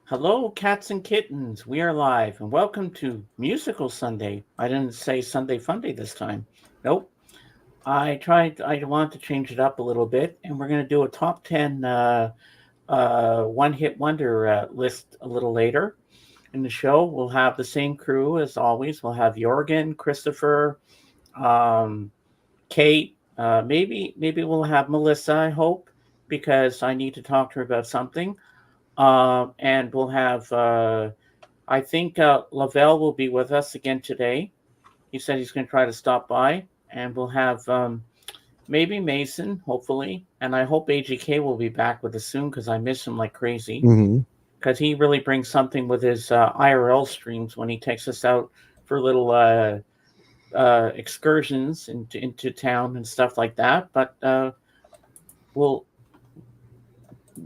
Hello, cats and kittens. We are live, and welcome to Musical Sunday. I didn't say Sunday Funday this time. Nope. I wanted to change it up a little bit, and we're going to do a top 10 one hit wonder list a little later in the show. We'll have the same crew as always. We'll have Jorgen, Christopher, um, Kate. Maybe we'll have Melissa, I hope, because I need to talk to her about something. And we'll have, I think Lavelle will be with us again today. He said he's going to try to stop by, and we'll have maybe Mason, hopefully. And I hope AGK will be back with us soon because I miss him like crazy. Hmm. Because he really brings something with his IRL streams when he takes us out for little excursions into town and stuff like that. But we'll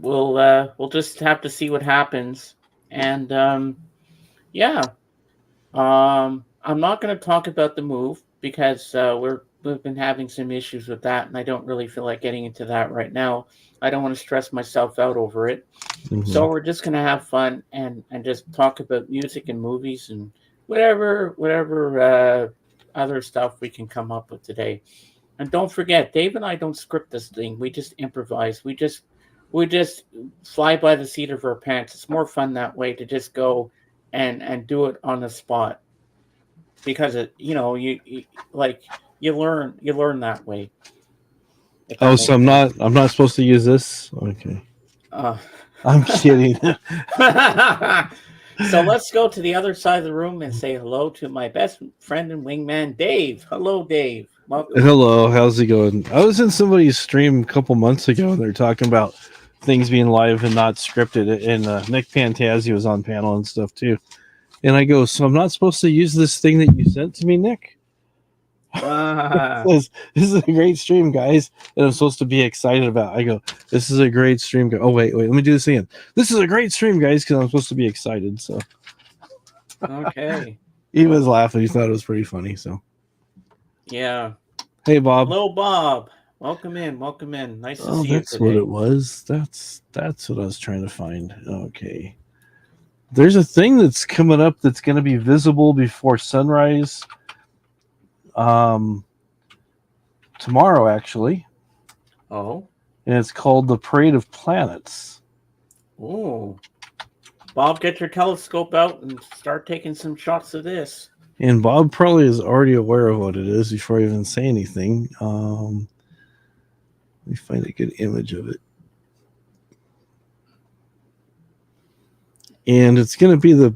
we'll just have to see what happens. And yeah, I'm not going to talk about the move because we've been having some issues with that, and I don't really feel like getting into that right now. I don't want to stress myself out over it. Hmm. So we're just going to have fun and just talk about music and movies and whatever other stuff we can come up with today. And don't forget, Dave and I don't script this thing. We just improvise. We just fly by the seat of our pants. It's more fun that way to just go and do it on the spot because you like you learn that way if Oh, that so makes I'm sense. not supposed to use this? Okay. Uh, I'm kidding. so let's go to the other side of the room and say hello to my best friend and wingman, Dave. Hello, Dave. Welcome. Hello, how's it going? I was in somebody's stream a couple months ago and they're talking about things being live and not scripted, and Nick Pantazzi was on panel and stuff too. And I go, so I'm not supposed to use this thing that you sent to me, Nick? Ah, Says, this is a great stream, guys, and I'm supposed to be excited about it. I go, this is a great stream. Oh, wait, let me do this again. This is a great stream, guys, because I'm supposed to be excited. So okay. he was laughing. He thought it was pretty funny. So, Yeah. hey, Bob. Hello, Bob. Welcome in. Welcome in. Nice to Oh, see you that's what it today. was. That's what I was trying to find. Okay. There's a thing that's coming up that's going to be visible before sunrise um, tomorrow, actually, Oh. and it's called the Parade of Planets. Oh. Bob, get your telescope out and start taking some shots of this. And Bob probably is already aware of what it is before I even say anything. Let me find a good image of it. And it's going to be the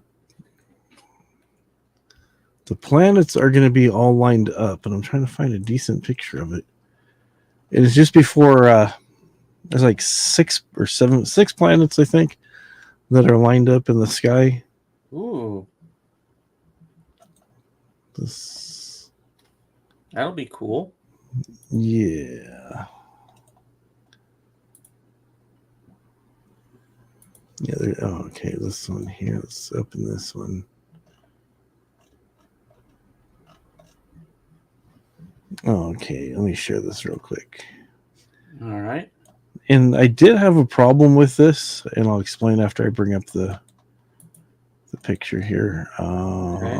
planets are going to be all lined up, and I'm trying to find a decent picture of it. It is just before there's like six planets, I think, that are lined up in the sky. Ooh, This, that'll be cool. yeah, yeah. Oh, okay, this one here. Let's open this one. Oh, okay, let me share this real quick. All right. And I did have a problem with this, and I'll explain after I bring up the picture here. Okay.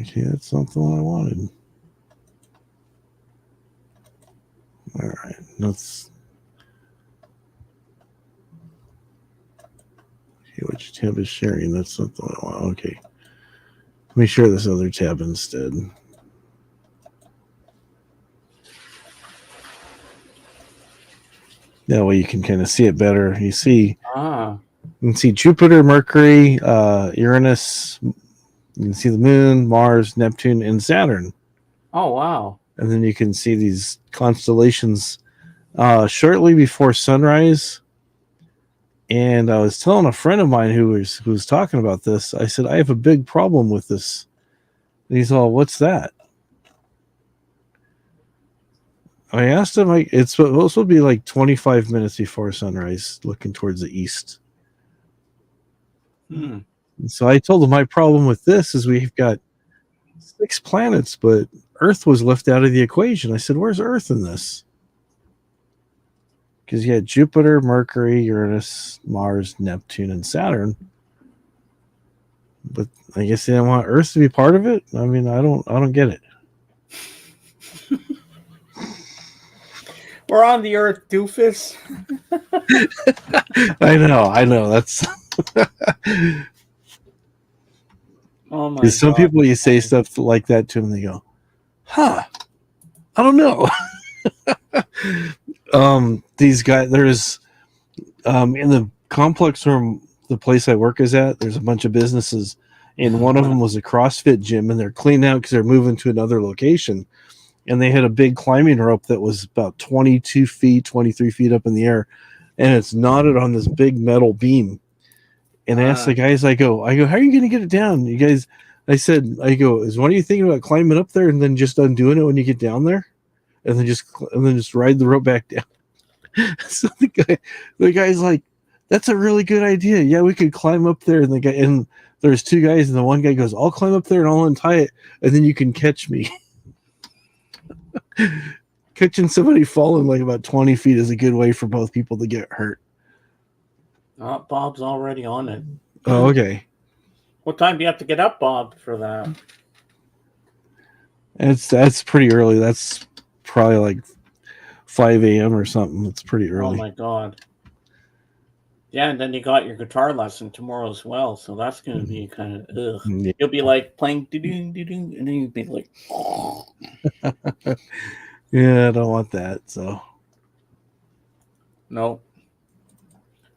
Okay, that's not the one I wanted. All right, let's. Okay, which tab is sharing? That's not the one I want. Okay, let me share this other tab instead. That way you can kind of see it better. Ah. You can see Jupiter, Mercury, Uranus. You can see the Moon, Mars, Neptune, and Saturn. Oh, wow. And then you can see these constellations shortly before sunrise. And I was telling a friend of mine who was talking about this. I said, I have a big problem with this. And he's all, what's that? I asked him, like, it's supposed to be like 25 minutes before sunrise, looking towards the east. Hmm. And so I told him my problem with this is we've got six planets, but Earth was left out of the equation. I said, where's Earth in this? because you had Jupiter, Mercury, Uranus, Mars, Neptune, and Saturn. But I guess they didn't want Earth to be part of it. I mean, I don't get it. We're on the Earth, doofus. I know. That's Oh my because some God. people you say stuff like that to them, they go, "Huh? I don't know." These guys, there's in the complex room, the place I work is at. There's a bunch of businesses, and one of them was a CrossFit gym, and they're cleaning out because they're moving to another location. And they had a big climbing rope that was about 22 feet, 23 feet up in the air, and it's knotted on this big metal beam. And I asked the guys, I go, how are you going to get it down? You guys, I go, is one of you thinking about climbing up there and then just undoing it when you get down there, and then just ride the rope back down? So the guy's like, that's a really good idea. Yeah, we could climb up there. And there's two guys, and the one guy goes, I'll climb up there and I'll untie it, and then you can catch me. Catching somebody falling like about 20 feet is a good way for both people to get hurt. Bob's already on it. Oh, okay. What time do you have to get up, Bob, for that? That's pretty early. That's probably like 5 a.m. or something. It's pretty early. Oh my God. Yeah, and then you got your guitar lesson tomorrow as well, so that's going to be kind of ugh. Yeah. You'll be like playing doo-doo, doo-doo, and then you'll be like, oh. Yeah, I don't want that. So No,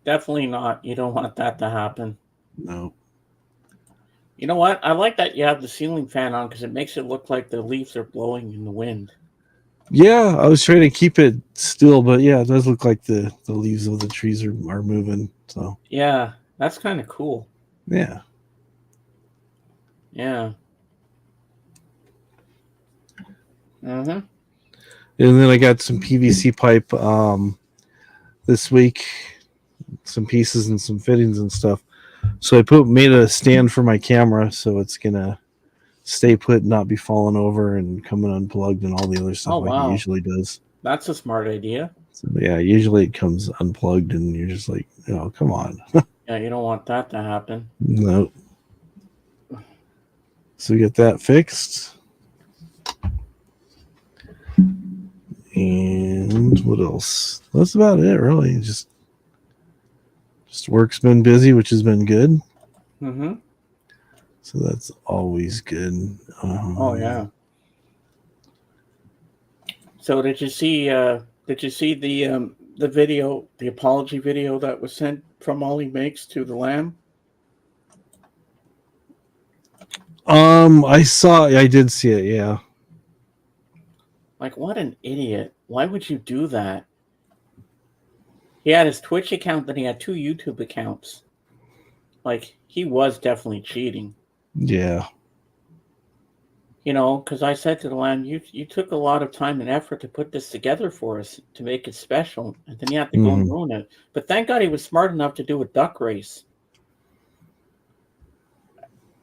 definitely not. You don't want that to happen. no. You know what? I like that you have the ceiling fan on because it makes it look like the leaves are blowing in the wind. Yeah, I was trying to keep it still, but yeah, it does look like the leaves of the trees are moving. So Yeah, that's kind of cool. yeah. Yeah. Mm-hmm. And then I got some PVC pipe this week, some pieces and some fittings and stuff. So I made a stand for my camera, so it's gonna stay put, and not be falling over and coming unplugged and all the other stuff it usually does. That's a smart idea. So, yeah, usually it comes unplugged, and you're just like, oh, come on. Yeah, you don't want that to happen. No. So we get that fixed. And what else? That's about it, really. Just work's been busy, which has been good. Mm-hmm. So that's always good. Oh yeah. So did you see the video, the apology video that was sent from Ollie Makes to the Lamb? I did see it, yeah. Like, what an idiot. Why would you do that? He had his Twitch account, then he had 2 YouTube accounts. Like, he was definitely cheating. Yeah. You know, because I said to the Lamb, you took a lot of time and effort to put this together for us to make it special, and then you have to go and ruin it. But thank God he was smart enough to do a duck race.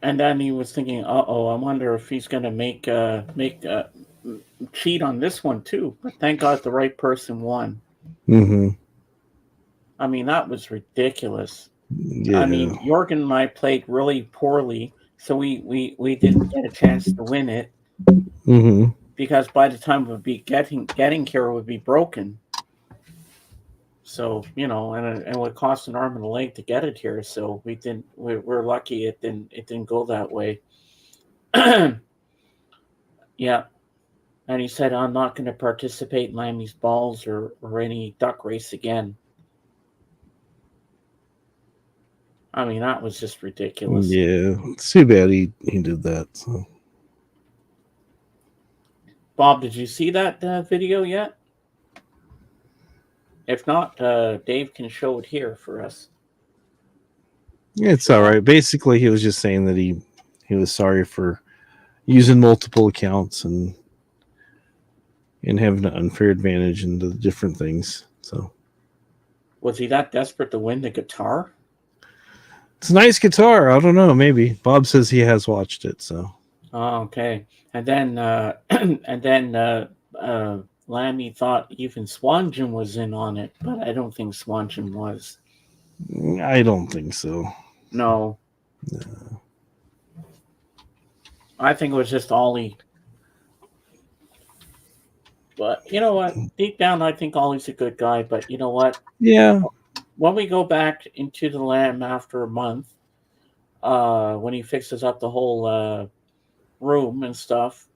And then he was thinking, uh-oh, I wonder if he's going to cheat on this one too. But thank God the right person won. Mm-hmm. I mean, that was ridiculous. Yeah. I mean, Jorgen and I played really poorly, so we didn't get a chance to win it. Mm-hmm. Because by the time it would be getting here, it would be broken. So, you know, and it would cost an arm and a leg to get it here. So we're lucky it didn't go that way. Yeah. And he said, I'm not going to participate in Lammy's balls or any duck race again. I mean, that was just ridiculous. Yeah. It's too bad he did that. So. Bob, did you see that video yet? If not, Dave can show it here for us. Yeah, it's all right. Basically, he was just saying that he was sorry for using multiple accounts and having an unfair advantage in the different things. So, was he that desperate to win the guitar? It's a nice guitar. I don't know. Maybe Bob says he has watched it. So. Oh, okay. And then Lammy thought even Swanjan was in on it, but I don't think Swanjan was. I don't think so. No. I think it was just Ollie. But you know what? Deep down, I think Ollie's a good guy. But you know what? Yeah. When we go back into the Lamb after a month, when he fixes up the whole room and stuff,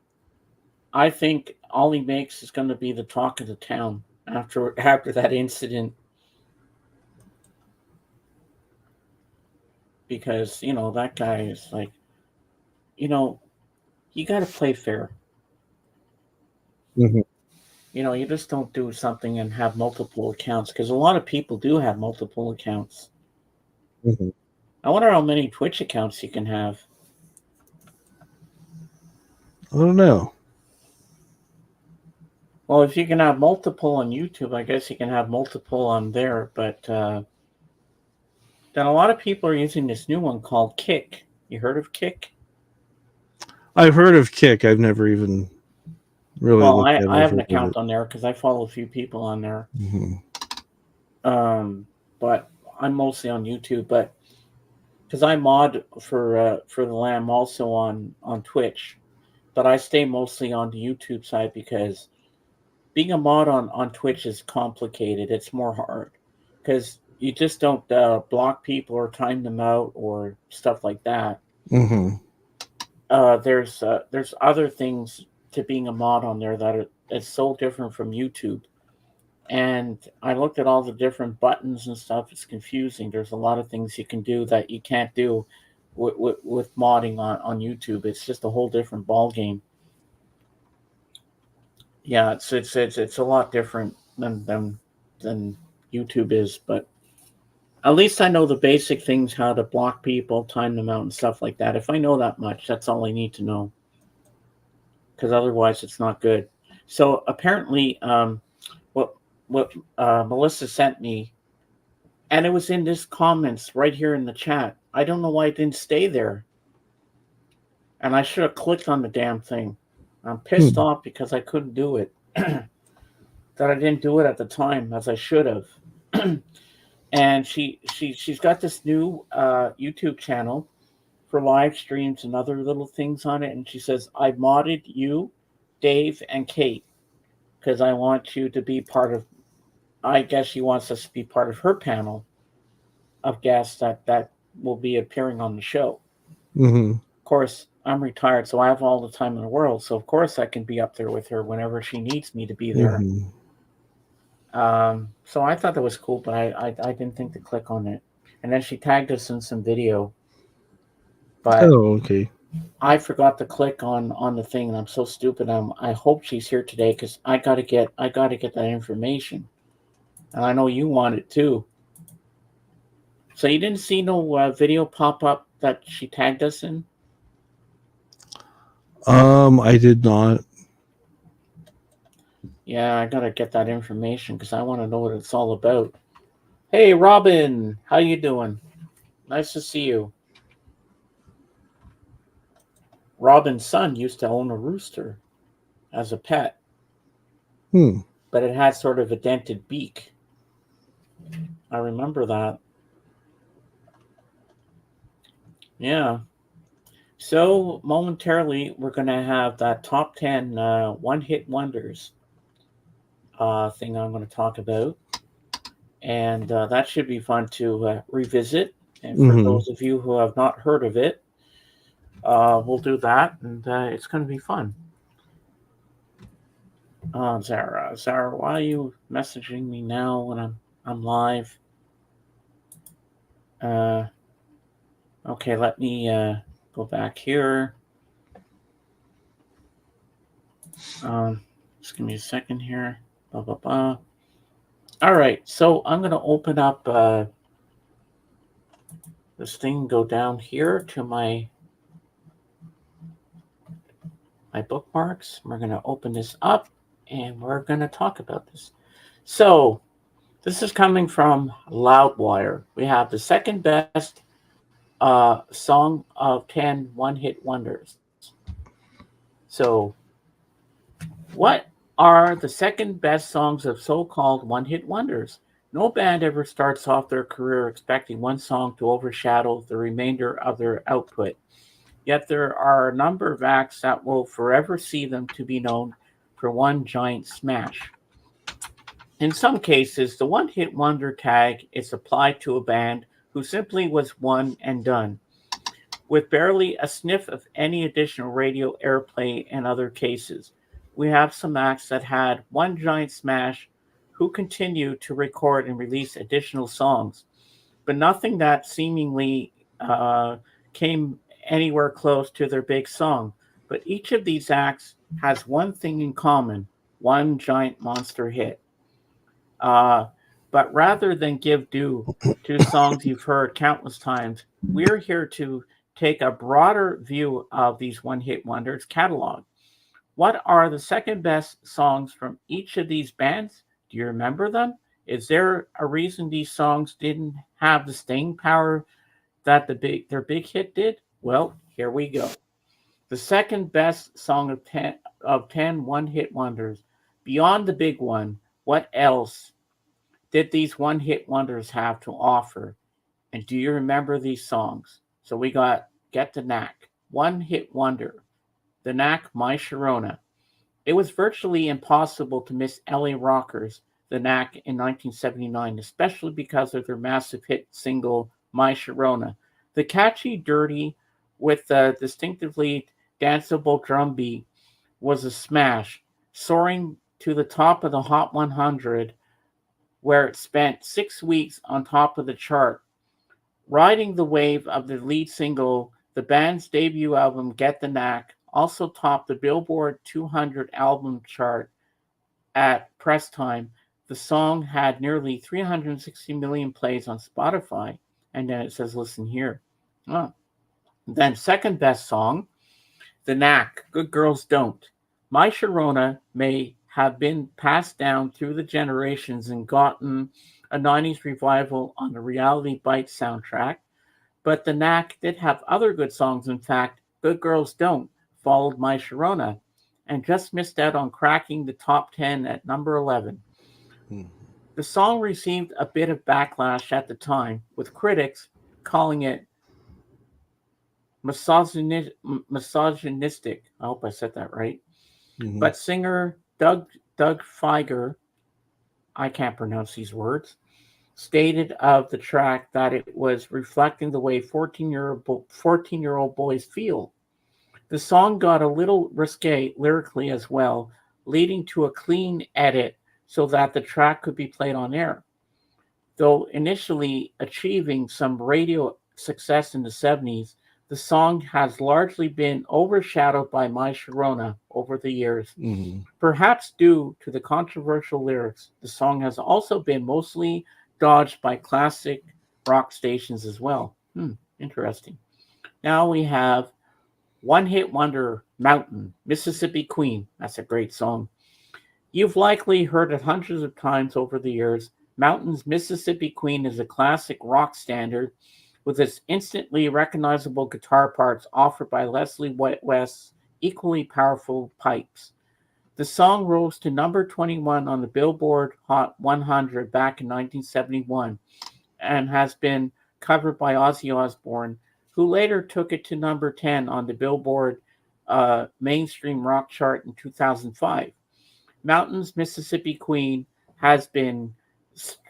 I think all he makes is going to be the talk of the town after that incident. Because that guy is like, you know, you got to play fair. Mhm. You just don't do something and have multiple accounts because a lot of people do have multiple accounts. Mhm. I wonder how many Twitch accounts you can have. I don't know. Well, if you can have multiple on YouTube, I guess you can have multiple on there. But then a lot of people are using this new one called Kick. You heard of Kick? I've heard of Kick. I've never even really Well, looked at it. I I've have an heard of account it. on there because I follow a few people on there. Mhm. But I'm mostly on YouTube. But because I mod for the Lamb also on Twitch, but I stay mostly on the YouTube side because being a mod on Twitch is complicated. It's more hard because you just don't block people or time them out or stuff like that. Mhm. There's other things to being a mod on there that it's so different from YouTube. And I looked at all the different buttons and stuff. It's confusing. There's a lot of things you can do that you can't do with modding on YouTube. It's just a whole different ball game. Yeah, it's a lot different than YouTube is, but at least I know the basic things, how to block people, time them out, and stuff like that. If I know that much, that's all I need to know. Because otherwise, it's not good. So apparently, what Melissa sent me, and it was in this comments right here in the chat. I don't know why it didn't stay there, and I should have clicked on the damn thing. I'm pissed off because I couldn't do it. That I didn't do it at the time as I should have. And she's got this new YouTube channel for live streams and other little things on it. And she says, I modded you, Dave, and Kate because I want you to be part of. I guess she wants us to be part of her panel of guests that will be appearing on the show. Mhm. Of course, I'm retired, so I have all the time in the world. So of course I can be up there with her whenever she needs me to be there. Mhm. So I thought that was cool, but I didn't think to click on it. And then she tagged us in some video, but Oh, okay. I forgot to click on the thing, and I'm so stupid. I hope she's here today because I gotta get that information, and I know you want it too. So you didn't see no video pop up that she tagged us in? I did not. Yeah, I gotta get that information because I want to know what it's all about. Hey, Robin, how you doing? Nice to see you. Robin's son used to own a rooster as a pet, but it had sort of a dented beak. I remember that. Yeah. So momentarily, we're gonna have that top 10 one-hit wonders thing I'm going to talk about, and that should be fun to revisit. And for Mhm. those of you who have not heard of it, we'll do that, and it's going to be fun. Zara, why are you messaging me now when I'm live? Okay, let me go back here. Just give me a second here. Blah blah blah. All right, so I'm going to open up this thing. Go down here to my bookmarks. We're going to open this up, and we're going to talk about this. So this is coming from Loudwire. We have the second best song of 10 one-hit wonders. So what are the second best songs of so-called one-hit wonders. No band ever starts off their career expecting one song to overshadow the remainder of their output. Yet there are a number of acts that will forever see them to be known for one giant smash. In some cases, the one hit wonder tag is applied to a band who simply was one and done, with barely a sniff of any additional radio airplay in other cases. We have some acts that had one giant smash who continue to record and release additional songs, but nothing that seemingly came anywhere close to their big song. But each of these acts has one thing in common: one giant monster hit. Uh, but rather than give due to songs you've heard countless times, we're here to take a broader view of these one hit wonders catalog. What are the second best songs from each of these bands? Do you remember them? Is there a reason these songs didn't have the staying power that their big hit did? Well, here we go. The second best song of 10 one-hit wonders. Beyond the big one, what else did these one-hit wonders have to offer? And do you remember these songs? So we got Get the Knack, One Hit Wonder, The Knack, My Sharona. It was virtually impossible to miss LA Rockers, The Knack in 1979, especially because of their massive hit single, My Sharona. The catchy, dirty, with the distinctively danceable drum beat was a smash, soaring to the top of the Hot 100, where it spent 6 weeks on top of the chart. Riding the wave of the lead single, the band's debut album, Get the Knack, also topped the Billboard 200 album chart at press time. The song had nearly 360 million plays on Spotify. And then it says, listen here. Oh. Then, second best song, The Knack, Good Girls Don't. My Sharona may have been passed down through the generations and gotten a 90s revival on the Reality Bites soundtrack, but The Knack did have other good songs. In fact, Good Girls Don't followed My Sharona and just missed out on cracking the top 10 at number 11. The song received a bit of backlash at the time, with critics calling it misogynistic. I hope I said that right. Mhm. But singer Doug Feiger, I can't pronounce these words, stated of the track that it was reflecting the way 14-year-old boys feel. The song got a little risque lyrically as well, leading to a clean edit so that the track could be played on air. Though initially achieving some radio success in the 70s, the song has largely been overshadowed by My Sharona over the years. Mhm. Perhaps due to the controversial lyrics, the song has also been mostly dodged by classic rock stations as well. Interesting. Now we have One Hit Wonder, Mountain, Mississippi Queen. That's a great song. You've likely heard it hundreds of times over the years. Mountain's Mississippi Queen is a classic rock standard with its instantly recognizable guitar parts offered by Leslie West's equally powerful pipes. The song rose to number 21 on the Billboard Hot 100 back in 1971 and has been covered by Ozzy Osbourne, who later took it to number 10 on the Billboard mainstream rock chart in 2005. Mountain's Mississippi Queen has been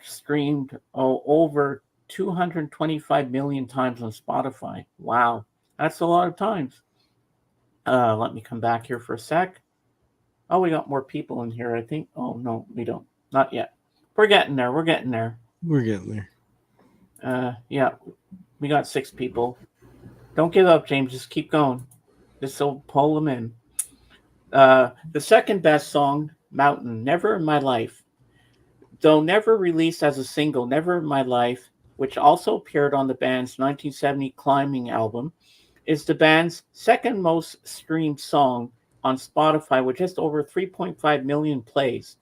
streamed over 225 million times on Spotify. Wow, that's a lot of times. Let me come back here for a sec. Oh, we got more people in here, I think. Oh, no, we don't. Not yet. We're getting there. We're getting there. We're getting there. Yeah, we got 6 people. Don't give up, James. Just keep going. This will pull them in. The second best song, Mountain, Never in My Life. Though never released as a single, Never in My Life, which also appeared on the band's 1970 Climbing album, is the band's second most streamed song on Spotify with just over 3.5 million plays.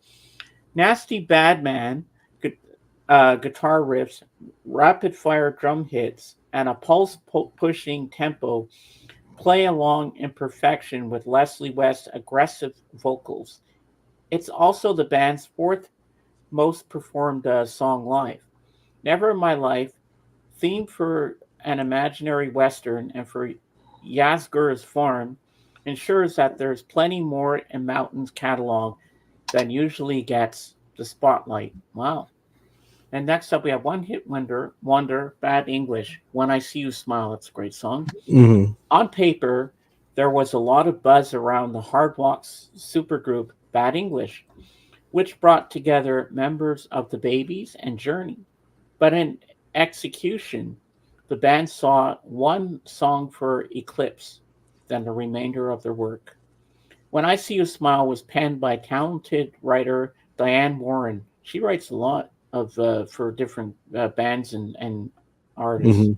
Nasty Bad Man, guitar riffs, rapid fire drum hits, and a pulse pushing tempo play along in perfection with Leslie West's aggressive vocals. It's also the band's fourth most performed song live. Never in My Life, theme for an imaginary Western and for Yasgur's farm, ensures that there's plenty more in Mountain's catalog than usually gets the spotlight. Wow. And next up, we have One Hit Wonder, Bad English, When I See You Smile. That's a great song. Hmm. On paper, there was a lot of buzz around the hard rock supergroup Bad English, which brought together members of the Babies and Journey. But in execution, the band saw one song for Eclipse than the remainder of their work. When I See You Smile was penned by talented writer Diane Warren. She writes a lot of for different bands and artists. Hmm.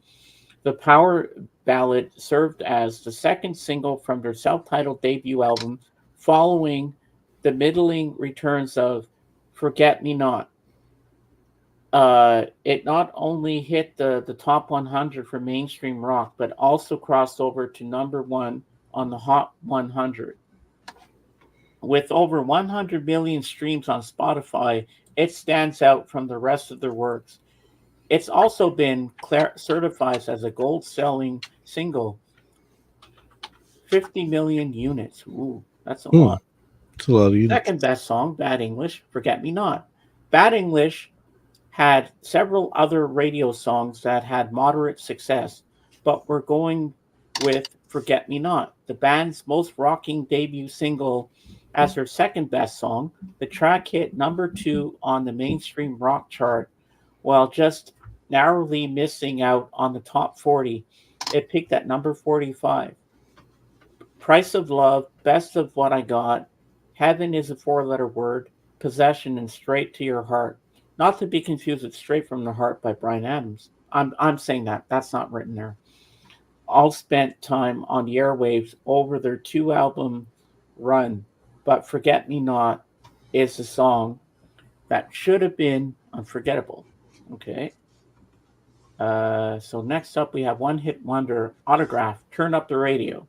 The power ballad served as the second single from their self-titled debut album, following the middling returns of "Forget Me Not." It not only hit the top 100 for mainstream rock, but also crossed over to number one on the Hot 100. With over 100 million streams on Spotify, it stands out from the rest of their works. It's also been certified as a gold selling single, 50 million units. Ooh, that's a Hmm. lot. It's a lot of units. Second best song, Bad English, Forget Me Not. Bad English had several other radio songs that had moderate success, but we're going with Forget Me Not, the band's most rocking debut single, as their second best song. The track hit number two on the mainstream rock chart, while just narrowly missing out on the top 40. It peaked at number 45. Price of Love, Best of What I Got, Heaven is a four-letter word, Possession, and Straight to Your Heart. Not to be confused with Straight from the Heart by Brian Adams. I'm saying that. That's not written there. All spent time on the airwaves over their two-album run, but Forget Me Not is a song that should have been unforgettable. Okay. So next up, we have One Hit Wonder, Autograph, Turn Up the Radio.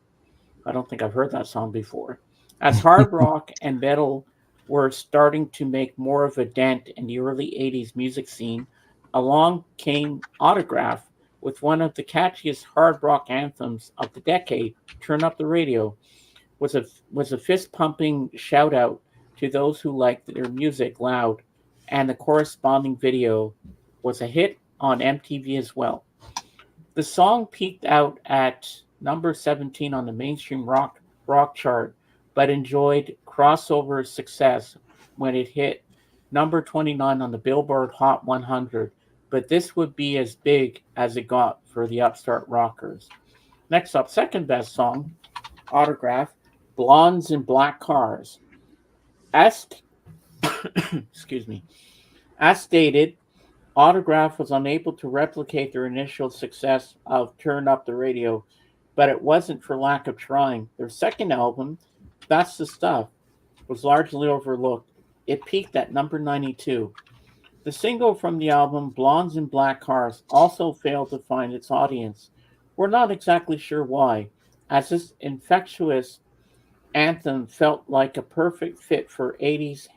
I don't think I've heard that song before. As hard rock and metal were starting to make more of a dent in the early 80s music scene, along came Autograph with one of the catchiest hard rock anthems of the decade, Turn Up the Radio, was a fist pumping shout out to those who liked their music loud, and the corresponding video was a hit on MTV as well. The song peaked out at number 17 on the mainstream rock chart, but enjoyed crossover success when it hit number 29 on the Billboard Hot 100. But this would be as big as it got for the upstart rockers. Next up, second best song, Autograph, Blondes in Black Cars. As excuse me, as stated, Autograph was unable to replicate their initial success of Turn Up the Radio, but it wasn't for lack of trying. Their second album, That's the Stuff, was largely overlooked. It peaked at number 92. The single from the album, Blondes in Black Cars, also failed to find its audience. We're not exactly sure why, as this infectious anthem felt like a perfect fit for 80s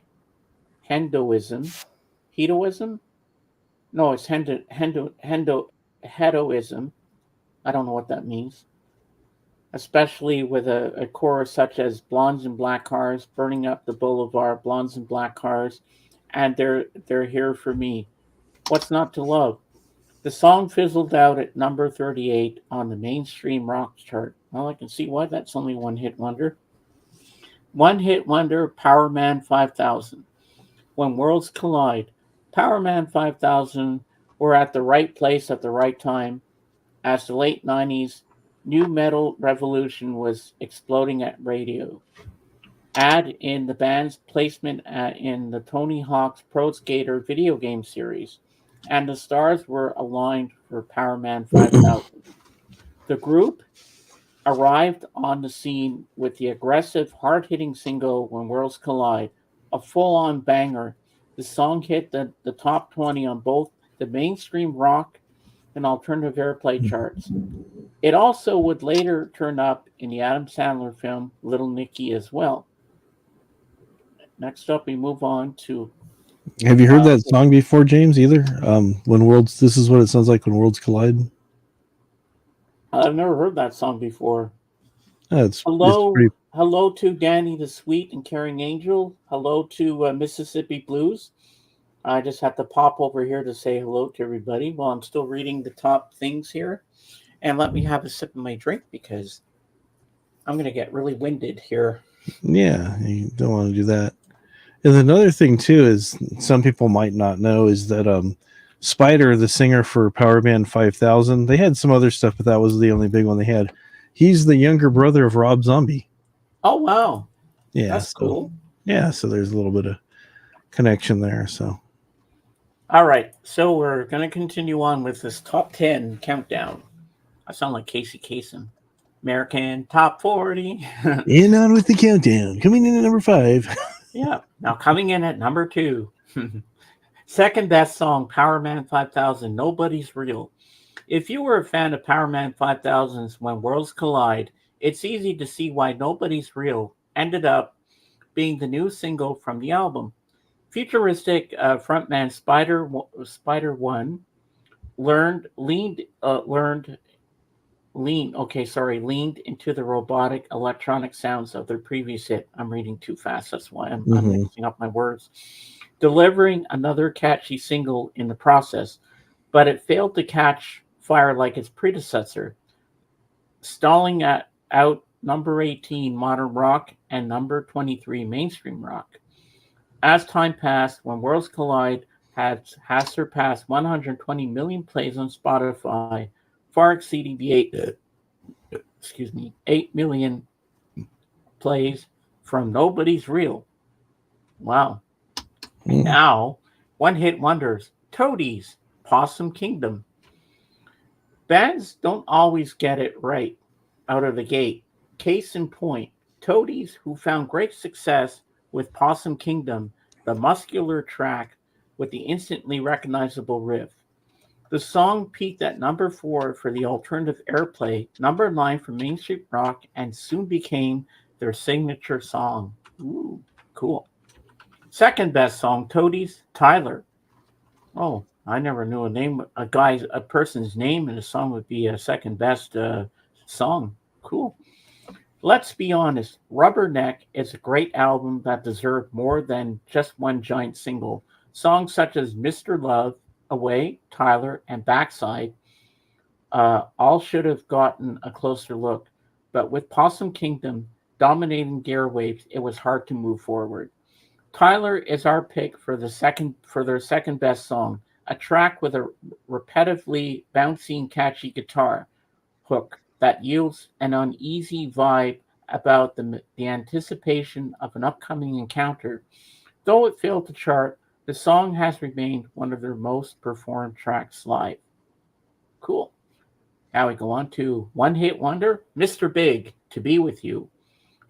Hendoism. Hedoism? No, it's hedoism. I don't know what that means. Especially with a chorus such as Blondes in Black Cars, Burning Up the Boulevard, Blondes in Black Cars, and they're here for me. What's not to love? The song fizzled out at number 38 on the mainstream rock chart. Well, I can see why that's only one hit wonder. One hit wonder, Power Man 5000. When worlds collide, Power Man 5000 were at the right place at the right time as the late 90s new metal revolution was exploding at radio. Add in the band's placement in the Tony Hawk's Pro Skater video game series, and the stars were aligned for Power Man 5000. The group arrived on the scene with the aggressive, hard hitting single When Worlds Collide, a full on banger. The song hit the top 20 on both the mainstream rock and alternative airplay charts. It also would later turn up in the Adam Sandler film Little Nicky as well. Next up, we move on to. Have you heard that song before, James? Either when worlds. This is what it sounds like when worlds collide. I've never heard that song before. It's Hello, pretty. hello to Danny the Sweet and Caring Angel. Hello to Mississippi Blues. I just have to pop over here to say hello to everybody while I'm still reading the top things here. And let me have a sip of my drink because I'm going to get really winded here. Yeah, you don't want to do that. And another thing too is some people might not know is that Spider, the singer for Power Band 5000, they had some other stuff, but that was the only big one they had. He's the younger brother of Rob Zombie. Oh, wow. Yeah, That's cool. Yeah, so there's a little bit of connection there. So, all right. So we're going to continue on with this top 10 countdown. I sound like Casey Kasem. American Top 40. and on with the countdown. Coming in at number 5. Yeah. Now coming in at number 2. Second best song, Power Man 5000, Nobody's Real. If you were a fan of Power Man 5000's When Worlds Collide, it's easy to see why Nobody's Real ended up being the new single from the album. Futuristic frontman Spider One leaned into the robotic electronic sounds of their previous hit. I'm reading too fast, that's why I'm mixing up my words. Delivering another catchy single in the process, but it failed to catch fire like its predecessor, stalling out number 18 modern rock and number 23 mainstream rock. As time passed, When Worlds Collide has surpassed 120 million plays on Spotify, far exceeding the 8 million plays from Nobody's Real. Wow. Now, one hit wonders, Toadies, Possum Kingdom. Bands don't always get it right out of the gate. Case in point, Toadies, who found great success with Possum Kingdom, the muscular track with the instantly recognizable riff. The song peaked at number 4 for the alternative airplay, number 9 for mainstream rock, and soon became their signature song. Ooh, cool. Second best song, Toadies, Tyler. Oh, I never knew a person's name in a song would be a second best song. Cool. Let's be honest, Rubberneck is a great album that deserved more than just one giant single. Songs such as Mr. Love, Away, Tyler, and Backside all should have gotten a closer look. But with Possum Kingdom dominating the airwaves, it was hard to move forward. Tyler is our pick for their second best song, a track with a repetitively bouncy and catchy guitar hook that yields an uneasy vibe about the anticipation of an upcoming encounter. Though it failed to chart, the song has remained one of their most performed tracks live. Cool. Now we go on to one hit wonder, Mr. Big, To Be With You.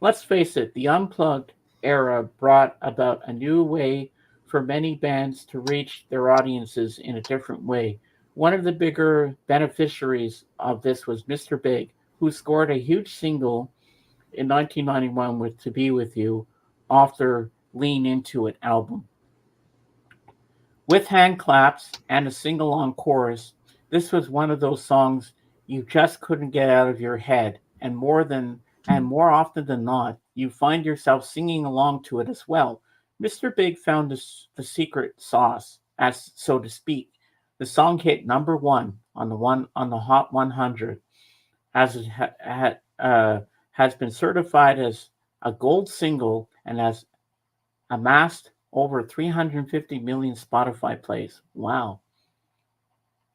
Let's face it, the unplugged era brought about a new way for many bands to reach their audiences in a different way. One of the bigger beneficiaries of this was Mr. Big, who scored a huge single in 1991 with To Be With You off their Lean Into It album. With hand claps and a sing-along chorus, this was one of those songs you just couldn't get out of your head, and more often than not, you find yourself singing along to it as well. Mr. Big found the secret sauce, as so to speak. The song hit number 1 on the Hot 100, as it has been certified as a gold single and has amassed over 350 million Spotify plays. Wow!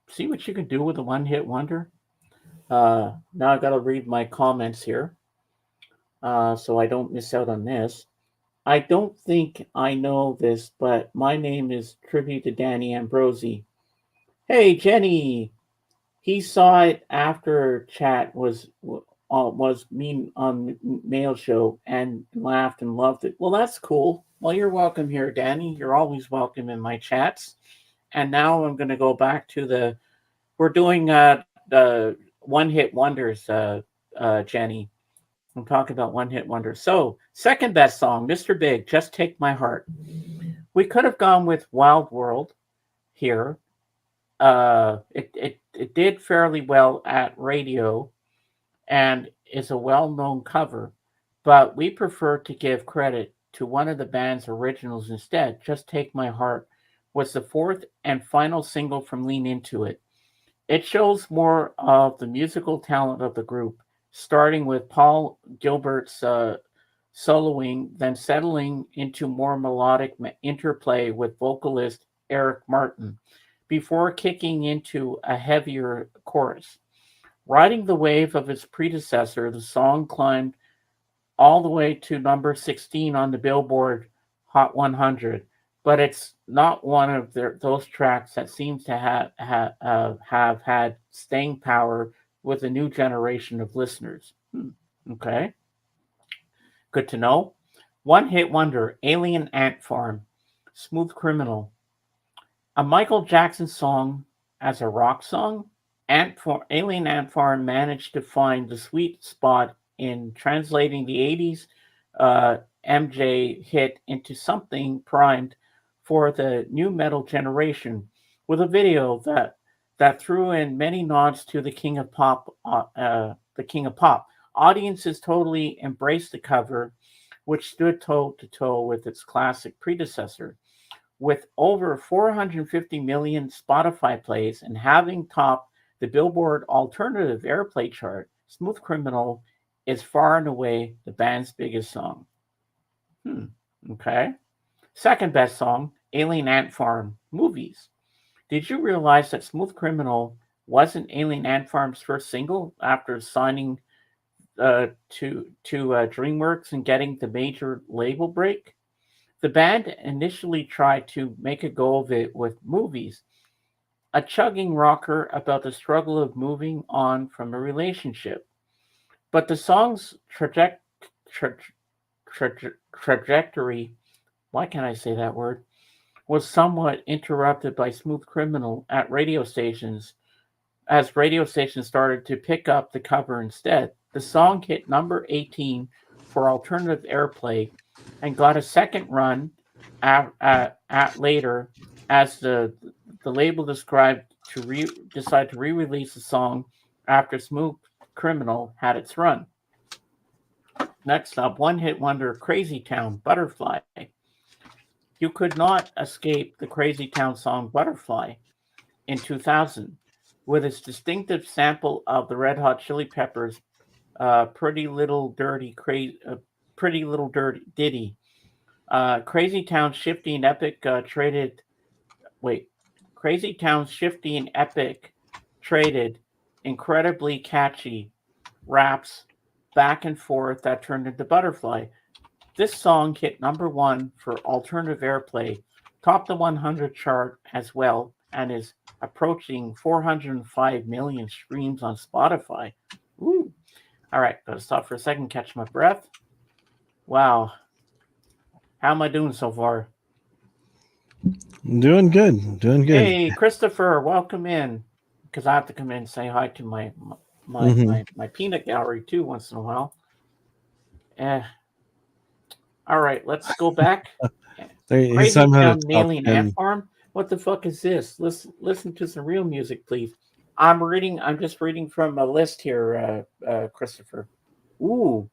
See what you can do with a one-hit wonder. Now I got to read my comments here, so I don't miss out on this. I don't think I know this, but my name is tribute to Danny Ambrosi. Hey, Jenny. He saw it after chat was me on Mail Show and laughed and loved it. Well, that's cool. Well, you're welcome here, Danny. You're always welcome in my chats. And now I'm going to go back to we're doing the one hit wonders, Jenny. I'm talking about one hit wonders. So, second best song, Mr. Big, Just Take My Heart. We could have gone with Wild World here. It did fairly well at radio and is a well known cover, but we prefer to give credit to one of the band's originals instead. Just Take My Heart was the fourth and final single from Lean Into It. It shows more of the musical talent of the group, starting with Paul Gilbert's soloing, then settling into more melodic interplay with vocalist Eric Martin, before kicking into a heavier chorus. Riding the wave of its predecessor, the song climbed all the way to number 16 on the Billboard Hot 100, but it's not one of those tracks that seems to have had staying power with a new generation of listeners. Okay, good to know. One hit wonder, Alien Ant Farm, Smooth Criminal, a Michael Jackson song as a rock song. Alien Ant Farm managed to find the sweet spot in translating the 80s MJ hit into something primed for the new metal generation, with a video that threw in many nods to the King of Pop. The King of Pop audiences totally embraced the cover, which stood toe to toe with its classic predecessor. With over 450 million Spotify plays and having topped the Billboard Alternative Airplay chart, Smooth Criminal is far and away the band's biggest song. Okay. Second best song, Alien Ant Farm, Movies. Did you realize that Smooth Criminal wasn't Alien Ant Farm's first single after signing to DreamWorks and getting the major label break? The band initially tried to make a go of it with Movies, a chugging rocker about the struggle of moving on from a relationship. But the song's trajectory, why can't I say that word, was somewhat interrupted by Smooth Criminal at radio stations, as radio stations started to pick up the cover instead. The song hit number 18 for alternative airplay and got a second run at later, as the label decided to re-release the song after Smooth Criminal had its run. Next up, one hit wonder, Crazy Town, Butterfly. You could not escape the Crazy Town song Butterfly in 2000, with its distinctive sample of the Red Hot Chili Peppers' Pretty Little Dirty Ditty. Crazy Town's shifty and epic Crazy Town's shifty and epic traded incredibly catchy raps back and forth that turned into Butterfly. This song hit number one for alternative airplay, topped the 100 chart as well, and is approaching 405 million streams on Spotify. Ooh. All right, gotta stop for a second, catch my breath. Wow. How am I doing so far? Doing good. Doing good. Hey, Christopher, welcome in. Because I have to come in and say hi to my peanut gallery too once in a while. All right, let's go back. Crazy Town, Alien Ant Farm. What the fuck is this? Listen to some real music, please. I'm just reading from a list here, Christopher. Ooh.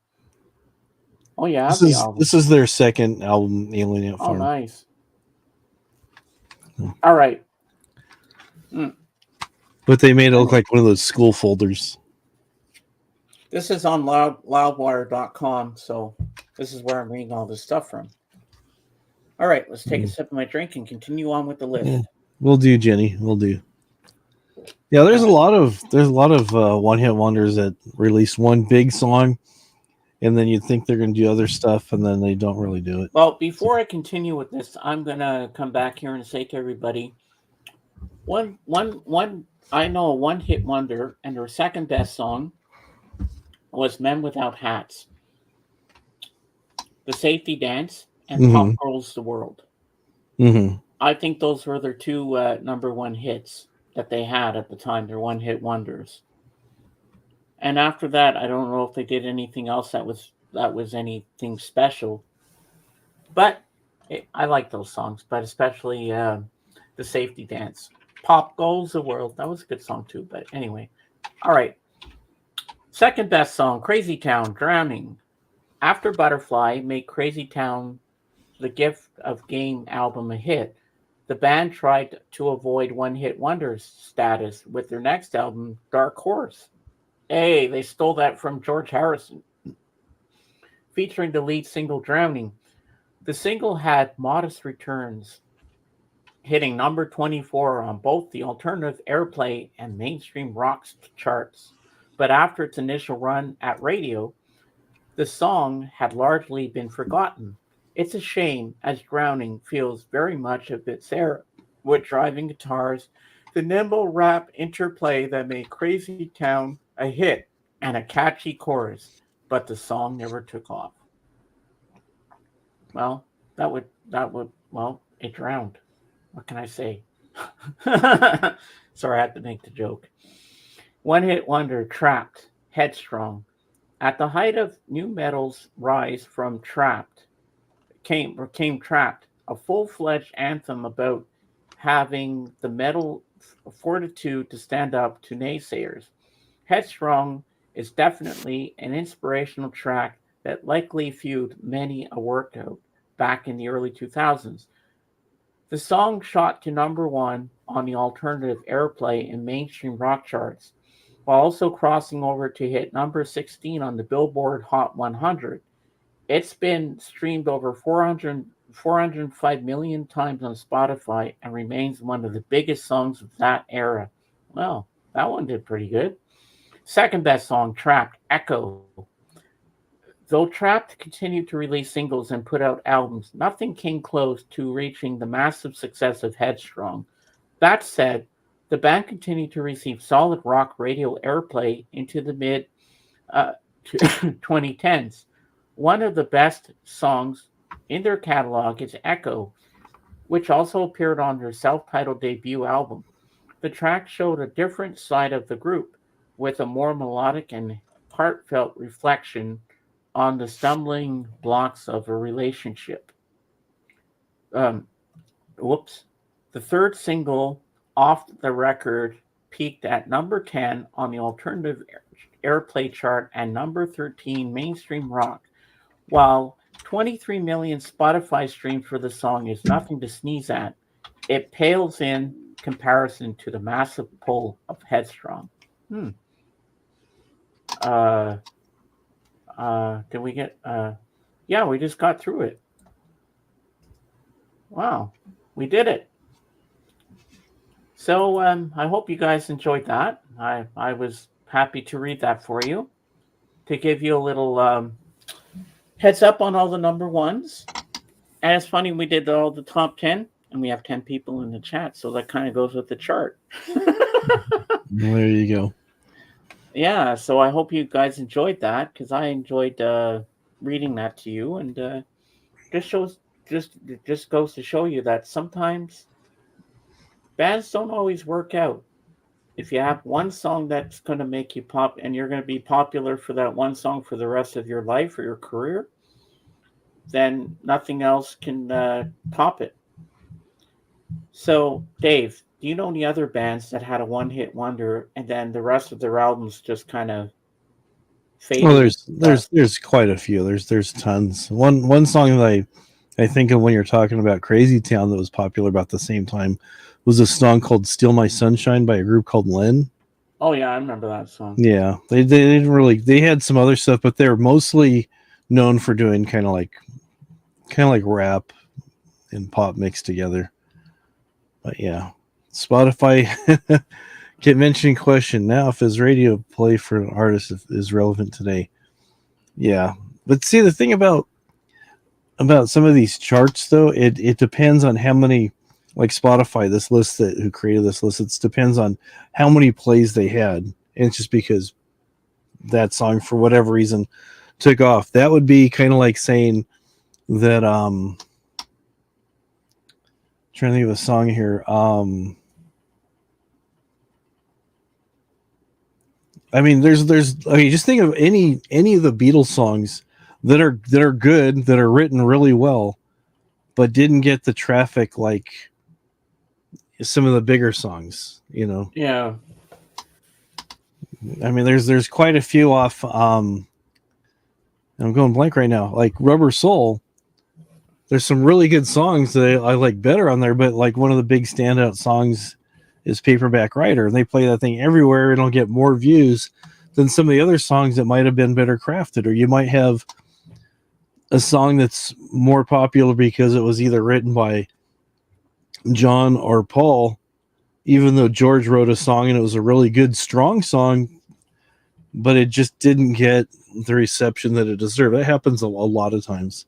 Oh yeah, this is their second album, Alien Ant Farm. Oh, nice. All right. But they made it look like one of those school folders. This is on loudwire.com, so this is where I'm reading all this stuff from. All right, let's take a sip of my drink and continue on with the list. Yeah, we'll do, Jenny. We'll do. Yeah, there's a lot of one-hit wonders that release one big song, and then you'd think they're going to do other stuff, and then they don't really do it. Well, before I continue with this, I'm going to come back here and say to everybody, I know a one-hit wonder, and their second best song was Men Without Hats, The Safety Dance, and Pop Rules the World. Mm-hmm. I think those were their two number one hits that they had at the time. They're one-hit wonders. And after that, I don't know if they did anything else that was anything special. But I like those songs, but especially the Safety Dance. Pop Goes the World. That was a good song too. But anyway, all right. Second best song, Crazy Town, Drowning. After Butterfly made Crazy Town the Gift of Game album a hit, the band tried to avoid one hit wonders status with their next album, Dark Horse. Hey, they stole that from George Harrison, featuring the lead single Drowning. The single had modest returns, hitting number 24 on both the alternative airplay and mainstream rock charts. But after its initial run at radio, the song had largely been forgotten. It's a shame, as Drowning feels very much of its era, with driving guitars, the nimble rap interplay that made Crazy Town a hit, and a catchy chorus, but the song never took off. Well, it drowned. What can I say? Sorry, I had to make the joke. One hit wonder, Trapped, Headstrong. At the height of new metal's rise from Trapped, came Trapped, a full-fledged anthem about having the metal fortitude to stand up to naysayers. Headstrong is definitely an inspirational track that likely fueled many a workout back in the early 2000s. The song shot to number one on the alternative airplay and mainstream rock charts, while also crossing over to hit number 16 on the Billboard Hot 100. It's been streamed over 405 million times on Spotify and remains one of the biggest songs of that era. Well, that one did pretty good. Second best song, Trapped, Echo. Though Trapped continued to release singles and put out albums, nothing came close to reaching the massive success of Headstrong. That said, the band continued to receive solid rock radio airplay into the mid uh, 2010s. One of the best songs in their catalog is Echo, which also appeared on their self titled debut album. The track showed a different side of the group, with a more melodic and heartfelt reflection on the stumbling blocks of a relationship. Um, whoops. The third single off the record peaked at number 10 on the alternative airplay chart and number 13 mainstream rock. While 23 million Spotify streams for the song is nothing to sneeze at, it pales in comparison to the massive pull of Headstrong. Hmm. Uh, did we get? Yeah, we just got through it. Wow, we did it. So I hope you guys enjoyed that. I was happy to read that for you to give you a little heads up on all the number ones. And it's funny, we did all the top 10 and we have 10 people in the chat. So that kind of goes with the chart. There you go. Yeah. So I hope you guys enjoyed that because I enjoyed reading that to you. And just shows, just goes to show you that sometimes bands don't always work out. If you have one song that's going to make you pop and you're going to be popular for that one song for the rest of your life or your career, then nothing else can top it. So, Dave, do you know any other bands that had a one-hit wonder and then the rest of their albums just kind of faded? Well, there's quite a few. There's tons. One song that I think of when you're talking about Crazy Town that was popular about the same time was a song called "Steal My Sunshine" by a group called Len. Oh yeah, I remember that song. Yeah, they didn't really. They had some other stuff, but they're mostly known for doing kind of like rap and pop mixed together. But yeah, Spotify convention question now: if his radio play for an artist is relevant today? Yeah, but see the thing about some of these charts though, it depends on how many, like Spotify, this list that who created this list, it depends on how many plays they had, and it's just because that song for whatever reason took off. That would be kind of like saying that trying to think of a song here. I mean, I mean, just think of any of the Beatles songs that are good, that are written really well, but didn't get the traffic like some of the bigger songs. You know, Yeah. I mean, there's quite a few off. I'm going blank right now. Like Rubber Soul, there's some really good songs that I like better on there, but like one of the big standout songs is Paperback Writer, and they play that thing everywhere, and it'll get more views than some of the other songs that might have been better crafted. Or you might have a song that's more popular because it was either written by John or Paul, even though George wrote a song and it was a really good, strong song, but it just didn't get the reception that it deserved. That happens a lot of times.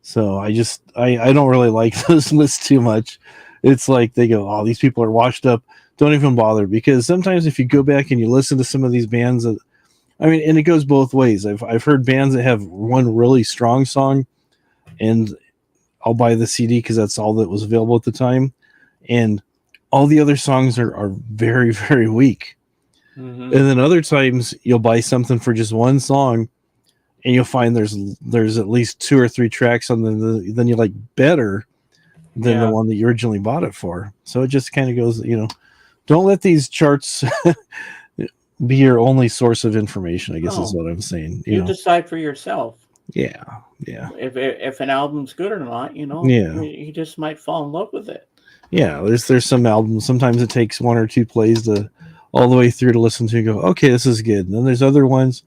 So I don't really like those lists too much. It's like they go, oh, these people are washed up. Don't even bother, because sometimes if you go back and you listen to some of these bands that, I mean, and it goes both ways. I've heard bands that have one really strong song, and I'll buy the CD because that's all that was available at the time, and all the other songs are very, very weak. Mm-hmm. And then other times you'll buy something for just one song, and you'll find there's at least 2 or 3 tracks on then you like better than the one that you originally bought it for. So it just kind of goes, you know, don't let these charts be your only source of information, I guess is what I'm saying. You know? Decide for yourself. Yeah. If an album's good or not, you know, you just might fall in love with it. Yeah, there's some albums. Sometimes it takes 1 or 2 plays to all the way through to listen to and go, okay, this is good. And then there's other ones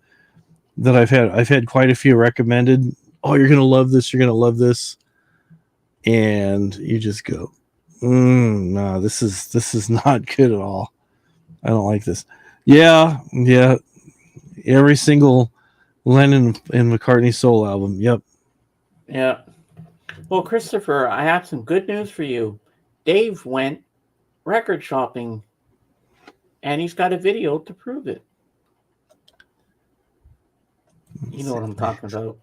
that I've had quite a few recommended. Oh, you're gonna love this. You're gonna love this, and you just go, no, this is not good at all. I don't like this. Yeah. Every single Lennon and McCartney solo album. Yep. Yeah. Well, Christopher, I have some good news for you. Dave went record shopping, and he's got a video to prove it. You know what I'm talking about.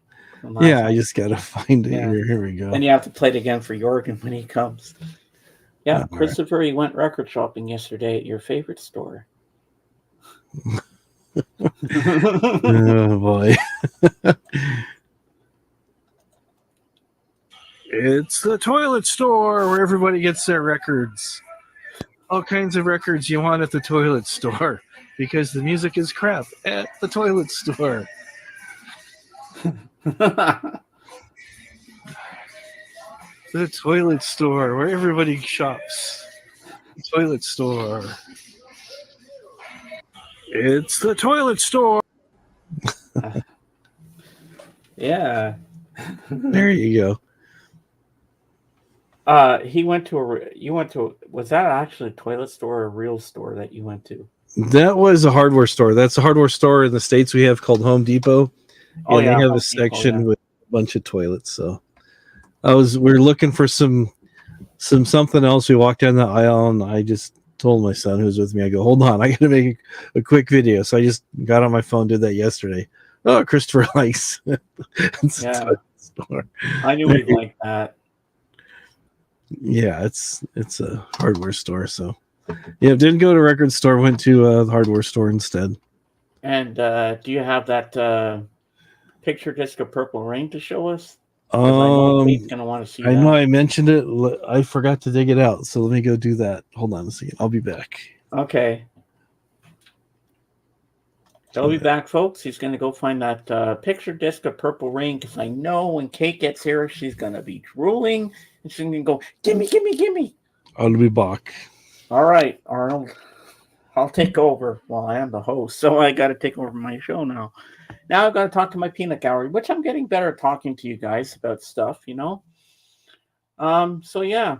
Yeah, I just gotta find it here. Here we go. And you have to play it again for Jorgen when he comes. Yeah, Christopher, he went record shopping yesterday at your favorite store. Oh boy. It's the toilet store where everybody gets their records. All kinds of records you want at the toilet store, because the music is crap at the toilet store. The toilet store where everybody shops. The toilet store. It's the toilet store. Yeah. There you go. You went to, was that actually a toilet store or a real store that you went to? That was a hardware store. That's a hardware store in the States we have called Home Depot. And they have Home a section Depot, with a bunch of toilets. So we're looking for some something else. We walked down the aisle and I just told my son who was with me, I go, hold on, I gotta make a quick video. So I just got on my phone, did that yesterday. Oh, Christopher likes store. I knew he'd like that. Yeah, it's a hardware store. So yeah, didn't go to a record store, went to a hardware store instead. And do you have that picture disc of Purple Rain to show us? I know Kate's gonna want to see. I know I mentioned it. I forgot to dig it out, so let me go do that. Hold on a second. I'll be back. Okay. He'll be back, folks. He's going to go find that picture disc of Purple Rain, because I know when Kate gets here, she's going to be drooling, and she's going to go, gimme, gimme, gimme. I'll be back. All right, Arnold. I'll take over. Well, I am the host, so I got to take over my show now. Now I've got to talk to my peanut gallery, which I'm getting better at talking to you guys about stuff, you know? So, yeah.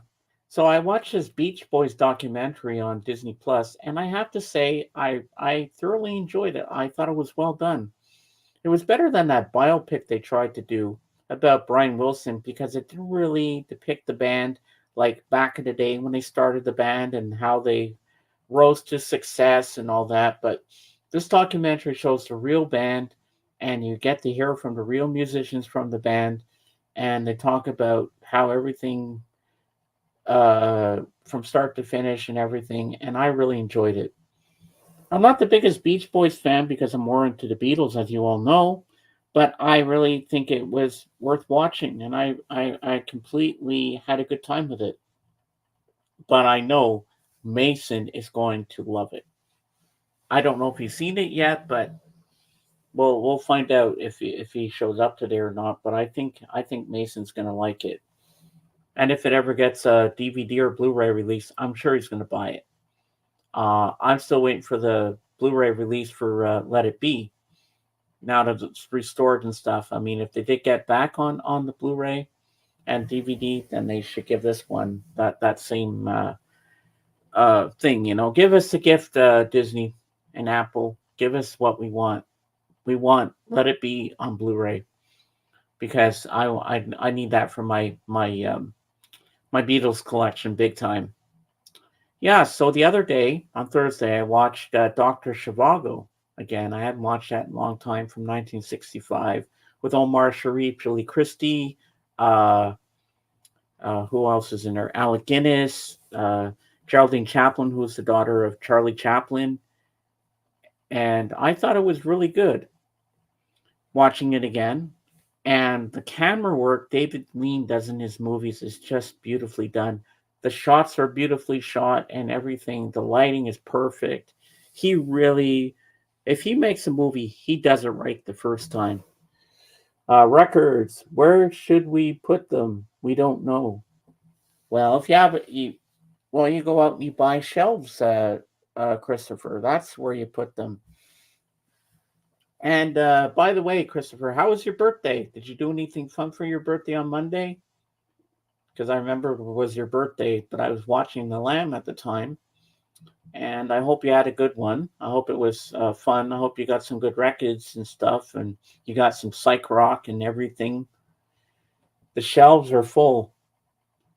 So I watched this Beach Boys documentary on Disney Plus, and I have to say I thoroughly enjoyed it. I thought it was well done. It was better than that biopic they tried to do about Brian Wilson, because it didn't really depict the band like back in the day when they started the band and how they rose to success and all that. But this documentary shows the real band, and you get to hear from the real musicians from the band, and they talk about how everything from start to finish and everything, and I really enjoyed it. I'm not the biggest Beach Boys fan because I'm more into the Beatles, as you all know, but I really think it was worth watching, and I completely had a good time with it. But I know Mason is going to love it. I don't know if he's seen it yet, but we'll find out if he shows up today or not. But I think Mason's gonna like it, and if it ever gets a DVD or Blu-ray release, I'm sure he's gonna buy it. I'm still waiting for the Blu-ray release for Let It Be. Now that it's restored and stuff. I mean, if they did get back on the Blu-ray and DVD, then they should give this one that same thing. Give us a gift, Disney and Apple. Give us what we want. We want Let It Be on Blu-ray because I need that for my Beatles collection big time. Yeah, so the other day on Thursday, I watched Doctor Zhivago again. I hadn't watched that in a long time, from 1965, with Omar Sharif, Julie Christie. Uh, who else is in there? Alec Guinness, Geraldine Chaplin, who was the daughter of Charlie Chaplin. And I thought it was really good watching it again. And the camera work David Lean does in his movies is just beautifully done. The shots are beautifully shot and everything. The lighting is perfect. He really, if he makes a movie, he does it right the first time. Records, where should we put them? We don't know. Well, if you have it, you go out and you buy shelves, Christopher. That's where you put them. And by the way, Christopher, how was your birthday? Did you do anything fun for your birthday on Monday? Because I remember it was your birthday, but I was watching The Lamb at the time. And I hope you had a good one. I hope it was fun. I hope you got some good records and stuff, and you got some psych rock and everything. The shelves are full.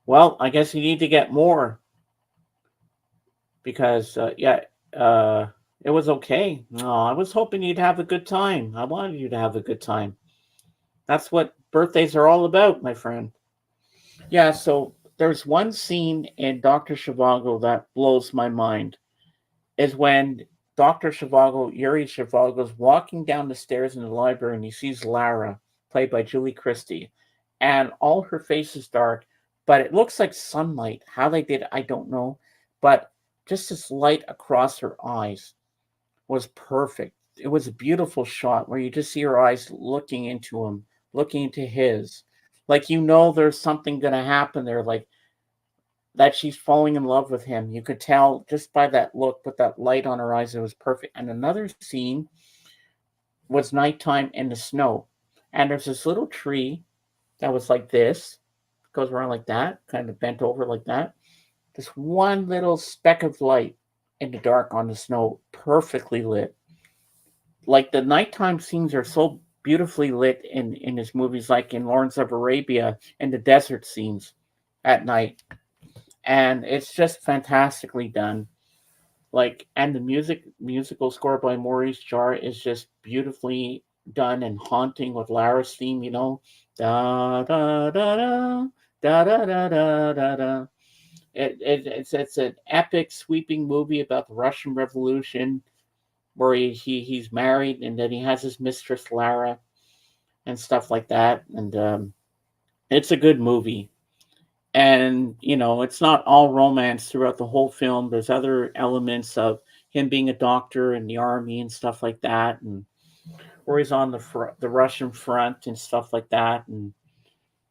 Well, I guess you need to get more because, it was okay. No, I was hoping you'd have a good time. I wanted you to have a good time. That's what birthdays are all about, my friend. Yeah, so there's one scene in Dr. Zhivago that blows my mind. Is when Dr. Zhivago, Yuri Zhivago's walking down the stairs in the library and he sees Lara, played by Julie Christie, and all her face is dark, but it looks like sunlight. How they did, I don't know, but just this light across her eyes was perfect. It was a beautiful shot where you just see her eyes looking into him, looking into his. Like there's something gonna happen there, like that she's falling in love with him. You could tell just by that look, with that light on her eyes, it was perfect. And another scene was nighttime in the snow. And there's this little tree that was like this, goes around like that, kind of bent over like that. This one little speck of light in the dark on the snow, perfectly lit. Like the nighttime scenes are so beautifully lit in his movies, like in Lawrence of Arabia and the desert scenes at night. And it's just fantastically done. Like, and the musical score by Maurice Jarre is just beautifully done and haunting with Lara's theme. Da da da da da da da da da da. It's an epic, sweeping movie about the Russian Revolution, where he's married and then he has his mistress Lara and stuff like that. And it's a good movie. And it's not all romance throughout the whole film. There's other elements of him being a doctor in the army and stuff like that, and where he's on the Russian front and stuff like that. And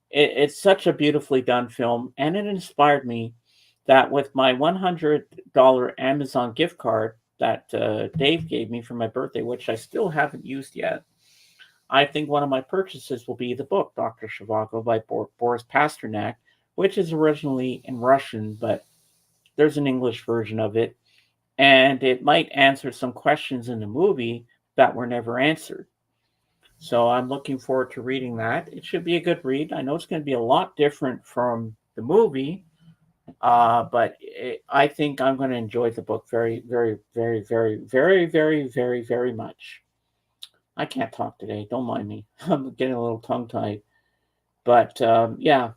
it's such a beautifully done film, and it inspired me that with my $100 Amazon gift card that Dave gave me for my birthday, which I still haven't used yet, I think one of my purchases will be the book Dr. Zhivago by Boris Pasternak, which is originally in Russian, but there's an English version of it, and it might answer some questions in the movie that were never answered. So I'm looking forward to reading that. It should be a good read. I know it's going to be a lot different from the movie, but I think I'm going to enjoy the book very, very, very, very, very, very, very, very much. I can't talk today. Don't mind me. I'm getting a little tongue tied. But yeah.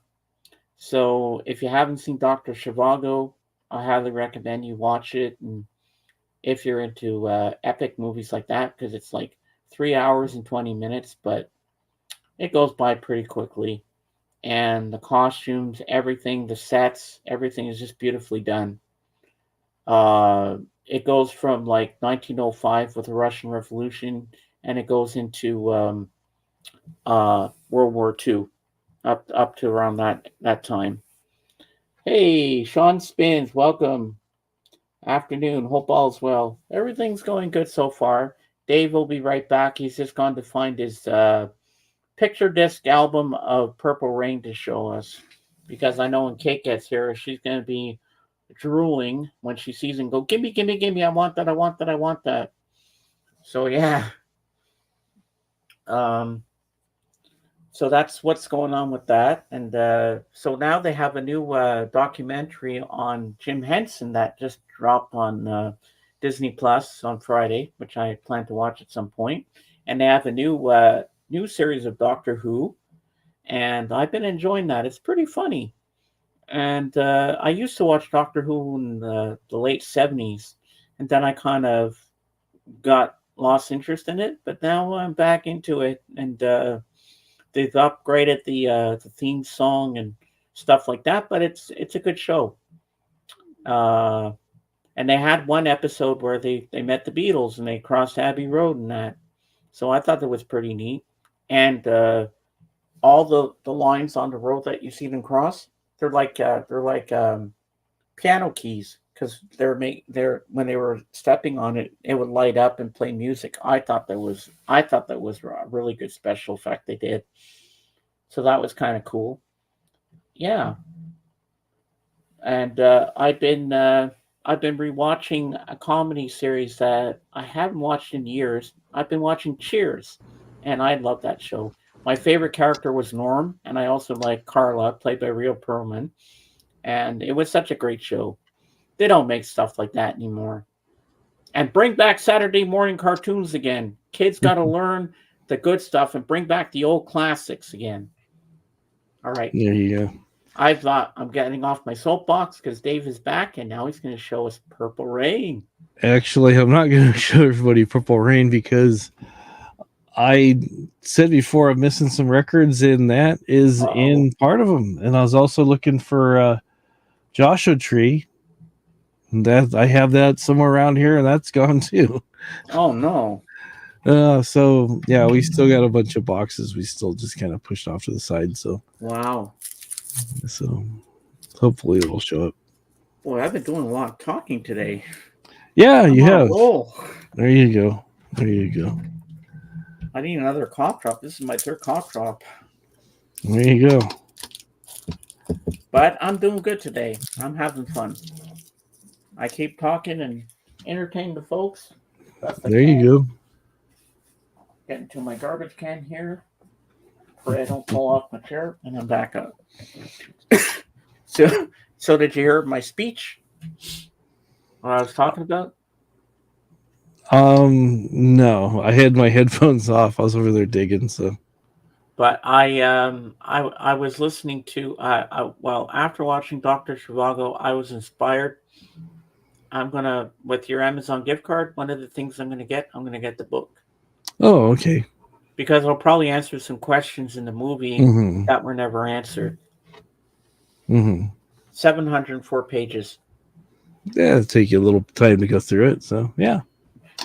So if you haven't seen Dr. Zhivago, I highly recommend you watch it. And if you're into epic movies like that, because it's like 3 hours and 20 minutes, but it goes by pretty quickly. And the costumes, everything, the sets, everything is just beautifully done. It goes from like 1905 with the Russian Revolution, and it goes into World War II, up to around that time. Hey, Sean Spins, welcome. Afternoon. Hope all's well. Everything's going good so far. Dave will be right back. He's just gone to find his picture disc album of Purple Rain to show us, because I know when Kate gets here, she's going to be drooling when she sees him go, gimme, gimme, gimme, I want that, I want that, I want that. So yeah. So that's what's going on with that. And so now they have a new documentary on Jim Henson that just dropped on Disney Plus on Friday, which I plan to watch at some point. And they have a new series of Doctor Who, and I've been enjoying that. It's pretty funny. And I used to watch Doctor Who in the late 70s, and then I kind of got lost interest in it, but now I'm back into it, and they've upgraded the theme song and stuff like that, but it's a good show. And they had one episode where they met the Beatles and they crossed Abbey Road and that, so I thought that was pretty neat. And all the lines on the road that you see them cross, they're like piano keys, because they're when they were stepping on it, it would light up and play music. I thought that was a really good special effect they did. So that was kind of cool. Yeah. And I've been rewatching a comedy series that I haven't watched in years. I've been watching Cheers, and I love that show. My favorite character was Norm, and I also like Carla, played by Rhea Perlman. And it was such a great show. They don't make stuff like that anymore. And bring back Saturday morning cartoons again. Kids got to learn the good stuff and bring back the old classics again. All right. There you go. I thought I'm getting off my soapbox because Dave is back, and now he's going to show us Purple Rain. Actually, I'm not going to show everybody Purple Rain because I said before I'm missing some records, and that is in part of them. And I was also looking for Joshua Tree. That I have that somewhere around here, and that's gone too. Oh no! So yeah, we still got a bunch of boxes. We still just kind of pushed off to the side. So wow. So hopefully it'll show up. Boy, I've been doing a lot of talking today. Yeah, you have. Oh, there you go. There you go. I need another cough drop. This is my third cough drop. There you go. But I'm doing good today. I'm having fun. I keep talking and entertain the folks. There you go. Get into my garbage can here. Pray I don't fall off my chair, and I'm back up. So did you hear my speech? What I was talking about? No, I had my headphones off. I was over there digging. So, but I was listening to well, after watching Dr. Zhivago, I was inspired. I'm gonna, with your Amazon gift card, one of the things I'm gonna get the book. Oh, okay. Because I'll probably answer some questions in the movie that were never answered. 704 pages. Yeah, it'll take you a little time to go through it. So, yeah.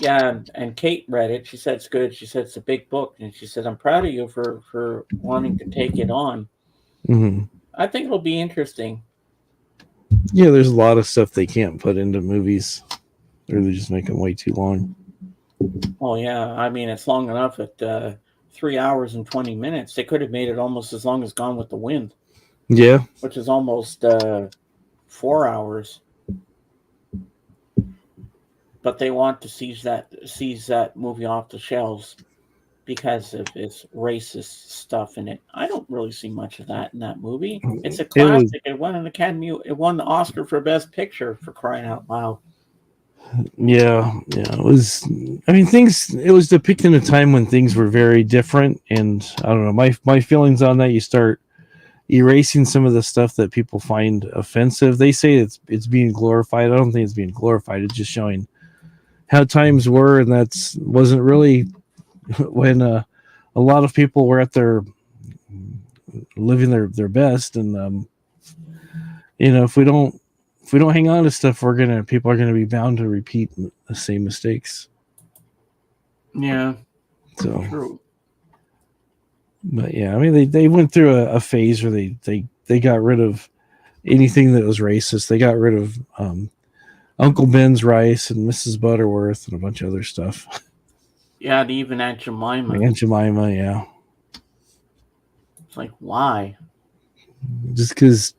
Yeah, and Kate read it. She said it's good. She said it's a big book. And she said, I'm proud of you for wanting to take it on. I think it'll be interesting. Yeah, there's a lot of stuff they can't put into movies. Or they just make them way too long. Oh, yeah. I mean, it's long enough at 3 hours and 20 minutes. They could have made it almost as long as Gone with the Wind. Yeah. Which is almost 4 hours. But they want to seize that movie off the shelves because of its racist stuff in it. I don't really see much of that in that movie. It's a classic. It won an Academy. It won the Oscar for Best Picture, for crying out loud. Yeah. It was. I mean, it was depicting a time when things were very different, and I don't know. My feelings on that. You start erasing some of the stuff that people find offensive. They say it's being glorified. I don't think it's being glorified. It's just showing how times were, and that's wasn't really when a lot of people were at their living their best, and if we don't hang on to stuff, people are gonna be bound to repeat the same mistakes. Yeah, So true. but yeah, I mean they went through a phase where they got rid of anything that was racist. They got rid of Uncle Ben's rice and Mrs. Butterworth and a bunch of other stuff. Yeah, and even Aunt Jemima. Aunt Jemima, yeah. It's like, why? Just because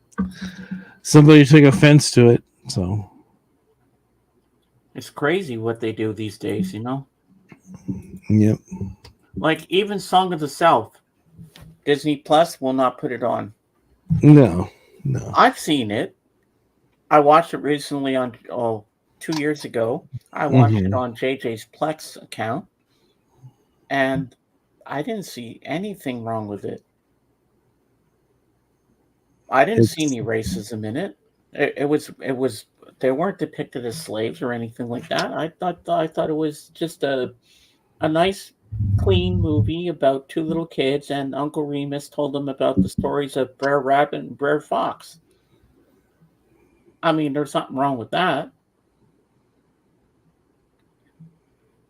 somebody took offense to it. So It's crazy what they do these days, you know? yep. Like, even Song of the South, Disney Plus will not put it on. No. I've seen it. I watched it recently on 2 years ago. I watched it on JJ's Plex account, and I didn't see anything wrong with it. I didn't see any racism in it. It was they weren't depicted as slaves or anything like that. I thought it was just a nice, clean movie about two little kids, and Uncle Remus told them about the stories of Brer Rabbit and Brer Fox. I mean, there's nothing wrong with that.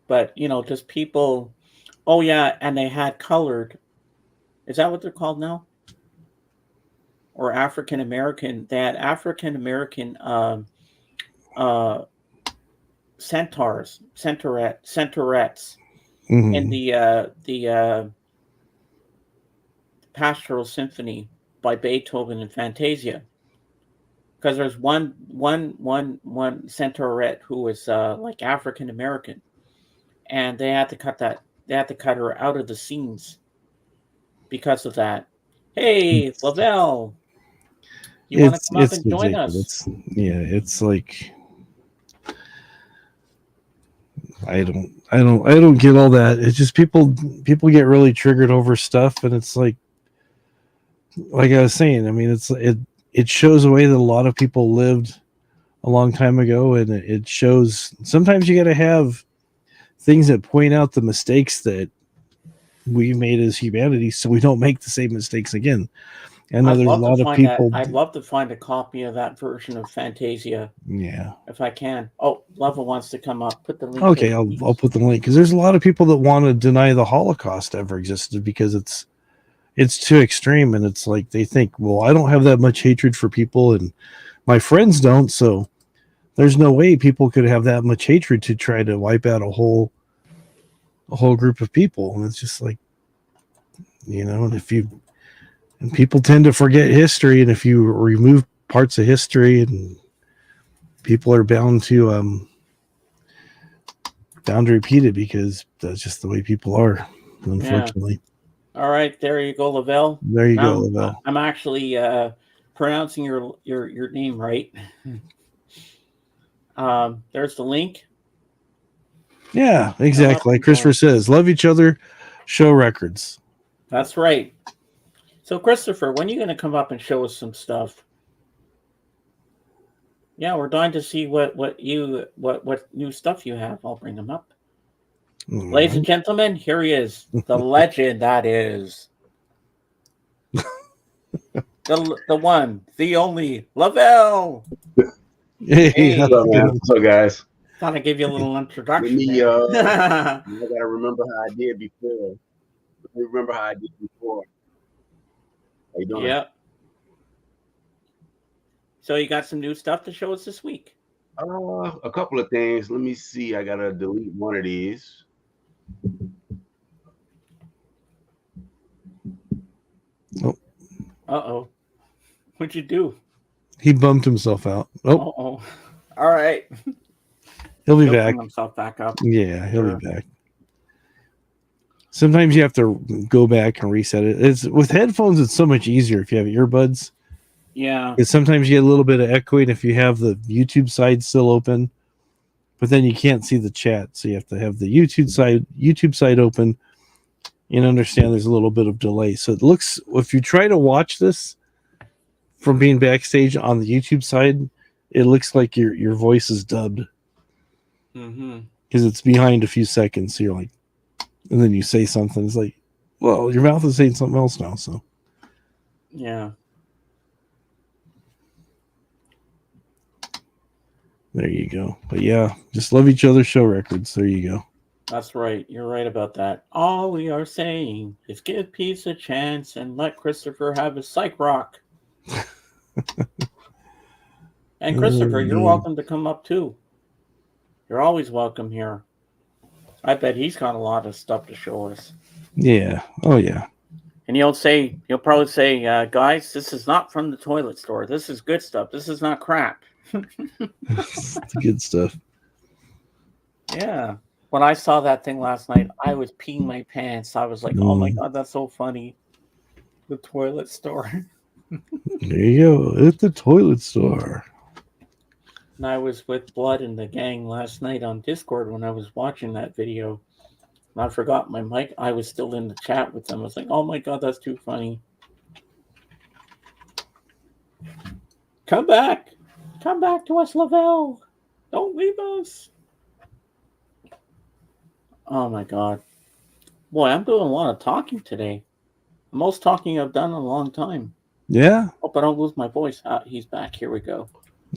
But, just people. Oh, yeah, and they had colored. Is that what they're called now? Or African American? They had African American centaurs, centaurettes in the Pastoral Symphony by Beethoven and Fantasia. Because there's one centaurette who was like African American, and they had to cut that. They had to cut her out of the scenes because of that. Hey, Lavelle, you want to come up and join us? Yeah, it's like I don't get all that. It's just people get really triggered over stuff, and it's like I was saying. I mean, it shows a way that a lot of people lived a long time ago, and it shows sometimes you got to have things that point out the mistakes that we made as humanity, so we don't make the same mistakes again. And there's a lot of people. I'd love to find a copy of that version of Fantasia. Yeah, if I can. Oh, Leva wants to come up. Put the link. Okay, I'll put the link because there's a lot of people that want to deny the Holocaust ever existed because it's too extreme, and it's like they think, well, I don't have that much hatred for people, and my friends don't, so there's no way people could have that much hatred to try to wipe out a whole group of people. And it's just like, and people tend to forget history, and if you remove parts of history, and people are bound to repeat it because that's just the way people are, unfortunately. Yeah. All right, there you go, Lavelle. There you go, Lavelle. I'm actually pronouncing your name right. There's the link. Yeah, exactly. Like Christopher says, love each other, show records. That's right. So, Christopher, when are you going to come up and show us some stuff? Yeah, we're dying to see what new stuff you have. I'll bring them up. Mm-hmm. Ladies and gentlemen, here he is, the legend that is the one, the only Lavelle. Hey, what's up, guys? Thought I'd give you a little introduction. I gotta remember how I did before. How you doing? Yeah. So you got some new stuff to show us this week? A couple of things. Let me see. I gotta delete one of these. Uh-oh. What'd you do? He bumped himself out. Oh. Uh-oh. All right. He'll be back. Himself back up. Yeah, he'll be back. Sometimes you have to go back and reset it. It's with headphones, it's so much easier if you have earbuds. Yeah. Because sometimes you get a little bit of echoing if you have the YouTube side still open, but then you can't see the chat, so you have to have the YouTube side open and understand there's a little bit of delay. So it looks, if you try to watch this from being backstage on the YouTube side, it looks like your voice is dubbed. Mm-hmm. because it's behind a few seconds. So you're like, and then you say something. It's like, well, your mouth is saying something else now. So Yeah. there you go. But yeah, just love each other's show records. There you go. That's right. You're right about that. All we are saying is give peace a chance and let Christopher have his psych rock. And Christopher, you're welcome to come up too. You're always welcome here. I bet he's got a lot of stuff to show us. Yeah. Oh yeah. And he'll probably say, guys, this is not from the toilet store. This is good stuff. This is not crap. It's good stuff. Yeah. When I saw that thing last night, I was peeing my pants. I was like, oh my God, that's so funny. The toilet store. There you go. At the toilet store. And I was with Blood and the gang last night on Discord when I was watching that video. And I forgot my mic. I was still in the chat with them. I was like, oh my God, that's too funny. Come back. Come back to us, Lavelle. Don't leave us. Oh my God. Boy, I'm doing a lot of talking today. The most talking I've done in a long time. Yeah. Hope I don't lose my voice. He's back. Here we go.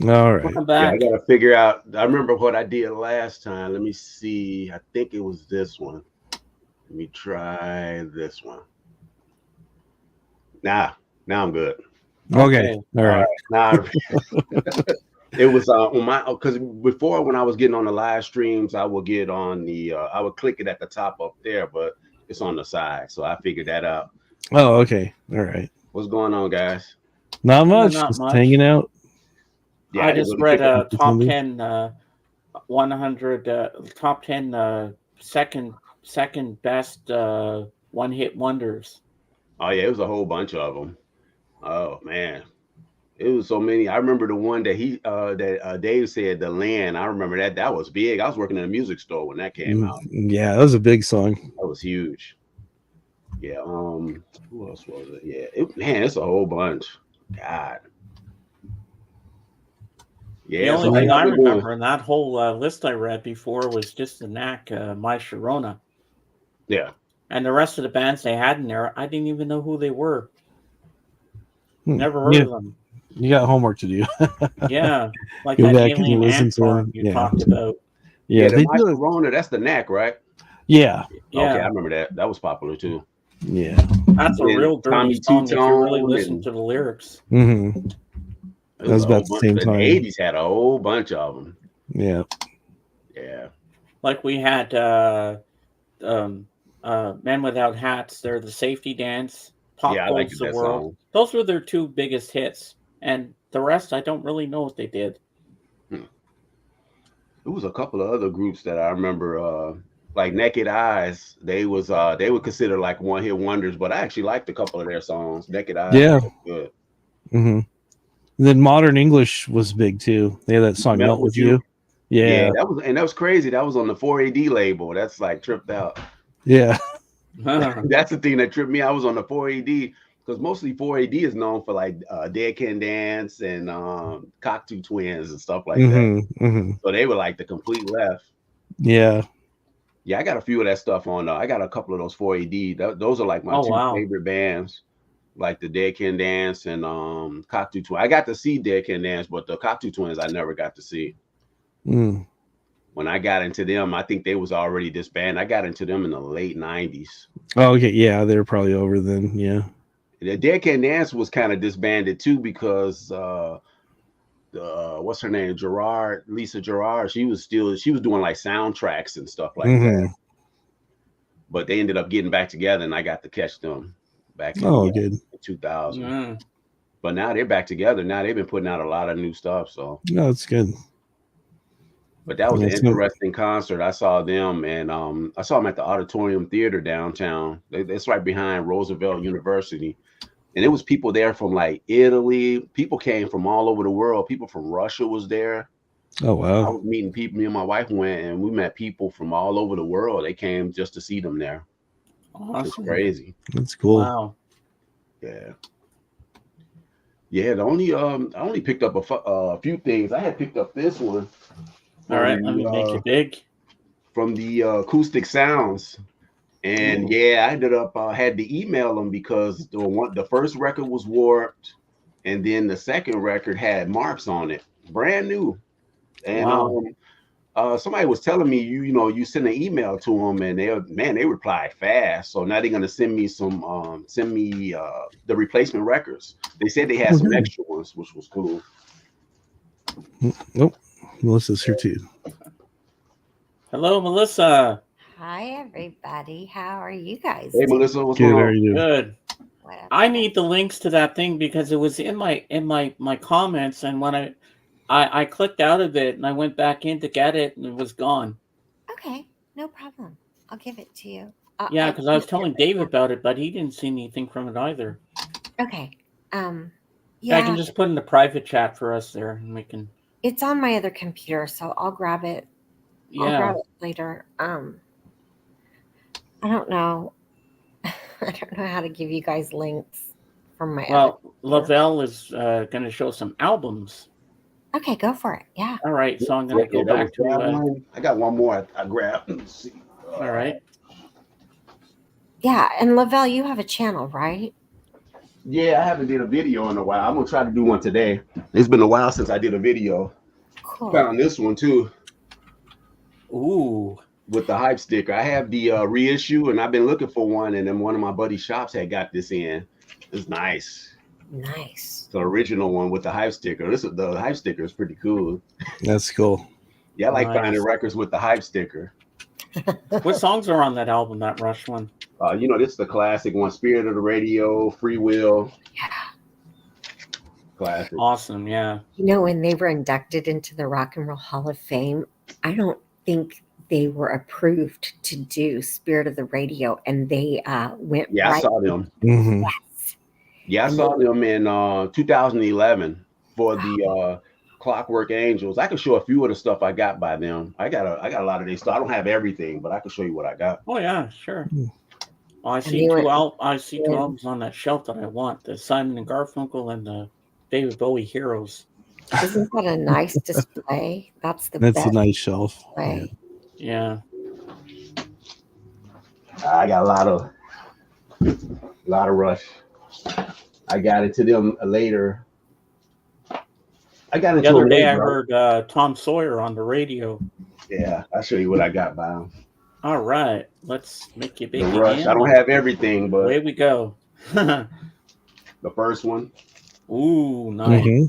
All right. Welcome Yeah, back. I gotta figure out. I remember what I did last time. Let me see. I think it was this one. Let me try this one. Now I'm good. Okay. All right. Now it was on my, because before when I was getting on the live streams, I would get on the I would click it at the top up there, but it's on the side. So I figured that out. Oh, okay. All right. What's going on, guys? Not much. Not Just much. hanging out. Yeah, I just read pick top 10 100 top 10 second best one hit wonders. Oh yeah, it was a whole bunch of them. Oh man, it was so many. I remember the one that Dave said, the Land. I remember that was big. I was working in a music store when that came out. Yeah, that was a big song. That was huge. Yeah. Who else was it? Yeah. It's a whole bunch. God. Yeah. The only thing I remember in that whole list I read before was just the Knack, My Sharona. Yeah. And the rest of the bands they had in there, I didn't even know who they were. Never heard of them. You got homework to do. Yeah. Like Go that back and Alien listen Ant to Farm them. you talked about. Yeah, the My Sharona, that's the Knack, right? Yeah. Okay, I remember that. That was popular too. Yeah. That's a real dirty Tommy song if you really Two-Tone listen to the lyrics. Mm-hmm. That was about the same time. The 80s had a whole bunch of them. Yeah. Yeah. Like we had Men Without Hats. They're the Safety Dance. Pop Goes the World. Song. Those were their two biggest hits. And the rest, I don't really know what they did. There was a couple of other groups that I remember, like Naked Eyes. They were considered like one hit wonders, but I actually liked a couple of their songs. Naked Eyes, yeah, was good. Mm-hmm. And then Modern English was big too. They had that song "Melt with You." Yeah, that was crazy. That was on the 4AD label. That's like tripped out. Yeah, that's the thing that tripped me. I was on the 4AD. Because mostly 4AD is known for like Dead Can Dance and Cocteau Twins and stuff like that. Mm-hmm. So they were like the complete left. Yeah. Yeah, I got a few of that stuff on. I got a couple of those 4AD. Those are like my two favorite bands, like the Dead Can Dance and Cocteau Twins. I got to see Dead Can Dance, but the Cocteau Twins I never got to see. Mm. When I got into them, I think they was already disbanded. I got into them in the late 90s. Oh, okay. Yeah, they were probably over then. Yeah. The Dead Can Dance was kind of disbanded too because what's her name? Lisa Gerard. She was doing like soundtracks and stuff like that. But they ended up getting back together, and I got to catch them back in 2000. Mm. But now they're back together. Now they've been putting out a lot of new stuff. So no, that's good. But that was an interesting concert. I saw them, and I saw them at the Auditorium Theater downtown. It's right behind Roosevelt University. And it was people there from like Italy. People came from all over the world. People from Russia was there. Oh, wow. I was meeting people. Me and my wife went, and we met people from all over the world. They came just to see them there. Awesome. It's crazy. That's cool. Wow. Yeah. Yeah. I only picked up a few things. I had picked up this one. All right. Let me make it big. from the Acoustic Sounds. And yeah, I ended up had to email them because the first record was warped, and then the second record had marks on it, brand new. And Wow. somebody was telling me you send an email to them and they reply fast. So now they're gonna send me the replacement records. They said they had some extra ones, which was cool. Nope. Melissa's here too. Hello, Melissa. Hi, everybody. How are you guys? Hey Melissa, what's Good. going How are on? you doing? Good. What up? I need the links to that thing because it was in my comments, and when I clicked out of it and I went back in to get it and it was gone. Okay, no problem. I'll give it to you. Yeah, because I was telling Dave about it, but he didn't see anything from it either. Okay. I Yeah, can just put in the private chat for us there, and we can. it's on my other computer, so I'll grab it. I'll Yeah. grab it later. I don't know. I don't know how to give you guys links from my Well, other. Lavelle is going to show some albums. Okay, go for it. Yeah. All right, so I'm going to go that back was that to. one. I got one more I grabbed. Let's see. All right. Yeah, and Lavelle, you have a channel, right? Yeah, I haven't did a video in a while. I'm gonna try to do one today. It's been a while since I did a video. Cool. Found this one too Ooh. with the hype sticker. I have the reissue, and I've been looking for one, and then one of my buddy's shops had got this in. It's nice. Nice. It's the original one with the hype sticker. The hype sticker is pretty cool. That's cool. Yeah, I like Nice. finding records with the hype sticker. What songs are on that album, that Rush one? This is the classic one: Spirit of the Radio, Free Will. Yeah. Classic. Awesome, yeah. When they were inducted into the Rock and Roll Hall of Fame, I don't think they were approved to do Spirit of the Radio, and they went Yeah, I right. saw them. Hmm. Yes. Yeah, I saw them in 2011 for the Clockwork Angels. I can show a few of the stuff I got by them. I got a lot of their stuff. I don't have everything, but I can show you what I got. Oh yeah, sure. Hmm. Well, I And see they went- I see two albums on that shelf that I want: the Simon and Garfunkel and the David Bowie Heroes. Isn't that a nice display? That's the That's best a nice shelf. display. Yeah. I got a lot of Rush. I got it to them later. I got it The to other them day I later. heard Tom Sawyer on the radio. Yeah, I'll show you what I got by them. All right, let's make you big The Rush. again. I don't have everything, but Away we go. the first one. Ooh, nice. Hmm.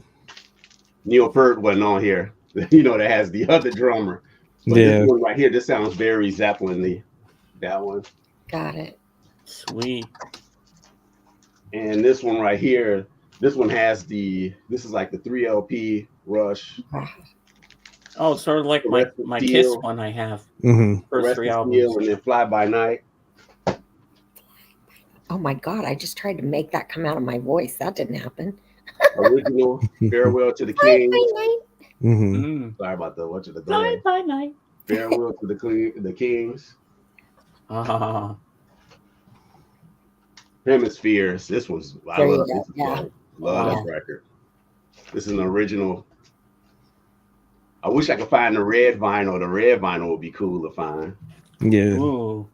Neil Peart wasn't on here. That has the other drummer. But Yeah. this one right here, this sounds very Zeppelin-y. That one. Got it. Sweet. And this one right here, this one has this is like the 3 LP Rush. Oh, sort of like Rest of my Steel. Kiss one I have. Hmm. First Rest three of albums. Steel, and then Fly By Night. Oh my God, I just tried to make that come out of my voice. That didn't happen. Original. Farewell to the Bye, King. bye, night. Hmm. Mm. Sorry about the what's the Night delay. by night. Farewell to the Kings. Ah, Hemispheres. This was I There you love go, this. yeah. Love this record. This is an original. I wish I could find the red vinyl. The red vinyl would be cool to find. Yeah. ooh.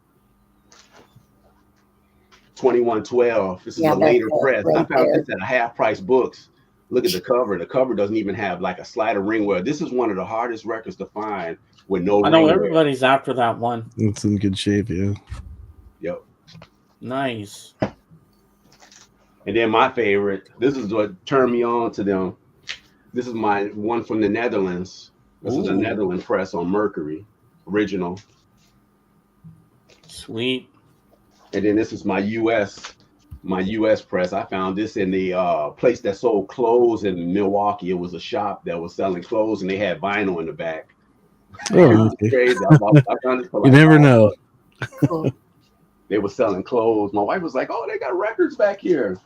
2112. This is Yeah, a later that's press. right I found there. this at a half price books. Look at the cover. The cover doesn't even have like a slider ring wear. This is one of the hardest records to find with no I know ring wear. everybody's after that one. It's in good shape. Yeah. Yep. Nice. And then my favorite, this is what turned me on to them. This is my one from the Netherlands. This is a Ooh. Netherlands press on Mercury, original. Sweet. And then this is my US press. I found this in the place that sold clothes in Milwaukee. It was a shop that was selling clothes, and they had vinyl in the back. It Oh, was okay. crazy. I found this for You like never $5. know. Cool. They were selling clothes. My wife was like, "Oh, they got records back here."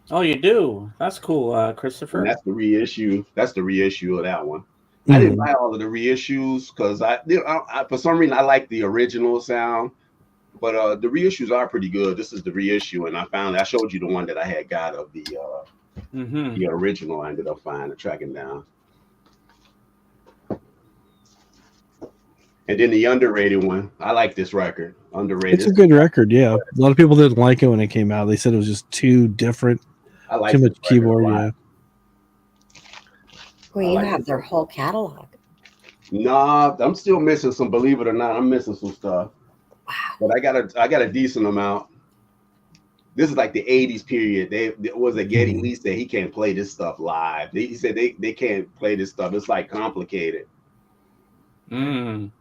Oh, you do? That's cool, And Christopher. that's the reissue. That's the reissue of that one. I didn't Mhm. buy all of the reissues because I for some reason I like the original sound, but the reissues are pretty good. This is the reissue, and I showed you the one that I had got of the Mm-hmm. original. I ended up tracking down. And then the underrated one. I like this record. Underrated. It's a good record, yeah. A lot of people didn't like it when it came out. They said it was just too different, I like too this much record a keyboard, lot. yeah. Well, I you like have it. their whole catalog. Nah, I'm still missing some. Believe it or not, I'm missing some stuff. Wow. But I got a decent amount. This is like the '80s period. They was a Getty Mhm. Lee said he can't play this stuff live. He said they can't play this stuff. It's like complicated. Mm.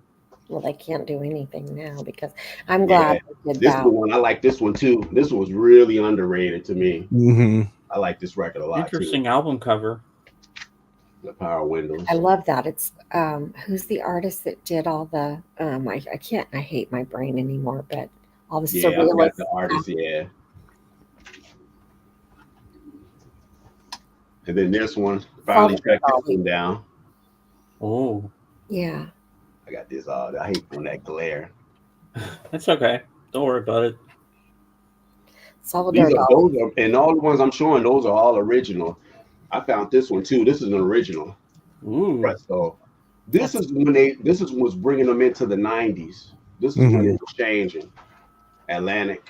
Well, they can't do anything now because I'm Yeah, glad they did this is that. the one. I like this one too. This one was really underrated to me. Mhm. I like this record a lot Interesting album cover. too. The Power Windows. I love that. It's who's the artist that did all the I hate my brain anymore, but all the Yeah, I forgot surrealist the artist. Yeah. And then this one, finally Salvador tracked this Dali. one down. Oh, Yeah. I got this. I hate when that glare. that's okay. Don't worry about it. Salvador These are Dali. those are, and all the ones I'm showing, those are all original. I found this one too. This is an original. Ooh. Presto. This is when this is was bringing them into the '90s. This is when it was changing. Atlantic.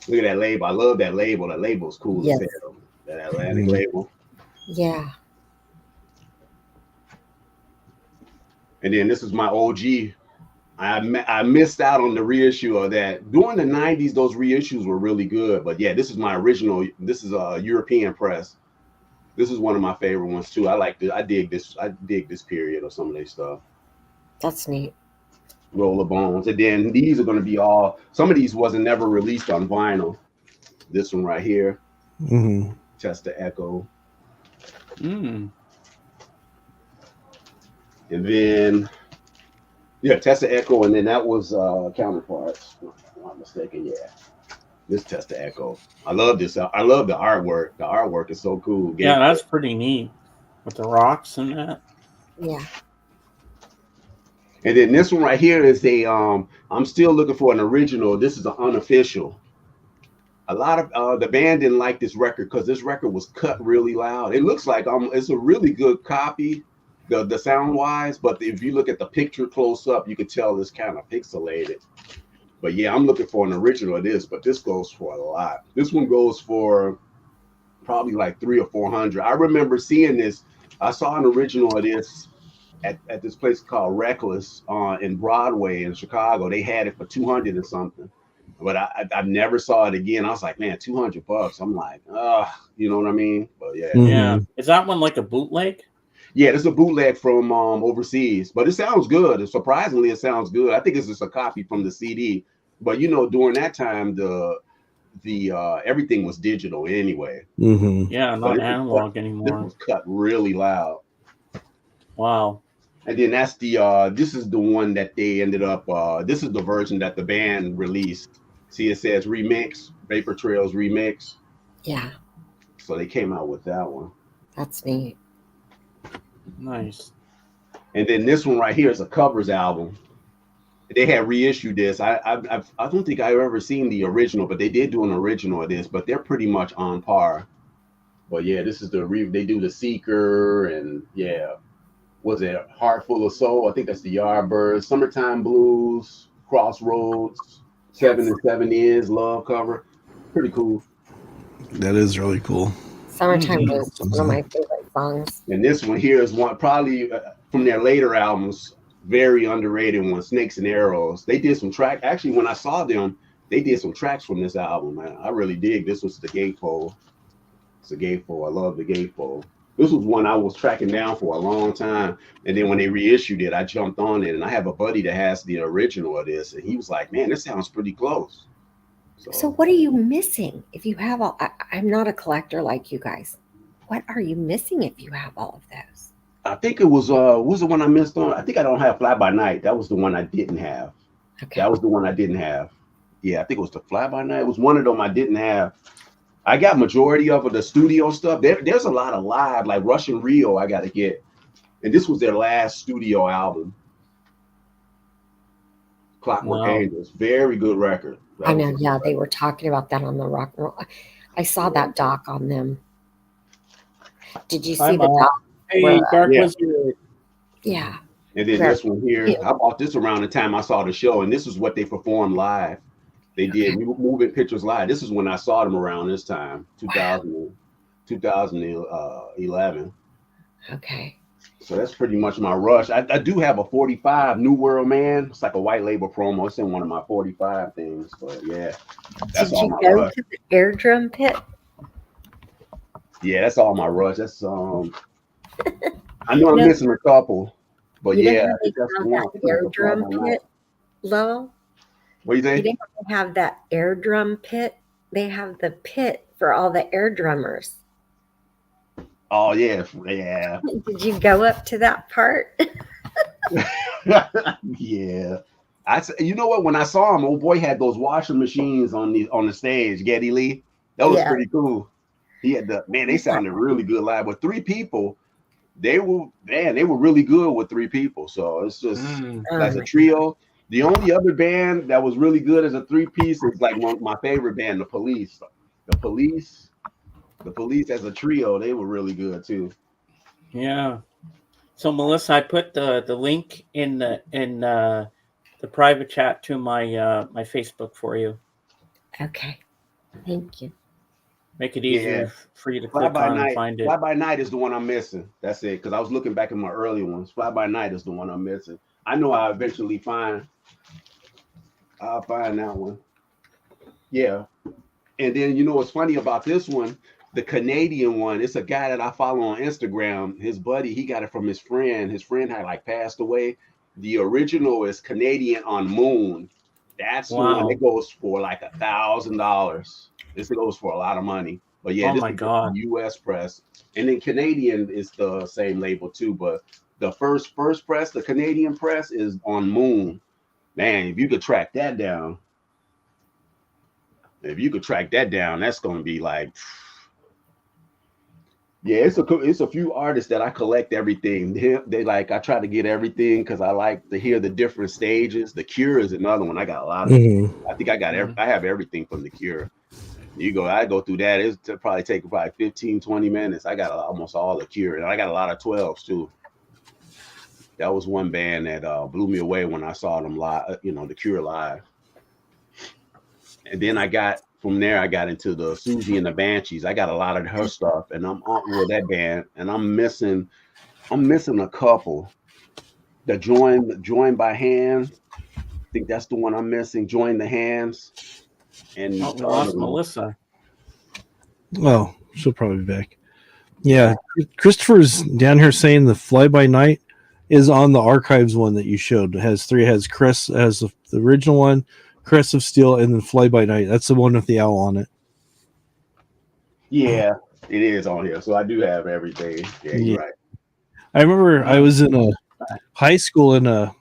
Look at that label. I love that label. That label is cool Yes. as hell. That Atlantic label. Yeah. And then this is my OG. I missed out on the reissue of that. During the '90s, those reissues were really good. But yeah, this is my original. This is a European press. This is one of my favorite ones too. I like this. I dig this. I dig this period of some of their stuff. That's neat. Roller Bones. And then these are going to be all. Some of these wasn't never released on vinyl. This one right here, Mhm. Test the Echo. Mm. And then, yeah, Test the Echo. And then that was Counterparts. If I'm not mistaken. Yeah. This Test the Echo. I love this. I love the artwork. The artwork is so cool. Yeah, that's pretty neat with the rocks and that. Yeah. And then this one right here is a I'm still looking for an original. This is an unofficial. A lot of the band didn't like this record because this record was cut really loud. It looks like it's a really good copy, the sound wise, but if you look at the picture close up, you can tell it's kind of pixelated. But yeah, I'm looking for an original of this, but this goes for a lot. This one goes for probably like 300 or 400. I remember seeing this. I saw an original of this at this place called Reckless in Broadway in Chicago. They had it for 200 or something, but I never saw it again. I was like, man, $200. I'm like, you know what I mean? But yeah, Yeah. Is that one like a bootleg? yeah, it's a bootleg from overseas, but it sounds good. Surprisingly, it sounds good. I think it's just a copy from the CD. But you know, during that time, the everything was digital anyway. Mhm. Yeah, not analog This anymore. was cut really loud. Wow. And then that's this is the one that they ended up this is the version that the band released. See, it says remix, Vapor Trails remix. Yeah. So they came out with that one. That's neat. Nice. And then this one right here is a covers album. They had reissued this. I don't think I've ever seen the original, but they did do an original of this, but they're pretty much on par. But yeah, this is they do the Seeker and yeah. Was it Heart Full of Soul? I think that's the Yardbirds. Summertime Blues, Crossroads, 7 and 7 Years, Love cover. Pretty cool. That is really cool. Summertime Blues is one of my favorite songs. And this one here is one probably from their later albums, very underrated one, Snakes and Arrows. They did some track. Actually, when I saw them, they did some tracks from this album, man. I really dig. This was the Gatefold. It's a Gatefold. I love the Gatefold. This was one I was tracking down for a long time. And then when they reissued it, I jumped on it. And I have a buddy that has the original of this. And he was like, man, this sounds pretty close. So what are you missing if you have all? I'm not a collector like you guys. What are you missing if you have all of those? I think it was what was the one I missed on? I think I don't have Fly By Night. That was the one I didn't have. Okay. That was the one I didn't have. Yeah, I think it was the Fly By Night. It was one of them I didn't have. I got majority of the studio stuff. There's a lot of live, like Russian Rio I got to get. And this was their last studio album. Clockwork Angels. Very good record. I know, yeah, they were talking about that on the rock and roll. I saw that doc on them. Did you see the doc? Hey, Dark Yeah. Wizard. Yeah. And then this one here, I bought this around the time I saw the show, and this is what they performed live. They did moving pictures live. This is when I saw them around this time, 2011. Okay. So that's pretty much my rush. I do have a 45 New World Man. It's like a white label promo. It's in one of my 45 things. But yeah, that's Did all you my go rush. to the air drum pit? Yeah, that's all my rush. That's I know I'm missing a couple, but You know yeah, how they that's have one. that air drum pit, Lowell? What do you You think? know how they have that air drum pit? They have the pit for all the air drummers. Oh yeah, yeah. Did you go up to that part? Yeah. You know what? When I saw him, old boy had those washing machines on the stage. Geddy Lee, that was pretty cool. He had they sounded really good live with 3 people. They were really good with 3 people. So it's just as a trio. The only other band that was really good as a 3-piece is like my favorite band, The Police. The Police as a trio, they were really good too. Yeah. So Melissa, I put the link in the private chat to my my Facebook for you. Okay. Thank you. Make it easier for you to click on and find it. Fly By Night is the one I'm missing. That's it. Because I was looking back at my early ones. Fly By Night is the one I'm missing. I know I'll eventually I'll find that one. Yeah. And then you know what's funny about this one? The Canadian one, it's a guy that I follow on Instagram. His buddy, he got it from his friend. His friend had like passed away. The original is Canadian on Moon. That's the one that goes for like $1,000. This goes for a lot of money. But yeah, this is the US press. And then Canadian is the same label too. But the first press, the Canadian press, is on Moon. Man, if you could track that down, that's going to be like, yeah, it's a few artists that I collect everything. They like, I try to get everything because I like to hear the different stages. The Cure is another one. I got a lot of, I think I have everything from The Cure. I go through that. It's probably take 15, 20 minutes. I got almost all The Cure, and I got a lot of 12s too. That was one band that blew me away when I saw them live, The Cure live. And then from there, I got into the Susie and the Banshees. I got a lot of her stuff, and I'm on with that band, and I'm missing a couple. The Join by Hand. I think that's the one I'm missing. Join the Hands. And we lost Melissa. Well, she'll probably be back. Yeah, Christopher's down here saying the Fly By Night is on the archives one that you showed. It has 3 heads. Chris has the original one, Crest of Steel, and then Fly By Night. That's the one with the owl on it. Yeah, it is on here. So I do have everything. Yeah, you're right. I remember I was in a high school and a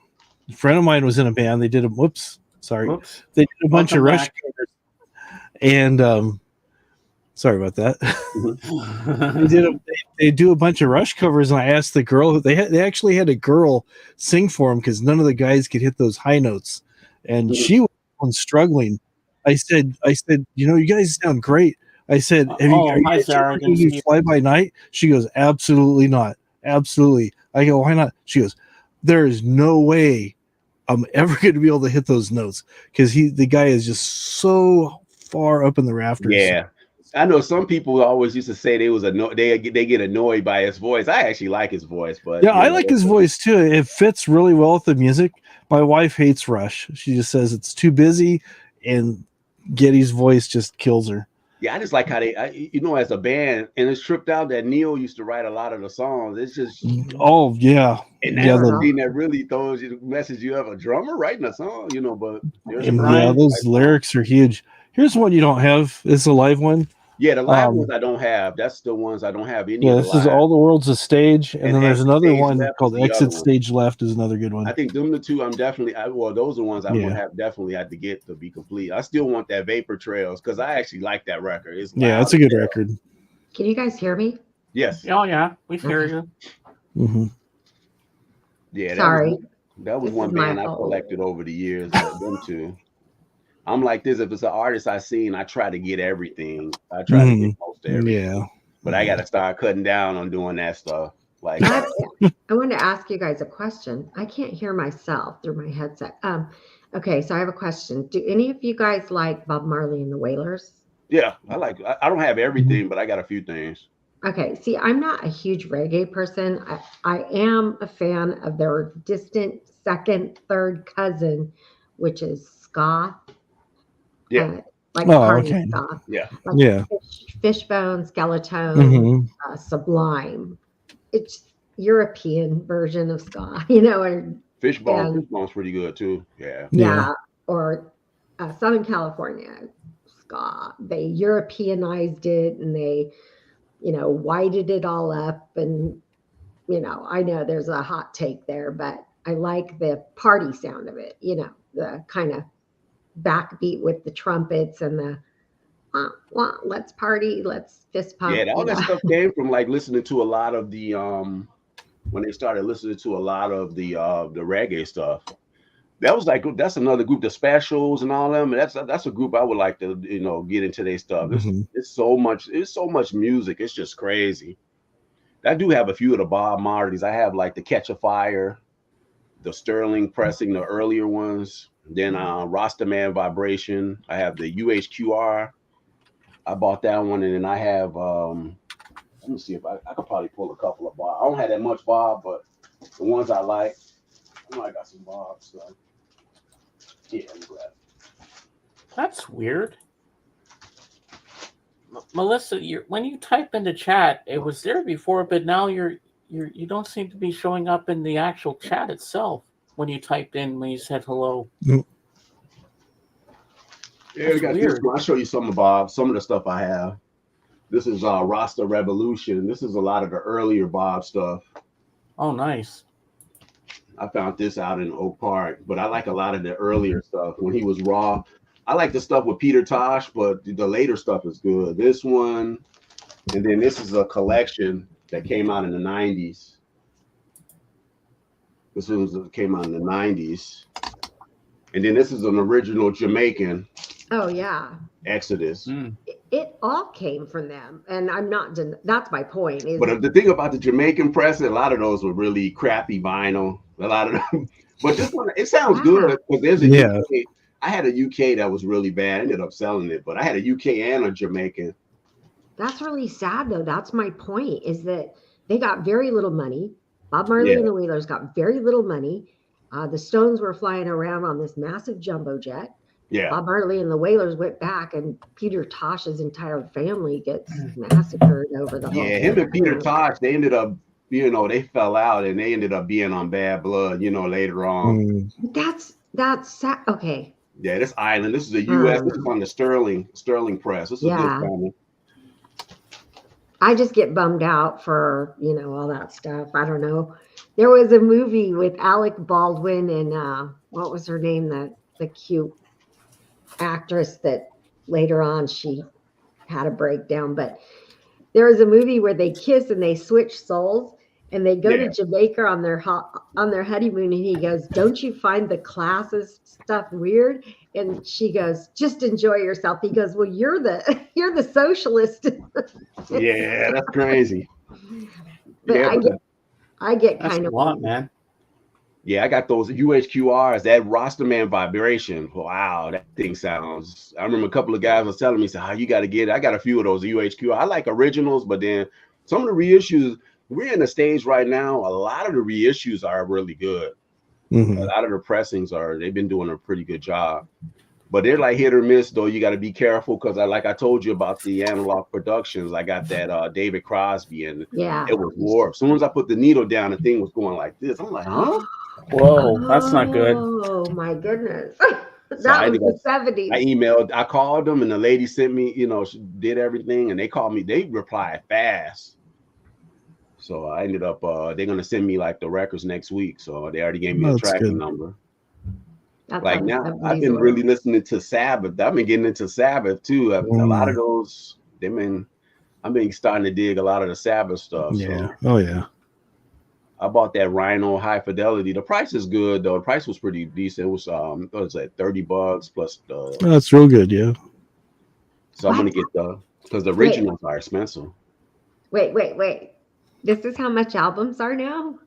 friend of mine was in a band. They did They did a bunch of Rush covers. And sorry about that. They do a bunch of Rush covers, and I asked the girl. They actually had a girl sing for them because none of the guys could hit those high notes, and she was struggling. I said, you guys sound great. I said, are you guys ever going to do Fly By Night? She goes, absolutely not. Absolutely. I go, why not? She goes, there is no way I'm ever going to be able to hit those notes because the guy is just so far up in the rafters. Yeah. I know some people always used to say they get annoyed by his voice. I actually like his voice, but I like his voice too. It fits really well with the music. My wife hates Rush. She just says it's too busy, and Geddy's voice just kills her. Yeah, I just like how as a band, and it's tripped out that Neil used to write a lot of the songs. It's just And that's the thing that really throws you the message. You have a drummer writing a song, but those lyrics are huge. Here's one you don't have. It's a live one. Yeah, the live ones I don't have. That's the ones I don't have. This is All the World's a Stage, and then there's another one called Exit Stage Left is another good one. I think them the two I'm definitely. Those are ones I would have definitely had to get to be complete. I still want that Vapor Trails because I actually like that record. It's a good record. Can you guys hear me? Yes. Oh yeah, we hear you. Mm-hmm. Yeah. Sorry. That was one band I collected over the years. Them two. I'm like this. If it's an artist I seen, I try to get everything. I try to get most of everything. Yeah. But I got to start cutting down on doing that stuff. Like, I want to ask you guys a question. I can't hear myself through my headset. Okay, so I have a question. Do any of you guys like Bob Marley and the Wailers? yeah, I don't have everything, but I got a few things. Okay, see, I'm not a huge reggae person. I am a fan of their distant second, third cousin, which is ska. Yeah. Like Oh, party okay. ska. Yeah. Like Yeah. Fishbone, Skeleton, Mhm. Sublime. It's European version of ska, you know, and Fishbone's pretty good too. Yeah. yeah, or Southern California ska. They Europeanized it and they, whited it all up. And, I know there's a hot take there, but I like the party sound of it, the kind of backbeat with the trumpets and the wah, wah, let's party, let's fist pump. Yeah, all that stuff came from like listening to a lot of the when they started listening to a lot of the reggae stuff. That's another group, the Specials and all them. And that's a group I would like to get into their stuff. It's so much music. It's just crazy. I do have a few of the Bob Marleys. I have like the Catch a Fire, the Sterling pressing, the earlier ones. Then Rastaman Vibration. I have the UHQR. I bought that one, and then I have let me see if I could probably pull a couple of Bob. I don't have that much Bob, but the ones I like, I know I got some Bob stuff. Yeah, let me grab it. That's weird. Melissa, when you type in the chat, it was there before, but now you don't seem to be showing up in the actual chat itself when you typed in when you said hello. Yeah, I got this one. I'll show you some of the stuff I have. This is Rasta Revolution. This is a lot of the earlier Bob stuff. Oh, nice. I found this out in Oak Park, but I like a lot of the earlier stuff when he was raw. I like the stuff with Peter Tosh, but the later stuff is good. This one, and then this is a collection that came out in the 90s. This one came out in the 90s. And then this is an original Jamaican. Oh, yeah. Exodus. It all came from them. And I'm not, that's my point. But the thing about the Jamaican press, a lot of those were really crappy vinyl. A lot of them. But this one, it sounds good. Because there's a UK. I had a UK that was really bad. I ended up selling it. But I had a UK and a Jamaican. That's really sad, though. That's my point, is that they got very little money. Bob Marley and the Wailers got very little money. The Stones were flying around on this massive jumbo jet. Yeah. Bob Marley and the Wailers went back, and Peter Tosh's entire family gets massacred over the whole thing. Him and Peter Tosh, they ended up, they fell out, and they ended up being on Bad Blood, later on. That's sad. Okay. Yeah, this island. This is the U.S. This is on the Sterling press. This is a good family. I just get bummed out for, all that stuff. I don't know. There was a movie with Alec Baldwin and what was her name? The cute actress that later on she had a breakdown. But there was a movie where they kiss and they switch souls, and they go to Jamaica on their honeymoon, and he goes, "Don't you find the classes stuff weird?" And she goes, "Just enjoy yourself." He goes, "Well, you're the socialist." Yeah, that's crazy. But I get that's kind of a lot, man. Yeah, I got those UHQRs, that Rastaman Vibration. Wow, that thing sounds. I remember a couple of guys was telling me, "So, you got to get it." I got a few of those UHQR. I like originals, but then some of the reissues. We're in a stage right now. A lot of the reissues are really good. A lot of the pressings they've been doing a pretty good job, but they're like hit or miss. Though you got to be careful because like I told you about the Analog Productions. I got that David Crosby, and it was warped. As soon as I put the needle down, the thing was going like this. I'm like, huh? Whoa, that's not good. Oh my goodness. That was the 70s. I called them, and the lady sent me, she did everything, and they called me. They replied fast. So I ended up, they're going to send me like the records next week. So they already gave me a tracking number. Like now, I've been really listening to Sabbath. I've been getting into Sabbath too. A lot of those, I've been starting to dig a lot of the Sabbath stuff. Yeah. So. Oh, yeah. I bought that Rhino High Fidelity. The price is good though. The price was pretty decent. It was what was that, $30 plus the. That's real good, yeah. So I'm gonna get because the originals are expensive. Wait. This is how much albums are now?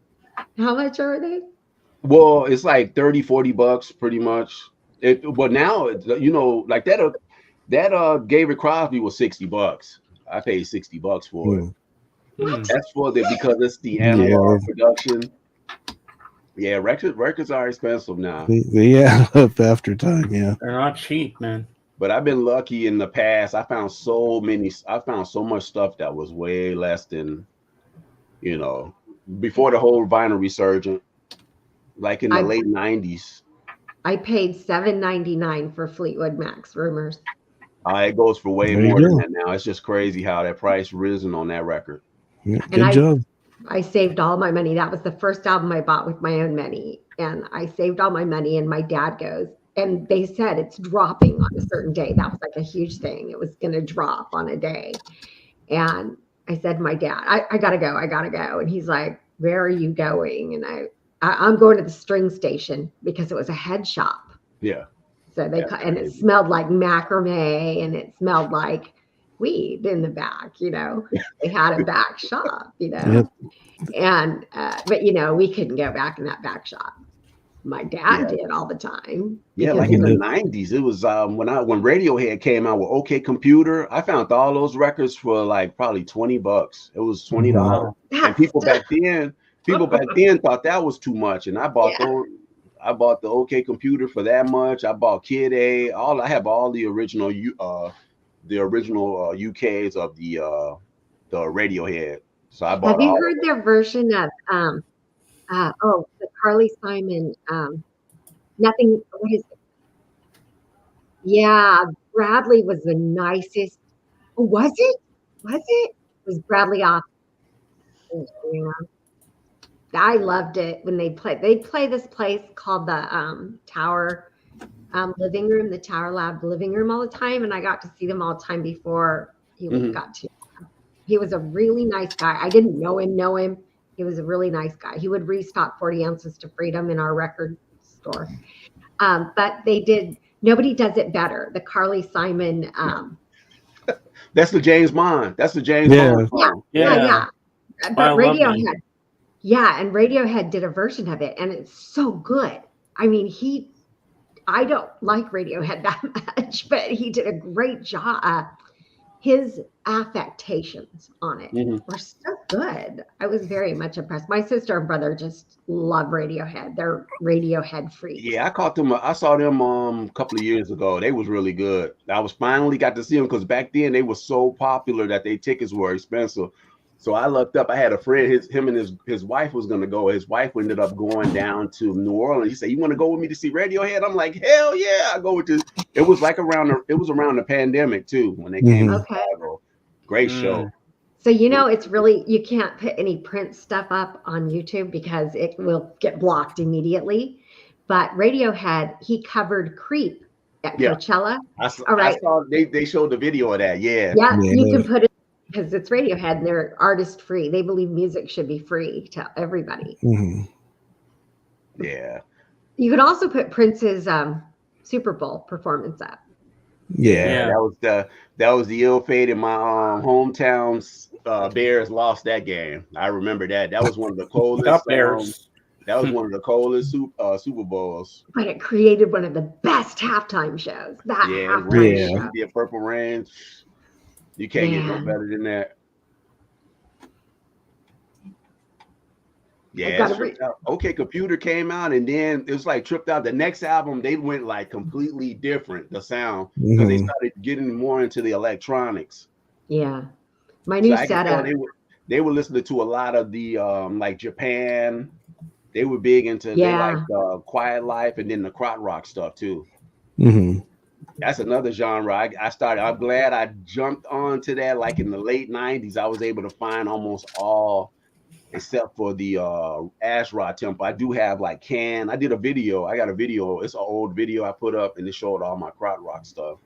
How much are they? Well, it's like 30, $40 pretty much. But now, like that David Crosby was $60. I paid $60 for it. Hmm. That's because it's the Yeah. analog production. Yeah, records are expensive now. They add up after time. Yeah. They're not cheap, man. But I've been lucky in the past. I found so much stuff that was way less than, before the whole vinyl resurgence, like in the late 90s. I paid $7.99 for Fleetwood Mac's Rumors. It goes for way There you more than go. that now. It's just crazy how that price risen on that record. Yeah, And good job. I saved all my money. That was the first album I bought with my own money. And I saved all my money, and my dad goes, and they said it's dropping on a certain day. That was like a huge thing. It was going to drop on a day. And I said to my dad, I got to go. I got to go. And he's like, where are you going? And I'm going to the string station because it was a head shop. Yeah. So and it smelled like macrame, and it smelled like weed in the back, they had a back shop, Yep. and, but we couldn't go back in that back shop. My dad did all the time. Yeah. Like in the 90s, it was, when Radiohead came out with OK Computer, I found all those records for like probably $20. It was $20. Wow. And people back then thought that was too much. And I bought I bought the OK Computer for that much. I bought Kid A. I have all the original UKs of the Radiohead. So I bought. Have you heard their version of the Carly Simon? Nothing. What is it? Yeah, Bradley was the nicest. Oh, was it? It was Bradley off. Yeah. I loved it when they play this place called the Tower Living Room, the Tower Lab Living Room all the time. And I got to see them all the time before he got to. He was a really nice guy. I didn't know him. He was a really nice guy. He would restock 40 Ounces to Freedom in our record store. But nobody does it better. The Carly Simon. That's the James Bond. That's the James Bond song. Yeah. But Radiohead. Yeah, and Radiohead did a version of it, and it's so good. I mean, I don't like Radiohead that much, but he did a great job. His affectations on it were so good. I was very much impressed. My sister and brother just love Radiohead. They're Radiohead freaks. Yeah, I saw them a couple of years ago. They was really good. I was finally got to see them because back then they were so popular that their tickets were expensive. So I looked up. I had a friend. Him and his wife was gonna go. His wife ended up going down to New Orleans. He said, "You want to go with me to see Radiohead?" I'm like, "Hell yeah, I go with you." It was like around the pandemic too when they came to Chicago. Great show. So it's really, you can't put any Prince stuff up on YouTube because it will get blocked immediately. But Radiohead, he covered "Creep" at Coachella. I saw they showed the video of that. Yeah. You can put it. Because it's Radiohead and they're artist free. They believe music should be free to everybody. Yeah. You could also put Prince's Super Bowl performance up. Yeah. That was the ill-fated. My hometown's Bears lost that game. I remember that. That was one of the coldest. Bears. That was one of the coldest Super Bowls. But it created one of the best halftime shows. Show. The Purple Rain. You can't get no better than that. Yeah, OK Computer came out, and then it was like tripped out. The next album, they went like completely different, the sound, because they started getting more into the electronics. Yeah. My new setup. They were listening to a lot of the like Japan. They were big into they liked Quiet Life and then the krautrock rock stuff too. That's another genre. I'm glad I jumped onto that. Like in the late 90s, I was able to find almost all, except for the Asherah Temple. I do have like Can. I did a video. I got a video. It's an old video I put up, and it showed all my krautrock stuff.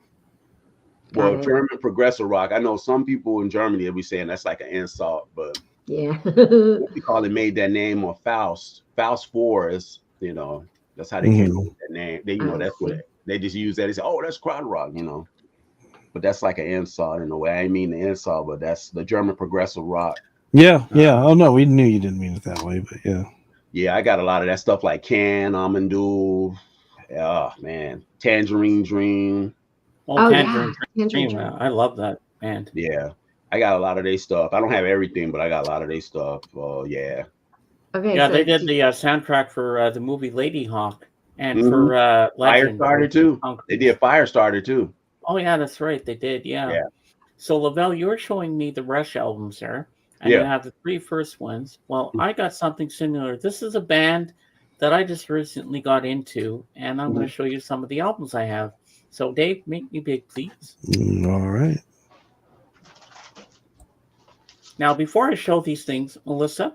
Well, German progressive rock. I know some people in Germany will be saying that's like an insult, but what we call it made that name of Faust. Faust 4 is, that's how they came up with that name. That's what they just use that. They say, "Oh, that's krautrock," but that's like an insult in a way. I mean the insult, but that's the German progressive rock. Yeah, yeah. Oh no, we knew you didn't mean it that way, but yeah. Yeah, I got a lot of that stuff like Can, Amandu, oh man, Tangerine Dream. Oh, Oh Tangerine yeah, Dream. I love that band. Yeah, I got a lot of their stuff. I don't have everything, but I got a lot of their stuff. Yeah. Okay, Yeah, so they did the soundtrack for the movie Lady Hawk and Mhm. for Legend. Firestarter too. Tom They Cruise. did Firestarter too. Oh yeah, that's right. They did. Yeah. Yeah. So Lavelle, you're showing me the Rush albums there, and you Yeah. have the 3 first ones. Well, I got something similar. This is a band that I just recently got into, and I'm going to show you some of the albums I have. So Dave, make me big, please. All right. Now, before I show these things, Melissa,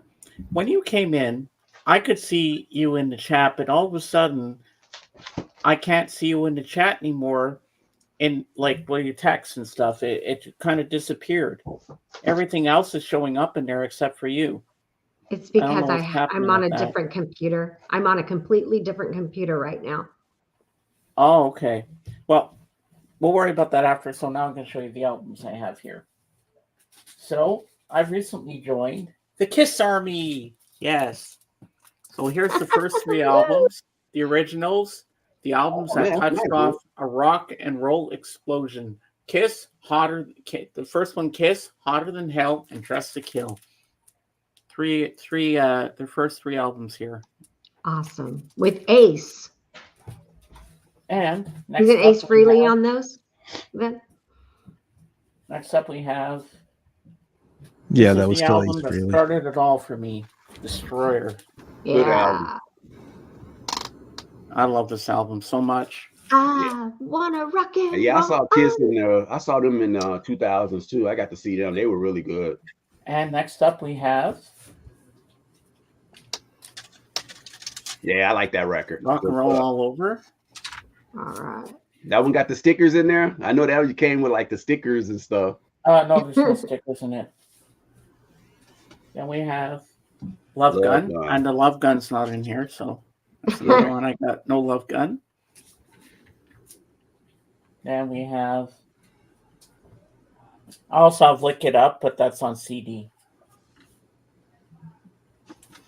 when you came in, I could see you in the chat, but all of a sudden, I can't see you in the chat anymore. In like where you text and stuff, it kind of disappeared. Everything else is showing up in there except for you. it's I don't know because what's happening I'm on a with that. different computer. I'm on a completely different computer right now. Oh, okay. Well, we'll worry about that after. So now I'm going to show you the albums I have here. So I've recently joined the Kiss Army. Yes. So here's the first 3 albums, the originals, the albums that man, touched that's off a rock and roll explosion. Kiss, hotter. The first one, Kiss, Hotter Than Hell, and Dress to Kill. The first 3 albums here. Awesome. With Ace. And next Isn't up Ace we Frehley have- on those? Then? Next up we have. Yeah, this that is was the still album Ace that Frehley. started it all for me. Destroyer. Good Yeah. album. I love this album so much. I wanna rock it. Yeah, I saw Kiss I saw them in 2000s too. I got to see them. They were really good. And next up we have Yeah, I like that record. Rock and Roll All Over. All right. That one got the stickers in there. I know that came with like the stickers and stuff. No, there's no stickers in it. Then we have Love Gun, and the Love Gun's not in here, so that's the other one I got. No Love Gun. Then we have. I also have Lick It Up, but that's on CD.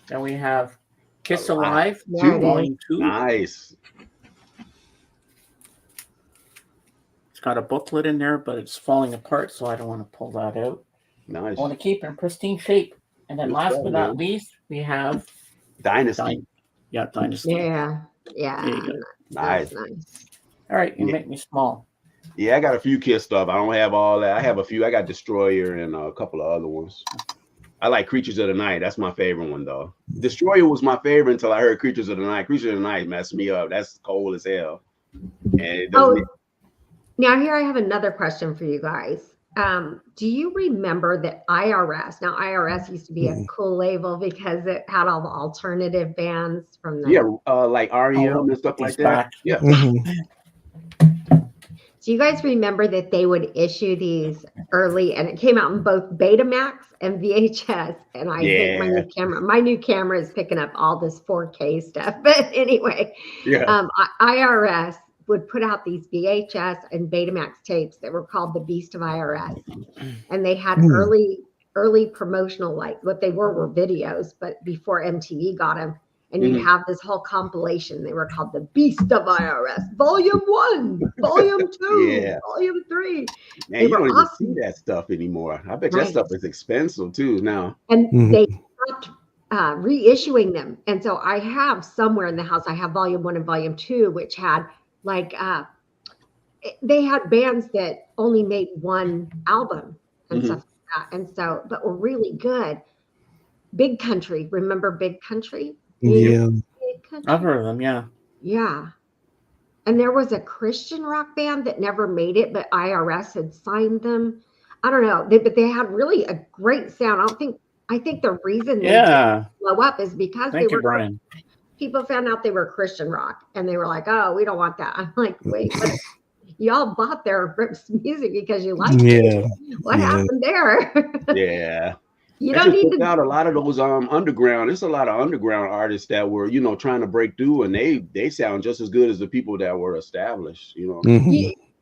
Then we have Kiss Alive, Yeah, it is. Volume 2. Nice. It's got a booklet in there, but it's falling apart, so I don't want to pull that out. Nice. I want to keep it in pristine shape. And then Good last job, but not man. least, we have Dynasty. Dynasty. Yeah. Yeah. There you go. Nice. That's nice. All right, you Yeah. make me small. Yeah, I got a few Kiss stuff. I don't have all that. I have a few. I got Destroyer and a couple of other ones. I like Creatures of the Night. That's my favorite one, though. Destroyer was my favorite until I heard Creatures of the Night. Creatures of the Night messed me up. That's cold as hell. And it doesn't Now here I have another question for you guys. Do you remember that IRS? Now IRS used to be a cool label because it had all the alternative bands from the. like REM and stuff like He's that. back. Yeah. Mhm. Do you guys remember that they would issue these early, and it came out in both Betamax and VHS? And I think my new camera is picking up all this 4K stuff. But anyway, Yeah. IRS would put out these VHS and Betamax tapes that were called the Beast of IRS, and they had early promotional, like what they were videos, but before MTV got them. And you'd have this whole compilation. They were called the Beast of IRS, Volume 1, Volume 2, Volume 3. Man, you don't even see that stuff anymore. I bet that stuff is expensive too now. And they stopped reissuing them. And so I have somewhere in the house, I have Volume 1 and Volume 2, which had like, they had bands that only made one album and stuff like that. And so, but were really good. Big Country, remember Big Country? Yeah. I've heard of them, yeah. Yeah. And there was a Christian rock band that never made it, but IRS had signed them. I don't know. But they had really a great sound. I think the reason they didn't blow up is because Thank you, Brian. People found out they were Christian rock and they were like, oh, we don't want that. I'm like, wait, but y'all bought their music because you liked it. What happened there? Yeah. You don't need to out a lot of those underground. There's a lot of underground artists that were, trying to break through, and they sound just as good as the people that were established.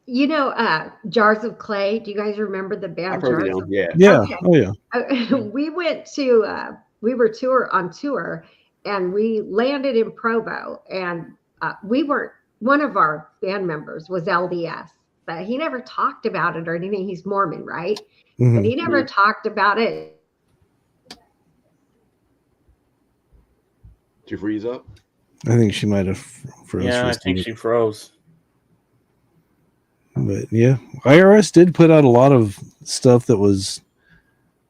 You know, Jars of Clay. Do you guys remember the I've band heard Jars of of them. Yeah. Yeah. Okay. Oh yeah. We went to we were on tour and we landed in Provo and we weren't one of our band members was LDS, but he never talked about it or anything. He's Mormon, right? But Mhm. he never talked about it. Did you freeze up? I think she might have froze. Yeah, for a I think second. she froze. But yeah, IRS did put out a lot of stuff that was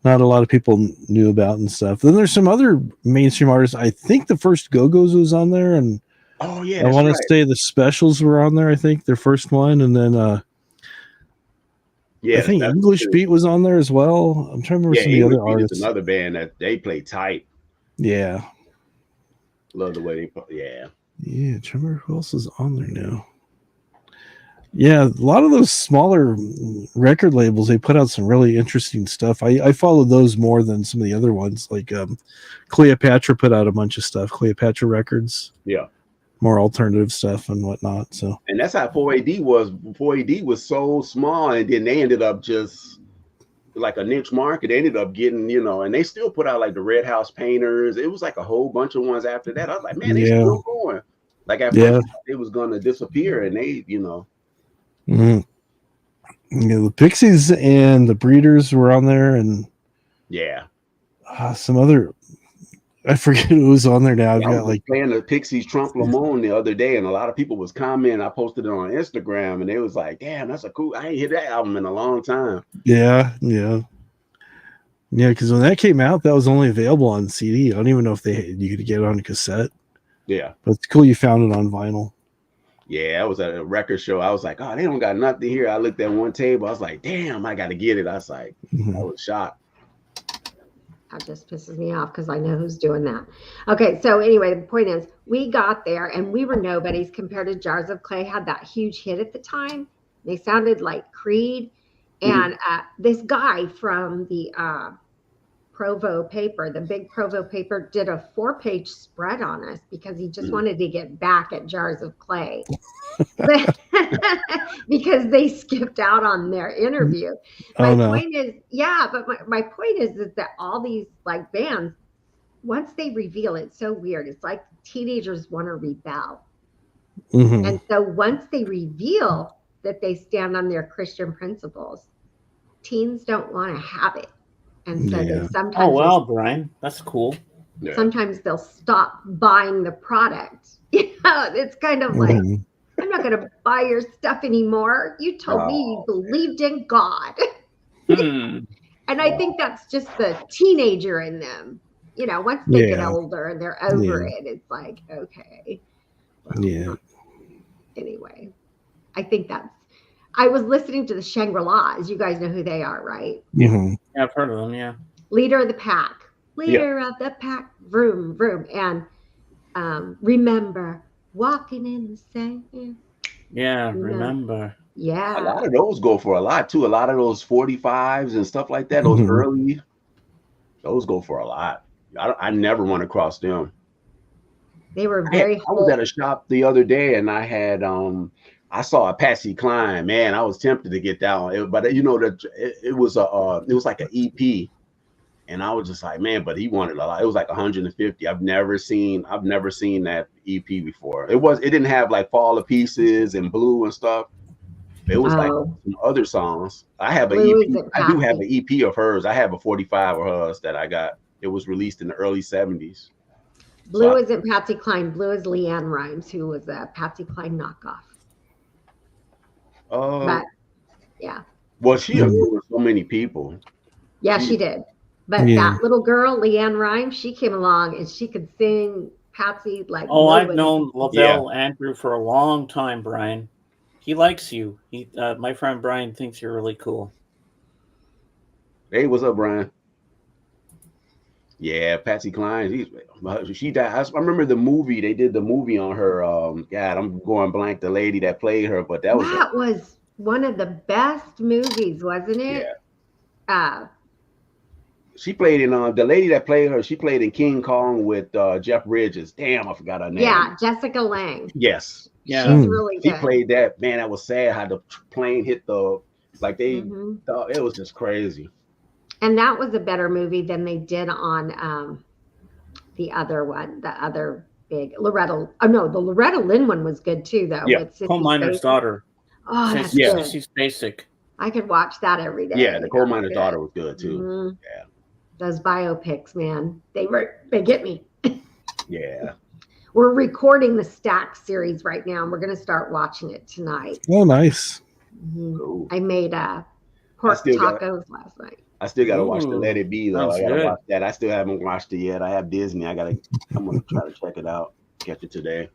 not a lot of people knew about and stuff. Then there's some other mainstream artists. I think the first Go-Go's was on there, and Oh yeah, I that's want right. to say the Specials were on there. I think their first one, and then Yeah, I think that's English true. Beat was on there as well. I'm trying to remember Yeah, some of the English other Beat is artists. another band that they play tight. Yeah, Love the way they play. Yeah. yeah. I'm trying to remember who else is on there now. Yeah, a lot of those smaller record labels, they put out some really interesting stuff. I followed those more than some of the other ones. Like Cleopatra put out a bunch of stuff. Cleopatra Records, Yeah. more alternative stuff and whatnot. So And that's how 4AD was. 4AD was so small, and then they ended up just like a niche market. They ended up getting, and they still put out like the Red House Painters. It was like a whole bunch of ones after that. I was like, man, they yeah, still going. Like at yeah. first it was gonna disappear, and they, Mhm. Yeah, the Pixies and the Breeders were on there, and yeah. some other. I forget who was on there now. I've I was got like playing the Pixies Trump Lamone the other day, and a lot of people was commenting. I posted it on Instagram, and they was like, "Damn, that's a cool. I ain't hear that album in a long time." yeah. Because when that came out, that was only available on CD. I don't even know if you could get it on cassette. Yeah, But it's cool you found it on vinyl. yeah. I was at a record show. I was like, "Oh, they don't got nothing here." I looked at one table. I was like, "Damn, I got to get it." I was like, I was shocked. That just pisses me off because I know who's doing that. Okay, so anyway, the point is we got there and we were nobodies compared to Jars of Clay had that huge hit at the time. They sounded like Creed. And this guy from the Provo paper, the big Provo paper, did a 4-page spread on us because he just wanted to get back at Jars of Clay. Because they skipped out on their interview. My point is, but my point is that all these like bands, once they reveal, it's so weird. It's like teenagers want to rebel. Mm-hmm. And so once they reveal that they stand on their Christian principles, teens don't want to have it. And so they sometimes. Oh, wow, Brian. That's cool. Yeah. Sometimes they'll stop buying the product. It's kind of like, I'm not going to buy your stuff anymore. You told me you believed in God. And I think that's just the teenager in them. Once they get older and they're over it, it's like, okay. Well, anyway, I think I was listening to the Shangri-Las. You guys know who they are, right? Mm-hmm. Yeah, I've heard of them, yeah. Leader of the pack. Leader of the pack. Vroom, vroom. And remember, walking in the sand. Yeah, remember. Yeah. A lot of those go for a lot, too. A lot of those 45s and stuff like that, those early, those go for a lot. I never want to cross them. They were very I was at a shop the other day, and I had I saw a Patsy Cline. Man, I was tempted to get that one, but it was like an EP, and I was just like, man, but he wanted a lot. It was like 150. I've never seen that EP before. It didn't have like Fall of Pieces and Blue and stuff. It was like some other songs. I have an EP. I do have an EP of hers. I have a 45 of hers that I got. It was released in the early 70s. Blue isn't Patsy Cline. Blue is Leanne Rimes, who was a Patsy Cline knockoff. But yeah. Well, she influenced so many people. Yeah, she did. But that little girl, Leanne Rimes, she came along and she could sing Patsy like. Oh, I've known Lavelle Andrew for a long time, Brian. He likes you. My friend Brian thinks you're really cool. Hey, what's up, Brian? Yeah, Patsy Cline. She died. I remember the movie. They did the movie on her. God, I'm going blank. The lady that played her, but that was one of the best movies, wasn't it? Yeah. She played in the lady that played her. She played in King Kong with Jeff Bridges. Damn, I forgot her name. Yeah, Jessica Lange. Yes. Yeah. She's really She good. played that. Man, that was sad how the plane hit the they Mhm. thought it was just crazy. And that was a better movie than they did on the other one, the other big Loretta. Oh no, the Loretta Lynn one was good too, though. Yeah. With Sissy Coal miner's Spacek. daughter. Oh, that's Yeah. good. She's basic. I could watch that every day. Yeah, the coal That was miner's good. daughter was good too. Mhm. Yeah. Those biopics, man, they get me. Yeah. We're recording the Stack series right now, and we're going to start watching it tonight. Oh, nice. Mhm. Cool. I made pork still got- tacos last night. I still gotta watch the Ooh, Let It Be though. sounds I gotta good. watch that. I still haven't watched it yet. I have Disney. I'm gonna try to check it out. Catch it today.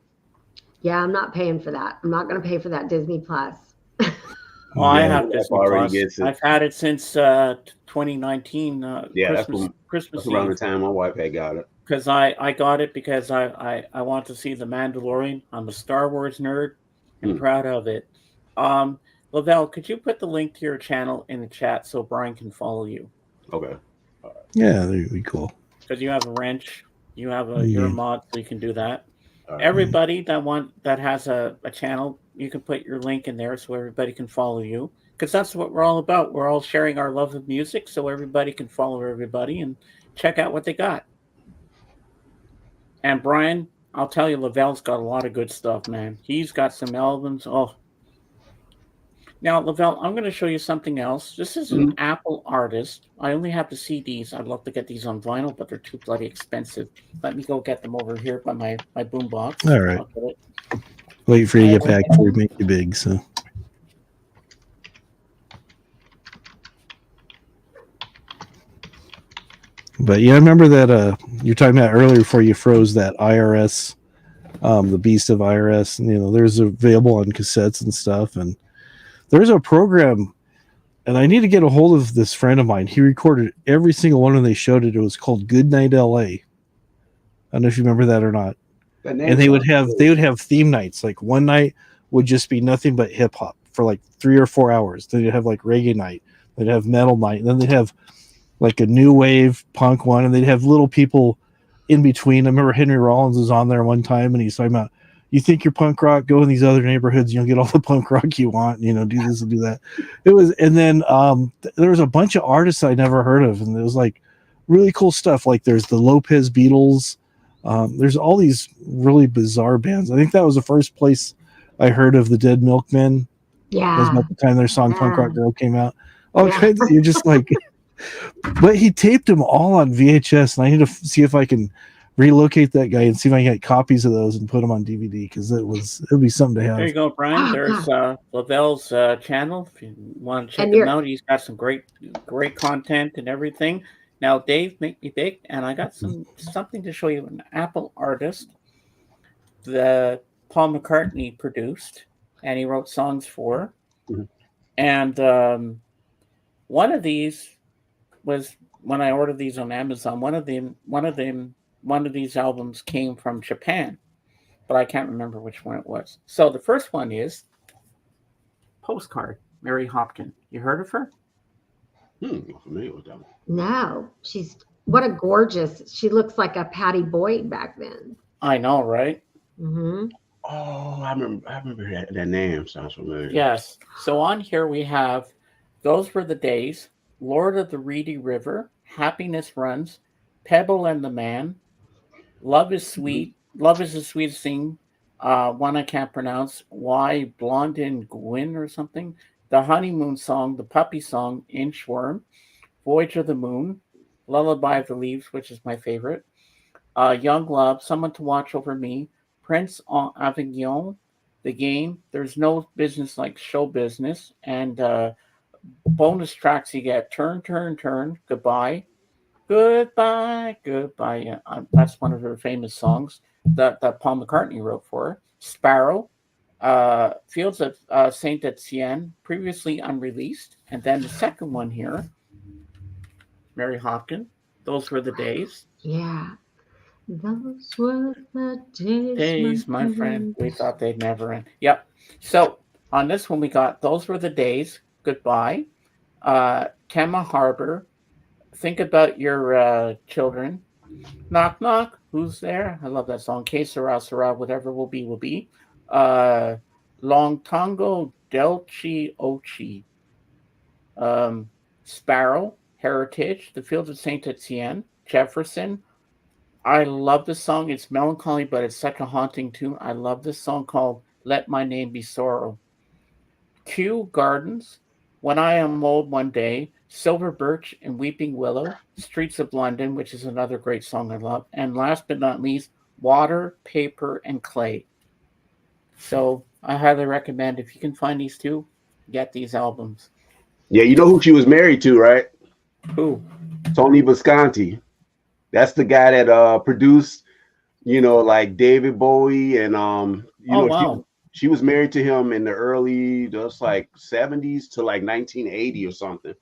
Yeah, I'm not paying for that. I'm not going to pay for that Disney Plus. Well, I Yeah, have that Disney already Plus. gets it. I've had it since 2019 Yeah, that's Christmas around the Eve. time my wife had got it. Because I got it because I want to see The Mandalorian. I'm a Star Wars nerd and proud of it. Lavelle, could you put the link to your channel in the chat so Brian can follow you? Okay. Yeah, that'd be cool. Because you have a wrench, you have Yeah. you're a mod, so you can do that. All right. Everybody that has a channel, you can put your link in there so everybody can follow you. Because that's what we're all about. We're all sharing our love of music, so everybody can follow everybody and check out what they got. And Brian, I'll tell you, Lavelle's got a lot of good stuff, man. He's got some albums. Oh. Now, Lavelle, I'm going to show you something else. This is an Apple artist. I only have the CDs. I'd love to get these on vinyl, but they're too bloody expensive. Let me go get them over here by my boombox. All right. I'll get it. Wait for you to get back before we make you big. So, but yeah, I remember that you're talking about earlier before you froze that IRS, the Beast of IRS. And, there's available on cassettes and stuff. And there's a program, and I need to get a hold of this friend of mine. He recorded every single one when they showed it. It was called Goodnight LA. I don't know if you remember that or not. That name And they would sounds have theme nights. Like one night would just be nothing but hip hop for like 3 or 4 hours. Then they'd have like reggae night. They'd have metal night. And then they'd have like a new wave punk one, and they'd have little people in between. I remember Henry Rollins was on there one time, and he's talking about, you think you're punk rock, go in these other neighborhoods, you'll get all the punk rock you want, do this and do that. It was, and then there was a bunch of artists I never heard of, and it was like really cool stuff. Like there's the Lopez Beatles. There's all these really bizarre bands. I think that was the first place I heard of the Dead Milkmen. That was Yeah. about the time their song Punk Rock Girl came out. All Yeah. kinds. You're just like, but he taped them all on VHS, and I need to see if I can relocate that guy and see if I can get copies of those and put them on DVD, because it'd be something to have. There you go, Brian. Oh, There's Lavelle's channel. If you want to check And him you're- out, he's got some great content and everything. Now, Dave, make me big, and I got something to show you. An Apple artist that Paul McCartney produced, and he wrote songs for. Mhm. And one of these was when I ordered these on Amazon. One of these albums came from Japan, but I can't remember which one it was. So the first one is Postcard, Mary Hopkin. You heard of her? I'm familiar with that one. No, what a gorgeous. She looks like a Patty Boyd back then. I know, right? Hmm. Oh, I remember that name sounds familiar. Yes. So on here we have Those Were the Days, Lord of the Reedy River, Happiness Runs, Pebble and the Man, Love is Sweet, Love is the Sweetest Thing, one I can't pronounce, Why Blonde and Gwyn or something, The Honeymoon Song, The Puppy Song, Inchworm, Voyage of the Moon, Lullaby of the Leaves, which is my favorite, Young Love, Someone to Watch Over Me, Prince en Avignon, The Game, There's No Business Like Show Business, and bonus tracks you get Turn, Turn, Turn, Goodbye, Goodbye, Goodbye. Yeah, that's one of her famous songs that Paul McCartney wrote for her. Sparrow, Fields of Saint Etienne, previously unreleased. And then the second one here, Mary Hopkin, Those Were the Days. Yeah. Those were the Days, my friend, we thought they'd never end. Yep. So on this one, we got Those Were the Days, Goodbye, Kemah Harbor, think about your children. Knock knock. Who's there? I love that song. Que sera sera. Whatever will be will be. Long Tango Delchi Ochi. Sparrow, Heritage, The Fields of Saint Etienne, Jefferson. I love this song. It's melancholy, but it's such a haunting tune. I love this song called Let My Name Be Sorrow. Kew Gardens, When I Am Old One Day, Silver Birch and Weeping Willow, Streets of London, which is another great song I love. And last but not least, Water, Paper, and Clay. So I highly recommend, if you can find these two, get these albums. Yeah, you know who she was married to, right? Who? Tony Visconti. That's the guy that produced, like David Bowie and wow. she was married to him in the early, just like 70s to like 1980 or something.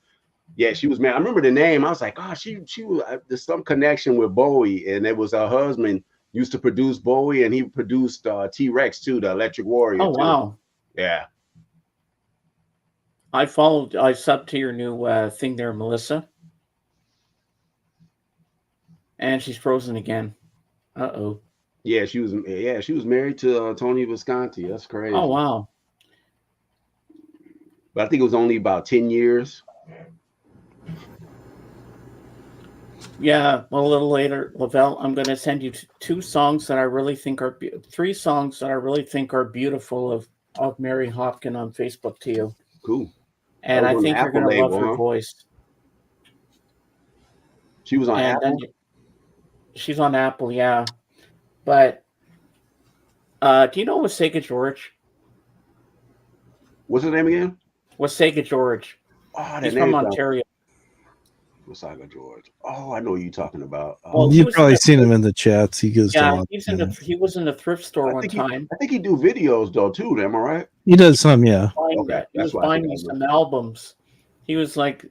Yeah, she was married. I remember the name. I was like, oh, she was, there's some connection with Bowie, and it was her husband used to produce Bowie, and he produced T-Rex too, the Electric Warrior. Oh, too. wow. Yeah. I subbed to your new thing there, Melissa. And she's frozen again. Uh-oh. Yeah, she was married to Tony Visconti. That's crazy. Oh, wow. But I think it was only about 10 years. Yeah, well, a little later, Lavelle, I'm going to send you three songs that I really think are beautiful of Mary Hopkin on Facebook to you. Cool. And I think you're going to love her voice. She was on Apple? She's on Apple, yeah. But do you know Wasaga George? What's her name again? Wasaga George. Oh, he's from Ontario. Wasaga George. Oh, I know what you're talking about. Well, you've probably seen him in the chats. He goes down. He was in the thrift store one time. I think he do videos though too. Am I right? He does some, yeah. Okay, he was buying me some albums. He was like,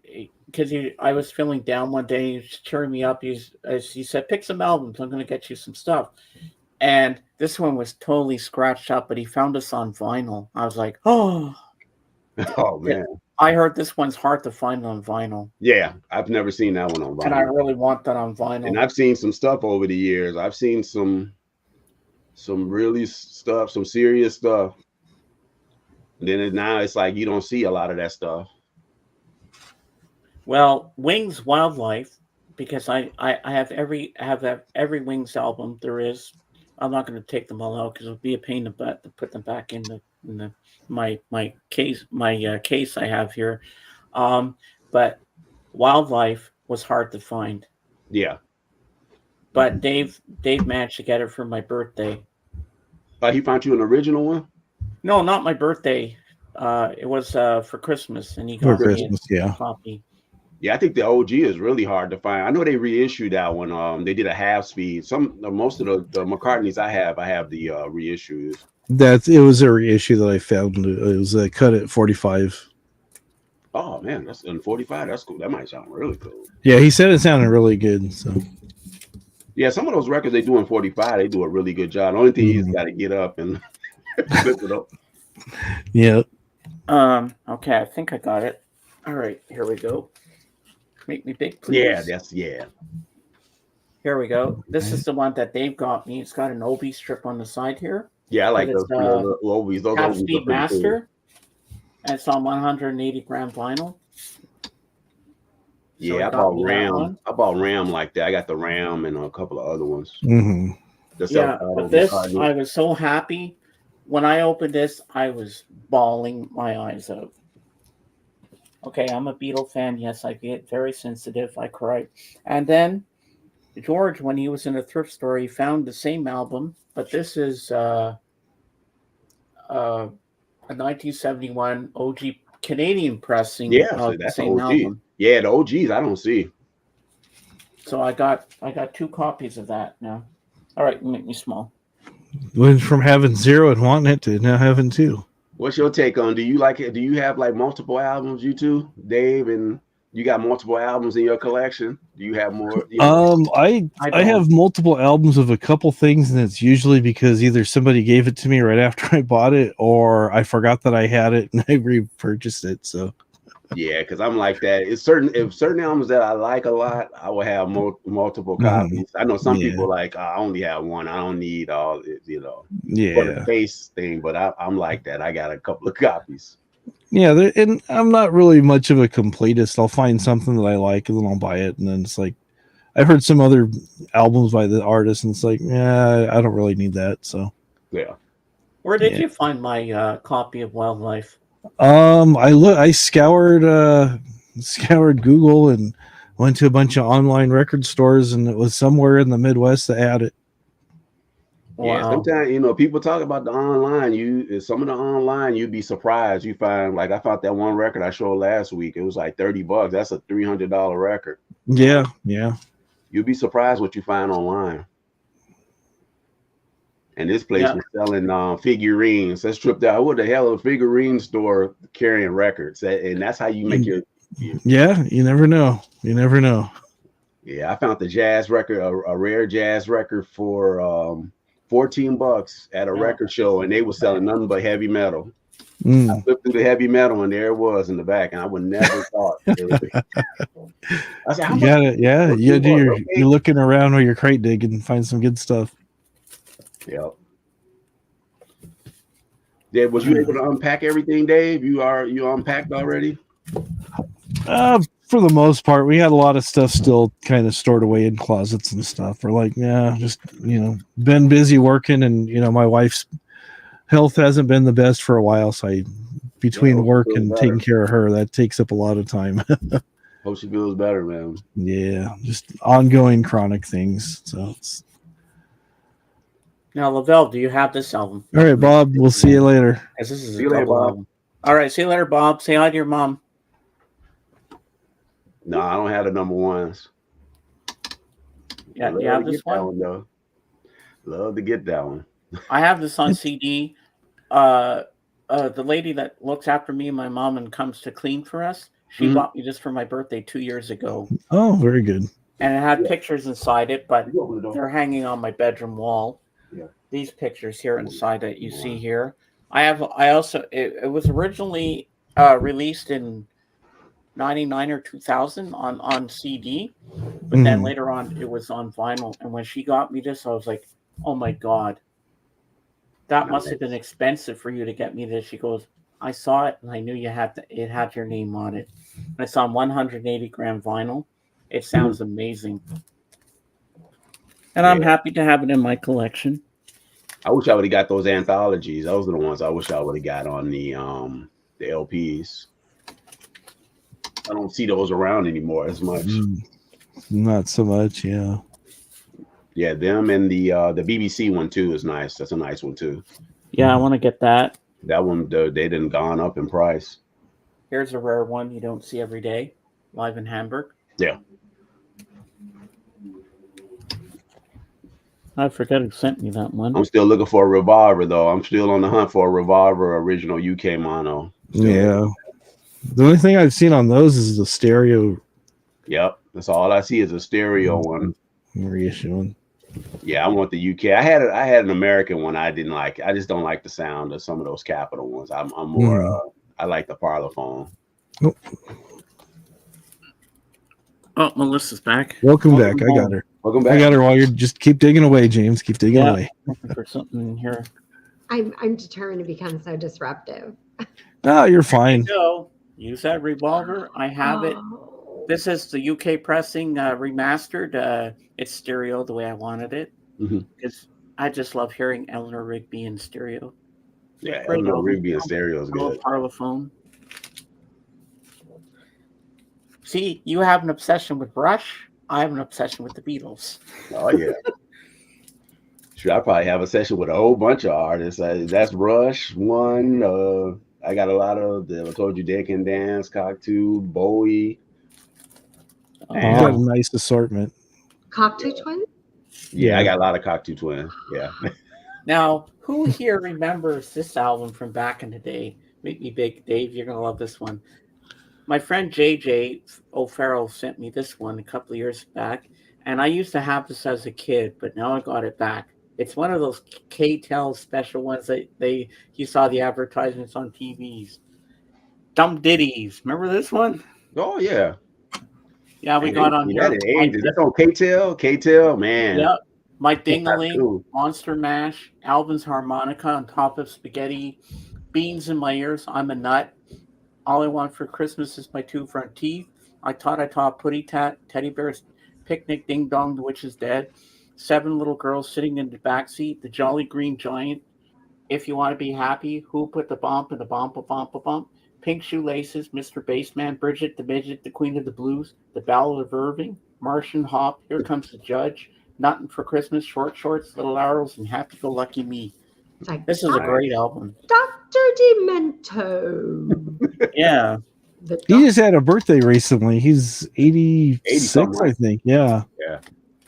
because I was feeling down one day. He was cheering me up. He said, "Pick some albums. I'm going to get you some stuff." And this one was totally scratched up, but he found us on vinyl. I was like, "Oh, oh man." I heard this one's hard to find on vinyl. Yeah, I've never seen that one on vinyl. And I really want that on vinyl. And I've seen some stuff over the years. I've seen some really stuff, some serious stuff. And then now it's like you don't see a lot of that stuff. Well, Wings Wildlife, because I have every Wings album there is. I'm not going to take them all out because it would be a pain in the butt to put them back in my case I have here. But Wildlife was hard to find. Yeah. But Dave managed to get it for my birthday. He found you an original one? No, not my birthday. It was for Christmas, and he got me a copy. Yeah, I think the OG is really hard to find. I know they reissued that one. They did a half speed. Most of the McCartneys I have the reissues. It was a reissue that I found. It was cut at 45. Oh man, that's in 45. That's cool. That might sound really cool. Yeah, he said it sounded really good. So yeah, some of those records they do in 45, they do a really good job. The only thing he's got to get up and flip it up. Yeah. Okay, I think I got it. All right, here we go. Make me big, please. Yeah. Here we go. This is the one that Dave got me. It's got an Obi strip on the side here. Yeah, I like those Obies. Those Half Speed Master. And it's on 180 gram vinyl. Yeah, I bought Ram. I bought Ram like that. I got the Ram and a couple of other ones. Mm-hmm. But this, I was so happy. When I opened this, I was bawling my eyes out. Okay, I'm a Beatle fan. Yes, I get very sensitive. I cry. And then George, when he was in a thrift store, he found the same album, but this is a 1971 OG Canadian pressing of the same album. Yeah, the OGs I don't see. So I got 2 copies of that now. All right, make me small. Went from having 0 and wanting it to now having 2. What's your take on? Do you like it? Do you have like multiple albums, you two, Dave, and you got multiple albums in your collection? Do you have more? I have multiple albums of a couple things, and it's usually because either somebody gave it to me right after I bought it, or I forgot that I had it and I repurchased it. So Yeah, because I'm like that. It's certain if certain albums that I like a lot, I will have multiple copies. I know some Yeah. people like I only have one. I don't need all it, for the Yeah. face thing. But I'm like that. I got a couple of copies. Yeah, and I'm not really much of a completist. I'll find something that I like and then I'll buy it. And then it's like, I've heard some other albums by the artist, and it's like, yeah, I don't really need that. So, Yeah. Where did Yeah. you find my copy of Wildlife? I scoured Google and went to a bunch of online record stores, and it was somewhere in the Midwest that had it. Yeah, Wow. sometimes people talk about the online. Some of the online, you'd be surprised. You find like I found that one record I showed last week. It was like $30. That's a $300 record. Yeah, yeah. You'd be surprised what you find online. And this place was selling figurines. Let's trip out. What the hell, a figurine store carrying records, and that's how you make your. Yeah, you never know. You never know. Yeah, I found the jazz record, a rare jazz record for $14 at a record show, and they were selling nothing but heavy metal. I flipped through the heavy metal, and there it was in the back, and I would never thought. I said, You got it. Yeah, you gotta do you're looking around or you're crate digging and find some good stuff. Yep. Dave, was you able to unpack everything, Dave? You unpacked already? For the most part, we had a lot of stuff still kind of stored away in closets and stuff. We're like, yeah, just been busy working, and my wife's health hasn't been the best for a while. So between work and taking care of her, that takes up a lot of time. Hope she feels better, man. Yeah, just ongoing chronic things. So it's. Now, Lavelle, do you have this album? All right, Bob. We'll see you later. This is See you later, Bob. album. All right, see you later, Bob. Say hi to your mom. No, I don't have the number ones. Yeah, do you have this one? Though. Love to get that one. I have this on CD. The lady that looks after me and my mom and comes to clean for us, she bought me this for my birthday 2 years ago. Oh, very good. And it had pictures inside it, but they're hanging on my bedroom wall. Yeah. These pictures here inside that you see here. It was originally released in 99 or 2000 on CD, but then later on it was on vinyl. And when she got me this, I was like, oh my God, that must have been expensive for you to get me this. She goes, I saw it and I knew it had your name on it. And it's on 180 gram vinyl. It sounds amazing. And I'm happy to have it in my collection. I wish I would have got those anthologies. Those are the ones I wish I would have got on the LPs. I don't see those around anymore as much. Not so much, yeah. Yeah, them and the BBC one too is nice. That's a nice one too. Yeah, I want to get that. That one, they didn't gone up in price. Here's a rare one you don't see every day, live in Hamburg. Yeah. I forget who sent me that one. I'm still looking for a Revolver though. I'm still on the hunt for a Revolver original UK mono. Yeah. The only thing I've seen on those is the stereo. Yep. That's all I see is a stereo one. Reissue one. Yeah, I want the UK. I had an American one I didn't like. I just don't like the sound of some of those Capitol ones. I'm more I like the Parlophone. Oh, Melissa's back. Welcome back. I got her. Welcome back. I got her while you're just keep digging away, James. Keep digging away. Looking for something in here. I'm determined to become so disruptive. No, you're fine. So use that Revolver. I have it. This is the UK pressing remastered. It's stereo the way I wanted it. Because I just love hearing Eleanor Rigby in stereo. Yeah, Eleanor Rigby in stereo is good. Parlophone. See, you have an obsession with Rush. I have an obsession with the Beatles. Oh yeah. Sure, I probably have a session with a whole bunch of artists. That's Rush one. I got a lot of. I told you, Dead Can Dance, Cocteau, Bowie. Got a nice assortment. Cocteau Twins? Yeah, I got a lot of Cocteau Twins. Yeah. Now, who here remembers this album from back in the day? Make Me Big, Dave. You're gonna love this one. My friend JJ O'Farrell sent me this one a couple of years back, and I used to have this as a kid, but now I got it back. It's one of those K-Tel special ones that you saw the advertisements on TVs. Dumb Ditties. Remember this one? Oh yeah. Yeah, we Man, got on that here. at ages. That's on KTEL. KTEL, man. Yeah. My That's Ding-a-Ling, cool. Monster Mash, Alvin's Harmonica on top of spaghetti, beans in my ears, I'm a nut. All I want for Christmas is my 2 front teeth. I taught Putty Tat, Teddy Bear's Picnic, Ding Dong, the Witch is Dead. 7 little girls sitting in the back seat, the Jolly Green Giant. If you want to be happy, who put the bump in the bump a bump a bump? Pink Shoelaces, Mr. Bassman, Bridget the Midget, the Queen of the Blues, the Ballad of Irving, Martian Hop, Here Comes the Judge, Nothing for Christmas, Short Shorts, Little Arrows, and Happy Go Lucky Me. It's like This is a great album. Dr. Demento. Yeah. He just had a birthday recently. He's 86, something, I think. Yeah.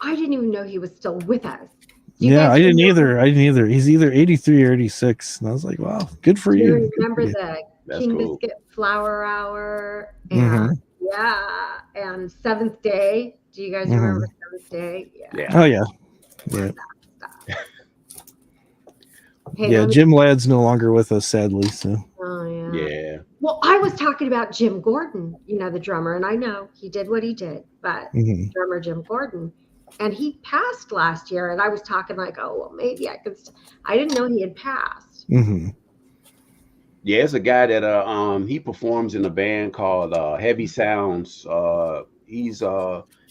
I didn't even know he was still with us. Yeah, I didn't either. He's either 83 or 86. And I was like, wow, good for Do you. you remember the That's King cool. Biscuit Flower Hour? And and Seventh Day. Do you guys remember Seventh Day? Yeah. Oh, yeah. Yeah. Hey, Yeah, Jim Ladd's no longer with us, sadly. So Oh, yeah. Yeah. Well, I was talking about Jim Gordon, the drummer, and I know he did what he did, but drummer Jim Gordon, and he passed last year, and I was talking like, oh, well, maybe I could. I didn't know he had passed. Yeah, it's a guy that he performs in a band called Heavy Sounds. He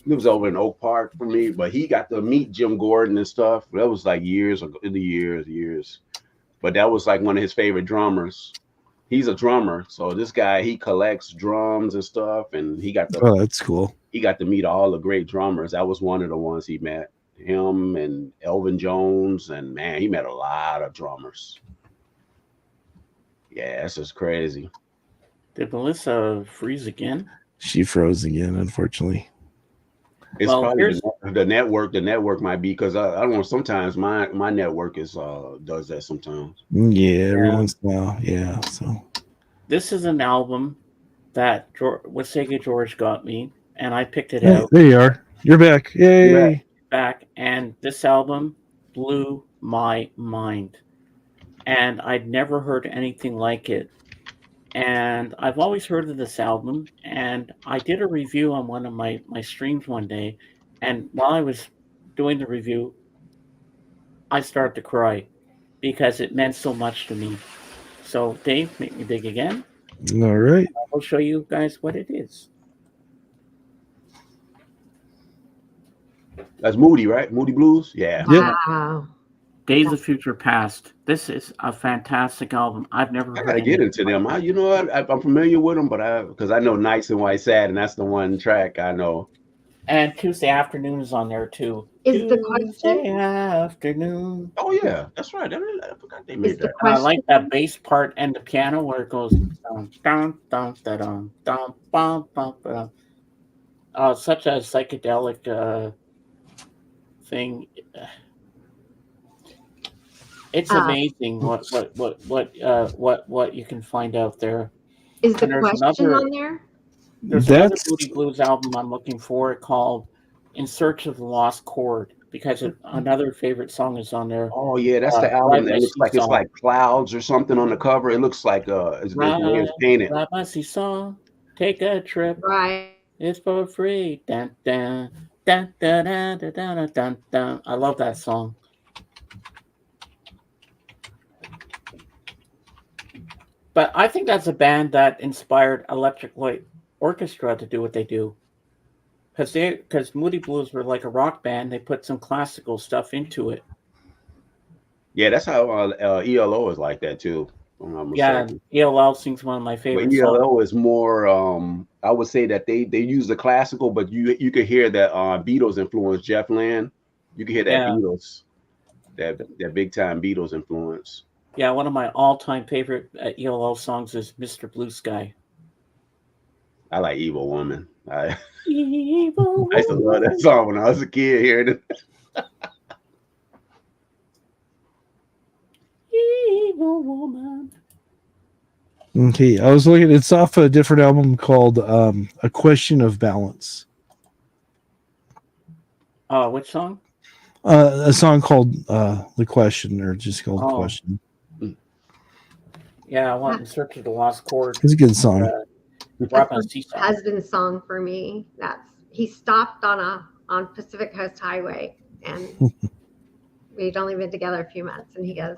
lives over in Oak Park for me, but he got to meet Jim Gordon and stuff. That was like years ago, years. But that was like one of his favorite drummers. He's a drummer, so this guy, he collects drums and stuff, and he got to oh, that's cool. He got to meet all the great drummers. That was one of the ones he met. Him and Elvin Jones, and man, he met a lot of drummers. Yeah, that's just crazy. Did Melissa freeze again? She froze again, unfortunately. It's Well, probably the network. The network might be because I don't know. Sometimes my network is does that sometimes. Yeah, every once in a while. Yeah. So This is an album that Sega George got me, and I picked it yeah, out there you are. You're back. Yay. back, and this album blew my mind. And I'd never heard anything like it. And I've always heard of this album, and I did a review on one of my streams one day, and while I was doing the review, I started to cry because it meant so much to me. So, Dave, make me big again. All right. I'll show you guys what it is. That's Moody, right? Moody Blues. Yeah. Yep. Wow. Days of Future Past. This is a fantastic album. I've never I heard gotta get anything into them. I'm familiar with them, but because I know Nights and White Sad, and that's the one track I know. And Tuesday Afternoon is on there too. Is the Tuesday question? Afternoon. Oh yeah, that's right. I forgot they Is made the that. I question? like that bass part and the piano where it goes dum dum dum da, dum dum bum bum ba, dum. Such a psychedelic thing. It's amazing what you can find out there. Is the And there's question another- on there? There's another That's Moody Blues album I'm looking for called "In Search of the Lost Chord" because another favorite song is on there. Oh yeah, that's the album that Right, looks like it's song. like clouds or something on the cover. It looks like it's the way it's painted. Right, my song. Take a trip. Right. It's for free. Dun, dun, dun, dun, dun, dun, dun, dun, dun. I love that song. But I think that's a band that inspired Electric Light Orchestra to do what they do. Because Moody Blues were like a rock band, they put some classical stuff into it. Yeah, that's how ELO is like that too. if I'm not Yeah, mistaken. ELL sings one of my But favorite songs. ELO is more. I would say that they use the classical, but you could hear that Beatles influence. Jeff Lynne, you can hear that Yeah. Beatles, that big time Beatles influence. Yeah, one of my all-time favorite ELL songs is "Mr. Blue Sky." I like Evil Woman. I Evil used to love that song when I was a kid. Hearing it. Evil woman. okay. I was looking. It's off a different album called "A Question of Balance." Which song? A song called "The Question," or just called "The Oh. Question." Yeah, I went in search of the lost chord. It's a good song. Rock on That's a Seesaw. my husband's song for me. He stopped on Pacific Coast Highway, and we'd only been together a few months, and he goes,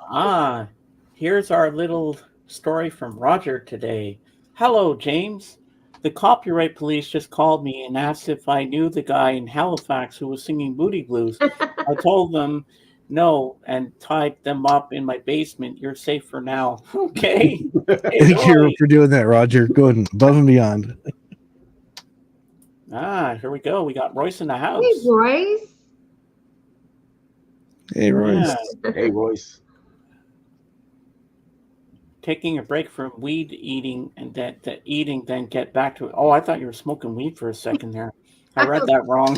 Here's our little story from Roger today. Hello, James. The copyright police just called me and asked if I knew the guy in Halifax who was singing Booty Blues. I told them no and tied them up in my basement. You're safe for now. Okay. Thank you for doing that, Roger. Going above and beyond. Here we go. We got Royce in the house. "Hey, Royce." Hey, Royce. Yeah. Hey, Royce. Taking a break from weed eating and then get back to it. Oh, I thought you were smoking weed for a second there. I read that wrong.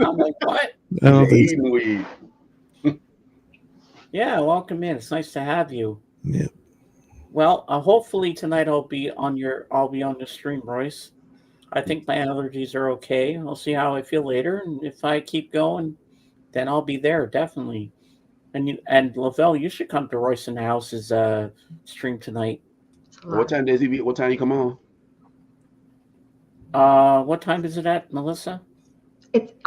I'm like, what? I don't think so. Eating weed. Yeah, welcome in. It's nice to have you. Yeah. Well, hopefully tonight I'll be on the stream, Royce. I think my allergies are okay. I'll see how I feel later, and if I keep going, then I'll be there definitely. And Lavelle, you should come to Royce in the House's stream tonight. What time does he? What time you come on? What time is it at, Melissa?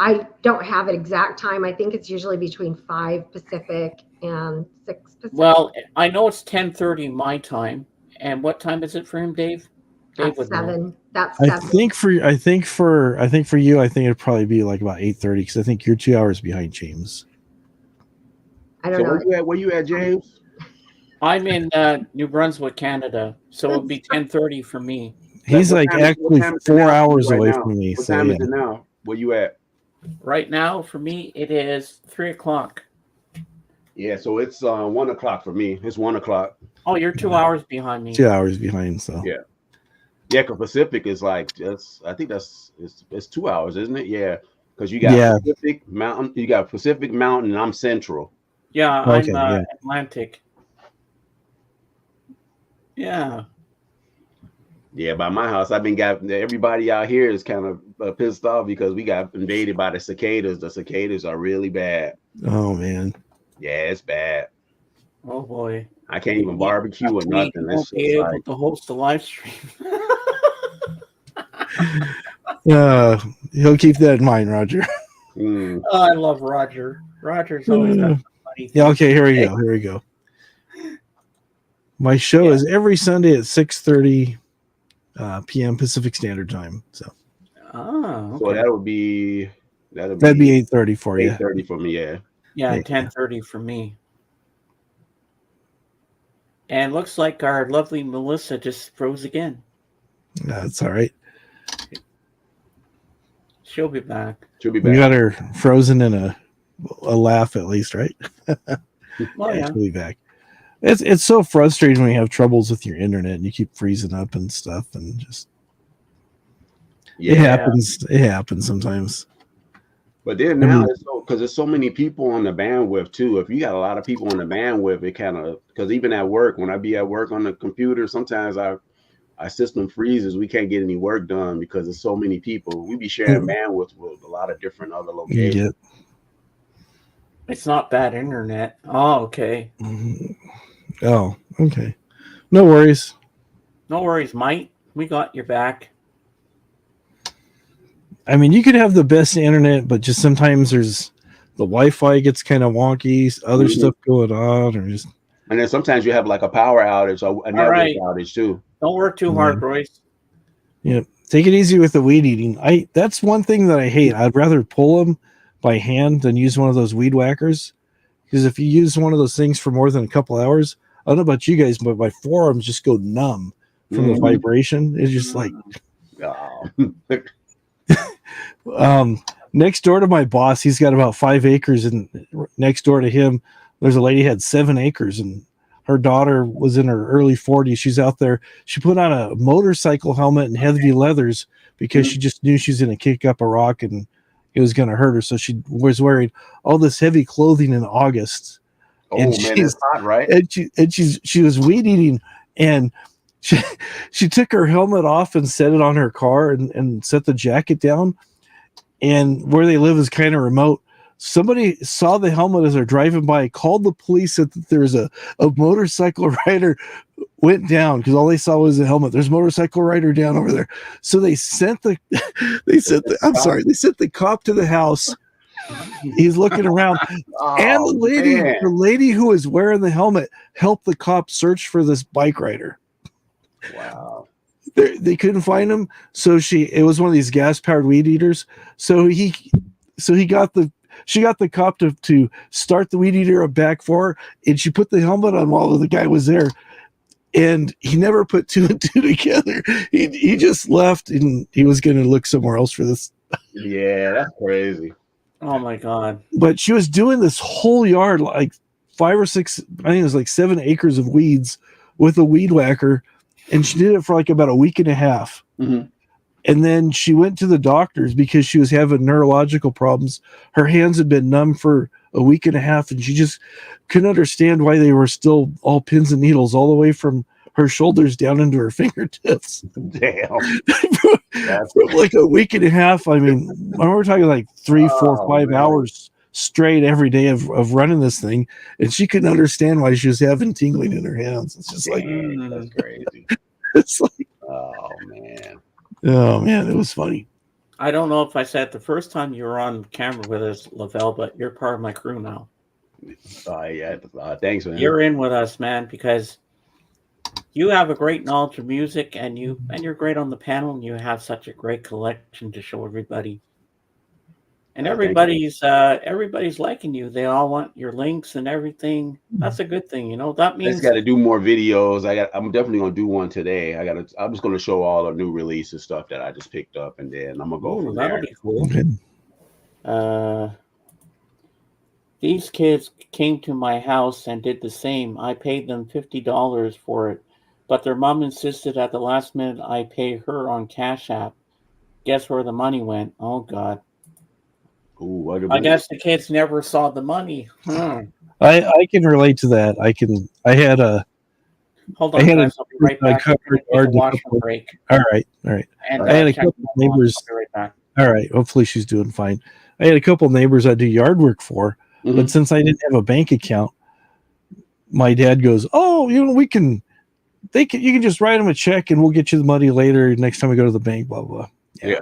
I don't have an exact time. I think it's usually between 5 Pacific and 6 Pacific. Well, I know it's 10:30 my time. And what time is it for him, Dave? Dave That's would know. 7. That's I 7. think for you, I think it'd probably be like about 8:30 because I think you're 2 hours behind James. I don't know. Where you at, James? I'm in New Brunswick, Canada, so it'll be 10:30 for me. He's What like time is- actually what time is it 4 now hours right away now? from me. What So time yeah. is it now? Where you at? Right now, for me, it is 3 o'clock. Yeah, so it's 1 o'clock for me. It's 1 o'clock. Oh, you're 2 hours behind me. 2 hours behind. So Yeah. Yeah, because Pacific is like I think it's 2 hours, isn't it? Yeah, because you got Yeah. Pacific Mountain, you got Pacific Mountain, and I'm Central. Yeah, Okay, I'm yeah. Atlantic. Yeah. Yeah, by my house, everybody out here is kind of pissed off because we got invaded by the cicadas. The cicadas are really bad. oh man. Yeah, it's bad. Oh boy. I can't even barbecue or nothing. We It's won't be just able like, to host a live stream. He'll keep that in mind, Roger. mm, Oh, I love Roger. Roger's always got some funny Yeah, things. okay, here we go. My show is every Sunday at 6:30 p.m. Pacific Standard Time. So Oh, so okay. that'd be that'd be 8:30 for you. 8:30 for me. Yeah. Yeah, Yeah. 10:30 for me. And looks like our lovely Melissa just froze again. That's all right. She'll be back. She'll be We back. got her frozen in a laugh at least, right? Well, yeah. She'll be back. It's so frustrating when you have troubles with your internet and you keep freezing up and stuff, and just Yeah. it happens. It happens sometimes. But then now it's because there's so many people on the bandwidth too. If you got a lot of people on the bandwidth, it kind of, because even at work, when I be at work on the computer, sometimes our system freezes. We can't get any work done because there's so many people. We be sharing bandwidth with a lot of different other locations. Yeah. It's not bad internet. Oh, okay. Oh, okay. No worries. No worries, Mike. We got your back. I mean, you could have the best internet, but just sometimes there's the Wi-Fi gets kind of wonky, other stuff going on, or just. And then sometimes you have like a power outage or a network right. outage too. Don't work too hard, Royce. Yeah, take it easy with the weed eating. That's one thing that I hate. I'd rather pull them by hand than use one of those weed whackers, because if you use one of those things for more than a couple hours, I don't know about you guys, but my forearms just go numb from the vibration. It's just like next door to my boss, he's got about 5 acres, and next door to him, there's a lady who had 7 acres, and her daughter was in her early 40s. She's out there. She put on a motorcycle helmet and heavy leathers because she just knew she was going to kick up a rock and it was going to hurt her. So she was wearing all this heavy clothing in August. Oh And man, it's hot, right? And she was weed eating, and she took her helmet off and set it on her car and set the jacket down. And where they live is kind of remote. Somebody saw the helmet as they're driving by, called the police, said that there's a motorcycle rider went down because all they saw was the helmet. There's a motorcycle rider down over there. So they sent the they sent the cop to the house. He's looking around, and the lady who was wearing the helmet helped the cop search for this bike rider. Wow. They couldn't find him, so it was one of these gas powered weed eaters. So she got the cop to start the weed eater up back for her, and she put the helmet on while the guy was there. And he never put two and two together. He just left, and he was going to look somewhere else for this. Yeah, that's crazy. Oh my God. But she was doing this whole yard, like 5 or 6, I think it was like 7 acres of weeds with a weed whacker. And she did it for like about a week and a half. Mm-hmm. And then she went to the doctors because she was having neurological problems. Her hands had been numb for a week and a half, and she just couldn't understand why they were still all pins and needles all the way from her shoulders down into her fingertips. Damn. For like a week and a half. I mean, we're talking like 3, 4, 5 hours straight every day of running this thing, and she couldn't understand why she was having tingling in her hands. It's just like, that's crazy. it's like, oh man, it was funny. I don't know if I said it the first time you were on camera with us, Lavelle, but you're part of my crew now. Thanks, man. You're in with us, man, because you have a great knowledge of music, and you're great on the panel, and you have such a great collection to show everybody. And everybody's liking you. They all want your links and everything. That's a good thing, That means I just got to do more videos. I'm definitely gonna do one today. I'm just gonna show all the new releases stuff that I just picked up, and then I'm gonna go from that'll there. be cool. Okay. These kids came to my house and did the same. I paid them $50 for it, but their mom insisted at the last minute I pay her on Cash App. Guess where the money went? Oh God. Ooh, I guess the kids never saw the money. I can relate to that. Hold on, I had guys. I'll be right back. covered Take a yard washroom break. All right. And I had a check couple my mom. neighbors. I'll be right back. All right. Hopefully she's doing fine. I had a couple neighbors I do yard work for, but since I didn't have a bank account, my dad goes, "Oh, you can just write them a check and we'll get you the money later next time we go to the bank." Blah blah. Yeah.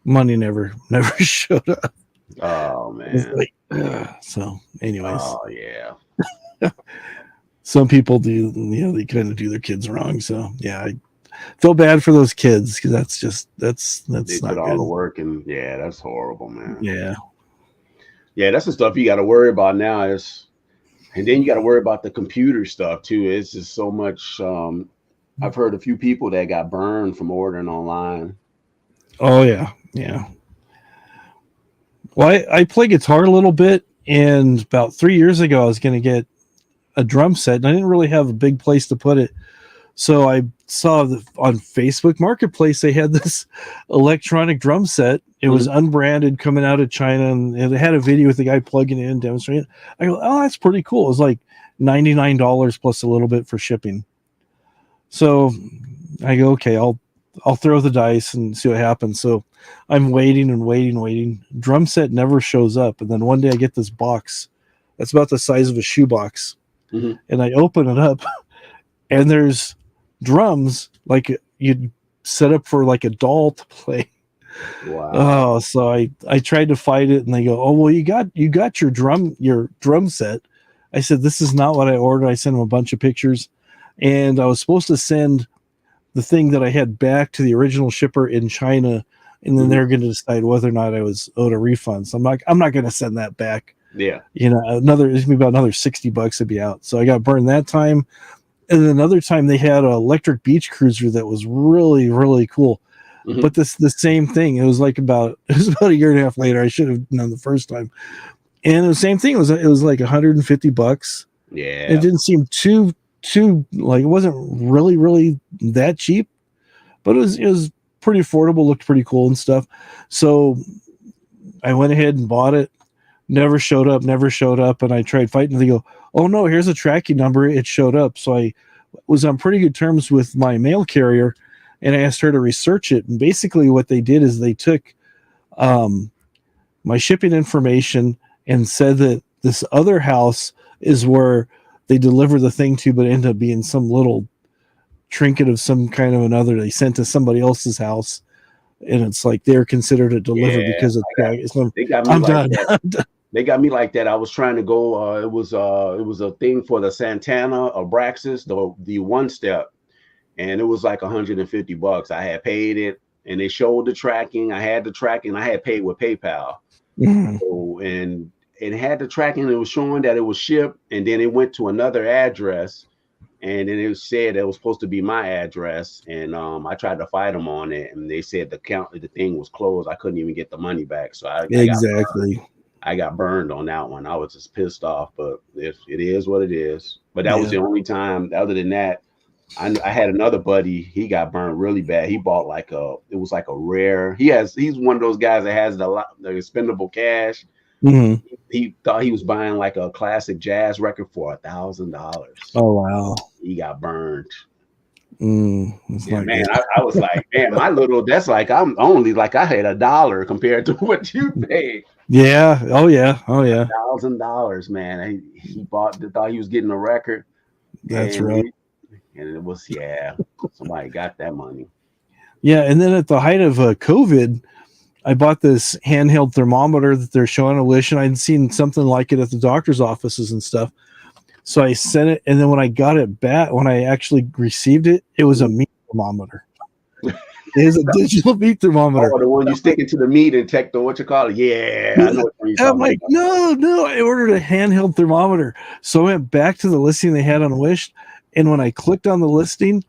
Money never showed up. Oh man. Like, so, anyways. Oh yeah. Some people do, they kind of do their kids wrong. So yeah, I feel bad for those kids because that's They not did good. all the work, and yeah, that's horrible, man. Yeah, that's the stuff you got to worry about now. And then you got to worry about the computer stuff too. It's just so much. I've heard a few people that got burned from ordering online. Oh yeah. Well, I play guitar a little bit, and about 3 years ago, I was going to get a drum set, and I didn't really have a big place to put it. So I saw on Facebook Marketplace they had this electronic drum set. It was unbranded, coming out of China, and it had a video with the guy plugging it in, demonstrating it. I go, oh, that's pretty cool. It was like $99 plus a little bit for shipping. So I go, okay, I'll throw the dice and see what happens. So I'm waiting and waiting. Drum set never shows up. And then one day I get this box that's about the size of a shoebox. And I open it up and there's drums like you'd set up for like a doll to play. Wow. Oh, so I tried to fight it, and they go, "Oh, well, you got your drum set." I said, "This is not what I ordered." I sent them a bunch of pictures, and I was supposed to send the thing that I had back to the original shipper in China, and then they're going to decide whether or not I was owed a refund. So I'm not going to send that back. Yeah. It's gonna be about another $60 to be out. So I got burned that time. And then another time they had an electric beach cruiser that was really, really cool. But the same thing. It was about a year and a half later. I should have known the first time. And the same thing. It was like $150. Yeah. It didn't seem too like, it wasn't really, really that cheap, but it was pretty affordable, looked pretty cool and stuff. So I went ahead and bought it. Never showed up. And I tried fighting. They go, "Oh no, here's a tracking number." It showed up. So I was on pretty good terms with my mail carrier, and I asked her to research it. And basically what they did is they took my shipping information and said that this other house is where they deliver the thing to, but end up being some little trinket of some kind of another they sent to somebody else's house, and it's like they're considered a delivery because of they got me I'm like done. that. I'm done. They got me like that. I was trying to go. It was a thing for the Santana Abraxas, the one step, and it was like $150. I had paid it, and they showed the tracking. I had the tracking. I had paid with PayPal. So, and it had the tracking. It was showing that it was shipped, and then it went to another address, and then it said it was supposed to be my address. And I tried to fight them on it, and they said the thing was closed. I couldn't even get the money back. So I got burned on that one. I was just pissed off, but it is what it is. But that was the only time. Other than that, I had another buddy. He got burned really bad. He bought it was like a rare. He's one of those guys that has the expendable cash. He thought he was buying like a classic jazz record for $1,000. Oh wow! He got burned. Man, I was like, man, that's like I'm only like I had $1 compared to what you paid. Yeah. Oh yeah. $1,000, man. He thought he was getting a record. That's right. And it was somebody got that money. Yeah, and then at the height of COVID, I bought this handheld thermometer that they're showing at Wish, and I'd seen something like it at the doctor's offices and stuff. So I sent it, and then when I got it back, when I actually received it, it was a meat thermometer. It is a digital meat thermometer. Oh, the one you stick into the meat and check the what you call it. Yeah, I know what you're talking I'm like, about. no, I ordered a handheld thermometer. So I went back to the listing they had on Wish, and when I clicked on the listing,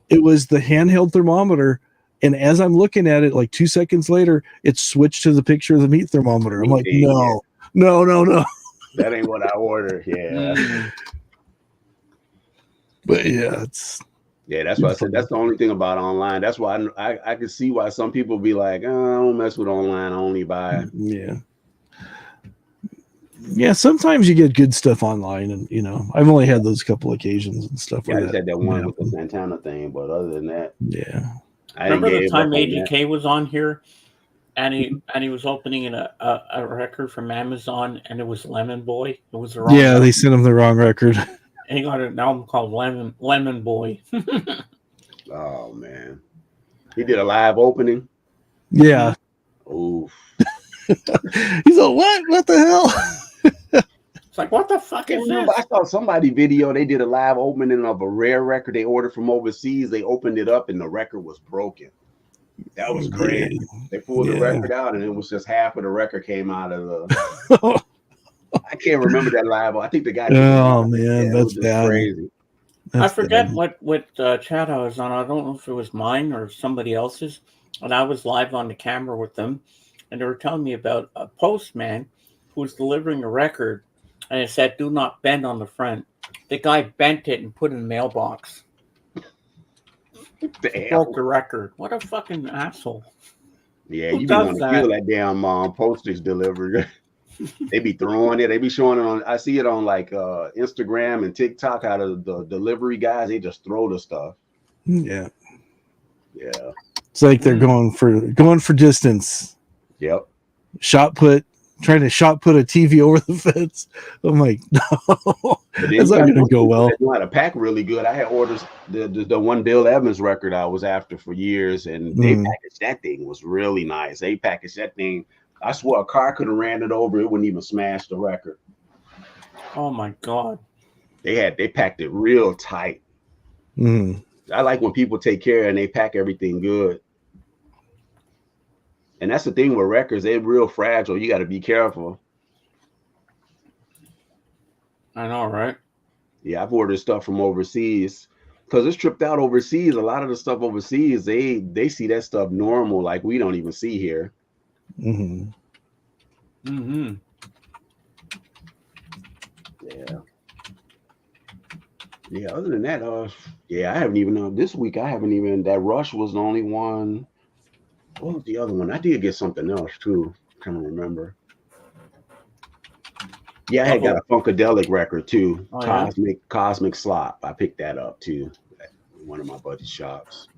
it was the handheld thermometer. And as I'm looking at it, like 2 seconds later, it switched to the picture of the meat thermometer. I'm like, no. That ain't what I ordered. Yeah. But yeah, that's what I said. That's the only thing about online. That's why I can see why some people be like, oh, I don't mess with online. I only buy. Yeah, sometimes you get good stuff online, and I've only had those couple occasions and stuff like I that. just had that one with the Santana thing, but other than that, Remember the time AGK was on here, and he was opening a record from Amazon, and it was Lemon Boy. It was the wrong. Yeah, they sent him the wrong record. And he got an album called Lemon Boy. Oh man, he did a live opening. Yeah. Oof. He's like, what? What the hell? It's like, what the fuck is this? I saw somebody video. They did a live opening of a rare record they ordered from overseas. They opened it up and the record was broken. That was crazy. They pulled the record out and it was just half of the record came out of the. I can't remember that live. I think the guy. Oh man, that's bad. Crazy. I forget what chat I was on. I don't know if it was mine or somebody else's. And I was live on the camera with them, and they were telling me about a postman who was delivering a record, and it said "Do not bend" on the front. The guy bent it and put it in the mailbox. Broke the record. What a fucking asshole! Yeah, you want to kill that damn postage delivery. They be throwing it. They be showing it on. I see it on like Instagram and TikTok. Out of the delivery guys, they just throw the stuff. Yeah. It's like they're going for distance. Yep. Trying to shot put a TV over the fence. I'm like, no, that's not gonna go well. They know how to pack really good. I had orders the one Bill Evans record I was after for years, and they packaged that thing was really nice. They packaged that thing. I swear a car could have ran it over. It wouldn't even smash the record. Oh my God. They packed it real tight. I like when people take care and they pack everything good. And that's the thing with records. They're real fragile. You got to be careful. I know, right? Yeah, I've ordered stuff from overseas because it's tripped out overseas. A lot of the stuff overseas, they see that stuff normal, like we don't even see here. Yeah. Other than that, I haven't even this week. That Rush was the only one. What was the other one? I did get something else too. I can't remember. Yeah, I had got a Funkadelic record too. Cosmic Slop. I picked that up too at one of my buddy's shops.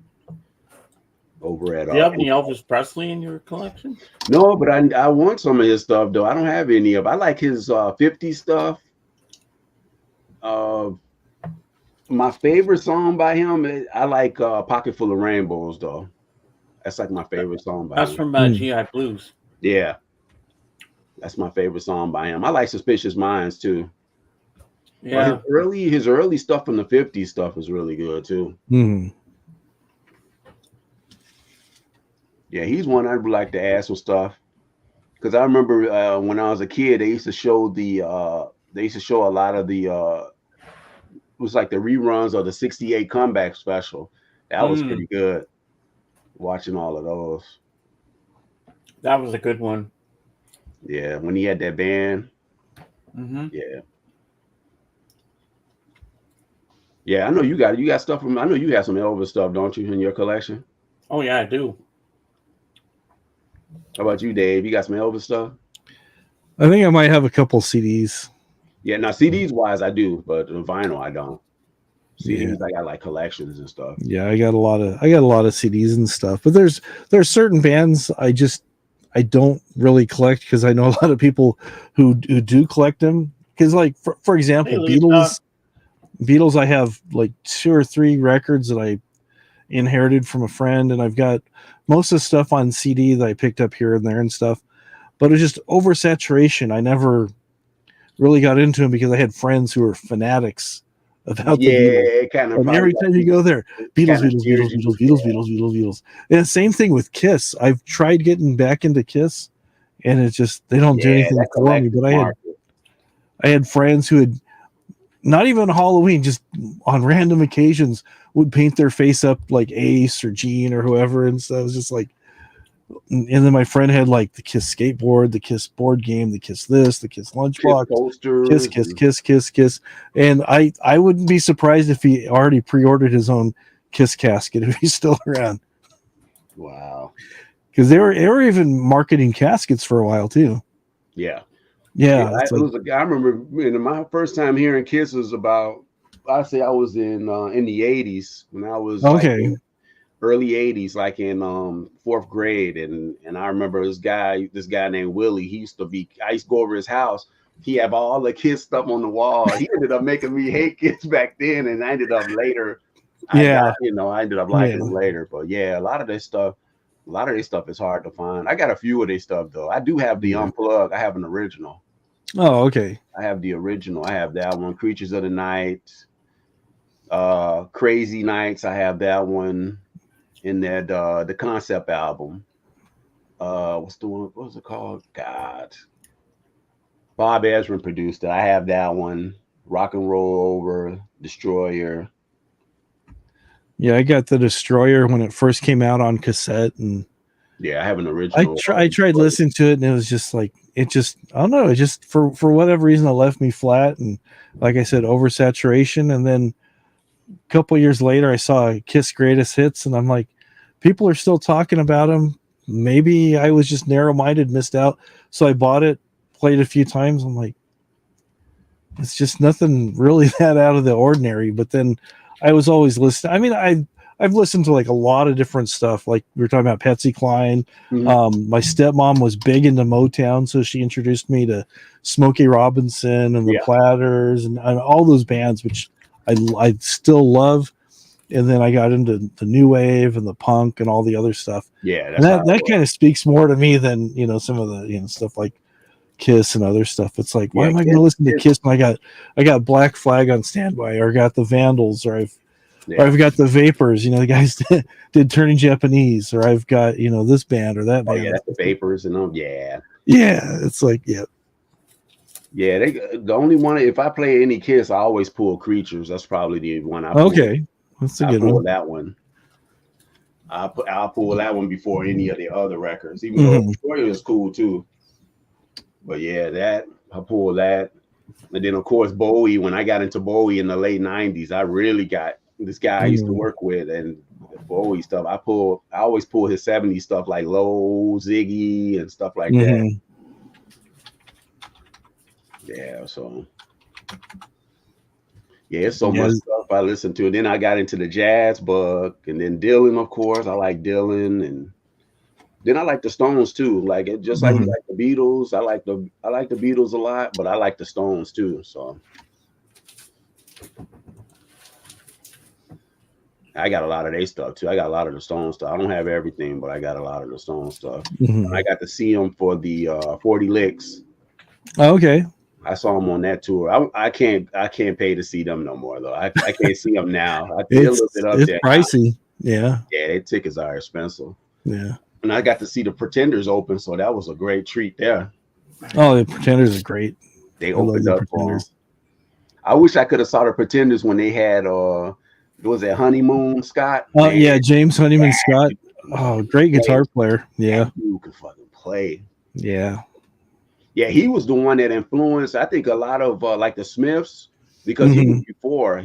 Over at. Do you have any Elvis Presley in your collection? No, but I want some of his stuff though. I don't have any of. I like his 50 stuff. My favorite song by him, I like "Pocket Full of Rainbows," though. That's like my favorite song by That's him. from GI Blues. Yeah, that's my favorite song by him. I like "Suspicious Minds" too. Yeah. But his early stuff from the '50s stuff is really good too. Mm. Yeah, he's one I'd like to ask some stuff. Because I remember when I was a kid, they used to show a lot of the it was like the reruns of the '68 comeback special. That was pretty good. Watching all of those. That was a good one. Yeah, when he had that band. Mm-hmm. Yeah. Yeah, I know you got stuff from. I know you have some Elvis stuff, don't you, in your collection? Oh yeah, I do. How about you, Dave? You got some Elvis stuff? I think I might have a couple CDs. Yeah, now CDs wise, I do, but vinyl, I don't. CDs, Yeah. I got like collections and stuff. Yeah, I got a lot of CDs and stuff. But there's certain bands I don't really collect because I know a lot of people who do collect them. Because like for example, Hey, Beatles, I have like 2 or 3 records that I inherited from a friend, and I've got most of the stuff on CD that I picked up here and there and stuff. But it was just oversaturation. I never really got into them because I had friends who were fanatics about the Beatles. Kind of. And every time you go there, Beatles. And the same thing with Kiss. I've tried getting back into Kiss, and it's just they don't do anything for me. But I had friends who had not even on Halloween, just on random occasions would paint their face up like Ace or Gene or whoever, and so I was just like. And then my friend had like the Kiss skateboard, the Kiss board game, the Kiss this, the Kiss lunchbox, Kiss. And I wouldn't be surprised if he already pre-ordered his own Kiss casket if he's still around. Wow. Because they were even marketing caskets for a while too. Yeah. I remember my first time hearing Kiss was about, I say I was in the 80s when I was early 80s, like in 4th grade, and I remember this guy named Willie. I used to go over his house. He had all the Kiss stuff on the wall. He ended up making me hate Kiss back then, and I ended up later. I ended up liking it later. But yeah, a lot of their stuff is hard to find. I got a few of their stuff though. I do have the Unplugged. I have an original. Oh, okay. I have the original. I have that one. Creatures of the Night, Crazy Nights. I have that one. In that the concept album, what's the one? What was it called? God, Bob Ezrin produced it. I have that one. Rock and Roll Over, Destroyer. Yeah, I got the Destroyer when it first came out on cassette, and yeah, I have an original. I tried listening to it, and it was just like I don't know. It just for whatever reason it left me flat, and like I said, oversaturation, and then. A couple years later, I saw Kiss Greatest Hits, and I'm like, people are still talking about them. Maybe I was just narrow-minded, missed out. So I bought it, played a few times. I'm like, it's just nothing really that out of the ordinary. But then I was always listening. I mean, I've listened to like a lot of different stuff. Like we were talking about Patsy Cline. Mm-hmm. My stepmom was big into Motown, so she introduced me to Smokey Robinson and the Platters and all those bands, which I still love, and then I got into the new wave and the punk and all the other stuff. Yeah, that kind of speaks more to me than some of the stuff like Kiss and other stuff. It's like, why am I going to listen to Kiss when I got Black Flag on standby, or I got the Vandals, or I've got the Vapors. The guys did Turning Japanese, or I've got this band or that band. Oh yeah, that's the Vapors and them. Yeah. It's like Yeah, the only one. If I play any Kiss, I always pull Creatures. That's probably the one I pull. Okay, that's a good one. That one. I'll pull that one before any of the other records, even though Destroyer is cool too. But yeah, I pull that, and then of course Bowie. When I got into Bowie in the late '90s, I really got this guy I used to work with, and Bowie stuff. I always pull his '70s stuff like Low, Ziggy, and stuff like that. Yeah, so it's so much stuff I listen to. And then I got into the jazz bug, and then Dylan, of course. I like Dylan, and then I like the Stones too. Like it, just like you like the Beatles. I like the Beatles a lot, but I like the Stones too. So I got a lot of their stuff too. I got a lot of the Stone stuff. I don't have everything, but I got a lot of the Stone stuff. Mhm. I got to see them for the 40 Licks. Oh, okay. I saw them on that tour. I can't pay to see them no more though. I can't see them now. I think a little bit up It's there. pricey. Yeah. Yeah, their tickets are expensive. Yeah. And I got to see the Pretenders open, so that was a great treat there. Oh, the Pretenders are great. They I love opened the up for 'em. Pretenders. I wish I could have saw the Pretenders when they had was that Honeymoon Scott? Oh, Man, yeah, James Honeyman Scott. Oh, great guitar player. Yeah. that dude can fucking play. Yeah. Yeah, he was the one that influenced, I think, a lot of like the Smiths, because he was before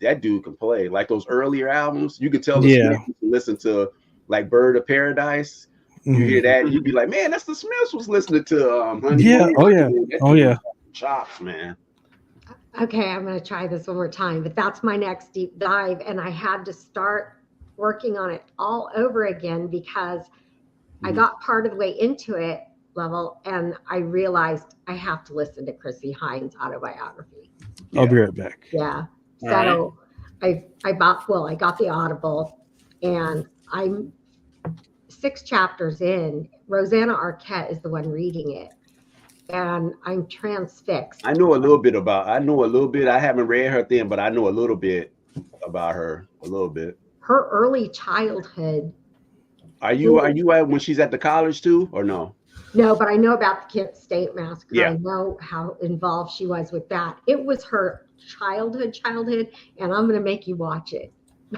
that dude can play. Like those earlier albums, you could tell the Yeah. Smiths. You can listen to like Bird of Paradise. You Mhm. hear that, you'd be like, man, that's the Smiths was listening to Honeymoon. Yeah. Oh, yeah. That Oh, dude yeah. chops, man. Okay, I'm going to try this one more time, but that's my next deep dive. And I had to start working on it all over again because I got part of the way into it level and I realized I have to listen to Chrissy Hines' autobiography. I'll be right back. Yeah. All So I got the Audible and I'm 6 chapters in. Rosanna Arquette is the one reading it. And I'm transfixed. I know a little bit. I haven't read her thing, but I know a little bit about her. A little bit. Her early childhood. Are you at when she's at the college too, or no? No, but I know about the Kent State Massacre. Yeah. I know how involved she was with that. It was her childhood, and I'm going to make you watch it.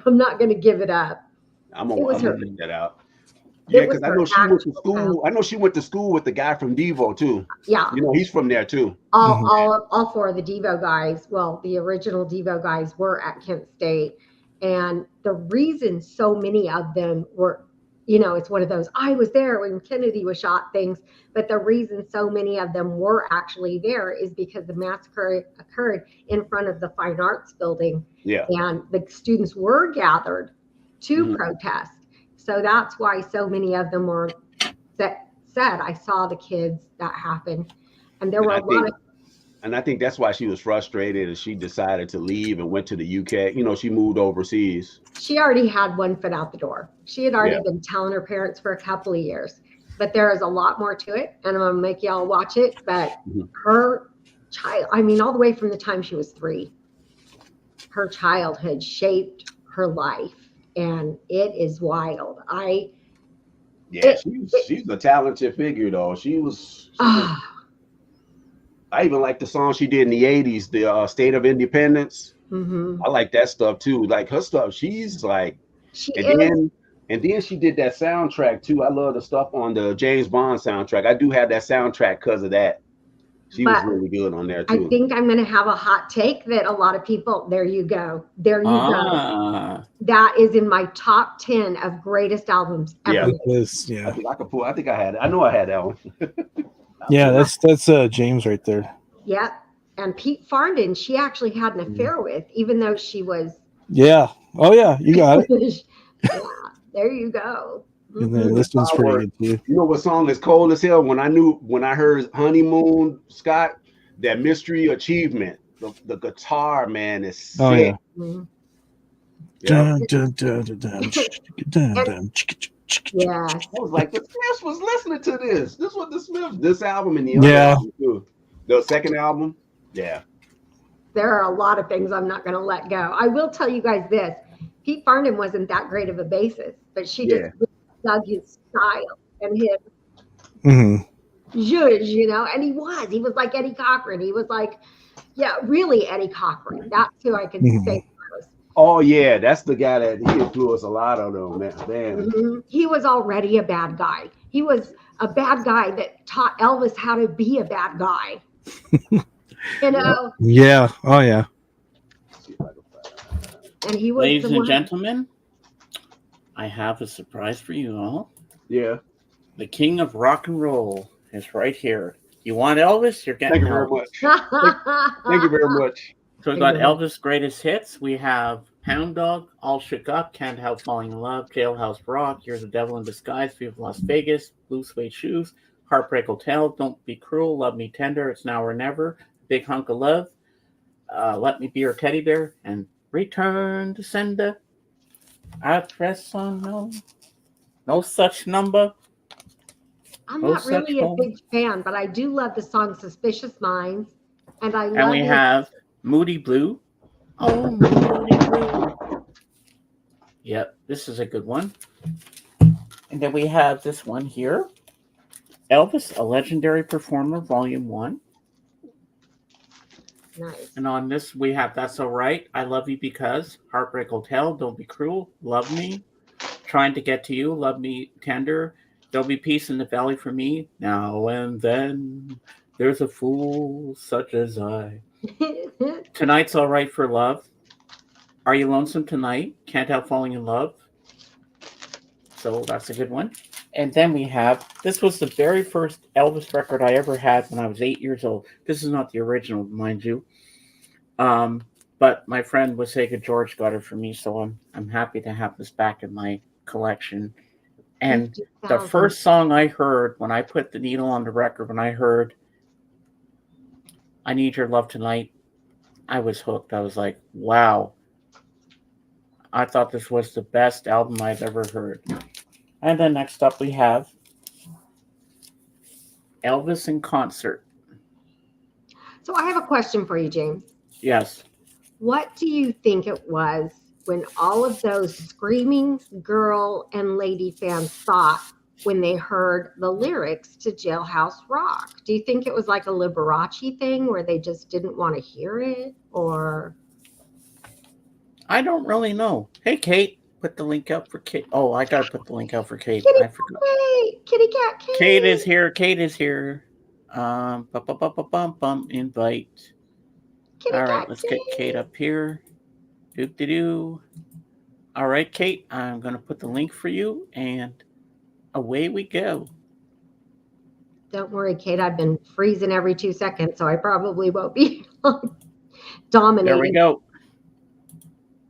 I'm not going to give it up. I'm gonna check that out. It Yeah, was because I her know she went to actual school. child. I know she went to school with the guy from Devo too. Yeah. You know, he's from there too. All 4 of the Devo guys, well, the original Devo guys were at Kent State. And the reason so many of them were, it's one of those, I was there when Kennedy was shot things. But the reason so many of them were actually there is because the massacre occurred in front of the Fine Arts Building. Yeah. And the students were gathered to protest. So that's why so many of them were said, I saw the kids that happened. And there were a lot of. And I think that's why she was frustrated and she decided to leave and went to the UK. She moved overseas. She already had one foot out the door. She had already been telling her parents for a couple of years. But there is a lot more to it. And I'm going to make y'all watch it. But her child, all the way from the time she was 3, her childhood shaped her life. And it is wild. She's a talented figure though. I even like the song she did in the 80s, the State of Independence. I like that stuff too. Like her stuff, she's like, and then she did that soundtrack too. I love the stuff on the James Bond soundtrack. I do have that soundtrack because of that. She was really good on there too. I think I'm going to have a hot take that a lot of people, there you go. Go. That is in my top 10 of greatest albums ever. Yeah. I think I had it. I know I had that one. Yeah, that's James right there. Yep. And Pete Farndon, she actually had an affair with, even though she was. Yeah. Oh, yeah. You got it. Yeah, there you go. And then this one's pretty good too. You know what song is cold as hell? When I heard Honeymoon Scott, that Mystery Achievement, the guitar, man, is sick. Oh, yeah. Yeah. Yeah. I was like, the Smiths was listening to this. This was the Smiths. This album and the other album too. The second album. Yeah. There are a lot of things I'm not going to let go. I will tell you guys this. Pete Farndon wasn't that great of a bassist, but she just dug his style and his zhuzh, and he was like Eddie Cochran. He was like, really Eddie Cochran. That's who I could say. Oh yeah, that's the guy that he influenced a lot of them, man. He was already a bad guy. He was a bad guy that taught Elvis how to be a bad guy. Yeah. Oh yeah. And he was. Ladies and gentlemen, I have a surprise for you all. Yeah. The king of rock and roll is right here. You want Elvis? You're getting Elvis. Thank you very much. So we got Elvis' greatest hits. We have Hound Dog, All Shook Up, Can't Help Falling in Love, Jailhouse Rock, You're the Devil in Disguise, View of Las Vegas, Blue Suede Shoes, Heartbreak Hotel, Don't Be Cruel, Love Me Tender, It's Now or Never, Big Hunk of Love, Let Me Be Your Teddy Bear, and Return to Sender. Address unknown. No such number. I'm No not really such a home. big fan, but I do love the song Suspicious Minds. And I And love we it. have Moody Blue. Oh, Moody Blue. Yep, this is a good one. And then we have this one here. Elvis, A Legendary Performer, Volume 1. Nice. And on this, we have That's All Right, I Love You Because, Heartbreak Hotel, Don't Be Cruel, Love Me, Trying to Get to You, Love Me Tender, There'll Be Peace in the Valley for Me, Now and Then, There's a Fool Such as I. Tonight's All Right for Love, Are You Lonesome Tonight, Can't Help Falling in Love. So that's a good one. And then we have, this was the very first Elvis record I ever had when I was 8 years old. This is not the original, mind you. But my friend Wasega George got it for me, so I'm happy to have this back in my collection. And the 50,000. first song I heard when I put the needle on the record, when I heard I Need Your Love Tonight, I was hooked. I was like, wow. I thought this was the best album I've ever heard. And then next up we have Elvis in Concert. So I have a question for you, James. Yes. What do you think it was when all of those screaming girl and lady fans thought when they heard the lyrics to Jailhouse Rock? Do you think it was like a Liberace thing where they just didn't want to hear it, or? I don't really know. Hey, Kate, put the link up for Kate. Oh, I got to put the link out for Kate. Kitty I forgot. Kate, kitty cat Kate. Kate is here. Kate is here. Invite. Kitty All right, cat let's get Kate up here. Doop-de-doo. All right, Kate, I'm going to put the link for you, and away we go. Don't worry, Kate. I've been freezing every 2 seconds, so I probably won't be dominating. There we go.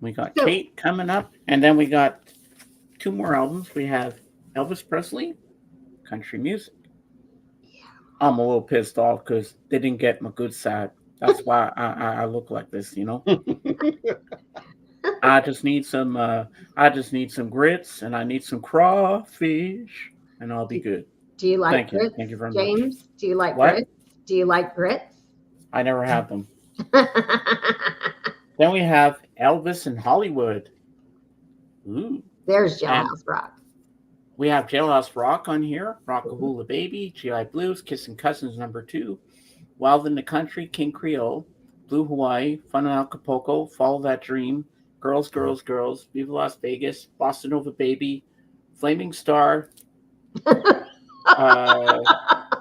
We got So- Kate coming up, and then we got 2 more albums. We have Elvis Presley, country music. I'm a little pissed off because they didn't get my good side. That's why I look like this, you know. I just need some grits, and I need some crawfish, and I'll be good. Do you like Thank you. grits, Thank you very much. James? Do you like What? grits? Do you like grits? I never had them. Then we have Elvis in Hollywood. Ooh. There's Jailhouse Rock. We have Jailhouse Rock on here, Rockahula Baby, GI Blues, Kissing Cousins #2, Wild in the Country, King Creole, Blue Hawaii, Fun in Acapulco, Follow That Dream, Girls, Girls, Girls, Viva Las Vegas, Bossa Nova Baby, Flaming Star,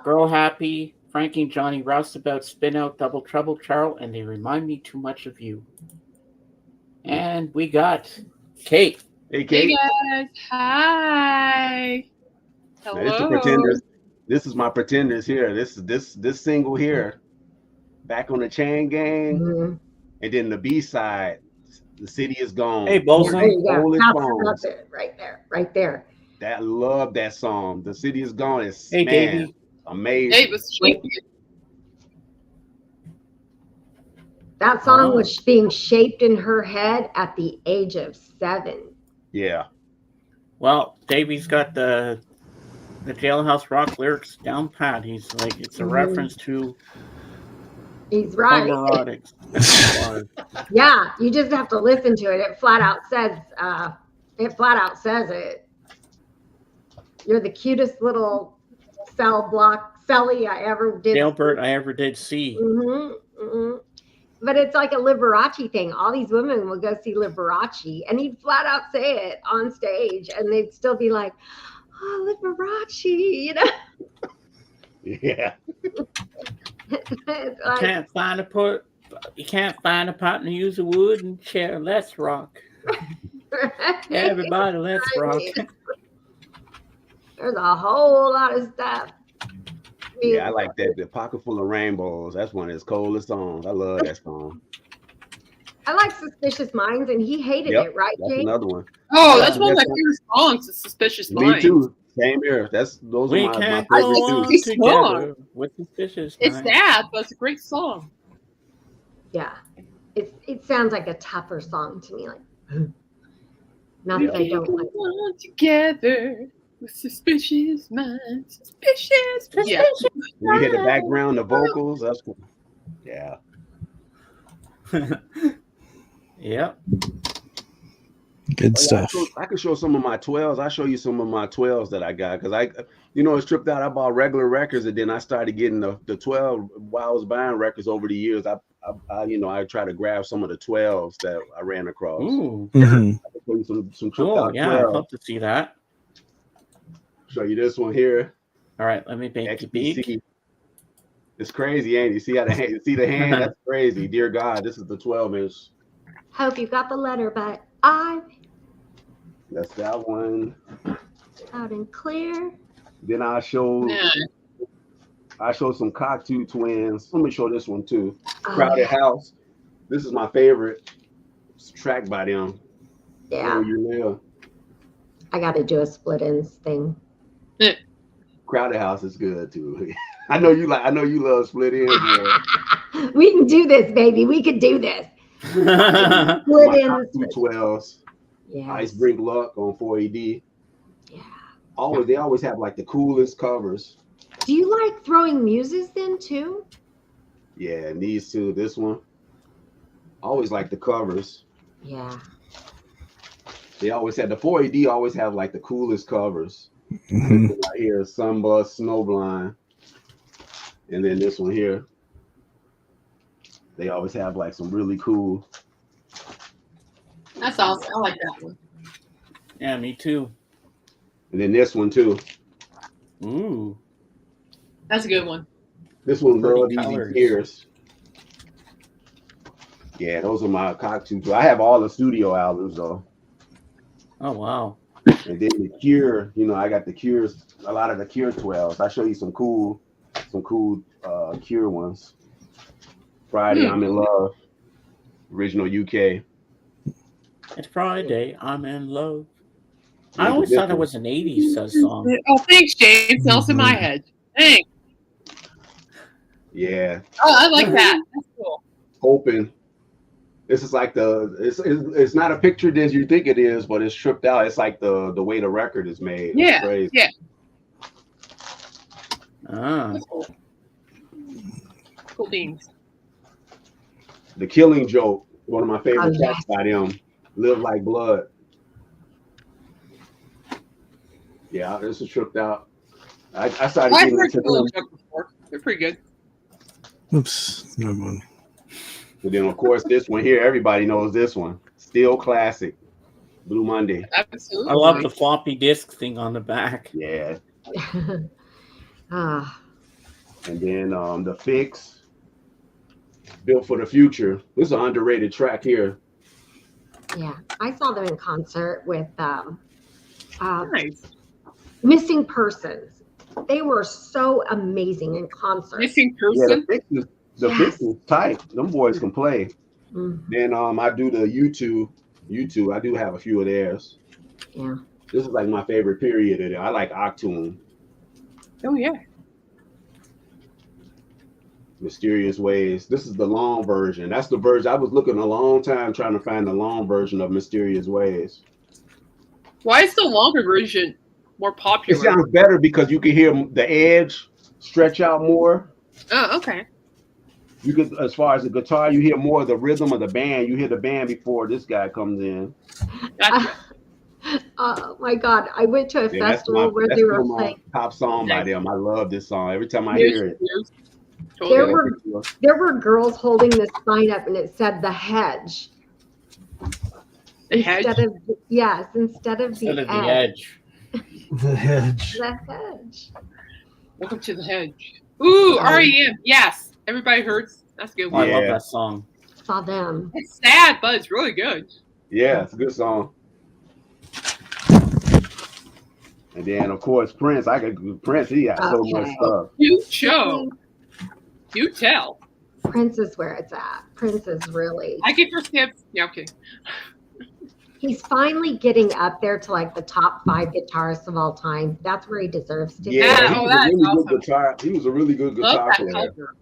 Girl Happy, Frankie and Johnny, Roustabout, Spin Out, Double Trouble, Charles, and They Remind Me Too Much of You. And we got Kate. Hey, Kate. Hey guys, hi. Now, it's the Hello. Pretenders. This is my Pretenders here. This single here, Back on the Chain Gang, Mhm. and then the B side, The City Is Gone. Hey, There Bolson. you go. Rolling Pass it Bones. up there, right there, right there. That love that song. The City Is Gone is Hey, man, Davey. amazing. Hey, it was shaking. That song Oh. was being shaped in her head at the age of 7. Yeah. Well, Davey's got the Jailhouse Rock lyrics down pat. He's like, it's a Mhm. reference to He's right. homoerotics. Yeah, you just have to listen to it. It flat out says it. You're the cutest little celly I ever did. Jailbird I ever did see. But it's like a Liberace thing. All these women will go see Liberace, and he'd flat out say it on stage, and they'd still be like, "Oh, Liberace," you know. Yeah. It's You like, can't find a partner, use a wooden chair. Let's rock. Everybody, let's rock. There's a whole lot of stuff. Yeah, I like that. The Pocket Full of Rainbows. That's one of his coolest songs. I love that song. I like Suspicious Minds, and he hated Yep, it, right, That's Jake? another one. Oh, that's one of my That's- favorite songs, is Suspicious Me Minds. too. Same here. Those We are my can't I go favorite think on too. it's a song. together with suspicious It's minds. sad, but it's a great song. Yeah. It sounds like a tougher song to me. Like, not that I don't like. All together with suspicious minds. Suspicious. Yeah. When you hear the background, the vocals, that's cool. Yeah. Yep. Good Oh, yeah, stuff. I can show some of my 12s. I'll show you some of my 12s that I got because it's tripped out. I bought regular records and then I started getting the 12 while I was buying records over the years. I try to grab some of the 12s that I ran across. Ooh, Mhm. I can show you some tripped cool. out Yeah, I'd 12. love to see that. Show you this one here. All right, let me make you peek. XTC. It's crazy, ain't you? See how see the hand? That's crazy. Dear God, this is the 12-inch. Hope you got the letter, but That's that one. out and clear. Then I show some Cocteau twins. Let me show this one too. Crowded House. This is my favorite track by them. Yeah. Where You Live. I got to do a split ends thing. Crowded House is good too. I know you love split ends. Man. We can do this, baby. We could do this. Split My ends. Cocteau 12s. Yeah. Ice Brink Luck on 4AD. Yeah. They always have like the coolest covers. Do you like throwing muses then too? Yeah, and these two, this one. Always like the covers. Yeah. They always had the 4AD always have like the coolest covers. Mhm. Right here, Sunbust, Snowblind. And then this one here. They always have like some really cool. That's awesome. I like that one. Yeah, me too. And then this one too. Ooh. That's a good one. This one, Pretty Love Easy colors. Tears. Yeah, those are my Cocteau. I have all the studio albums though. Oh wow. And then the Cure, I got the Cures, a lot of the Cure 12s. I'll show you some cool Cure ones. Friday, I'm in Love. Original UK. It's Friday. I'm in love. Look I at always this thought it one. was an 80s song. Oh, thanks, James. Now it's in my head. Thanks. Yeah, Oh, I like that. That's cool. Hoping. This is like it's not a picture as you think it is, but it's tripped out. It's like the way the record is made. It's Yeah, crazy. yeah. Ah. That's cool. Cool beans. The Killing Joke, one of my favorite Oh, tracks by them. Live Like Blood. Yeah, this is tripped out. I started I've getting heard into them. Killing Joke before. They're pretty good. Oops. No one. But then, of course, this one here, everybody knows this one. Still classic. Blue Monday. Absolutely. I love the floppy disk thing on the back. Yeah. Ah, And then The Fix. Built for the Future. This is an underrated track here. yeah. I saw them in concert with Nice. Missing Persons. They were so amazing in concert. Missing Yeah, person. the Fix is tight. Them boys can play. Mm, Then I do the YouTube. I do have a few of theirs. yeah. This is like my favorite period of it. I like Octoon. Oh, yeah. Mysterious Ways. This is the long version. That's the version. I was looking a long time trying to find the long version of Mysterious Ways. Why is the longer version more It popular? sounds better because you can hear the edge stretch out more. Oh, okay. You could, as far as the guitar, you hear more of the rhythm of the band. You hear the band before this guy comes in. Gotcha. Oh my God. I went to a Yeah, festival where that's they were my playing. top song by them. I love this song. Every time I Here's- hear it. here's- There totally. were there were girls holding this sign up and it said The Hedge. The hedge. Instead of instead of Instead the of the edge. edge. The hedge. The Hedge. Welcome to the hedge. Ooh, REM. Yes. Everybody hurts. That's a good Oh, I one. love Yeah. that song. Saw them. It's sad, but it's really good. Yeah, it's a good song. And then, of course, Prince. Prince. He got so much Okay. stuff. You show. You tell. Prince is where it's at. Prince is really. I get first tips. Yeah, okay. He's finally getting up there to like the top 5 guitarists of all time. That's where he deserves to Yeah, Yeah, he oh, was that's a really awesome. good guitar. He was a really good Love guitar that player. cover.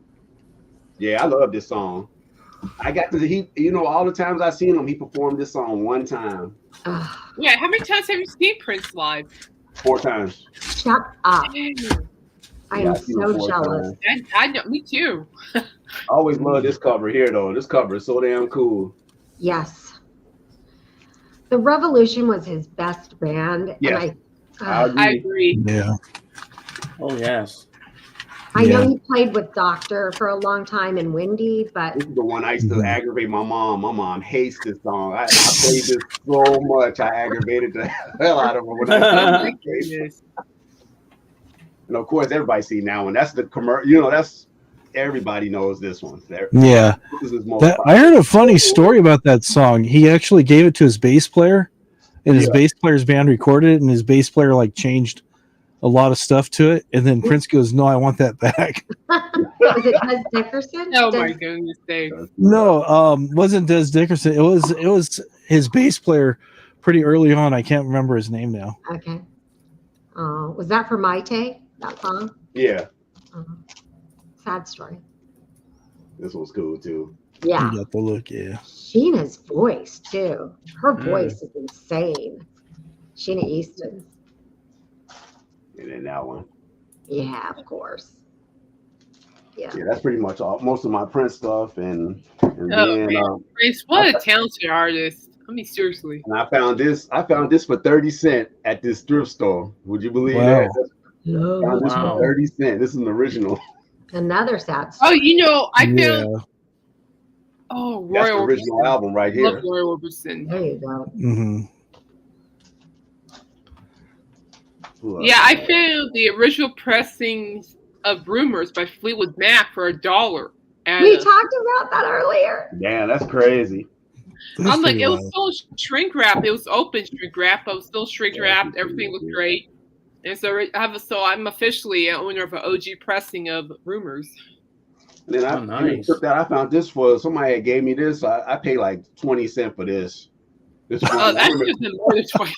Yeah, I love this song. I got to he. You know, all the times I seen him, he performed this song one time, Ugh, Yeah, how many times have you seen Prince live? 4 times. shut up. Dang. I Yeah, am I seen him so 4 jealous. times. I know, me too. I always love this cover here, though. This cover is so damn cool. Yes. The Revolution was his best band. Yes. And I I agree. agree. Yeah. Oh yes. I know Yeah. he played with Doctor for a long time and Windy, but This is the one I used to Mhm. aggravate my mom. My mom hates this song. I played this so much. I aggravated the hell out of her when Oh I my goodness. And of course, everybody see now, and that's the commercial. You know, that's everybody knows this one. Yeah. This is most That, I heard a funny story about that song. He actually gave it to his bass player, and his Yeah. bass player's band recorded it, and his bass player like changed a lot of stuff to it. And then Prince goes, "No, I want that back." was it Des Dickerson? Oh Des- my goodness, Dave. No, wasn't Des Dickerson. It was his bass player pretty early on. I can't remember his name now. Okay. Was that for Maite, that song? Yeah, Sad story. this was cool too. Yeah. You got the look, yeah. Sheena's voice, too. Her Mm. voice is insane. Sheena Easton. And then that one. Yeah, of course. Yeah. Yeah, that's pretty much all. Most of my Prince stuff, and Oh, then man. Prince, what a talented artist. I mean, seriously. and I found this. I found this for 30 cents at this thrift store. Would you believe Wow. that? I found this Wow. for 30 cents. This is an original. Another sad Oh, story. you know, I found. Yeah. Oh, That's Roy the original Orbison. album right Love here. Roy Orbison. There you go. hmm Yeah, I found the original pressings of Rumors by Fleetwood Mac for $1. And We talked about that earlier. Damn, that's crazy. I'm like, it was still shrink wrapped. It was open shrink wrapped, but it was still shrink wrapped. Everything was great. And so I'm officially an owner of an OG pressing of Rumors. And then Oh, nice. I found this for somebody that gave me this. I paid like 20 cents for this. This Oh, one. that should have been more than twice.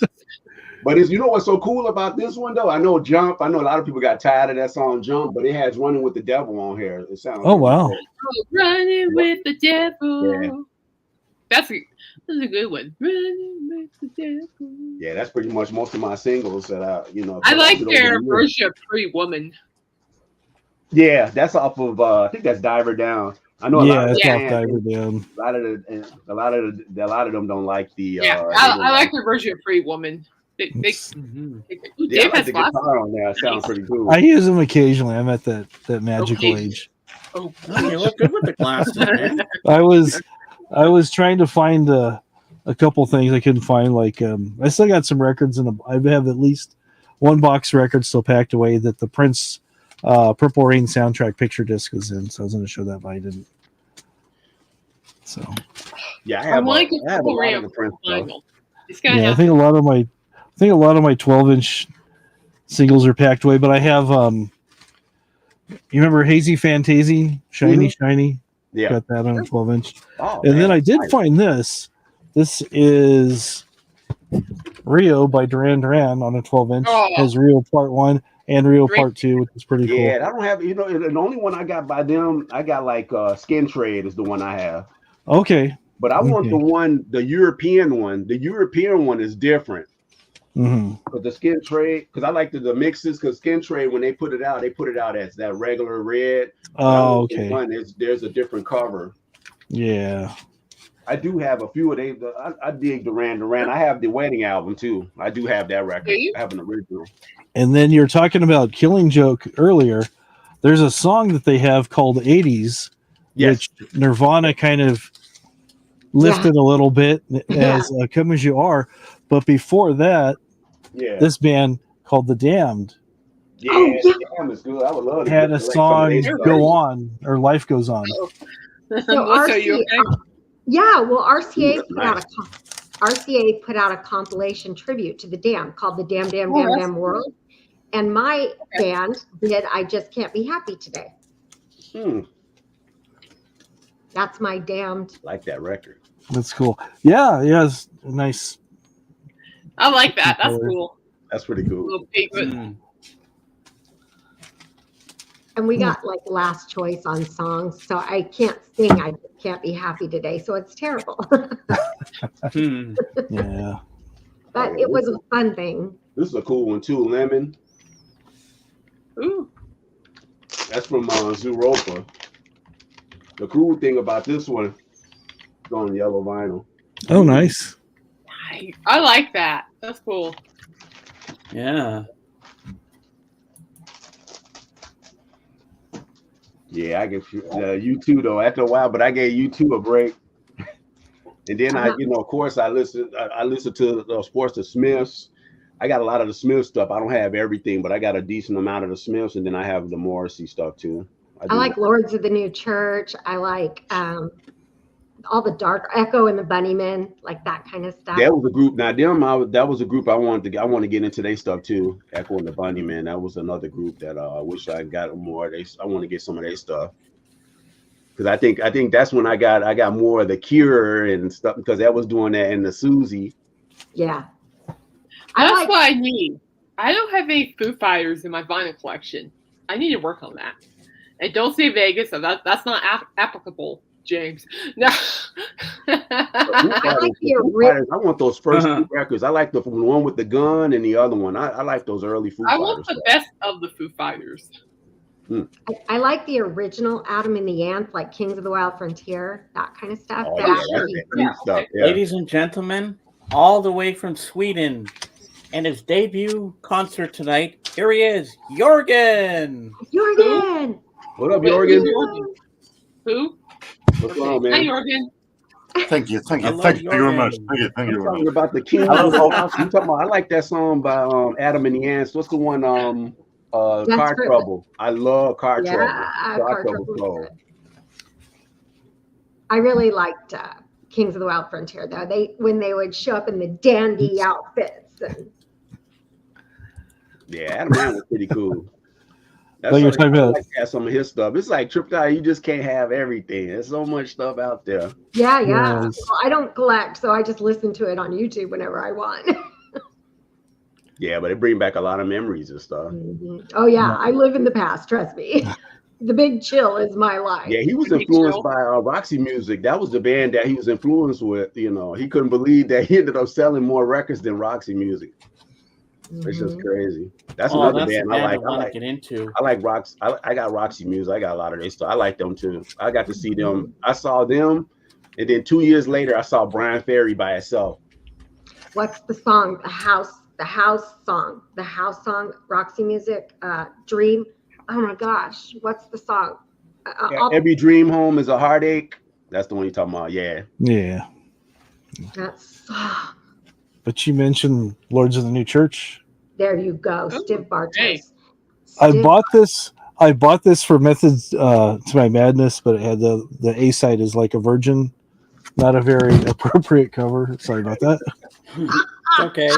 But you know what's so cool about this one though? I know Jump. I know a lot of people got tired of that song Jump, but it has Running with the Devil on here. It sounds. Oh wow. Oh, running with the devil. Yeah. That's a good one. Running with the devil. Yeah, that's pretty much most of my singles that I like put over their the years. version of Pretty Woman. Yeah, that's off of I think that's Diver Down. I know a Yeah, lot of it's Yeah. off Diver Down. a lot of them don't like the Yeah, I like their version of Pretty Woman. They, Mhm. ooh, yeah, I Dave like has the lots. guitar on there. It sounds pretty cool. I use them occasionally. I'm at that magical Okay. age. Oh, Oh, you look good with the glasses, man. I was trying to find a couple things I couldn't find. Like I still got some records I have at least one box record still packed away that the Prince Purple Rain soundtrack picture disc was in. So I was going to show that, but I didn't. So Yeah, I I have, want a, to I have a Purple lot Rain of the Prince stuff. vinyl. It's gonna yeah, I have think a lot of my 12-inch singles are packed away. But I have you remember Hazy Fantasy, Shiny Shiny? Yeah. Got that on a 12-inch. Oh, And then man, I did nice. find this. This is Rio by Duran Duran on a 12-inch. Oh. Has Rio Part 1 and Rio Great. Part 2, which is pretty cool. Yeah, I don't have. You know, the only one I got by them, I got like Skin Trade is the one I have. Okay. But I want Okay. the one, the European one. The European one is different. hmm But the Skin Trade, because I like the mixes. Because Skin Trade, when they put it out as that regular red. Oh, The okay. one there's a different cover. Yeah. I do have a few of they. I dig Duran Duran. I have the Wedding album too. I do have that record. Do you? I have an original. And then you're talking about Killing Joke earlier. There's a song that they have called 80s, Yes. which Nirvana kind of lifted a little bit as Come As You Are. But before that, Yeah. this band called The Damned Yeah. Oh, yeah. Damn, it's good. I would love to had get a like some of song, these They're stuff. Go On, or Life Goes On. So Melissa, you RC okay? Yeah, well, RCA Ooh, put out nice. RCA put out a compilation tribute to the Damn called the Damn Damn Oh, Damn that's Damn World, and my Okay. band did I Just Can't Be Happy Today. That's my damned. Like that record. That's cool. Yeah, it's nice. I like that. That's Color. cool. That's pretty cool. Little pigment. Mm. And we got like last choice on songs, so I can't sing. I can't be happy today, so it's terrible. Hmm. Yeah. But it was a fun thing. This is a cool one too. Lemon. Ooh. That's from Zooropa. The cool thing about this one, it's on yellow vinyl. Oh, nice. I like that. That's cool. Yeah. Yeah, I give you two though. After a while, but I gave you two a break. And then I, of course, I listen to the Sports, the Smiths. I got a lot of the Smith stuff. I don't have everything, but I got a decent amount of the Smiths, and then I have the Morrissey stuff too. I like Lords of the New Church. I like all the Dark Echo and the Bunnymen, like that kind of stuff. That was a group. Now that was a group I wanted to get into their stuff too. Echo and the Bunnymen. That was another group that I wish I got more. I want to get some of their stuff. Because I think that's when I got more of the Cure and stuff, because that was doing that in the Susie. Yeah. That's what I need. I don't have any Foo Fighters in my vinyl collection. I need to work on that. And don't say Vegas, so that's not applicable, James. No. I want those first two records. I like the one with the gun and the other one. I like those early Foo Fighters. I want the best of the Foo Fighters. I like the original Adam and the Ants, like Kings of the Wild Frontier, that kind of stuff. Stuff. Yeah. Ladies and gentlemen, all the way from Sweden, and his debut concert tonight, here he is, Jorgen! Jorgen! What up, Jorgen? Who? What's going on, man? Hi, Jorgen. Thank you very much. Thank you very much. Talking about the King of the House. You talking about? I like that song by Adam and the Ants. What's the one? Car Trouble. I love Car Trouble. Car Trouble. I really liked Kings of the Wild Frontier though. When they would show up in the dandy outfits. Yeah, Adam and the Ants was pretty cool. That's you're talking about. Like some of his stuff. It's like Tripped Out. You just can't have everything. There's so much stuff out there. Yeah. Yes. Well, I don't collect, so I just listen to it on YouTube whenever I want. Yeah, but it brings back a lot of memories and stuff. Mm-hmm. Oh yeah, I live in the past. Trust me. The Big Chill is my life. Yeah, he was influenced by Roxy Music. That was the band that he was influenced with. He couldn't believe that he ended up selling more records than Roxy Music. It's just crazy. That's another band I like. Get into. I like Roxy. I got Roxy Music. I got a lot of their stuff. I like them too. I got to see them. I saw them, and then 2 years later, I saw Brian Ferry by itself. What's the song? The house song, Roxy Music, Dream. Oh my gosh, what's the song? Every dream home is a heartache. That's the one you're talking about. Yeah. That's. But you mentioned Lords of the New Church. There you go, Stiv Bartos. Hey. I bought this for Methods to My Madness, but it had the A side is like a virgin, not a very appropriate cover. Sorry about that. Okay.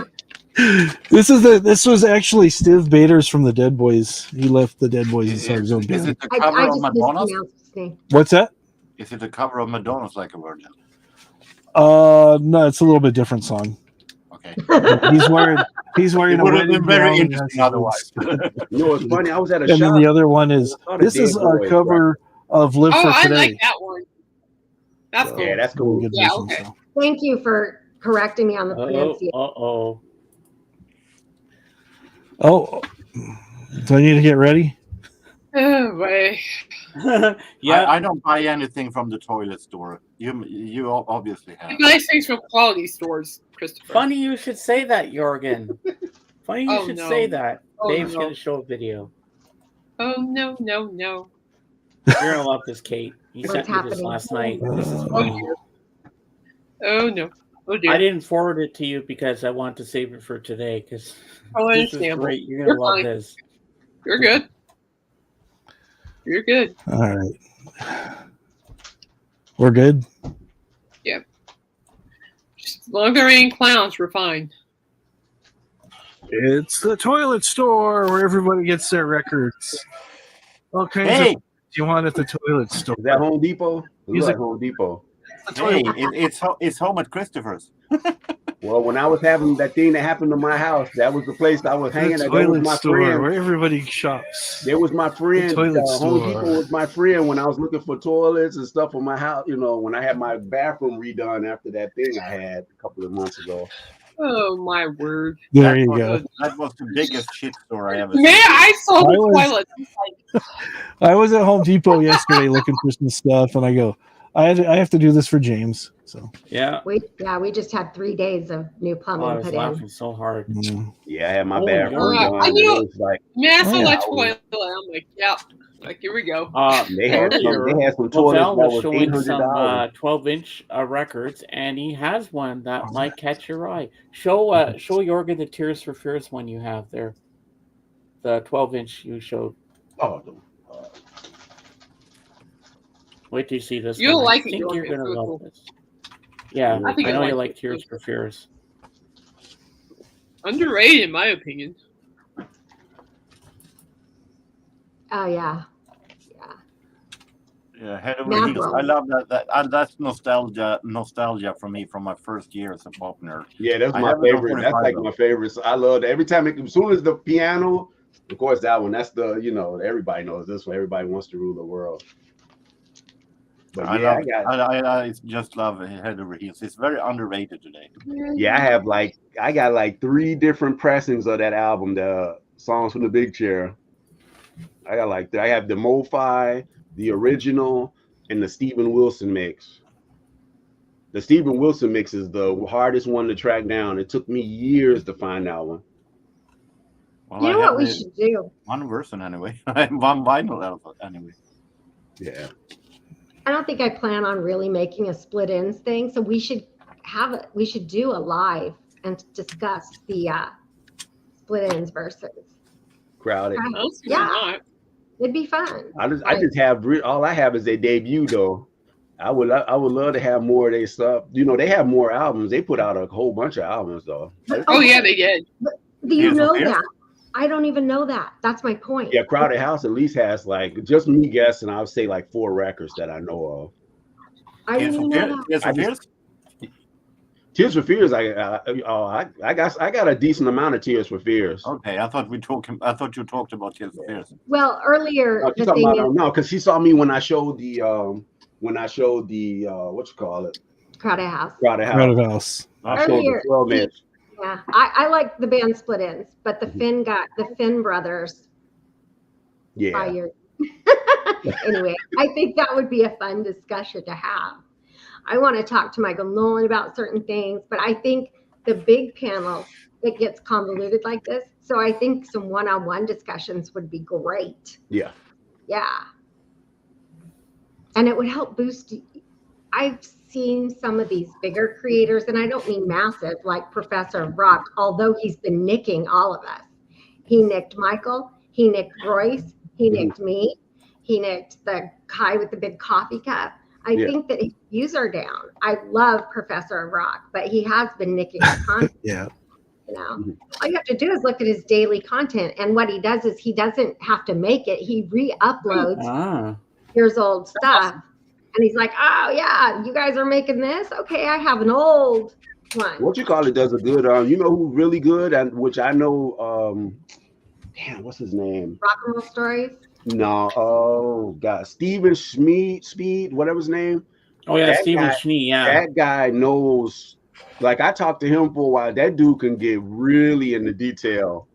This was actually Stiv Bators from the Dead Boys. He left the Dead Boys and started his own band. Is it the cover of Madonna's? What's that? Is it the cover of Madonna's Like a Virgin? No, it's a little bit different song. Okay. He's wearing it would have been very interesting otherwise. It's funny. I was at a and shop. then the other one is this is a cover of Live for Today. I like that one. That's cool. Yeah, that's cool. Yeah, okay. Thank you for correcting me on the pronunciation. Oh, do I need to get ready? Oh, boy. Yeah. I don't buy anything from the toilet store. You obviously have. You buy things from quality stores, Christopher. Funny you should say that, Jorgen. Funny you should say that. Dave's going to show a video. Oh, no. You're going to love this, Kate. He sent me this last night. This is funny. Oh, no. Oh, dear. I didn't forward it to you because I want to save it for today. Because this is great. You're going to love this. You're good. You're good. All right. We're good? Yeah. Just as long as there ain't clowns, we're fine. It's the toilet store where everybody gets their records. All kinds of you want at the toilet store. Is that Home Depot? He's like Home Depot. Hey, it's home at Christopher's. Well, when I was having that thing that happened to my house, that was the place I was hanging The at. That was toilet my store friend. where everybody shops. There was my friend. toilet Home store. Depot was my friend when I was looking for toilets and stuff for my house. You know, when I had my bathroom redone after that thing I had a couple of months ago. Oh my word! There you go. That was the biggest shit store I ever Man, I saw the toilet. I was at Home Depot yesterday looking for some stuff, and I go, I have to do this for James. So Yeah. We just had 3 days of new Oh, I plumbing was put laughing in. so hard. Yeah, I had my Oh, bathroom yeah. done. I And knew- it was like Man, I saw Oh, yeah. that toilet. I'm like, yeah. Like, here we go. they had Earlier, some toilets Lavelle that was was showing some $800. 12-inch records, and he has one that might catch your eye. Show Jorgen the Tears for Fears one you have there. The 12-inch you showed. Oh, Wait till you see this. You'll one. like I it, think Jorgen. you're gonna It's really love cool. this. Yeah, I I, think know you'll you like like it. Tears for Fears. Underrated, in my opinion. Oh yeah. Yeah, Head Over Mad Heels. World. I love that. That's nostalgia for me from my first year as a pop nerd. yeah, that's I my have it on favorite. That's 45 like though. my favorite. So I love it. Every time, as soon as the piano, of course, that one. That's the everybody knows this one. Everybody wants to rule the world. But I yeah, love it. I just love Head Over Heels. It's very underrated today. I got like 3 different pressings of that album, the Songs from the Big Chair. I have the Mo-Fi, the original, and the Steven Wilson mix. The Steven Wilson mix is the hardest one to track down. It took me years to find that one. Well, You know I have what we should do? one version anyway. One vinyl album anyway. Yeah. I don't think I plan on really making a split ends thing, so we should do a live and discuss the split ends versus. Crowded. Yeah. Not. It'd be fun. I just have all I have is their debut though. I would love to have more of their stuff. They have more albums. They put out a whole bunch of albums though. Oh yeah, they did. Do you Tears for know Fears? that? I don't even know that. That's my point. Yeah, Crowded House at least has like, just me guessing, I would say like 4 records that I know of. I didn't even know that. Tears for Fears? Tears for Fears, I got a decent amount of Tears for Fears. Okay, I thought you talked about Tears for Fears. Well, earlier No, the thing is no, because she saw me when I showed the what you call it, Crowded House. Crowded House. Crowded House. I showed the Earlier, 12 inch. Yeah, I like the band Split Ends, but the Finn brothers. Yeah. Fired. Anyway, I think that would be a fun discussion to have. I want to talk to Michael Nolan about certain things, but I think the big panel, it gets convoluted like this. So I think some one-on-one discussions would be great. Yeah. Yeah. And it would help boost. I've seen some of these bigger creators, and I don't mean massive, like Professor Rock, although he's been nicking all of us. He nicked Michael, he nicked Royce, he nicked me, he nicked the guy with the big coffee cup. I think that his views are down. I love Professor Rock, but he has been nicking the content. Yeah. All you have to do is look at his daily content, and what he does is he doesn't have to make it. He re-uploads years old stuff, and he's like, "Oh yeah, you guys are making this? Okay, I have an old one." What you call it does a good. You know who's really good, and which I know. Damn, what's his name? Rock and Roll Stories. No, oh God, Steven Speed, whatever his name. Oh yeah, That Steven guy- Schnee. Yeah. That guy knows. Like I talked to him for a while. That dude can get really into detail.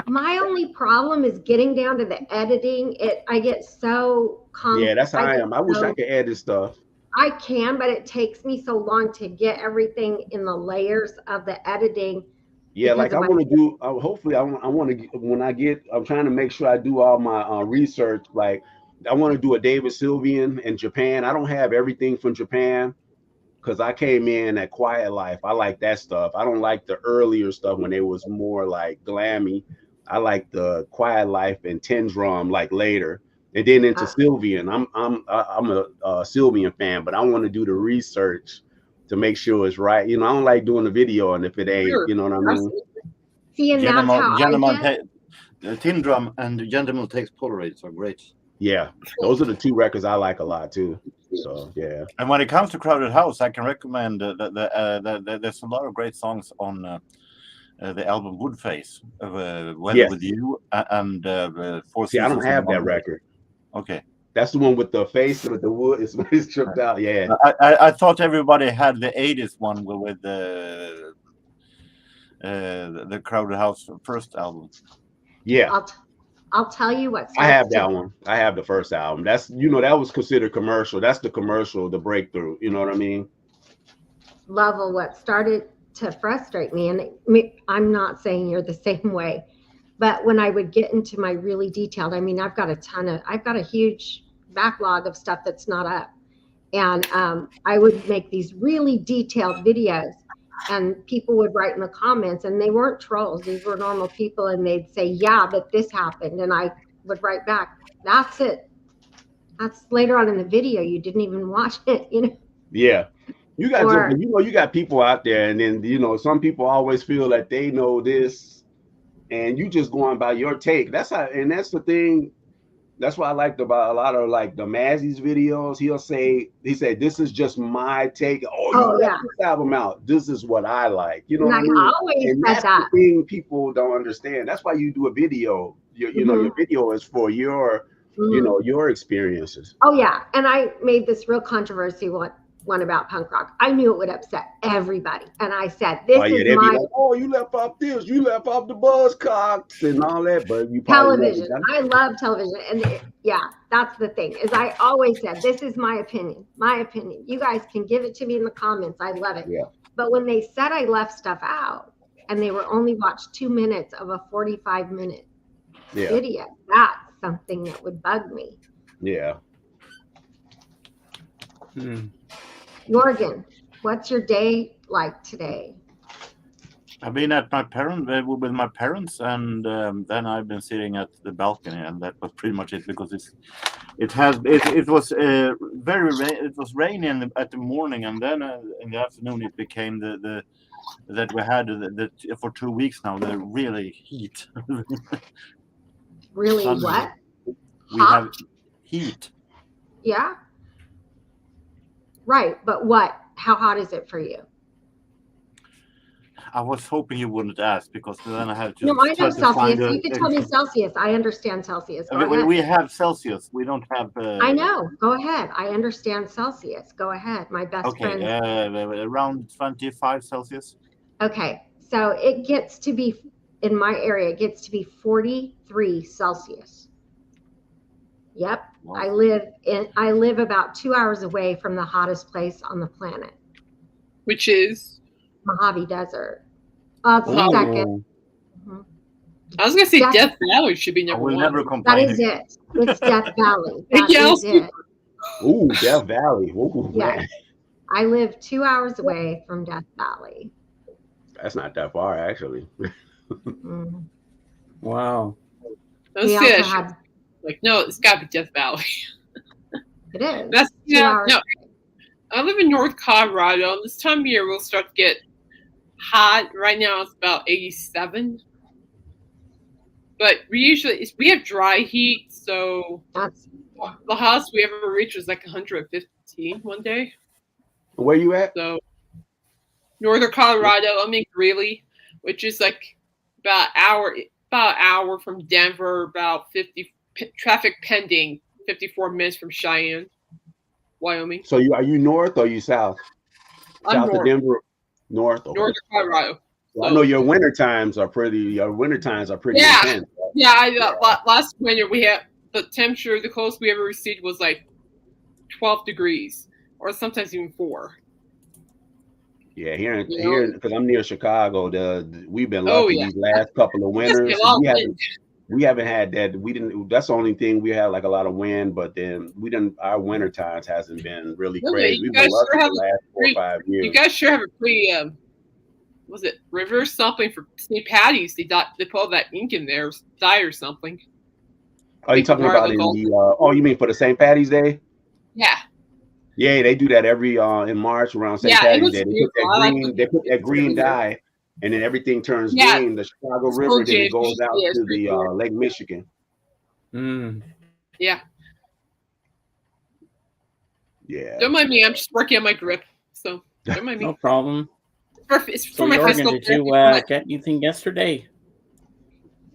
My only problem is getting down to the editing. I get so Yeah, that's how I get am. I wish I could edit stuff. I can, but it takes me so long to get everything in the layers of the editing. Yeah, Because like I of my- want to do. Hopefully, I want to. When I get, I'm trying to make sure I do all my research. Like, I want to do a David Sylvian in Japan. I don't have everything from Japan because I came in at Quiet Life. I like that stuff. I don't like the earlier stuff when it was more like glammy. I like the Quiet Life and Ten Drum like later, and then into Sylvian. I'm a Sylvian fan, but I want to do the research to make sure it's right. You know, I don't like doing the video, and if it ain't, you know what I mean. See, and that's how I get. Tin Drum and Gentleman Takes Polaroids are great. Yeah, those are the 2 records I like a lot too. So yeah. And when it comes to Crowded House, I can recommend there's a lot of great songs on the album Woodface, Weather Yes. with You, and Four See, I don't Seasons in have that One Day. record. Okay. That's the one with the face with the wood. It's tripped out. Yeah. I thought everybody had the 80s one with the Crowded House first album. Yeah. I'll tell you what. I have that one. I have the first album. That's, that was considered commercial. That's the commercial, the breakthrough. You know what I mean? Level what started to frustrate me, and I'm not saying you're the same way, but when I would get into my really detailed, I've got a huge backlog of stuff that's not up, and I would make these really detailed videos, and people would write in the comments, and they weren't trolls, these were normal people, and they'd say, yeah, but this happened, and I would write back, that's it, that's later on in the video, you didn't even watch it, Yeah. You got you got people out there, and then some people always feel like they know this, and you just going by your take. That's the thing. That's what I liked about a lot of like the Mazzy's videos. He said, this is just my take. Oh yeah, this album out. This is what I like. You know what I mean? I always said that's that. the thing people don't understand. That's why you do a video. Your video is for your your experiences. Oh yeah, and I made this real controversy one about punk rock. I knew it would upset everybody, and I said, "This is my." Like, you left off this, you left off the Buzzcocks and all that, but you television. I love television, and that's the thing. Is I always said, "This is my opinion. My opinion. You guys can give it to me in the comments. I love it." Yeah. But when they said I left stuff out, and they were only watched 2 minutes of a 45-minute video, that's something that would bug me. Yeah. Jorgen, what's your day like today? I've been at my with my parents, and then I've been sitting at the balcony, and that was pretty much it, because it was rainy at the morning, and then in the afternoon it became that we had for 2 weeks now the really heat. Really Suddenly, what? We have heat. Yeah. Right, but what? How hot is it for you? I was hoping you wouldn't ask, because then I have to. No, I know Celsius. You can tell me Celsius. I understand Celsius. We have Celsius. We don't have. I know. Go ahead. I understand Celsius. Go ahead. My best friend. Around 25 Celsius. Okay, so it gets to be in my area. It gets to be 43 Celsius. Yep. Wow. I live about 2 hours away from the hottest place on the planet, which is Mojave Desert. Second. Mm-hmm. I was gonna say Death Valley should be number one. Never complain. That is it. It's Death Valley. That is it. Ooh, Death Valley. Ooh, yeah. I live 2 hours away from Death Valley. That's not that far, actually. Wow. We also had. No, it's got to be Death Valley. It is. That's no. I live in North Colorado. This time of year, we'll start to get hot. Right now, it's about 87. But we have dry heat, so the hottest we ever reached was like 115 one day. Where you at? So, Northern Colorado. I'm in Greeley, which is like about an hour from Denver, about 50. Traffic pending, 54 minutes from Cheyenne, Wyoming. So are you north or are you south? I'm south of Denver, north. Okay. Northern Colorado. Well, I know your winter times are pretty intense. Right? Yeah. Last winter we had the temperature, the coldest we ever received was like 12 degrees, or sometimes even 4. Yeah, here because I'm near Chicago. We've been lucky these last couple of winters. We haven't had that. That's the only thing we had, like a lot of wind, but then our winter times hasn't been really crazy. We've been lucky the last 4 or 5 years. You guys sure have a pretty was it river something for St. Patty's? They put all that ink in there, dye or something. Are you talking about in the you mean for the St. Patty's Day? Yeah. Yeah, they do that every in March around St. Patty's Day. They put that green dye. And then everything turns green. The Chicago River then goes out to the Lake Michigan. Yeah. Yeah. Don't mind me. I'm just working on my grip. So don't mind me. No problem. It's So, for my Jorgen, physical did you therapy. get anything yesterday?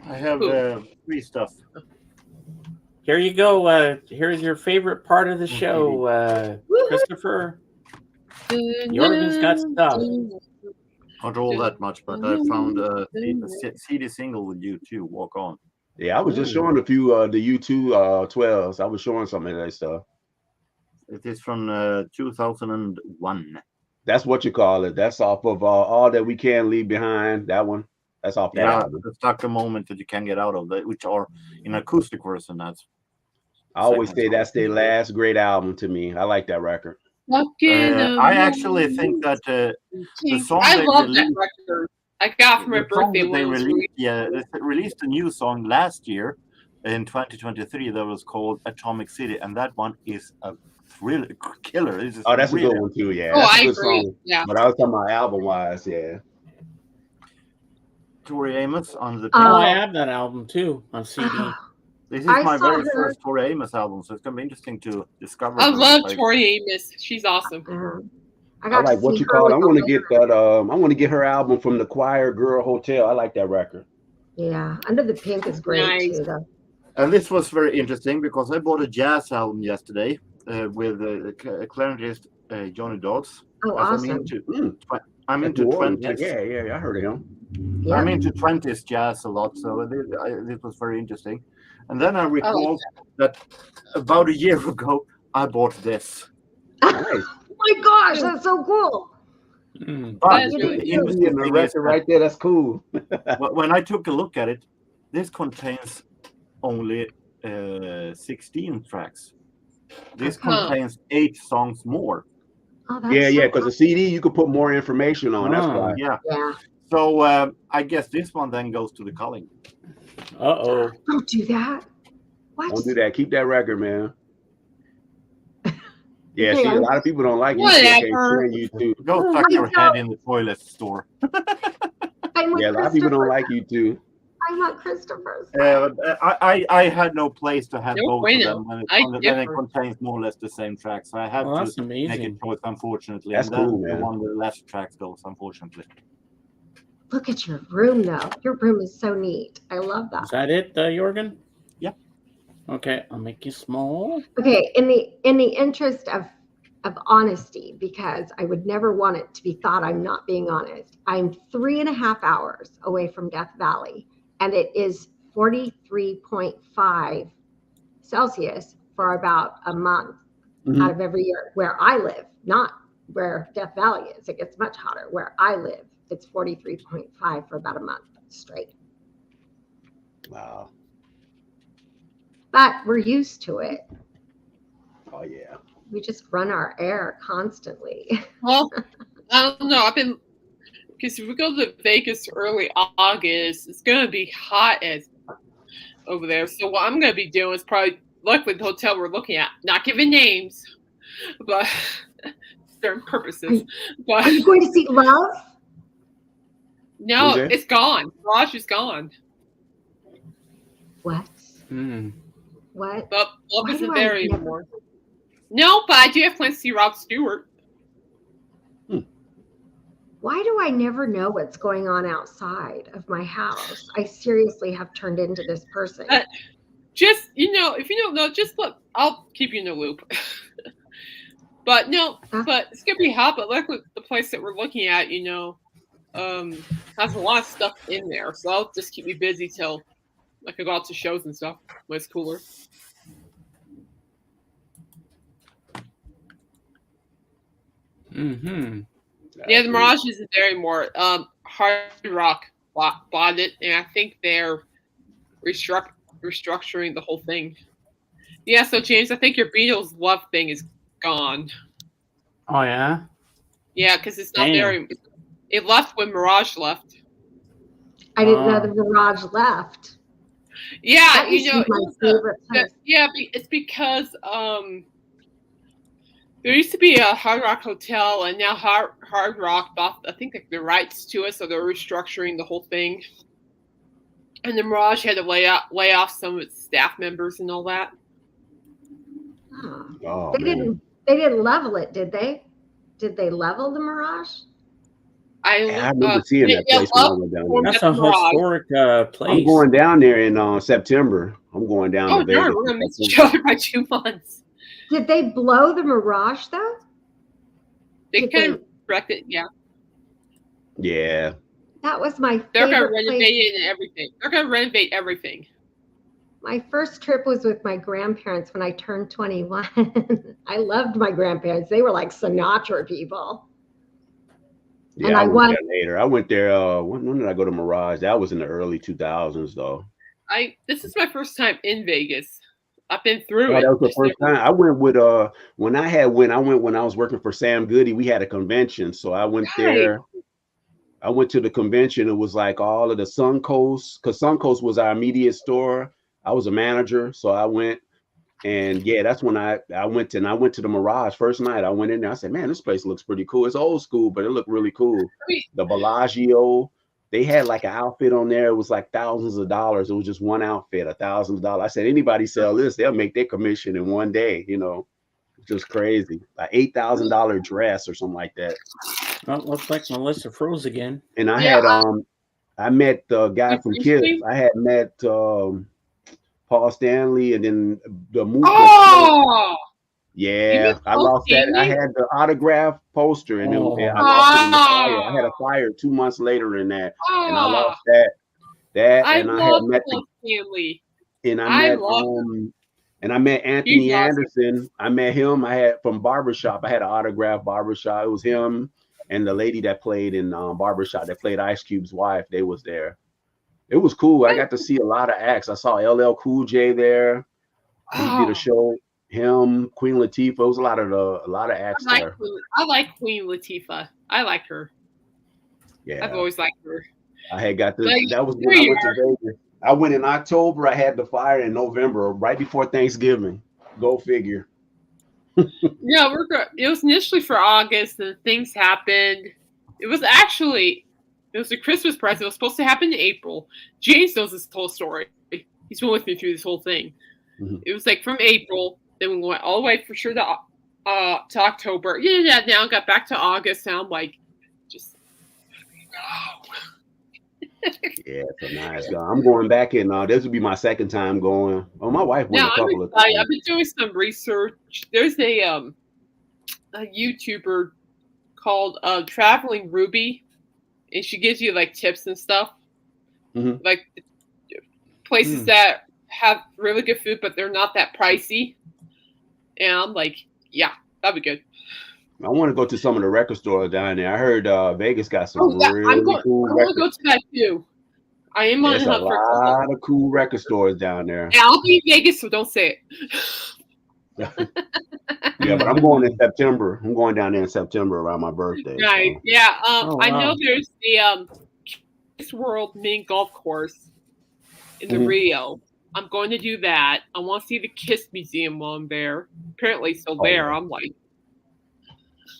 I have free stuff. Here you go. Here's your favorite part of the show, Christopher. Jorgen's got stuff. Not all that much, but I found a CD single with U2, Walk On. Yeah, I was just showing a few the U2 12s. I was showing some of that stuff. It is from 2001. That's what you call it. That's off of All That We Can Leave Behind. That one. That's off that album. The stuck a moment that you can get out of that, which are in acoustic version. I always say that's their last great album to me. I like that record. I actually think that the song I love that record. I got for my birthday. They released a new song last year in 2023 that was called Atomic City, and that one is a really killer. That's a good one too. Yeah. Oh, that's I a good agree. Song. Yeah. But I was talking about album wise. Yeah. Tori Amos on the. Oh, I have that album too on CD. This is my very first Tori Amos album, so it's gonna be interesting to discover. I love Tori Amos. She's awesome. I like what you call it. I want to get that. I want to get her album from the Choir Girl Hotel. I like that record. Yeah, Under the Pink is great too, though. And this was very interesting because I bought a jazz album yesterday with clarinetist Johnny Dodds. Oh, awesome! I'm into 20s. Yeah, I heard of him. Yeah. I'm into 20s jazz a lot, so this was very interesting. And then I recalled that about a year ago I bought this. Nice. Oh my gosh, that's so cool! But the record right there, that's cool. When I took a look at it, this contains only 16 tracks. This contains 8 songs more. Oh, yeah, because the CD you could put more information on. That's why. Yeah. So I guess this one then goes to the culling. Uh-oh. Don't do that. What? Don't do that. Keep that record, man. Yeah, Okay, see, a lot of people don't like Whatever. you too. Go tuck your head in the toilet store. Yeah, a lot of people don't like you too. I want Christopher's. I had no place to have No, both of them, and it contains more or less the same tracks. So I had to make a choice, unfortunately. That's and cool, then man. the one with the less tracks goes, unfortunately. Look at your room, though. Your room is so neat. I love that. Is that it, Jorgen? Yeah. Okay, I'll make you small. Okay, in the interest of honesty, because I would never want it to be thought I'm not being honest. I'm 3.5 hours away from Death Valley, and it is 43.5 Celsius for about a month out of every year where I live, not where Death Valley is. It gets much hotter. Where I live, it's 43.5 for about a month straight. Wow. But we're used to it. Oh yeah. We just run our air constantly. Well, I don't know. Because if we go to Vegas early August, it's going to be hot as over there. So what I'm going to be doing is probably, luckily the hotel we're looking at, not giving names, but certain purposes. But are you going to see Love? No, it's gone. Raj is gone. What? What? But Love isn't there anymore. No, but I do have plans to see Rod Stewart. Why do I never know what's going on outside of my house? I seriously have turned into this person. Just, if you don't know, just look. I'll keep you in the loop. But no, but it's going to be hot. But luckily, the place that we're looking at, has a lot of stuff in there. So I'll just keep me busy till I can go out to shows and stuff when it's cooler. Yeah, the Mirage isn't there anymore. Hard Rock bought it, and I think they're restructuring the whole thing. Yeah, so James, I think your Beatles love thing is gone. Oh yeah. Yeah, because it's not there. It left when Mirage left. I didn't know the Mirage left. Yeah, that used to be my favorite place. Yeah, it's because there used to be a Hard Rock Hotel, and now Hard Rock bought, I think, the rights to it, so they're restructuring the whole thing. And the Mirage had to lay off some of its staff members and all that. They They didn't level it, did they? Did they level the Mirage? I remember seeing that place when I went down there. That's a historic place. I'm going down there in September. I'm going down to Vegas. We're gonna miss each other by 2 months. Did they blow the Mirage though? They Did can correct it, yeah. Yeah. That was my They're favorite gonna renovate place. it and everything. They're gonna renovate everything. My first trip was with my grandparents when I turned 21. I loved my grandparents. They were like Sinatra people. Yeah, And I I went won. there later. I went there. When did I go to Mirage? That was in the early 2000s, though. This is my first time in Vegas. I've been through Oh, it. that was the first time. I went with when I went when I was working for Sam Goody. We had a convention, so I went there. I went to the convention. It was like all of the Suncoast, because Suncoast was our immediate store. I was a manager, so I went, and yeah, that's when I went to the Mirage first night. I went in there. I said, man, this place looks pretty cool. It's old school, but it looked really cool. The Bellagio, they had like an outfit on there. It was like thousands of dollars. It was just one outfit, $1,000. I said, anybody sell this, they'll make their commission in one day. You know, just crazy. Like $8,000 dress or something like that. Well, looks like Melissa froze again. And I met the guy from Kiss. I had met Paul Stanley, and then the movie. Oh, yeah, I lost that. I had the autograph poster, and I lost it in the fire. I had a fire 2 months later in that, and I lost that. And I had met Paul Stanley. And I met Anthony Anderson. I met him. I had from Barbershop. I had an autograph Barbershop. It was him and the lady that played in Barbershop that played Ice Cube's wife. They was there. It was cool. I got to see a lot of acts. I saw LL Cool J there. He did a show. Him, Queen Latifah. It was a lot of acts there. I like Queen Latifah. I like her. Yeah, I've always liked her. I had got this. That was when I went to Vegas. I went in October. I had the fire in November, right before Thanksgiving. Go figure. Yeah, it was initially for August, and things happened. It was a Christmas present. It was supposed to happen in April. James knows this whole story. He's been with me through this whole thing. Mm-hmm. It was like from April, then we went all the way for sure to October. Yeah. Now I got back to August, and I'm like, just go. Yeah, so nice. I'm going back in. This would be my second time going. Oh, my wife went a couple of times. I've been doing some research. There's a YouTuber called Traveling Ruby, and she gives you like tips and stuff, like places that have really good food, but they're not that pricey. And I'm like, yeah, that'd be good. I want to go to some of the record stores down there. I heard Vegas got some really cool records. I want to go to that too. I am on a lot of cool record stores down there. Yeah, I'll be in Vegas, so don't say it. Yeah, but I'm going in September. I'm going down there in September around my birthday. Right. So. Yeah. I know there's the Kiss World Mini Golf Course in the Rio. I'm going to do that. I want to see the Kiss Museum while I'm there. Apparently, still there. I'm like.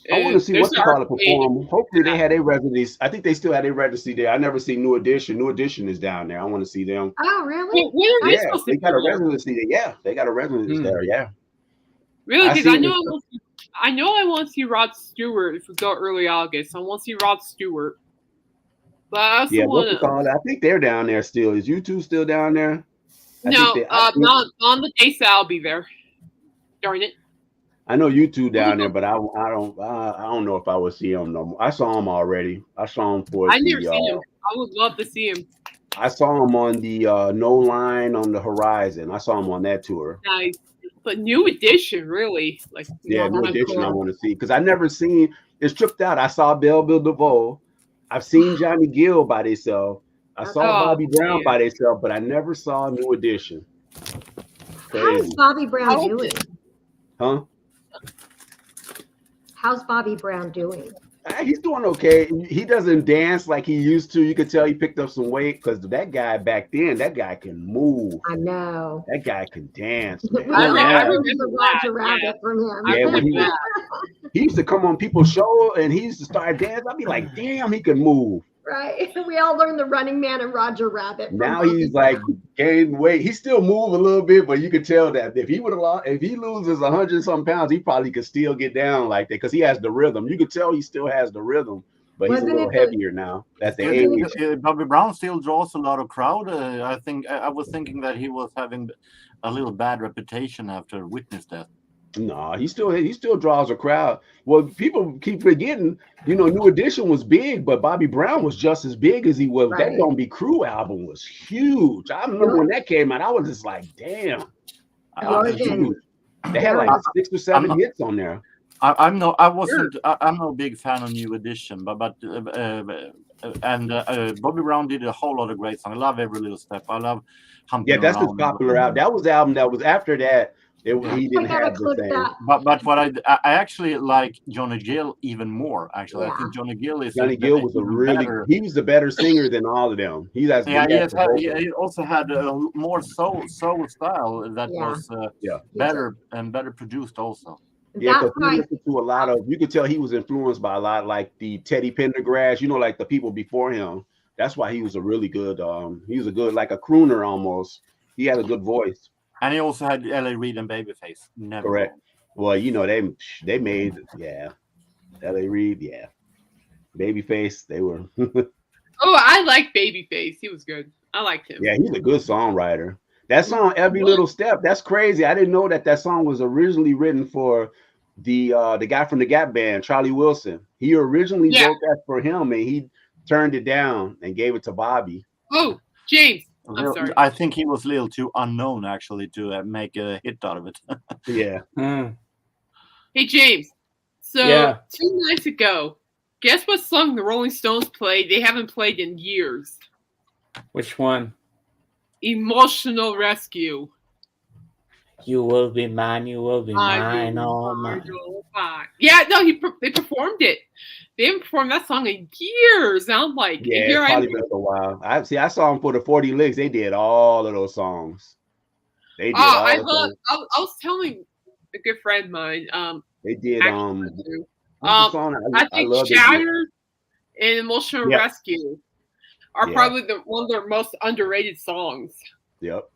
I want to see what they call it perform. Hopefully they had their residency. I think they still had their residency there. I never see New Edition. New Edition is down there. I want to see them. Oh, really? Yeah, they got a residency there. Yeah, they got a residency there. Yeah. Really? Because I know I want to see Rod Stewart if we go early August. I want to see Rod Stewart. But I also want to. I think they're down there still. Is U2 still down there? Not on the day I'll be there. Darn it. I know U2 down there, but I don't know if I would see him no more. I saw him already. I saw him for. I never seen him. I would love to see him. I saw him on the No Line on the Horizon. I saw him on that tour. Nice, but New Edition really like. Yeah, New Edition. I want to see because I never seen. It's tripped out. I saw Belle Biv DeVoe. I've seen Johnny Gill by themselves. I saw Bobby Brown by themselves, but I never saw New Edition. Crazy. How is Bobby Brown doing? Huh? How's Bobby Brown doing? He's doing okay. He doesn't dance like he used to. You could tell he picked up some weight because that guy back then, that guy can move. I know. That guy can dance. I remember Roger Rabbit from him. Yeah, when he used to come on people's show and he used to start dancing. I'd be like, damn, he can move. Right. We all learned the Running Man and Roger Rabbit. Now he's like gained weight. He still move a little bit, but you could tell that if he would have lost, if he loses 100-something pounds, he probably could still get down like that because he has the rhythm. You could tell he still has the rhythm, but he's a little heavier now at the age. Bobby Brown still draws a lot of crowd. I think I was thinking that he was having a little bad reputation after Whitney's death. No, he still draws a crowd. Well, people keep forgetting, New Edition was big, but Bobby Brown was just as big as he was. Right. That Don't Be Cruel album was huge. I remember when that came out, I was just like, damn. They had like 6 or 7 hits on there. I'm no big fan of New Edition, but Bobby Brown did a whole lot of great songs. I love Every Little Step. I love Humping Yeah, that's his Around. popular album. That was the album that was after that. He didn't have the same. But what I actually like Johnny Gill even more. Actually, I think Johnny Gill was he was the better singer than all of them. He also had a more soul style that was better and better produced also. Yeah, because he listened to a lot of. You could tell he was influenced by a lot, like the Teddy Pendergrass. Like the people before him. That's why he was a really good. He was a good, like a crooner almost. He had a good voice. And he also had L.A. Reid and Babyface. Never Correct. Well, they made L.A. Reid, Babyface. They were. Oh, I like Babyface. He was good. I liked him. Yeah, he's a good songwriter. That song, Every Little Step, that's crazy. I didn't know that song was originally written for the guy from the Gap Band, Charlie Wilson. He originally wrote that for him, and he turned it down and gave it to Bobby. Oh, James. I'm sorry. I think he was a little too unknown actually to make a hit out of it. Yeah. Hey James. So 2 nights ago, guess what song the Rolling Stones played? They haven't played in years. Which one? Emotional Rescue. You will be mine. You will be mine. Oh my. Yeah, no, they performed it. They haven't performed that song in years. And I'm like, it's probably been a while. I saw them for the 40 Licks. They did all of those songs. They did. I was telling a good friend of mine. They did. I think Shattered and Emotional Rescue are probably one of their most underrated songs. Yep.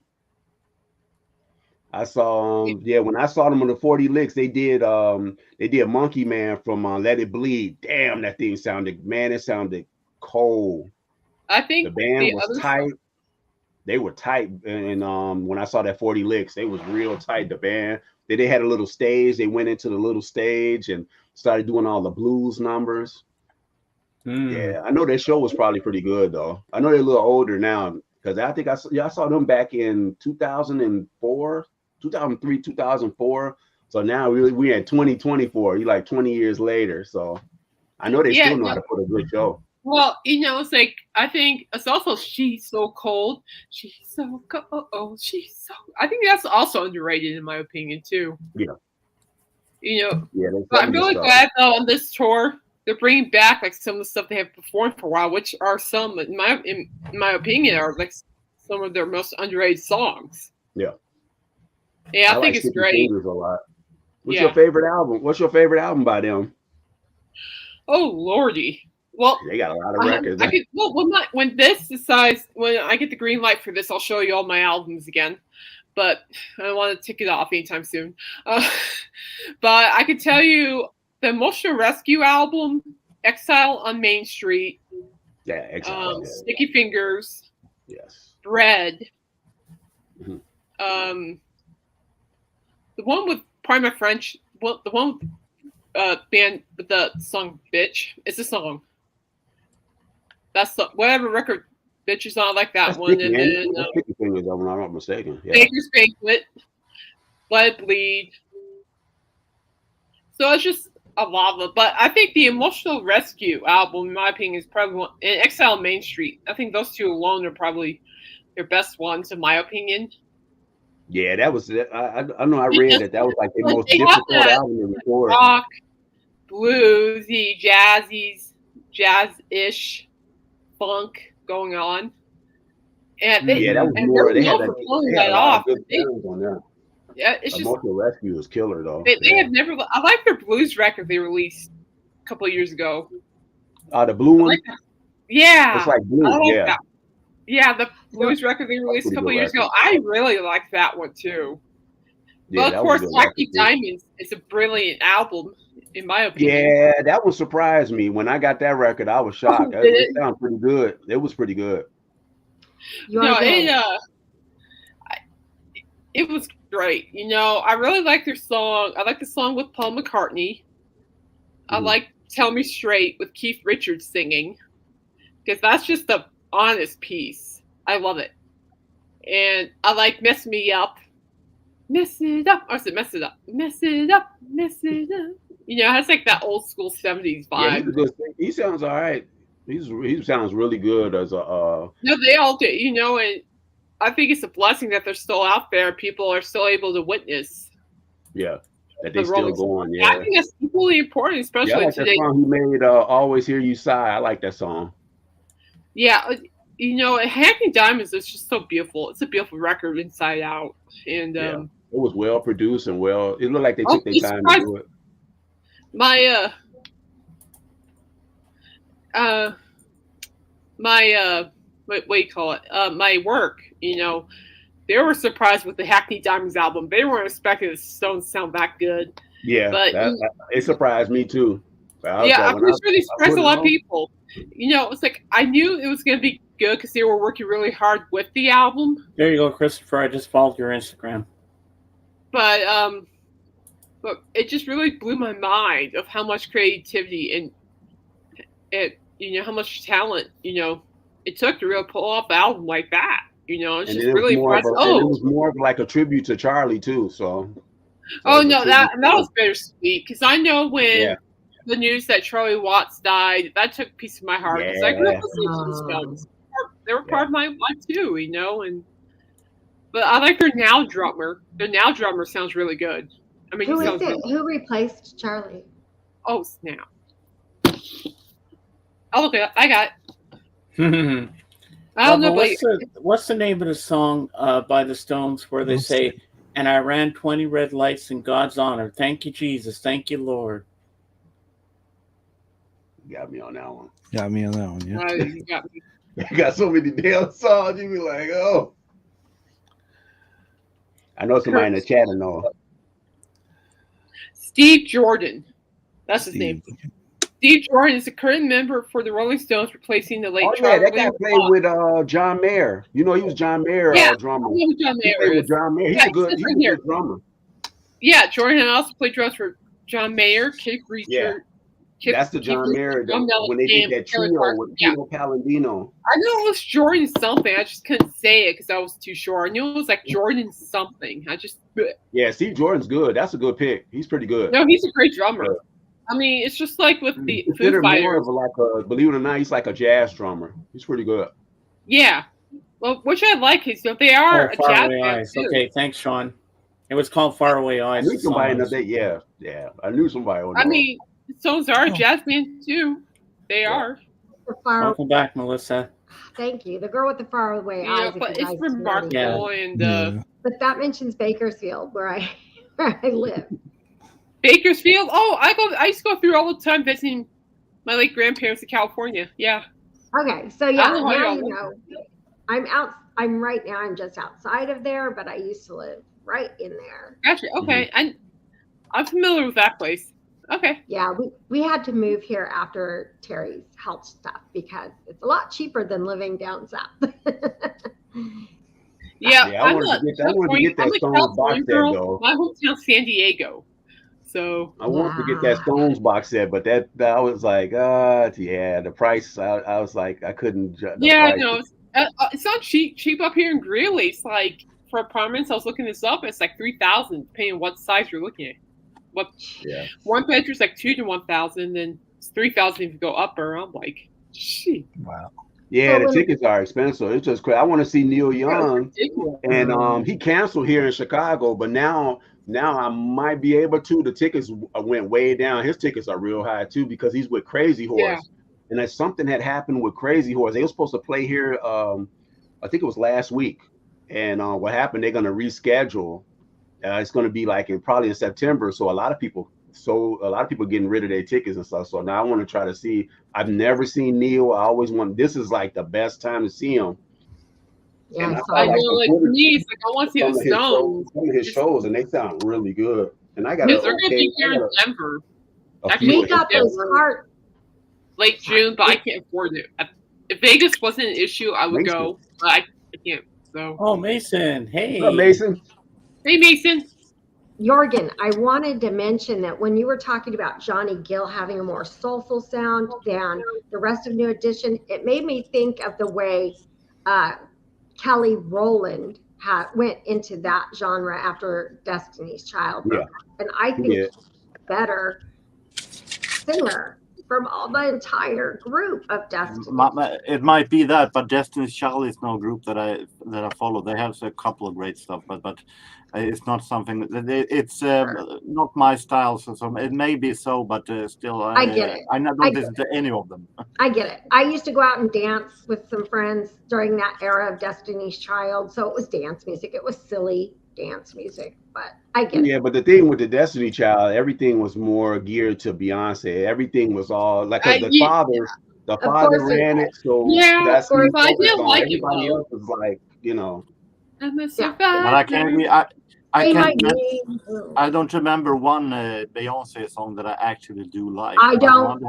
I saw when I saw them on the 40 Licks, they did Monkey Man from Let It Bleed. Damn, that thing sounded cold. I think the band was tight. They were tight, and when I saw that 40 Licks, they was real tight. The band, they had a little stage. They went into the little stage and started doing all the blues numbers. Yeah, I know their show was probably pretty good though. I know they're a little older now because I think I saw them back in 2004. 2003, 2004. So now we at 2024. You like 20 years later. So I know they still know how to put a good show. Well, it's like I think it's also She's So Cold. She's so cold. She's so. I think that's also underrated in my opinion too. Yeah. But I'm really glad though on this tour they're bringing back like some of the stuff they have performed for a while, which are some in my opinion are like some of their most underrated songs. Yeah. Yeah, I think it's great. A lot. What's your favorite album? What's your favorite album by them? Oh lordy! Well, they got a lot of records. When I get the green light for this, I'll show you all my albums again. But I don't want to tick it off anytime soon. But I could tell you the Emotional Rescue album, Exile on Main Street. Yeah, Exile. Sticky Fingers. Yes. Bread. Mm-hmm. The one with Prima French, the one with band with the song "Bitch." It's a song. That's whatever record "Bitch" is on. I like that one. And then Sticky Fingers, I'm not mistaken. Yeah. Baker's Banquet, Let It Bleed. So it's just a lot of them. But I think the Emotional Rescue album, in my opinion, is probably one. And Exile on Main Street. I think those two alone are probably their best ones, in my opinion. Yeah, that was. I know. I read that was like the most difficult album to record. Rock, bluesy, jazz-ish, funk going on, and that was more. They had a lot of good songs on there. Yeah, it's just Emotional Rescue is killer though. They have never. I like their blues record they released a couple of years ago. The blue one. Yeah, it's like blue. Yeah, the blues record they released a Pretty couple good years ago. record. I really liked that one too. Yeah, But that of was course, a good record, Happy too. Diamonds is a brilliant album, in my opinion. Yeah, that one surprised me. When I got that record, I was shocked. Did It it? sounded pretty good. It was pretty good. You No, are good. it was great. You know, I really like their song. I like the song with Paul McCartney. I Mhm. like Tell Me Straight with Keith Richards singing, because that's just a honest piece. I love it. And I like Mess Me Up. Mess it up. Or is it Mess It Up? Mess it up. Mess it up. You know, it has like that old school 70s Yeah, he's a vibe. good singer. He sounds all right. He sounds really good as a No, they all do, you know, and I think it's a blessing that they're still out there. People are still able to witness yeah, that the they still Rolling going. Stones. I Yeah. think that's equally important, Yeah, I especially like that today. song he made, Always Hear You Sigh. I like that song. Yeah, you know, Happy Diamonds is just so beautiful. It's a beautiful record inside out. And Yeah. It was well produced and well. It looked like they took their it's time to do it. my what do you call it? My work, you know, they were surprised with the Hackney Diamonds album. They weren't expecting the Stones to sound that good. Yeah, But it surprised me too. I was yeah, like, I'm when pretty sure they I surprised put a it lot of on, people. You know, it's like I knew it was going to be good because they were working really hard with the album. There you go, Christopher. I just followed your Instagram. But it just really blew my mind of how much creativity and you know how much talent it took to really pull off an album like that. You know, it's and just it was really more of impressive. a, and it was more of like a tribute to Charlie too. So it Oh was a no, tribute that to was him. bittersweet because I know when Yeah. the news that Charlie Watts died, that took a piece of my heart because I grew up listening to the Stones. They were part of my life too, you know. But I like their now drummer. Their now drummer sounds really good. I mean, Who he is sounds it? really, Who replaced Charlie? oh snap! I'll look it up. I got it. I don't know, but what's the name of the song by the Stones where they say, "And I ran 20 red lights in God's honor. Thank you, Jesus. Thank you, Lord." You got me on that one. Got me on that one. Yeah. you got me. You got so many damn songs. You be like, oh. I know somebody in the chat will know. Steve Jordan. That's his name. Steve. Steve Jordan is the current member for the Rolling Stones, replacing the late Oh yeah, Charlie that guy played with John Mayer. You know, he was John Mayer drummer. I know who John He Mayer played is. with John Mayer. He's Yeah, a good, he's he's right a here. good drummer. Yeah, Jordan also played drums for John Mayer, Keith Richards. That's the John Mayer when they did that trio with Pino Palladino. I knew it was Jordan something. I just couldn't say it because I was too sure. I knew it was like Jordan something. Yeah, Steve Jordan's good. That's a good pick. He's pretty good. No, he's a great drummer. Yeah. I mean, it's just like with the Foo Fighters. More of believe it or not, he's like a jazz drummer. He's pretty good. Yeah, well, which I like is they are a jazz band too. Okay, thanks, Sean. It was called Faraway Eyes. I knew somebody in the day. Yeah. I knew somebody. I mean, the Stones are a jazz band too. They are. Welcome back, Melissa. Thank you. The girl with the faraway eyes. But it's remarkable, and but that mentions Bakersfield, where I live. Bakersfield. Oh, I used to go through all the time visiting my late grandparents in California. Yeah. Okay, so now you know. I'm right now. I'm just outside of there, but I used to live right in there. Gotcha. Okay, I'm familiar with that place. Okay. Yeah, we had to move here after Terry's health stuff because it's a lot cheaper than living down south. I wanted to get that Stones box set though. My hometown's San Diego, so I wanted to get that Stones box set, but that I was like, the price. I was like, I couldn't. No, it's not cheap up here in Greeley. It's like for apartments. I was looking this up. It's like $3,000, depending on what size you're looking at. One bedroom's like $2,000 to $1,000, and it's $3,000 if you go upper. I'm like, shit. Wow. Yeah, the tickets are expensive. It's just crazy. I want to see Neil Young, and he canceled here in Chicago, but now I might be able to. The tickets went way down. His tickets are real high too because he's with Crazy Horse, and that something had happened with Crazy Horse. They were supposed to play here. I think it was last week, and what happened? They're going to reschedule. It's going to be like probably in September. So a lot of people getting rid of their tickets and stuff. So now I want to try to see. I've never seen Neil. I always want. This is like the best time to see him. Yeah, And I I saw saw I that. know, like for me, it's like I want to see the Stones. some of his shows, and they sound really good. And I got Because they're going to be here in a Denver. few We of his got those shows. cards. Late June, but I can't afford it. If Vegas wasn't an issue, I would Mason. go, but I can't. So, Oh, Mason. Hey. What's up, Mason? hey, Mason. Jorgen, I wanted to mention that when you were talking about Johnny Gill having a more soulful sound than the rest of New Edition, it made me think of the way Kelly Rowland went into that genre after Destiny's Child. Yeah. And I think Yeah. he's a better singer from all the entire group of Destiny. It might be that, but Destiny's Child is no group that I follow. They have a couple of great stuff, but it's not something. It's not my style. So it may be so, but still, I get it. I don't listen to any of them. I get it. I used to go out and dance with some friends during that era of Destiny's Child. So it was dance music. It was silly dance music, but I get it. Yeah, but the thing with the Destiny Child, everything was more geared to Beyonce. Everything was all like the father ran it. So Yeah, that's of course. who I focused did on. like it, Everybody though. else was like, you know. I'm a Yeah. survivor. But I can't. I Say can't. my name. I don't remember one Beyonce song that I actually do like. I don't.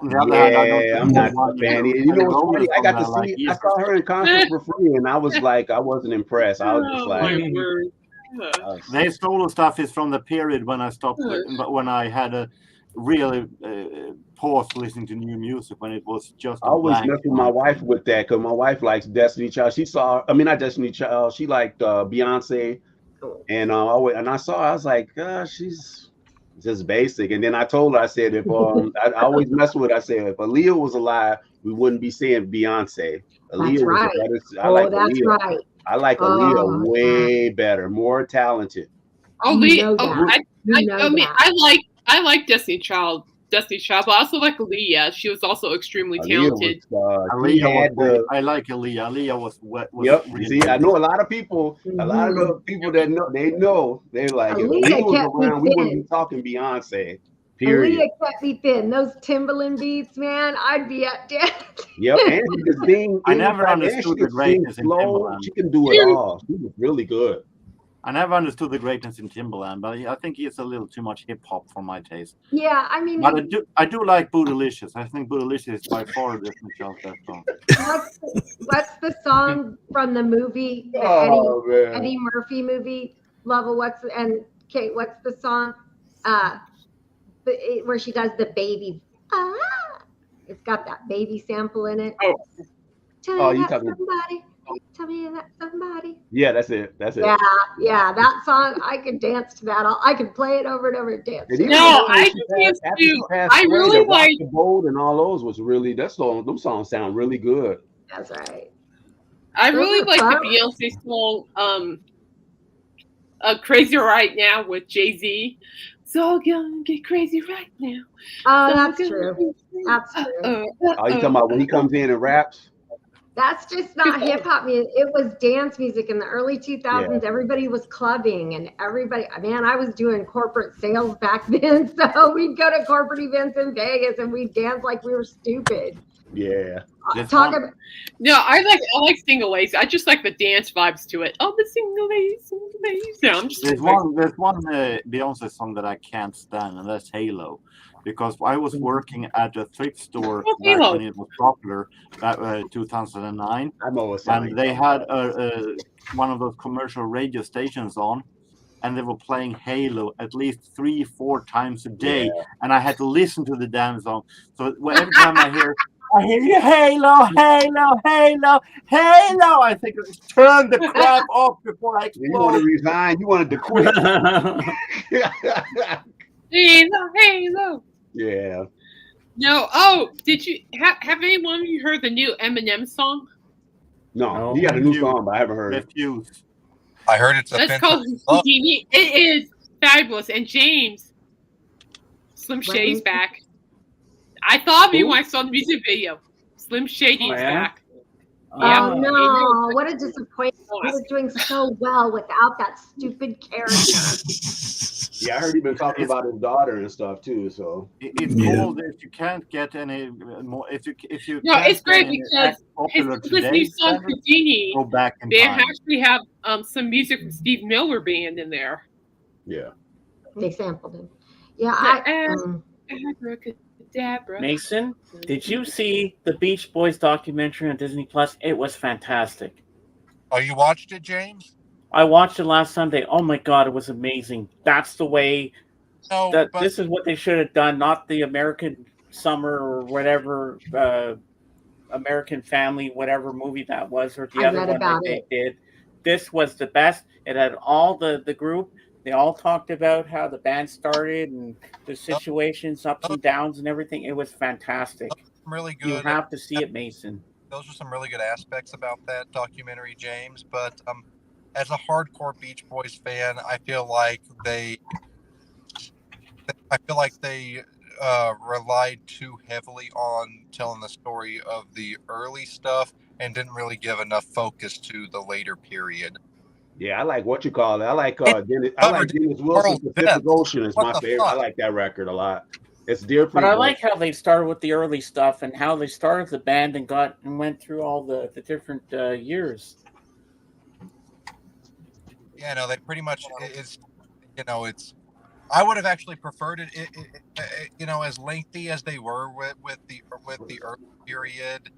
On the other hand, I don't I'm not one a fan. Kelly You know what's Rowland funny? I song got that to like see. I either. saw her in concert for free, and I was like, I wasn't impressed. I was just Oh, like, my word. Their solo stuff is from the period when I stopped, but when I had a really pause listening to new music, when it was just I always blank. mess with my wife with that because my wife likes Destiny Child. Not Destiny Child. She liked Beyonce, and I saw her, I was like, she's just basic. And then I told her, I said, if I always mess with her, I said, if Aaliyah was alive, we wouldn't be saying Beyonce. That's right. I like that's Aaliyah. right. I like Aaliyah way better, more talented. Oh, You know that. I like Destiny Child, but I also like Aaliyah. She was also extremely talented. I like Aaliyah. Aaliyah was yep. really See, I know a lot of people. A lot of the people that know, they're like, if Aaliyah was around, we wouldn't be talking Beyonce. Period. Aaliyah kept me thin. Those Timbaland beats, man, I'd be at death. Yep, and she can sing. I never understood the greatness in Timbaland. She can do it all. She was really good. I never understood the greatness in Timbaland, but I think it's a little too much hip hop for my taste. Yeah, I mean, but I do like Bootylicious. I think Bootylicious is by far the best song. What's the song from the movie? The Eddie Murphy movie? Lovell, and Kate, what's the song? Where she does the baby. It's got that baby sample in it. Oh, Tell me about somebody. Tell me about somebody. Yeah, that's it. Yeah, that song. I could dance to that. I could play it over and over and dance. No, I can do. I really like the Bold and all those was really those songs sound really good. That's right. I really like the Beyonce song, "Crazy Right Now" with Jay-Z. So gonna get crazy right now. Oh, that's true. That's true. Oh, you talking about when he comes in and raps? That's just not hip hop music. It was dance music in the early 2000s. Yeah. Everybody was clubbing and I was doing corporate sales back then. So we'd go to corporate events in Vegas and we'd dance like we were stupid. Yeah. No, I like Single Ladies. I just like the dance vibes to it. Oh, the Single Ladies. Yeah, there's one Beyonce song that I can't stand, and that's Halo. Because I was working at a thrift store back when it was popular, 2009, and they had one of those commercial radio stations on, and they were playing Halo at least 3-4 times a day, and I had to listen to the damn song. So every time I hear you, Halo, Halo, Halo, Halo, I think turn the crap off before I explode. You want to resign? You wanted to quit? Halo. Yeah. No. Oh, did you have anyone of you heard the new Eminem song? No, he got a new song, but I haven't heard it. I heard it's That's called Houdini. It is fabulous. And James, Slim Shady's back. I thought of you when I saw the music video. Slim Shady is back. Yeah. Oh no! What a disappointment! He was doing so well without that stupid character. Yeah, I heard he been talking about his daughter and stuff too. So It's Yeah. called if you can't get any more if you No, can't it's great get any because act popular his new today, song standards, Houdini, go back in they time. actually have some music from Steve Miller Band in there. yeah, They sampled him. Yeah, Abracadabra. Mason, did you see the Beach Boys documentary on Disney Plus? It was fantastic. Oh, you watched it, James? I watched it last Sunday. Oh my God, it was amazing. That's the way. No, That but this is what they should have done, not the American Summer or whatever, American Family, whatever movie that was, or the I other read one that about they it. did. This was the best. It had all the group. They all talked about how the band started and the situations, ups and downs, and everything. It was fantastic. really You good. have to see it, Mason. Those are some really good aspects about that documentary, James. But as a hardcore Beach Boys fan, I feel like they relied too heavily on telling the story of the early stuff and didn't really give enough focus to the later period. yeah. I like what you call it. I like Dennis. covered Dennis Wilson. World Pacific Depth. Ocean is What my the favorite. I fuck? like that record a lot. It's different. But I like how they started with the early stuff and how they started the band and went through all the different years. Yeah, no, they pretty much it's I would have actually preferred it, as lengthy as they were with the early period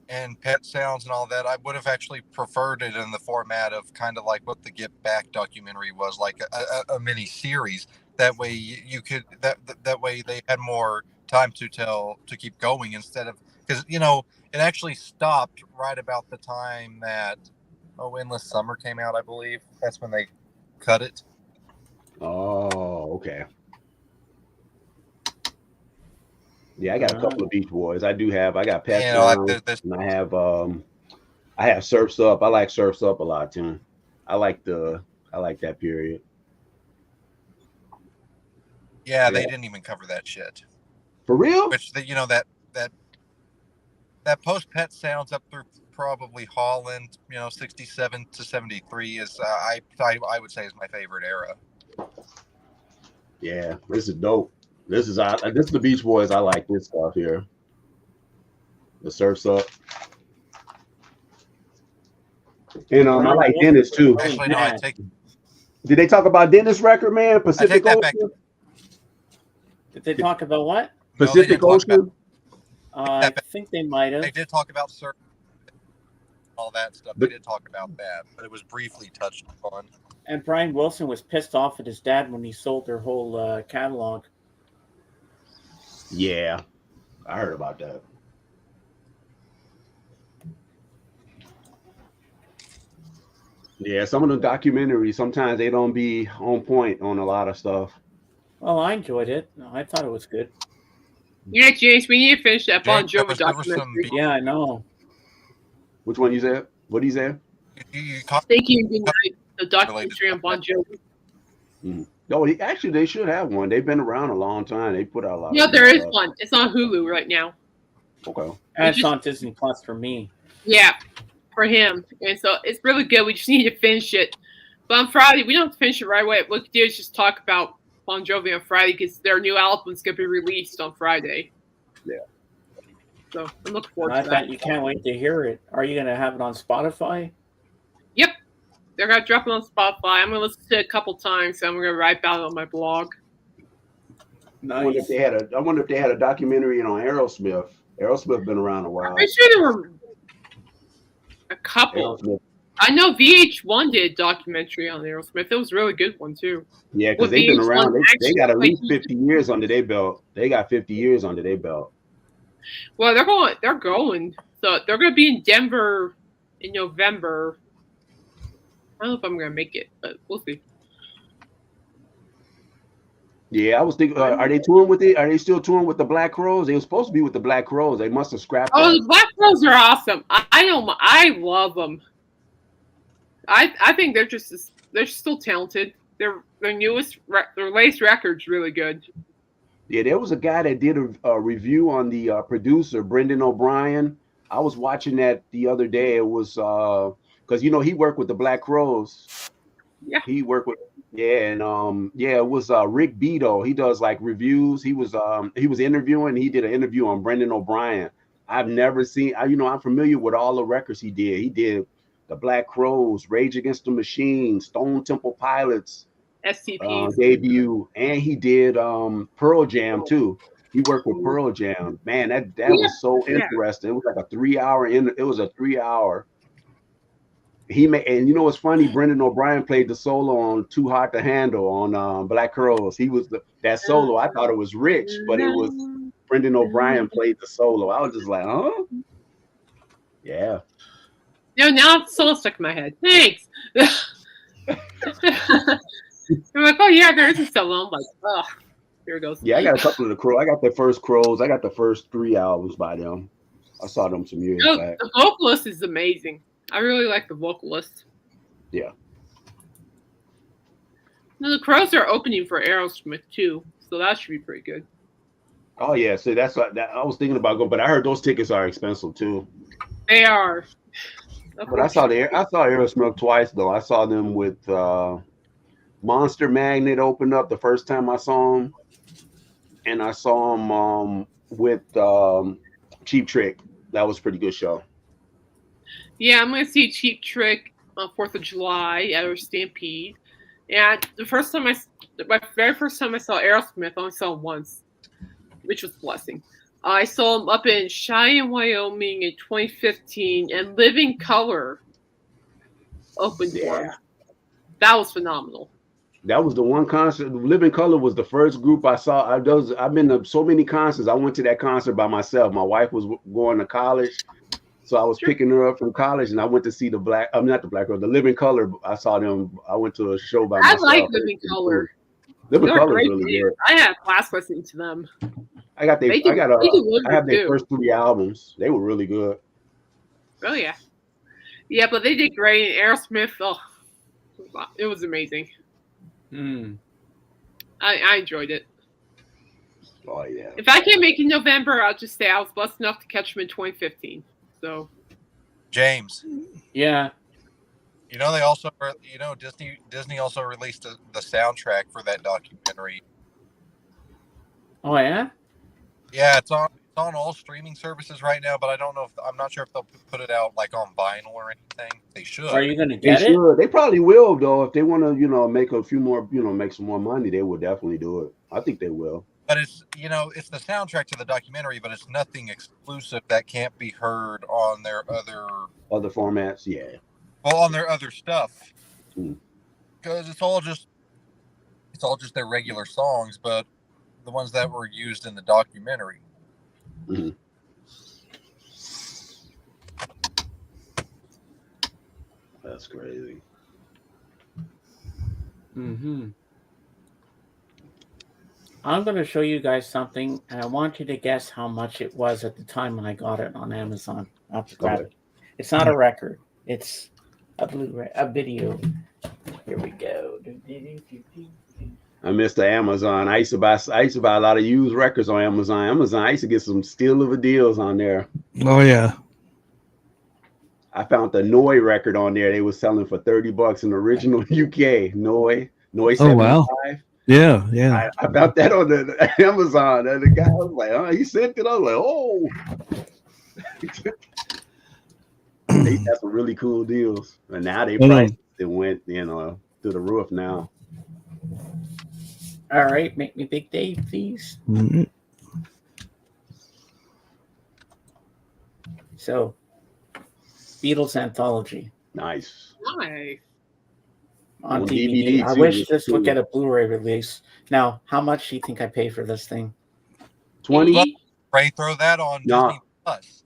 and Pet Sounds and all that. I would have actually preferred it in the format of kind of like what the Get Back documentary was, like a mini series. That way you could that way they had more time to keep going instead of, because it actually stopped right about the time that Endless Summer came out. I believe that's when they cut it. Oh, okay. Yeah, I got a couple of Beach Boys. I got Pet Sounds, and I have Surf's Up. I like Surf's Up a lot too. I like that period. Yeah, they didn't even cover that shit. For real? Which that post Pet Sounds up through probably Holland, 67 to 73 is I would say is my favorite era. Yeah, this is dope. This is the Beach Boys. I like this stuff here. The Surf's Up. And I like Dennis too. Actually, no, Did they talk about Dennis record, man? Pacific Ocean? Did they talk about what? Pacific Ocean? I think they might have. They did talk about surf, all that stuff. They did talk about that, but it was briefly touched upon. And Brian Wilson was pissed off at his dad when he sold their whole catalog. Yeah, I heard about that. Yeah, some of the documentaries, sometimes they don't be on point on a lot of stuff. Well, I enjoyed it. I thought it was good. Yeah, James, we need to finish that Bon Jovi documentary. Yeah, I know. Which one you said? What did you say? Thank you. Good night. The documentary on Bon Jovi. No, actually, they should have one. They've been around a long time. They put out a lot. No, there is one. It's on Hulu right now. Okay. And it's on Disney Plus for me. Yeah, for him. And so it's really good. We just need to finish it. But on Friday, we don't have to finish it right away. What we do is just talk about Bon Jovi on Friday because their new album's going to be released on Friday. Yeah. So I'm looking forward I to bet that. you can't wait to hear it. Are you going to have it on Spotify? Yep. They're going to drop it on Spotify. I'm going to listen to it a couple times, so I'm going to write about it on my blog. Nice. I wonder if they had a documentary on Aerosmith. Aerosmith been around a while. I'm sure there were a couple. Aerosmith. I know VH1 did a documentary on Aerosmith. It was a really good one, too. Yeah, because they've been around. They got at least 50 years under their belt. They got 50 years under their belt. Well, they're going. So they're going to be in Denver in November. I don't know if I'm going to make it, but we'll see. Yeah, I was thinking, are they touring with it? Are they still touring with the Black Crowes? They were supposed to be with the Black Crowes. They must have scrapped that. The Black Crowes are awesome. I love them. I think they're still talented. Their latest record's really good. Yeah, there was a guy that did a review on the producer Brendan O'Brien I was watching that the other day. It was because he worked with the Black Crowes. Yeah. He worked with it was Rick Beto. He does like reviews. He was interviewing. He did an interview on Brendan O'Brien. I've never seen. I'm familiar with all the records he did. He did the Black Crowes, Rage Against the Machine, Stone Temple Pilots, STPs. debut, and he did Pearl Jam too. He worked with Pearl Jam. Man, that was so interesting. It was like a 3 hour it was a 3 hour. He made, and you know what's funny? Brendan O'Brien played the solo on Too Hot to Handle on Black Crowes. He was that solo. I thought it was Rich, but it was Brendan O'Brien played the solo. I was just like, huh? Yeah. Now it's so stuck in my head. Thanks. I'm like, oh yeah, there is a solo. I'm like, oh, here it goes. Yeah, I got a couple of the Crows. I got the first Crows. I got the first 3 albums by them. I saw them some years back. The vocalist is amazing. I really like the vocalist. Yeah. Now, the Crows are opening for Aerosmith too, so that should be pretty good. Oh yeah, so that's what I was thinking about going, but I heard those tickets are expensive too. They are. But I saw Aerosmith twice though. I saw them with Monster Magnet opened up the first time I saw him, and I saw him with Cheap Trick. That was a pretty good show. Yeah, I'm gonna see Cheap Trick on 4th of July at our Stampede. And my very first time I saw Aerosmith, I only saw him once, which was a blessing. I saw him up in Cheyenne, Wyoming in 2015, and Living Color opened for him. That was phenomenal. That was the one concert. Living Color was the first group I saw. I've been to so many concerts. I went to that concert by myself. My wife was going to college, so I was picking her up from college, and I went to see the Living Color. I saw them. I went to a show by myself. I like Living Color. Living Color is really good. I had class listening to them. I have their first 3 albums. They were really good. Oh yeah, yeah, but they did great. Aerosmith, it was amazing. I enjoyed it. Oh yeah. If I can't make it in November, I'll just say I was blessed enough to catch them in 2015. So, James. Yeah. They also, Disney also released the soundtrack for that documentary. Oh yeah. Yeah, it's on all streaming services right now, but I'm not sure if they'll put it out like on vinyl or anything. They should. Are you going to get it? They probably will though. If they want to, make a few more, make some more money, they will definitely do it. I think they will. But it's the soundtrack to the documentary, but it's nothing exclusive that can't be heard on their other formats. Yeah. Well, on their other stuff, because it's all just their regular songs, but the ones that were used in the documentary. Mm-hmm. That's crazy. I'm going to show you guys something, and I want you to guess how much it was at the time when I got it on Amazon. I'll have to grab it. It's not a record. It's a Blu-ray, a video. Here we go. I missed the Amazon. I used to buy a lot of used records on Amazon. I used to get some steal of a deals on there. Oh yeah. I found the Noi record on there. They were selling for $30 in the original UK Noi 75. Oh wow. Yeah. I found that on the Amazon. And the guy was like, "Oh, he sent it." I was like, "Oh." They had some really cool deals, and now they priced it went, through the roof now. All right, make me Big Dave, please. Mm-hmm. So, Beatles anthology. Nice. On DVD. I wish this would get a Blu-ray release. Now, how much do you think I paid for this thing? 20. Ray, throw that on Disney Plus.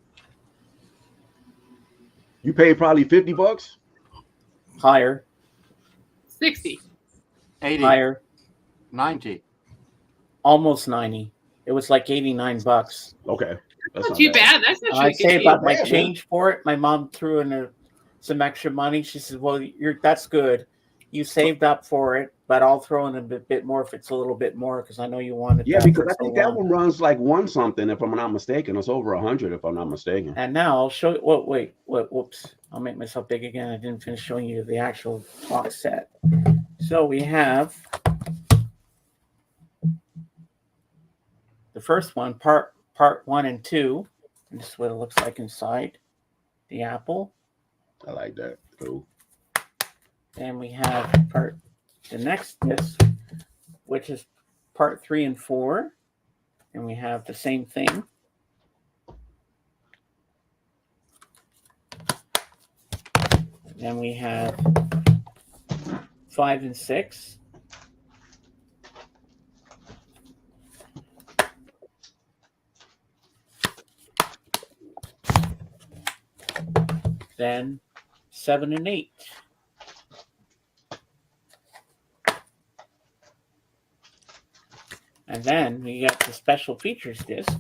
You paid probably $50. Higher. 60. 80. Higher. 90. Almost 90. It was like $89. Okay. That's not too bad. That's not I say about my change for it. My mom threw in some extra money. She said, "Well, that's good. you saved up for it, but I'll throw in a bit more if it's a little bit more because I know you wanted. Yeah, that because for I so think that long. one runs like one something, if I'm not mistaken. It's over 100, if I'm not mistaken. And now I'll show you. Whoa, wait, whoops! I'll make myself big again. I didn't finish showing you the actual box set. So we have the first one, part 1 and 2, and this is what it looks like inside. The apple. I like that. Cool. Then we have the next disc, which is part 3 and 4, and we have the same thing. Then we have 5 and 6. Then 7 and 8. And then we got the special features disc.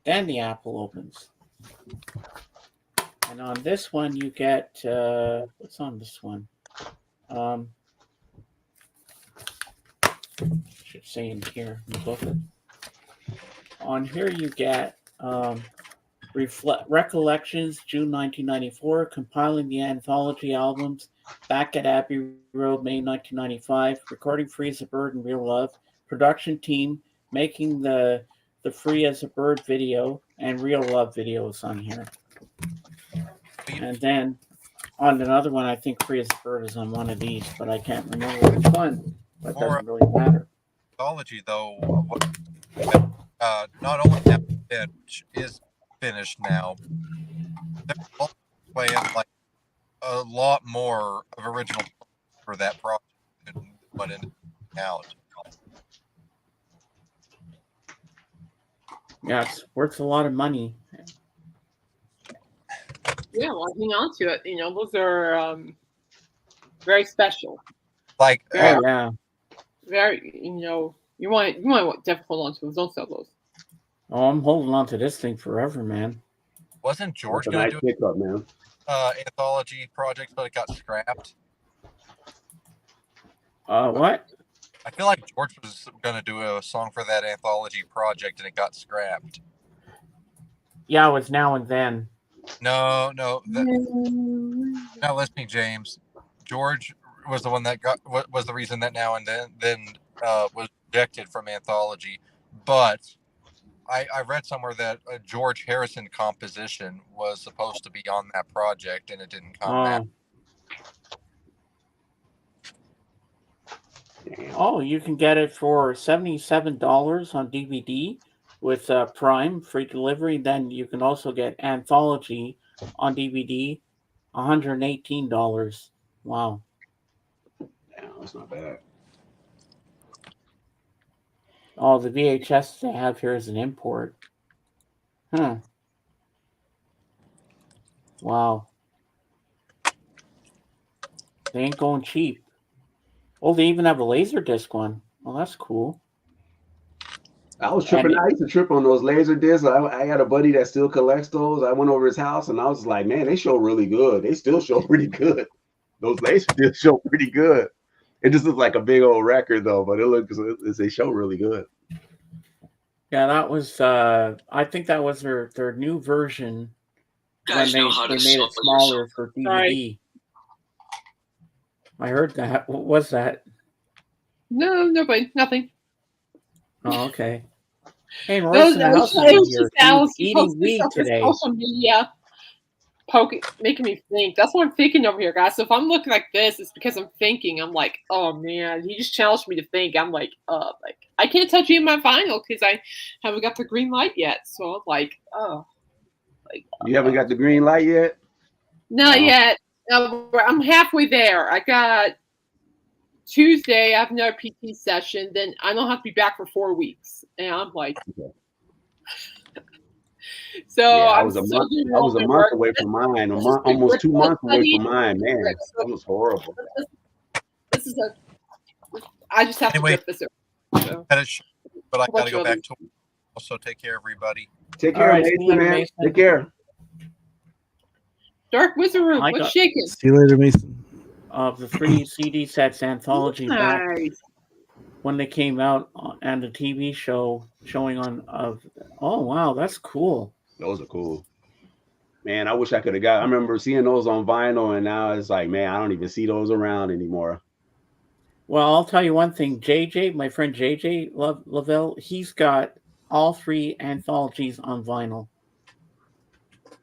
Then the apple opens. And on this one, you get, what's on this one? Should say in here in the booklet. On here, you get Recollections, June 1994, compiling the anthology albums, Back at Abbey Road, May 1995, recording Free as a Bird and Real Love, production team, making the Free as a Bird video and Real Love videos on here. And then on another one, I think Free as a Bird is on one of these, but I can't remember which one. But it doesn't really matter. Anthology, though, not only that is finished now, they're also playing like a lot more of original for that project than what ended out. Yeah, it's worth a lot of money. Yeah, well, hang on to it. You know, those are very special. Like, Oh, yeah. Very, you know, you want to hold on to those. Don't sell those. Oh, I'm holding on to this thing forever, man. wasn't George That's a going nice to do pickup, man. an anthology project, but it got scrapped? What? I feel like George was going to do a song for that anthology project, and it got scrapped. Yeah, it was Now and Then. No, not listening, James. George was the one that was the reason that Now and Then was rejected from anthology. But I read somewhere that a George Harrison composition was supposed to be on that project, and it didn't come out. Oh, you can get it for $77 on DVD with Prime free delivery. Then you can also get Anthology on DVD, $118. Wow. Yeah, that's not bad. Oh, the VHS they have here is an import. Huh. Wow. They ain't going cheap. Oh, they even have a Laserdisc one. Oh, that's cool. I was tripping. I used to trip on those laser discs. I got a buddy that still collects those. I went over his house and I was like, man, they show really good. They still show pretty good. Those laser discs show pretty good. It just looks like a big old record though, but they show really good. Yeah, that was I think that was their new version when they made it smaller for DVD. Right. I heard that. What was that? No, nobody, nothing. Oh, okay. Hey, No, Marissa, it was just Alice eating weed today. Social media making me think. That's what I'm thinking over here, guys. So if I'm looking like this, it's because I'm thinking. I'm like, oh man, he just challenged me to think. I'm like I can't touch you in my final because I haven't got the green light yet. So I'm like, You haven't got the green light yet? Not yet. I'm halfway there. I got Tuesday. I have another PT session. Then I don't have to be back for 4 weeks. And I'm like, so yeah, I I'm was a still month. doing I was a all my month work. away from mine. Almost 2 months away from mine. Man, that was horrible. This is I just have Anyway, to get this over. So. But I got to go back to work. Also, take care, everybody. Take care, All right, Mason, see you, man. Mason. Take care. Dark Wizard Room. I What's got- shaking? See you later, Mason. Of the 3 CD sets anthology back Nice. when they came out, and the TV show showing on of. Oh wow, that's cool. Those are cool. Man, I wish I could have got. I remember seeing those on vinyl, and now it's like, man, I don't even see those around anymore. Well, I'll tell you one thing. JJ, my friend JJ Lavelle, he's got all 3 anthologies on vinyl.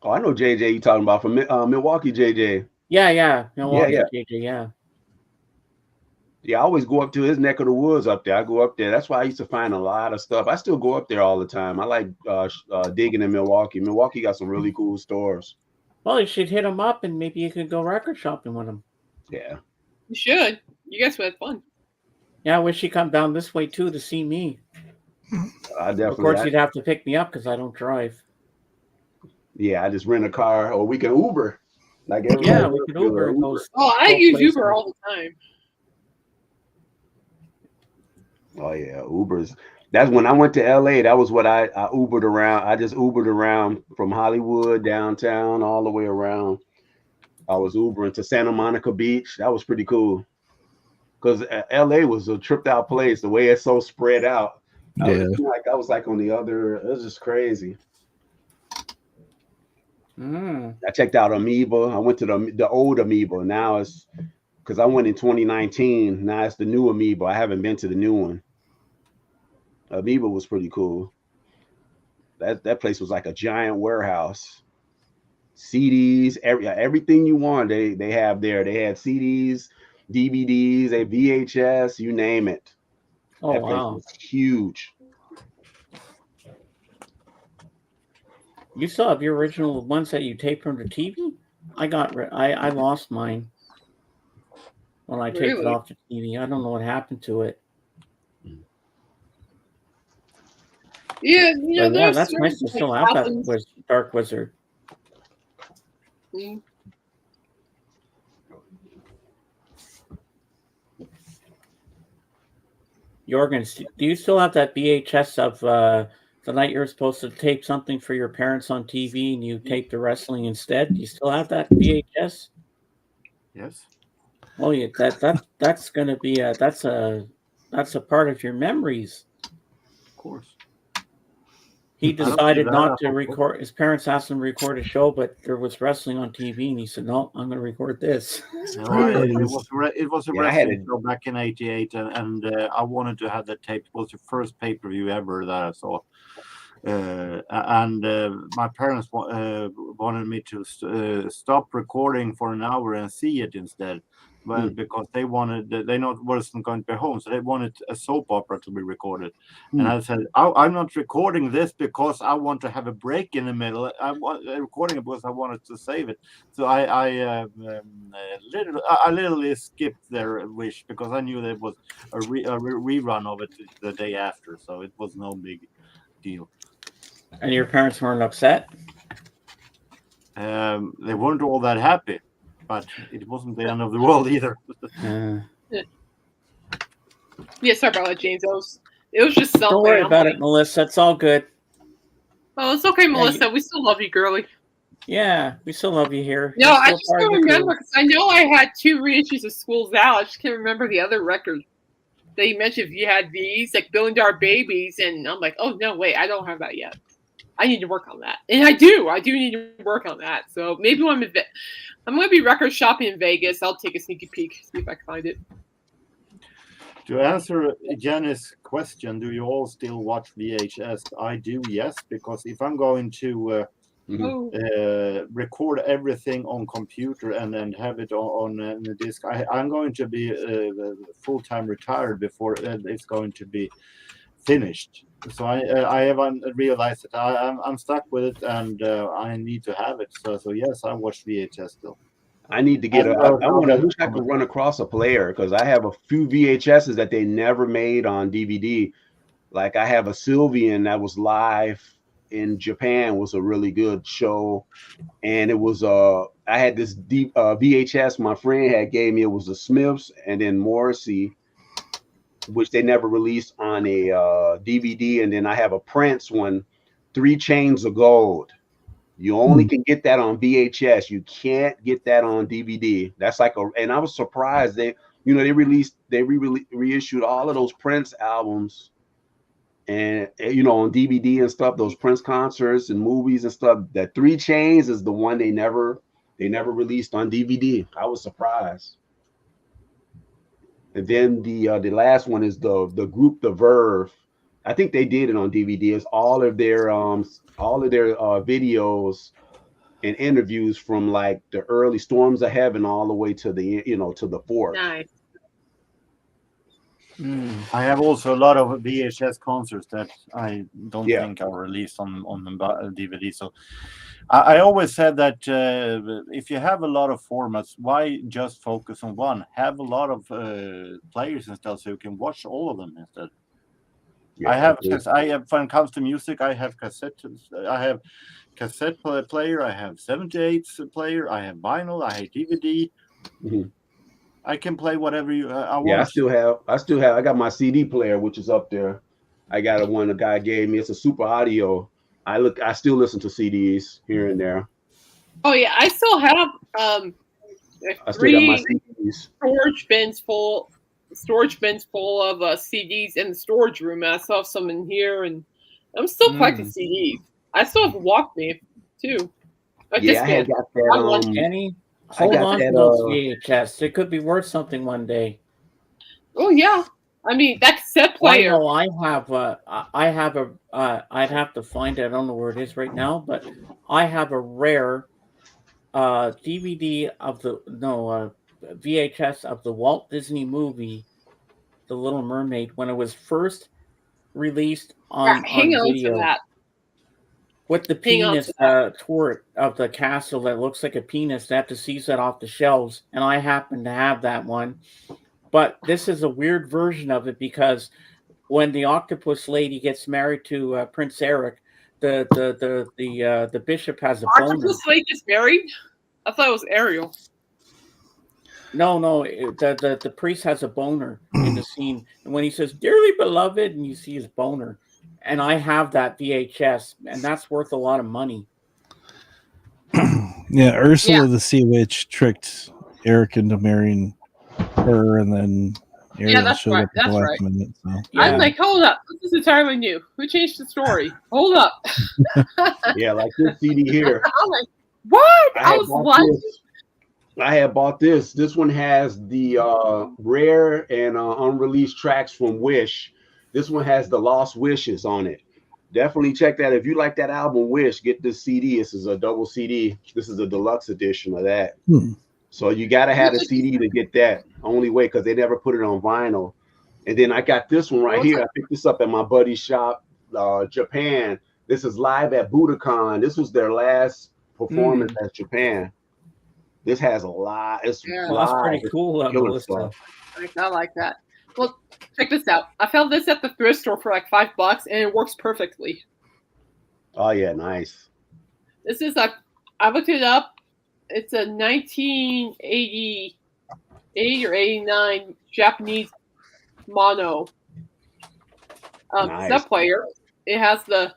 Oh, I know JJ. You talking about from Milwaukee, JJ? Yeah, Milwaukee, Yeah. JJ, yeah. Yeah, I always go up to his neck of the woods up there. I go up there. That's why I used to find a lot of stuff. I still go up there all the time. I like digging in Milwaukee. Milwaukee got some really cool stores. Well, you should hit him up, and maybe you could go record shopping with him. Yeah. You should. You guys would have fun. Yeah, I wish he'd come down this way too to see me. I Of definitely. course, he'd have to pick me up because I don't drive. Yeah, I just rent a car, or we can Uber. Like everybody Yeah, else we could do, Uber and go. Oh, I Both use places. Uber all the time. Oh yeah, Ubers. That's when I went to LA. That was what I Ubered around. I just Ubered around from Hollywood downtown all the way around. I was Ubering to Santa Monica Beach. That was pretty cool. Because LA was a tripped out place. The way it's so spread out. I was like on the other. It was just crazy. I checked out Amoeba. I went to the old Amoeba. Now it's because I went in 2019. Now it's the new Amoeba. I haven't been to the new one. Amoeba was pretty cool. That place was like a giant warehouse. CDs, everything you want, they have there. They had CDs, DVDs, a VHS, you name it. Oh That place wow! was huge. You still have your original ones that you taped from the TV? I lost mine when I taped it Really? off the TV. I don't know what happened to it. Yeah, But yeah, that's certain, nice to like, still have that albums- was Dark Wizard. Mm. Jorgen, do you still have that VHS of the night you're supposed to tape something for your parents on TV and you tape the wrestling instead? Do you still have that VHS? Yes. Oh yeah, that's gonna be that's a part of your memories. Of course. He I don't decided do that, not to of course. record. His parents asked him to record a show, but there was wrestling on TV, and he said, "No, I'm going to record this." No, Right. it was a Yeah, I had wrestling show back in '88, and I wanted to have that tape. It was the first pay-per-view ever that I saw. My parents wanted me to stop recording for an hour and see it instead. Well, because they wasn't going to be home, so they wanted a soap opera to be recorded. And I said, I'm not recording this because I want to have a break in the middle. I'm recording it because I wanted to save it. So I literally skipped their wish because I knew there was a rerun of it the day after, so it was no big deal. And your parents weren't upset? They weren't all that happy. But it wasn't the end of the world either. Yeah, sorry about that, James. It was just something. Don't worry I'm about like, it, Melissa. It's all good. Oh, it's okay, Melissa. We still love you, girly. Yeah, we still love you here. No, You're I still just part don't of the crew. remember because I know I had 2 reissues of School's Out. I just can't remember the other record that you mentioned. If you had these, like Billion Dollar Babies, and I'm like, oh no, wait, I don't have that yet. I need to work on that, and I do need to work on that. So maybe when I'm going to be record shopping in Vegas, I'll take a sneaky peek, see if I can find it. To answer Janice's question, do you all still watch VHS? I do, yes, because if I'm going to record everything on computer and then have it on the disc, I'm going to be full-time retired before it's going to be finished. So I haven't realized that I'm stuck with it, and I need to have it. So yes, I watch VHS still. I need to get I wish I could run across a player because I have a few VHSs that they never made on DVD. Like I have a Sylvian that was live in Japan, was a really good show. And it was I had this deep VHS my friend had gave me. It was the Smiths and then Morrissey, which they never released on a DVD. And then I have a Prince one, 3 Chains of Gold. You only can get that on VHS. You can't get that on DVD. That's like and I was surprised they reissued all of those Prince albums and on DVD and stuff, those Prince concerts and movies and stuff. That 3 Chainz is the one they never released on DVD. I was surprised. And then the last one is the group The Verve. I think they did it on DVD. It's all of their videos and interviews from like the early Storms of Heaven all the way to the to the fourth. Nice. I have also a lot of VHS concerts that I don't think are released on the DVD. So I always said that if you have a lot of formats, why just focus on one? Have a lot of players instead, so you can watch all of them instead. Yeah, I have when it comes to music, I have cassette player, I have 78 player, I have vinyl, I have DVD. Mm-hmm. I can play whatever I want. Yeah, I still have. I got my CD player, which is up there. I got one the guy gave me. It's a Super Audio. I still listen to CDs here and there. Oh yeah, I still have I still 3 got my CDs. storage bins full of CDs in the storage room. And I still have some in here, and I'm still collecting CDs. I still have Walkman too. I had got that. Kenny, hold on to those VHS. It could be worth something one day. Oh yeah, I mean that cassette player. Well, I have a. I'd have to find it. I don't know where it is right now, but I have a rare DVD of VHS of the Walt Disney movie, The Little Mermaid, when it was first released on video. To that. With the penis turret of the castle that looks like a penis, they have to seize that off the shelves, and I happen to have that one. But this is a weird version of it because when the octopus lady gets married to Prince Eric, the bishop has a boner. Octopus lady is married? I thought it was Ariel. No, the priest has a boner in the scene, and when he says "dearly beloved," and you see his boner, and I have that VHS, and that's worth a lot of money. Yeah, Ursula the Sea Witch tricked Eric into marrying her, and then Ariel showed up at the last minute. So. Yeah. I'm like, hold up, this is entirely new. Who changed the story? Hold up. Yeah, like this CD here. I'm like, what? I had bought this. This one has the rare and unreleased tracks from Wish. This one has the Lost Wishes on it. Definitely check that. If you like that album Wish, get this CD. This is a double CD. This is a deluxe edition of that. So you got to have a CD to get that. Only way, because they never put it on vinyl. And then I got this one right here. I picked this up at my buddy's shop, Japan. This is live at Budokan. This was their last performance at Japan. This has a lot. It's that's pretty cool. I like that. Well, check this out. I found this at the thrift store for like $5, and it works perfectly. Oh yeah, nice. This is I looked it up. It's a 1988 or 89 Japanese mono cassette player. It has I'm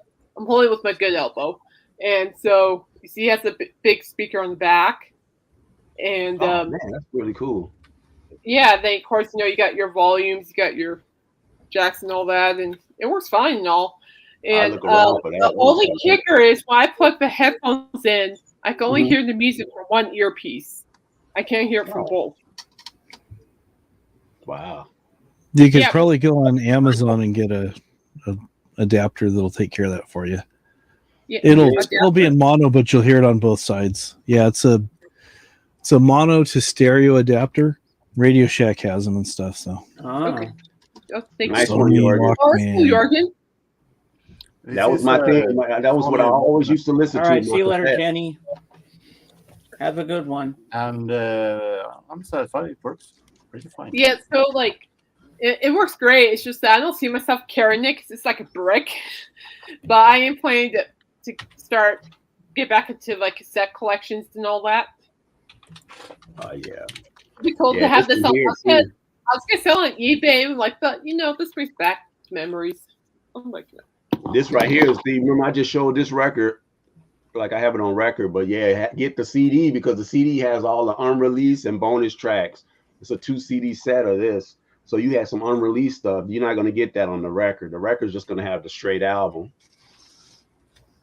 holding it with my good elbow, and so you see, it has a big speaker on the back. And man, that's really cool. Yeah, then of course you got your volumes, you got your jacks and all that, and it works fine and all. And the only kicker is when I plug the headphones in, I can only hear the music from one earpiece. I can't hear it from both. Wow. You could probably go on Amazon and get a adapter that'll take care of that for you. Yeah, it'll be in mono, but you'll hear it on both sides. Yeah, it's a mono to stereo adapter. Radio Shack has them and stuff. So okay. Nice one, Jorgen. That was my thing. That was what I always used to listen to. All right, see you later, Jenny. Have a good one. And I'm satisfied. It works pretty fine. Yeah, so like it works great. It's just that I don't see myself carrying it because it's like a brick. But I am planning to get back into like cassette collections and all that. Oh yeah. It'd be cool to have this on. I was gonna sell on eBay and like, but this brings back memories. Oh my god. This right here is remember I just showed this record. like I have it on record, but yeah, get the CD because the CD has all the unreleased and bonus tracks. It's a 2 CD set of this. So you had some unreleased stuff. You're not going to get that on the record. The record's just going to have the straight album.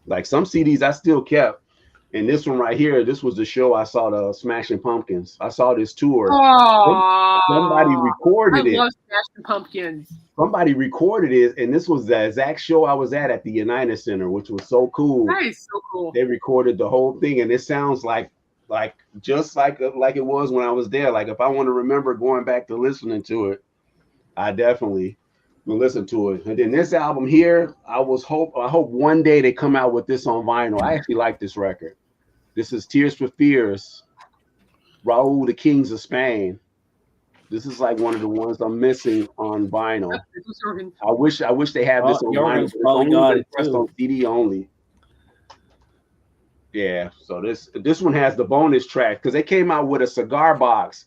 Like some CDs I still kept. And this one right here, this was the show I saw, the Smashing Pumpkins. I saw this tour. Oh, Somebody recorded it. I love Smashing Pumpkins. Somebody recorded it, and this was the exact show I was at the United Center, which was so cool. That is so cool. They recorded the whole thing, and it sounds like just like it was when I was there. Like if I want to remember going back to listening to it, I definitely will listen to it. And then this album here, I hope one day they come out with this on vinyl. I actually like this record. This is Tears for Fears, Raul the Kings of Spain. This is like one of the ones I'm missing on vinyl. I wish they have this on vinyl. It's only on CD only. Yeah, so this one has the bonus track because they came out with a cigar box.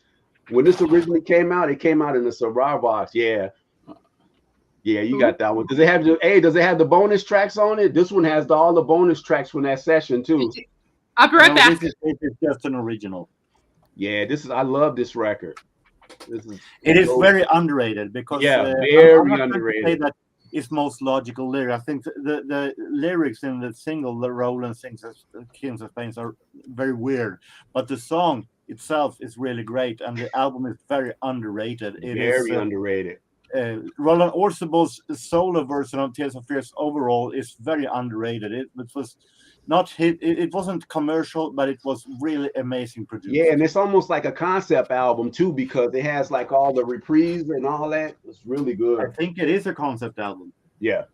When this originally came out, it came out in a cigar box. Yeah, you got that one. Does it have the bonus tracks on it? This one has all the bonus tracks from that session too. I'll be right back. This is just an original. Yeah, I love this record. It is very underrated because very I'm not underrated. Say that it's most logical lyric. I think the lyrics in the single "The Roland Sings Kings of Spain" are very weird, but the song itself is really great, and the album is very underrated. It is very underrated. Roland Orzabal's solo version of Tears for Fears overall is very underrated. It was not hit. It wasn't commercial, but it was really amazing produced. Yeah, and it's almost like a concept album too because it has like all the reprise and all that. It's really good. I think it is a concept album. Yeah.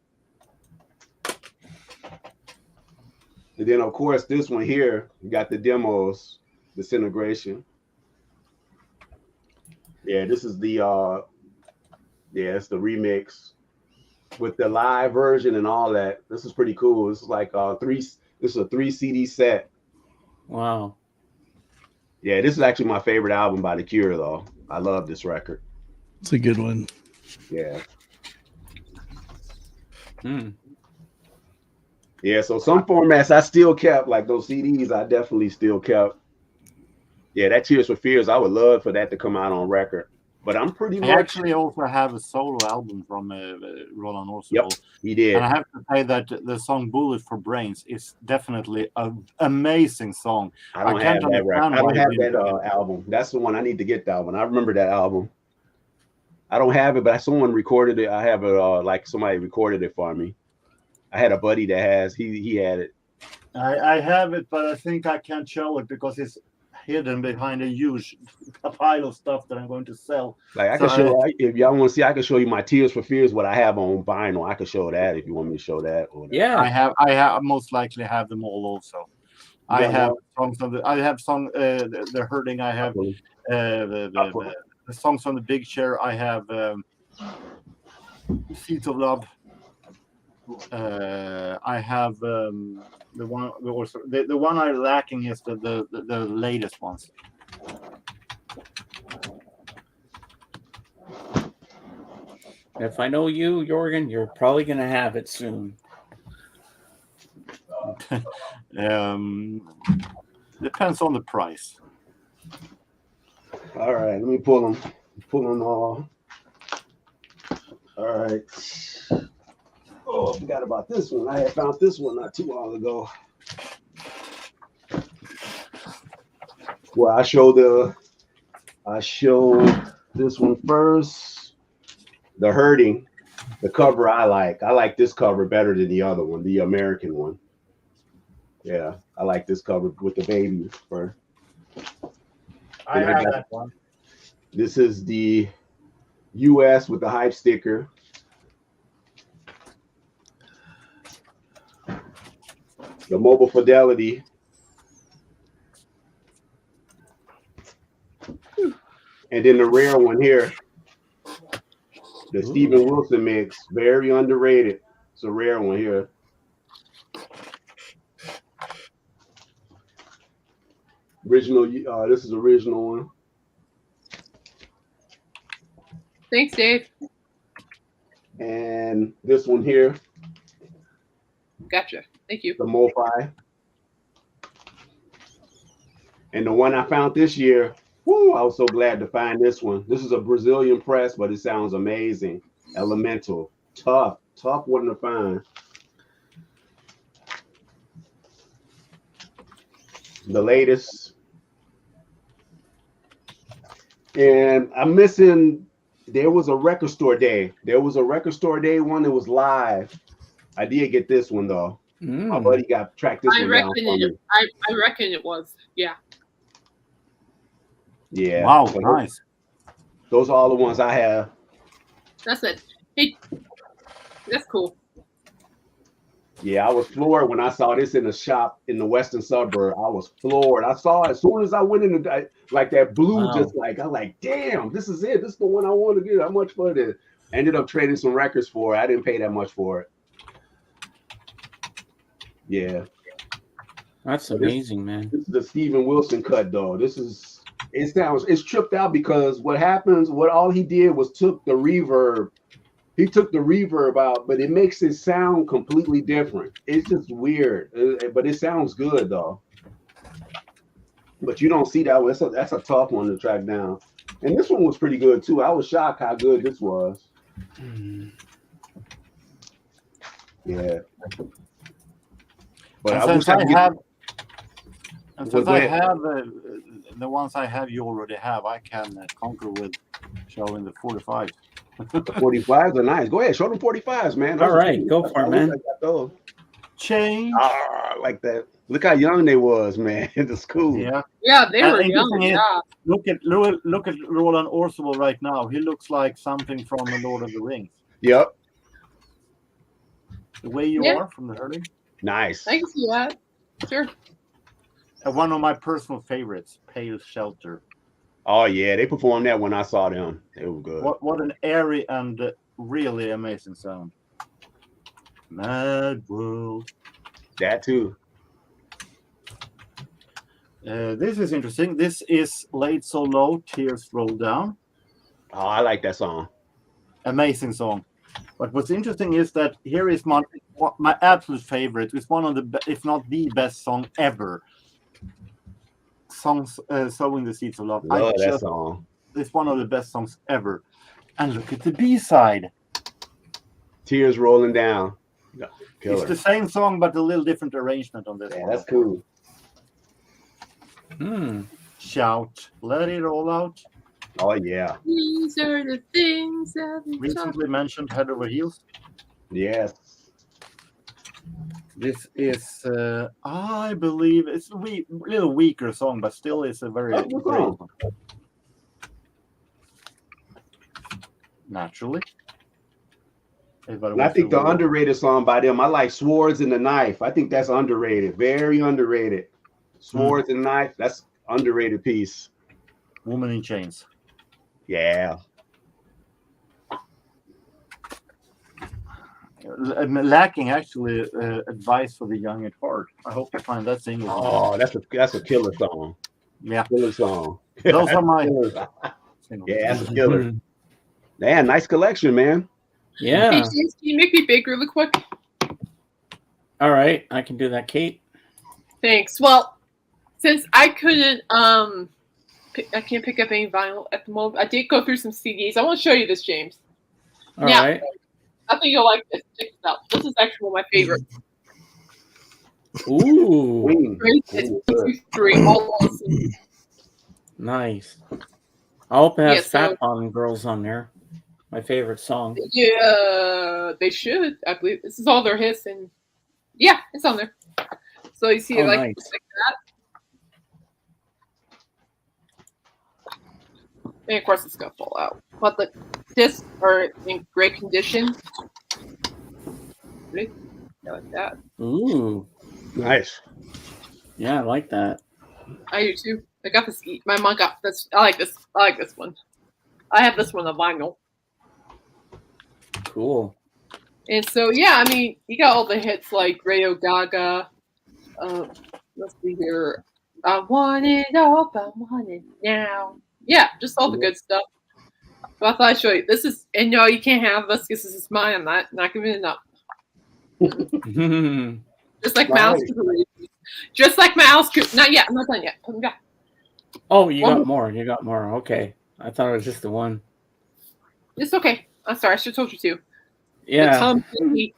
And then of course this one here, you got the demos, Disintegration. Yeah, this is the it's the remix with the live version and all that. This is pretty cool. This is like this is a 3 CD set. Wow. Yeah, this is actually my favorite album by The Cure, though. I love this record. It's a good one. Yeah. Hmm. Yeah, so some formats I still kept, like those CDs, I definitely still kept. Yeah, that Tears for Fears, I would love for that to come out on record. But I'm pretty much. I actually also have a solo album from Roland Orzabal. Yep, he did. And I have to say that the song "Bullet for Brains" is definitely an amazing song. I don't have that record. I don't have that album. That's the one I need to get. That one. I remember that album. I don't have it, but someone recorded it. I have it. Like somebody recorded it for me. I had a buddy that has. He had it. I have it, but I think I can't show it because it's hidden behind a huge pile of stuff that I'm going to sell. Like I can show, if y'all want to see, I can show you my Tears for Fears, what I have on vinyl. I can show that if you want me to show that. Or yeah, I have most likely have them all also. I have songs on the Hurting. I have the songs on the Big Chair. I have Seeds of Love. I have the one I'm lacking is the latest ones. If I know you, Jorgen, you're probably going to have it soon. Depends on the price. All right, let me pull them all. All right. Oh, I forgot about this one. I had found this one not too long ago. Well, I show this one first. The Hurting, the cover I like. I like this cover better than the other one, the American one. Yeah, I like this cover with the baby fur. I have that one. This is the US with the hype sticker. The Mobile Fidelity. And then the rare one here. The Steven Wilson mix. Very underrated. It's a rare one here. Original, this is original one. Thanks, Dave. And this one here. Gotcha. Thank you. The MoFi. And the one I found this year, whoo, I was so glad to find this one. This is a Brazilian press, but it sounds amazing. Elemental. Tough one to find. The latest. And I'm missing, there was a record store day. There was a record store day one that was live. I did get this one though. My buddy got tracked this one down for me. I reckon it was. Yeah. Yeah. Wow, So nice. those are all the ones I have. That's it. Hey, that's cool. Yeah, I was floored when I saw this in the shop in the western suburb. I was floored. I saw it as soon as I went in the, like that blue, Wow. just like, I'm like, damn, this is it. This is the one I want to get. How much for it? Ended up trading some records for it. I didn't pay that much for it. Yeah. That's amazing, man. This is the Steven Wilson cut though. It's tripped out because what all he did was took the reverb. He took the reverb out, but it makes it sound completely different. It's just weird, but it sounds good though. But you don't see that one. That's a tough one to track down. And this one was pretty good too. I was shocked how good this was. Yeah. But And since I have ahead. The ones I have, you already have. I can conquer with showing the 45. The 45s are nice. Go ahead, show them 45s, man. All right, go for it, man. Change. I like that. Look how young they was, man. It's cool. Yeah. Yeah, they were And young. interesting is, Yeah. look at Roland Orsable right now. He looks like something from The Lord of the Rings. Yep. The way you are from the early. Nice. I can see that. Sure. One of my personal favorites, Pale Shelter. Oh yeah, they performed that when I saw them. They were good. What an airy and really amazing sound. Mad World. That too. This is interesting. This is Laid So Low, Tears Roll Down. Oh, I like that song. Amazing song. But what's interesting is that here is my absolute favorite. It's one of the, if not the best song ever. Songs, Sowing the Seeds of Love. Love that song. It's one of the best songs ever. And look at the B-side. Tears Rolling Down. It's the same song, but a little different arrangement on this one. That's cool. Shout, let it all out. Oh yeah. These are the things that we Recently mentioned Head Over Heels. Yes. This is, I believe, it's a little weaker song, but still is a very great one. Naturally. And I think the underrated song by them, I like Swords and the Knife. I think that's underrated. Very underrated. Swords and Knife, that's underrated piece. Woman in Chains. Yeah. Lacking actually advice for the young at heart. I hope you find that single. Oh, that's a killer song. Yeah. Killer song. Those are my Yeah, that's a killer. Man, nice collection, man. Yeah. Hey, James, can you make me big really quick? All right, I can do that, Kate. Thanks. Well, since I couldn't, I can't pick up any vinyl at the moment. I did go through some CDs. I want to show you this, James. All right. I think you'll like this. Check this out. This is actually one of my favorites. Ooh. Great. It's 1, 2, 3, all awesome. Nice. I hope it has Yeah, so- Fat Pond Girls on there. My favorite song. Yeah, they should. I believe this is all their hits, and yeah, it's on there. So you see, Oh, like, nice. like that. And of course, it's gonna fall out. But the discs are in great condition. Ready? Yeah, like that. Ooh. Nice. Yeah, I like that. I do too. I got this. My mom got this. I like this. I like this one. I have this one on vinyl. Cool. And so, yeah, I mean, you got all the hits like Radio Gaga. Let's see here. I want it all, I want it now. Yeah, just all the good stuff. But I thought I'd show you. This is, and no, you can't have this because this is mine. I'm not giving it up. Just like Nice. Mouse Cooper. Just like Mouse Cooper. Not yet. I'm not done yet. Put them back. Oh, you One got more. You got more. Okay. I thought it was just the one. It's okay. I'm sorry. I should have told you to. The Yeah. Tom Petty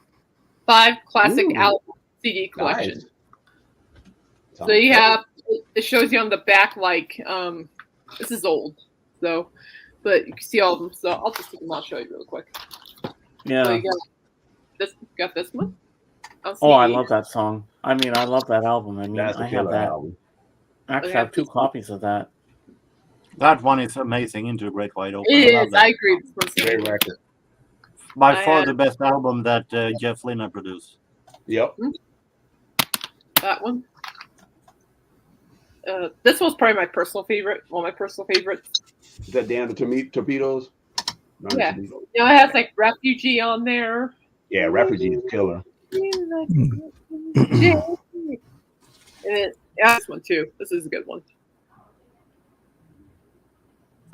5 classic Ooh. album CD collection. Nice. So you have, it shows you on the back, like, this is old, so, but you can see all of them. So I'll just take them. I'll show you real quick. Yeah. So you got this one. Oh, I love that song. I mean, I love that album. I mean, That's a I have killer that. album. Actually, I have 2 copies of that. That one is amazing. Into the Great Wide Open. It love is. that. I agree. This one's Great record. By I far had- the best album that Jeff Lynne produced. Yep. That one. This one's probably my personal favorite. One of my personal favorites. Is that Dan the Torpedoes? No, the Yeah. Torpedoes. You know, it has like Refugee on there. Yeah, Refugee is killer. And this one too. This is a good one.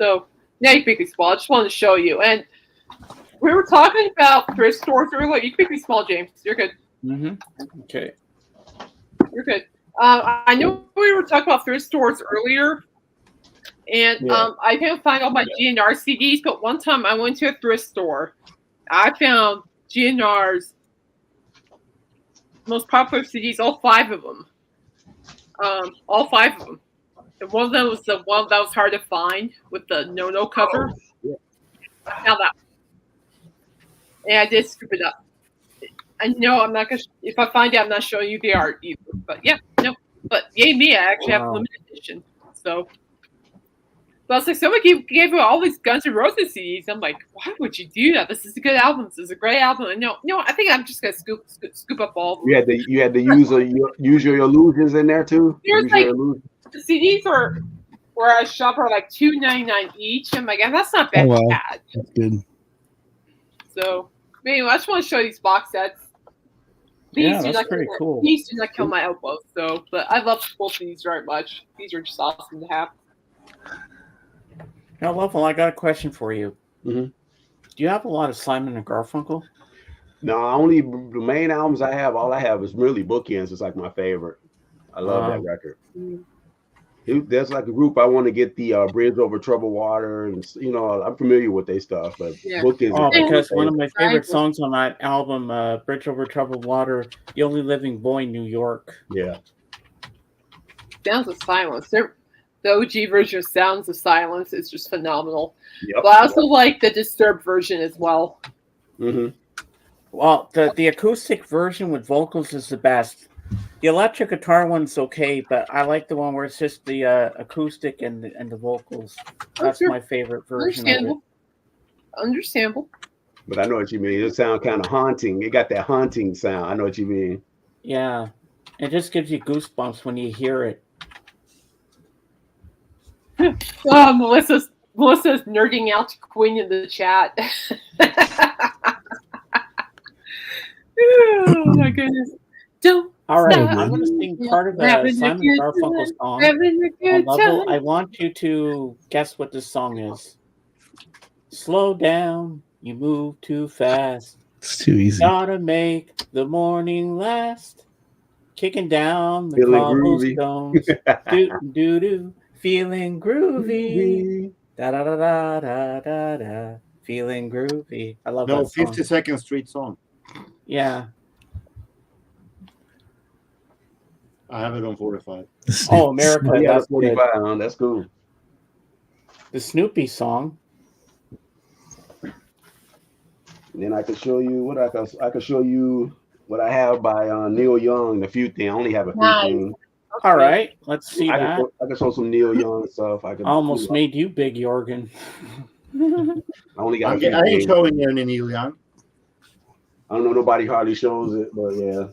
So now you can make me small. I just wanted to show you. And we were talking about thrift stores earlier. You can make me small, James. You're good. Mm-hmm. Okay. You're good. I know we were talking about thrift stores earlier, and Yeah. I can't find all my GNR CDs. But one time I went to a thrift store, I found GNR's most popular CDs, all 5 of them. All 5 of them. And one of them was the one that was hard to find with the no cover. Yeah. I found that. And I did scoop it up. I know I'm not gonna. If I find it, I'm not showing you the art either. But yeah, no. But yay me! I actually have Wow. limited edition. So, but I was like, somebody gave me all these Guns N' Roses CDs. I'm like, why would you do that? This is a good album. This is a great album. And no, I think I'm just gonna scoop up all of them. You had to use your illusions in there too. There's Use like- your illusions. The CDs are where I shop are like $2.99 each. I'm like, that's not bad. Oh, wow. bad. That's good. So, but anyway, I just want to show these box sets. Yeah, do that's not pretty kill- cool. These do not kill my elbow. So, but I love both of these very much. These are just awesome to have. Now, Lovell, I got a question for you. Mhm. Do you have a lot of Simon and Garfunkel? No, only the main albums I have. All I have is really Bookends. It's like my favorite. I love that record. There's like a group I want to get the Bridge Over Troubled Water, and I'm familiar with their stuff, but Yeah. Bookends. Oh, is my because one of favorite. my favorite songs on that album, Bridge Over Troubled Water, The Only Living Boy, New York. Yeah. Sounds of Silence. The OG version of Sounds of Silence is just phenomenal. Yep. But I also like the Disturbed version as well. Mm-hmm. Well, the acoustic version with vocals is the best. The electric guitar one's okay, but I like the one where it's just the acoustic and the vocals. That's sure. my favorite version of it. Understandable. But I know what you mean. It sounds kind of haunting. It got that haunting sound. I know what you mean. Yeah, it just gives you goosebumps when you hear it. Melissa's nerding out to Queen in the chat. Oh my goodness! Don't. All right, Stop. I'm going to sing part of Having a Simon good Garfunkel's song. Having a good Lovell, time. I want you to guess what this song is. Slow down, you move too fast. It's too easy. Gotta make the morning last. Kicking down the Feeling groovy. cobblestones. Do, feeling groovy. Da da da da da da da. Feeling groovy. I love No, that song. 52nd Street song. Yeah. I have it on 45. Oh, America. Yeah, That's that's 45. good. Huh? That's cool. The Snoopy song. And then I can show you what I have by Neil Young. A few things. I only have a few Nice. things. All right, let's see I that. can show some Neil Young stuff. I Almost made you big, Jorgen. I only got a I few ain't things. showing you any Neil Young. I don't know. Nobody hardly shows it, but yeah.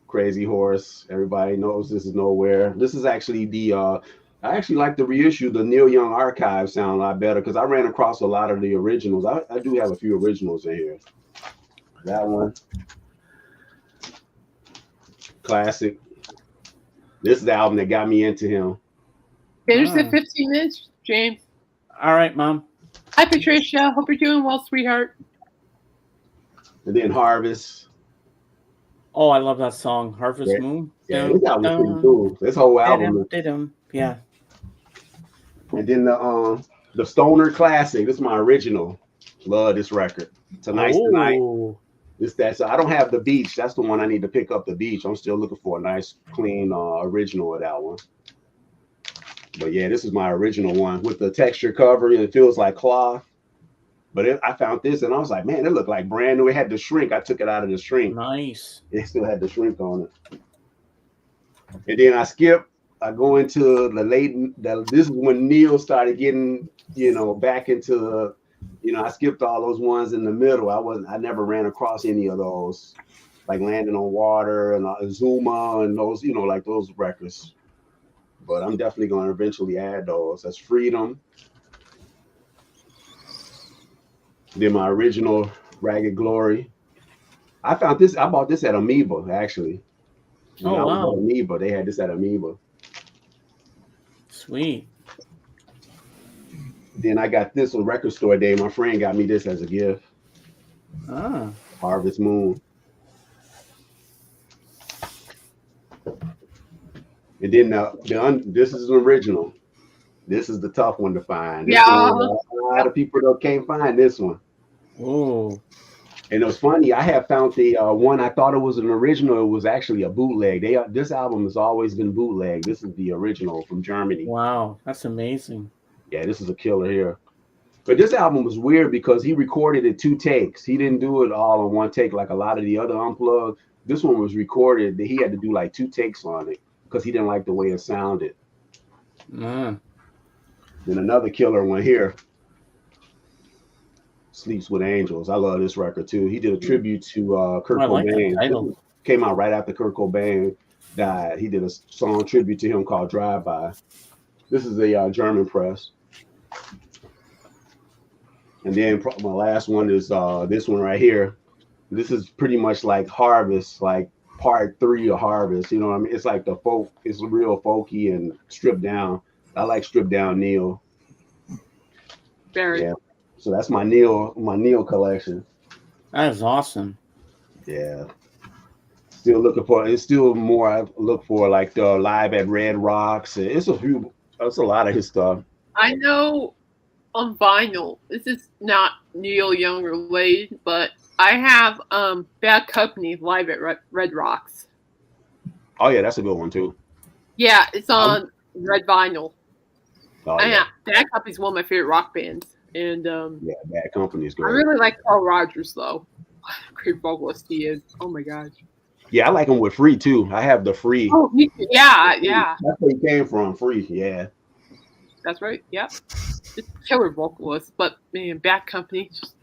Crazy Horse. Everybody knows this is Nowhere. This is actually I actually like the reissue. The Neil Young archive sound a lot better because I ran across a lot of the originals. I do have a few originals in here. That one. Classic. This is the album that got me into him. Finish the Ah. 15 minutes, James. All right, Mom. Hi, Patricia. Hope you're doing well, sweetheart. And then Harvest. Oh, I love that song, Harvest Yeah. Moon. Yeah, this album was pretty cool. This whole album. Yeah. And then the Stoner Classic. This is my original. Love this record. Tonight's the night. Oh, So I don't have the Beach. That's the one I need to pick up. The Beach. I'm still looking for a nice, clean original of that one. But yeah, this is my original one with the texture cover, and it feels like cloth. But I found this and I was like, man, it looked like brand new. It had the shrink. I took it out of the shrink. nice. It still had the shrink on it. And then I go into this is when Neil started getting, back into, I skipped all those ones in the middle. I never ran across any of those, like Landing on Water and Zuma and those, like those records. But I'm definitely going to eventually add those. That's Freedom. Then my original Ragged Glory. I bought this at Amoeba, actually. When I was at Amoeba, they had this at Amoeba. Sweet. Then I got this on Record Store Day. My friend got me this as a gift. Ah. Harvest Moon. And then this is an original. This is the tough one to find. A lot of people can't find this one. Oh. And it was funny. I have found the one I thought it was an original. It was actually a bootleg. This album has always been bootleg. This is the original from Germany. Wow, that's amazing. Yeah, this is a killer here. But this album was weird because he recorded it 2 takes. He didn't do it all in 1 take like a lot of the other Unplugged. This one was recorded. He had to do like 2 takes on it because he didn't like the way it sounded. Mm. Then another killer one here. Sleeps with Angels. I love this record too. He did a tribute to Kurt Cobain. Came out right after Kurt Cobain died. He did a song tribute to him called Drive By. This is a German press. And then my last one is this one right here. This is pretty much like Harvest, like part 3 of Harvest. You know what I mean? It's like the folk. It's real folky and stripped down. I like stripped down Neil. Very. Yeah. So that's my Neil collection. That is awesome. Yeah. Still looking for. It's still more. I look for like the Live at Red Rocks. It's a lot of his stuff. I know on vinyl. This is not Neil Young related, but I have Bad Company Live at Red Rocks. Oh yeah, that's a good one too. Yeah, it's on red vinyl. Oh, yeah. Bad Company is one of my favorite rock bands, and yeah, Bad Company is great. I really like Carl Rogers though. Great vocalist he is. Oh my gosh. Yeah, I like him with Free too. I have the Free. Oh, yeah. That's where he came from, Free. Yeah. That's right. Yep. Just killer vocalist, but man, Bad Company, just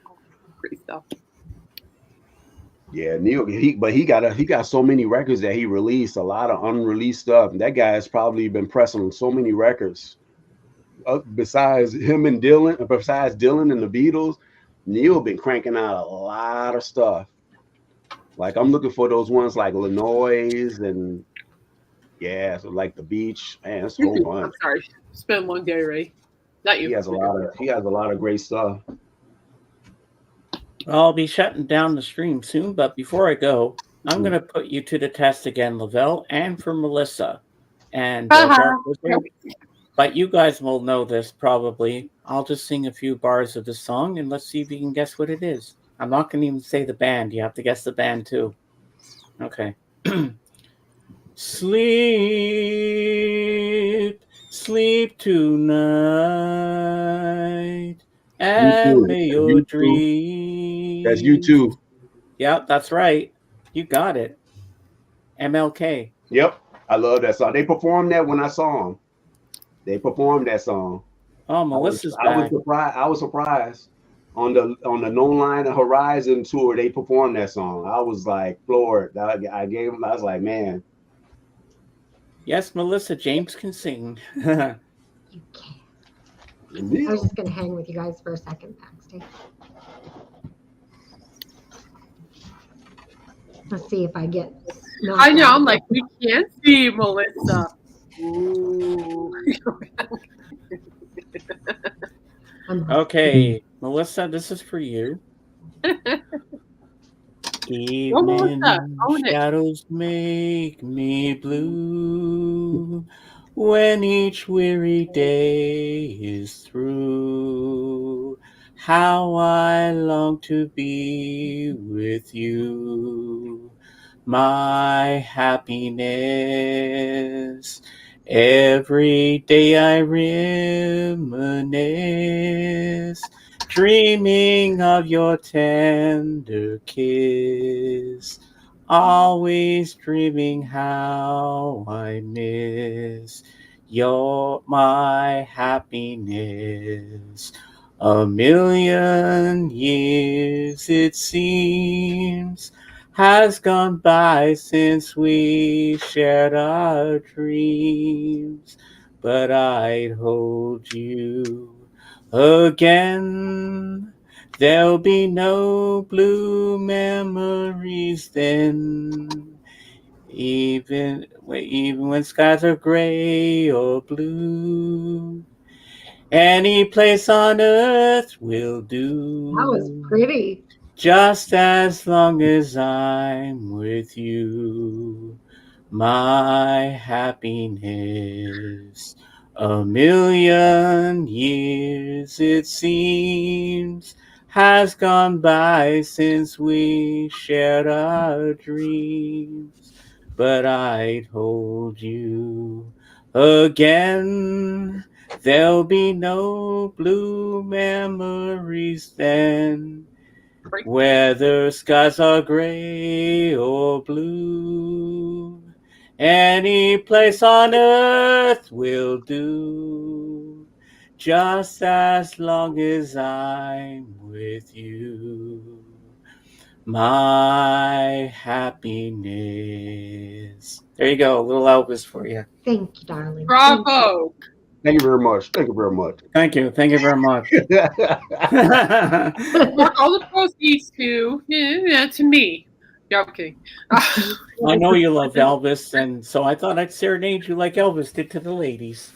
great stuff. Yeah, Neil. He got so many records that he released, a lot of unreleased stuff. And that guy has probably been pressing so many records. Besides him and Dylan, besides Dylan and the Beatles, Neil been cranking out a lot of stuff. Like I'm looking for those ones like Illinois and so like the Beach. Man, it's a whole bunch. I'm sorry, it's been a long day, Ray. Not you. He has a lot of great stuff. I'll be shutting down the stream soon, but before I go, I'm going to put you to the test again, Lavelle, and for Melissa. And but you guys will know this probably. I'll just sing a few bars of the song, and let's see if you can guess what it is. I'm not going to even say the band. You have to guess the band too. Okay. Sleep tonight, and may your dreams. That's U2. Yep, that's right. You got it. MLK. Yep, I love that song. They performed that when I saw them. They performed that song. Oh, Melissa's I was back. surprised. I was surprised on the No Line of Horizon tour. They performed that song. I was like floored. I was like, man. Yes, Melissa, James can sing. You can. I was just going to hang with you guys for a second backstage. Let's see if I get. I know. I'm like, we can't see Melissa. Ooh. Okay, Melissa, this is for you. What was Evening that? Own it. shadows make me blue when each weary day is through. How I long to be with you, my happiness. Every day I reminisce, dreaming of your tender kiss, always dreaming how I miss my happiness. A million years it seems has gone by since we shared our dreams, but I'd hold you again. There'll be no blue memories then, even when skies are gray or blue. Any place on earth will do. That was pretty. Just as long as I'm with you, my happiness. A million years it seems has gone by since we shared our dreams, but I'd hold you again. There'll be no blue memories then, whether skies are gray or blue. Any place on earth will do, just as long as I'm with you, my happiness. There you go, a little Elvis for you. Thank you, darling. Bravo. Thank you very much. Thank you very much. Thank you very much. Mark all the proceeds to me. Joking. I know you love Elvis, and so I thought I'd serenade you like Elvis did to the ladies.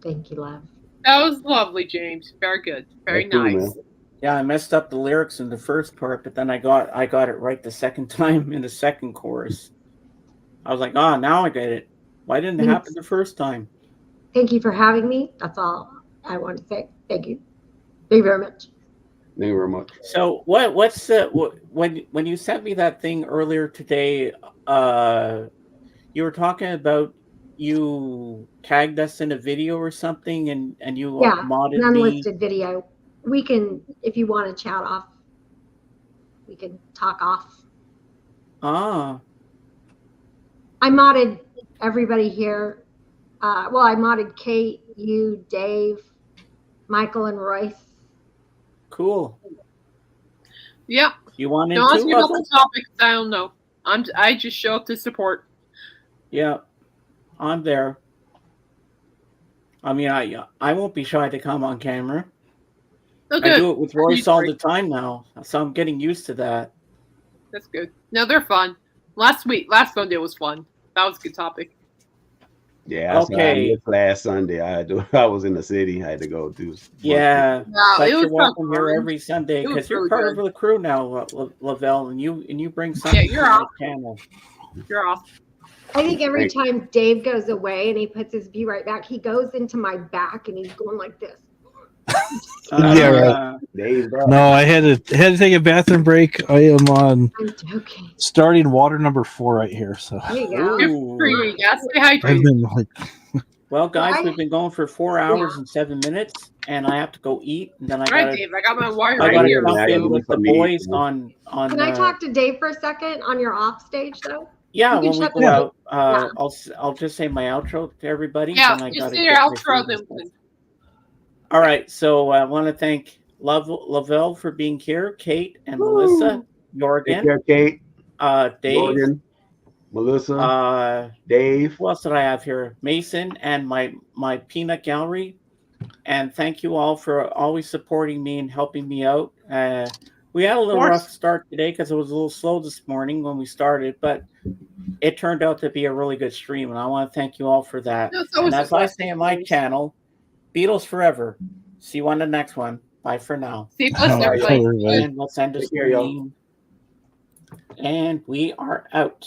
Thank you, love. That was lovely, James. Very good. Very That's cool, nice. man. Yeah, I messed up the lyrics in the first part, but then I got it right the second time in the second chorus. I was like, now I get it. Why didn't it happen the first time? Thank you for having me. That's all I want to say. Thank you. Thank you very much. Thank you very much. So what's when you sent me that thing earlier today, you were talking about you tagged us in a video or something and you modded an me. unlisted video. We can, if you want to chat off, we can talk off. Ah. I modded everybody here. I modded Kate, you, Dave, Michael, and Royce. Cool. Yeah. You want to ask me about the topics? I don't know. I just show up to support. Yeah, I'm there. I mean, I won't be shy to come on camera. Okay. I do it with Royce all the time now, so I'm getting used to that. That's good. No, they're fun. Last Sunday was fun. That was a good topic. Yeah. Okay. Last Sunday, I was in the city. I had to go do. Yeah. But you're welcome here every Sunday because you're part of the crew now, Lavelle, and you bring something to the channel. You're off. I think every time Dave goes away and he puts his view right back, he goes into my back and he's going like this. Yeah, right. No, I had to take a bathroom break. I am on starting water number 4 right here. So there you go. Well, guys, we've been going for 4 hours and 7 minutes, and I have to go eat, and then I got Dave, I got my wire right here. Jump in with the boys on. Can I talk to Dave for a second on your off stage though? Yeah, when we go out, I'll just say my outro to everybody. Yeah, just say your outro then. All right, so I want to thank Lavelle for being here, Kate and Melissa, Jorgen, Kate, Dave, Jorgen, Melissa, Dave. Who else did I have here? Mason and my peanut gallery. And thank you all for always supporting me and helping me out. We had a little rough start today because it was a little slow this morning when we started, but it turned out to be a really good stream, and I want to thank you all for that. And as I say on my channel, Beatles forever. See you on the next one. Bye for now. See you, everybody. And let's end the stream. And we are out.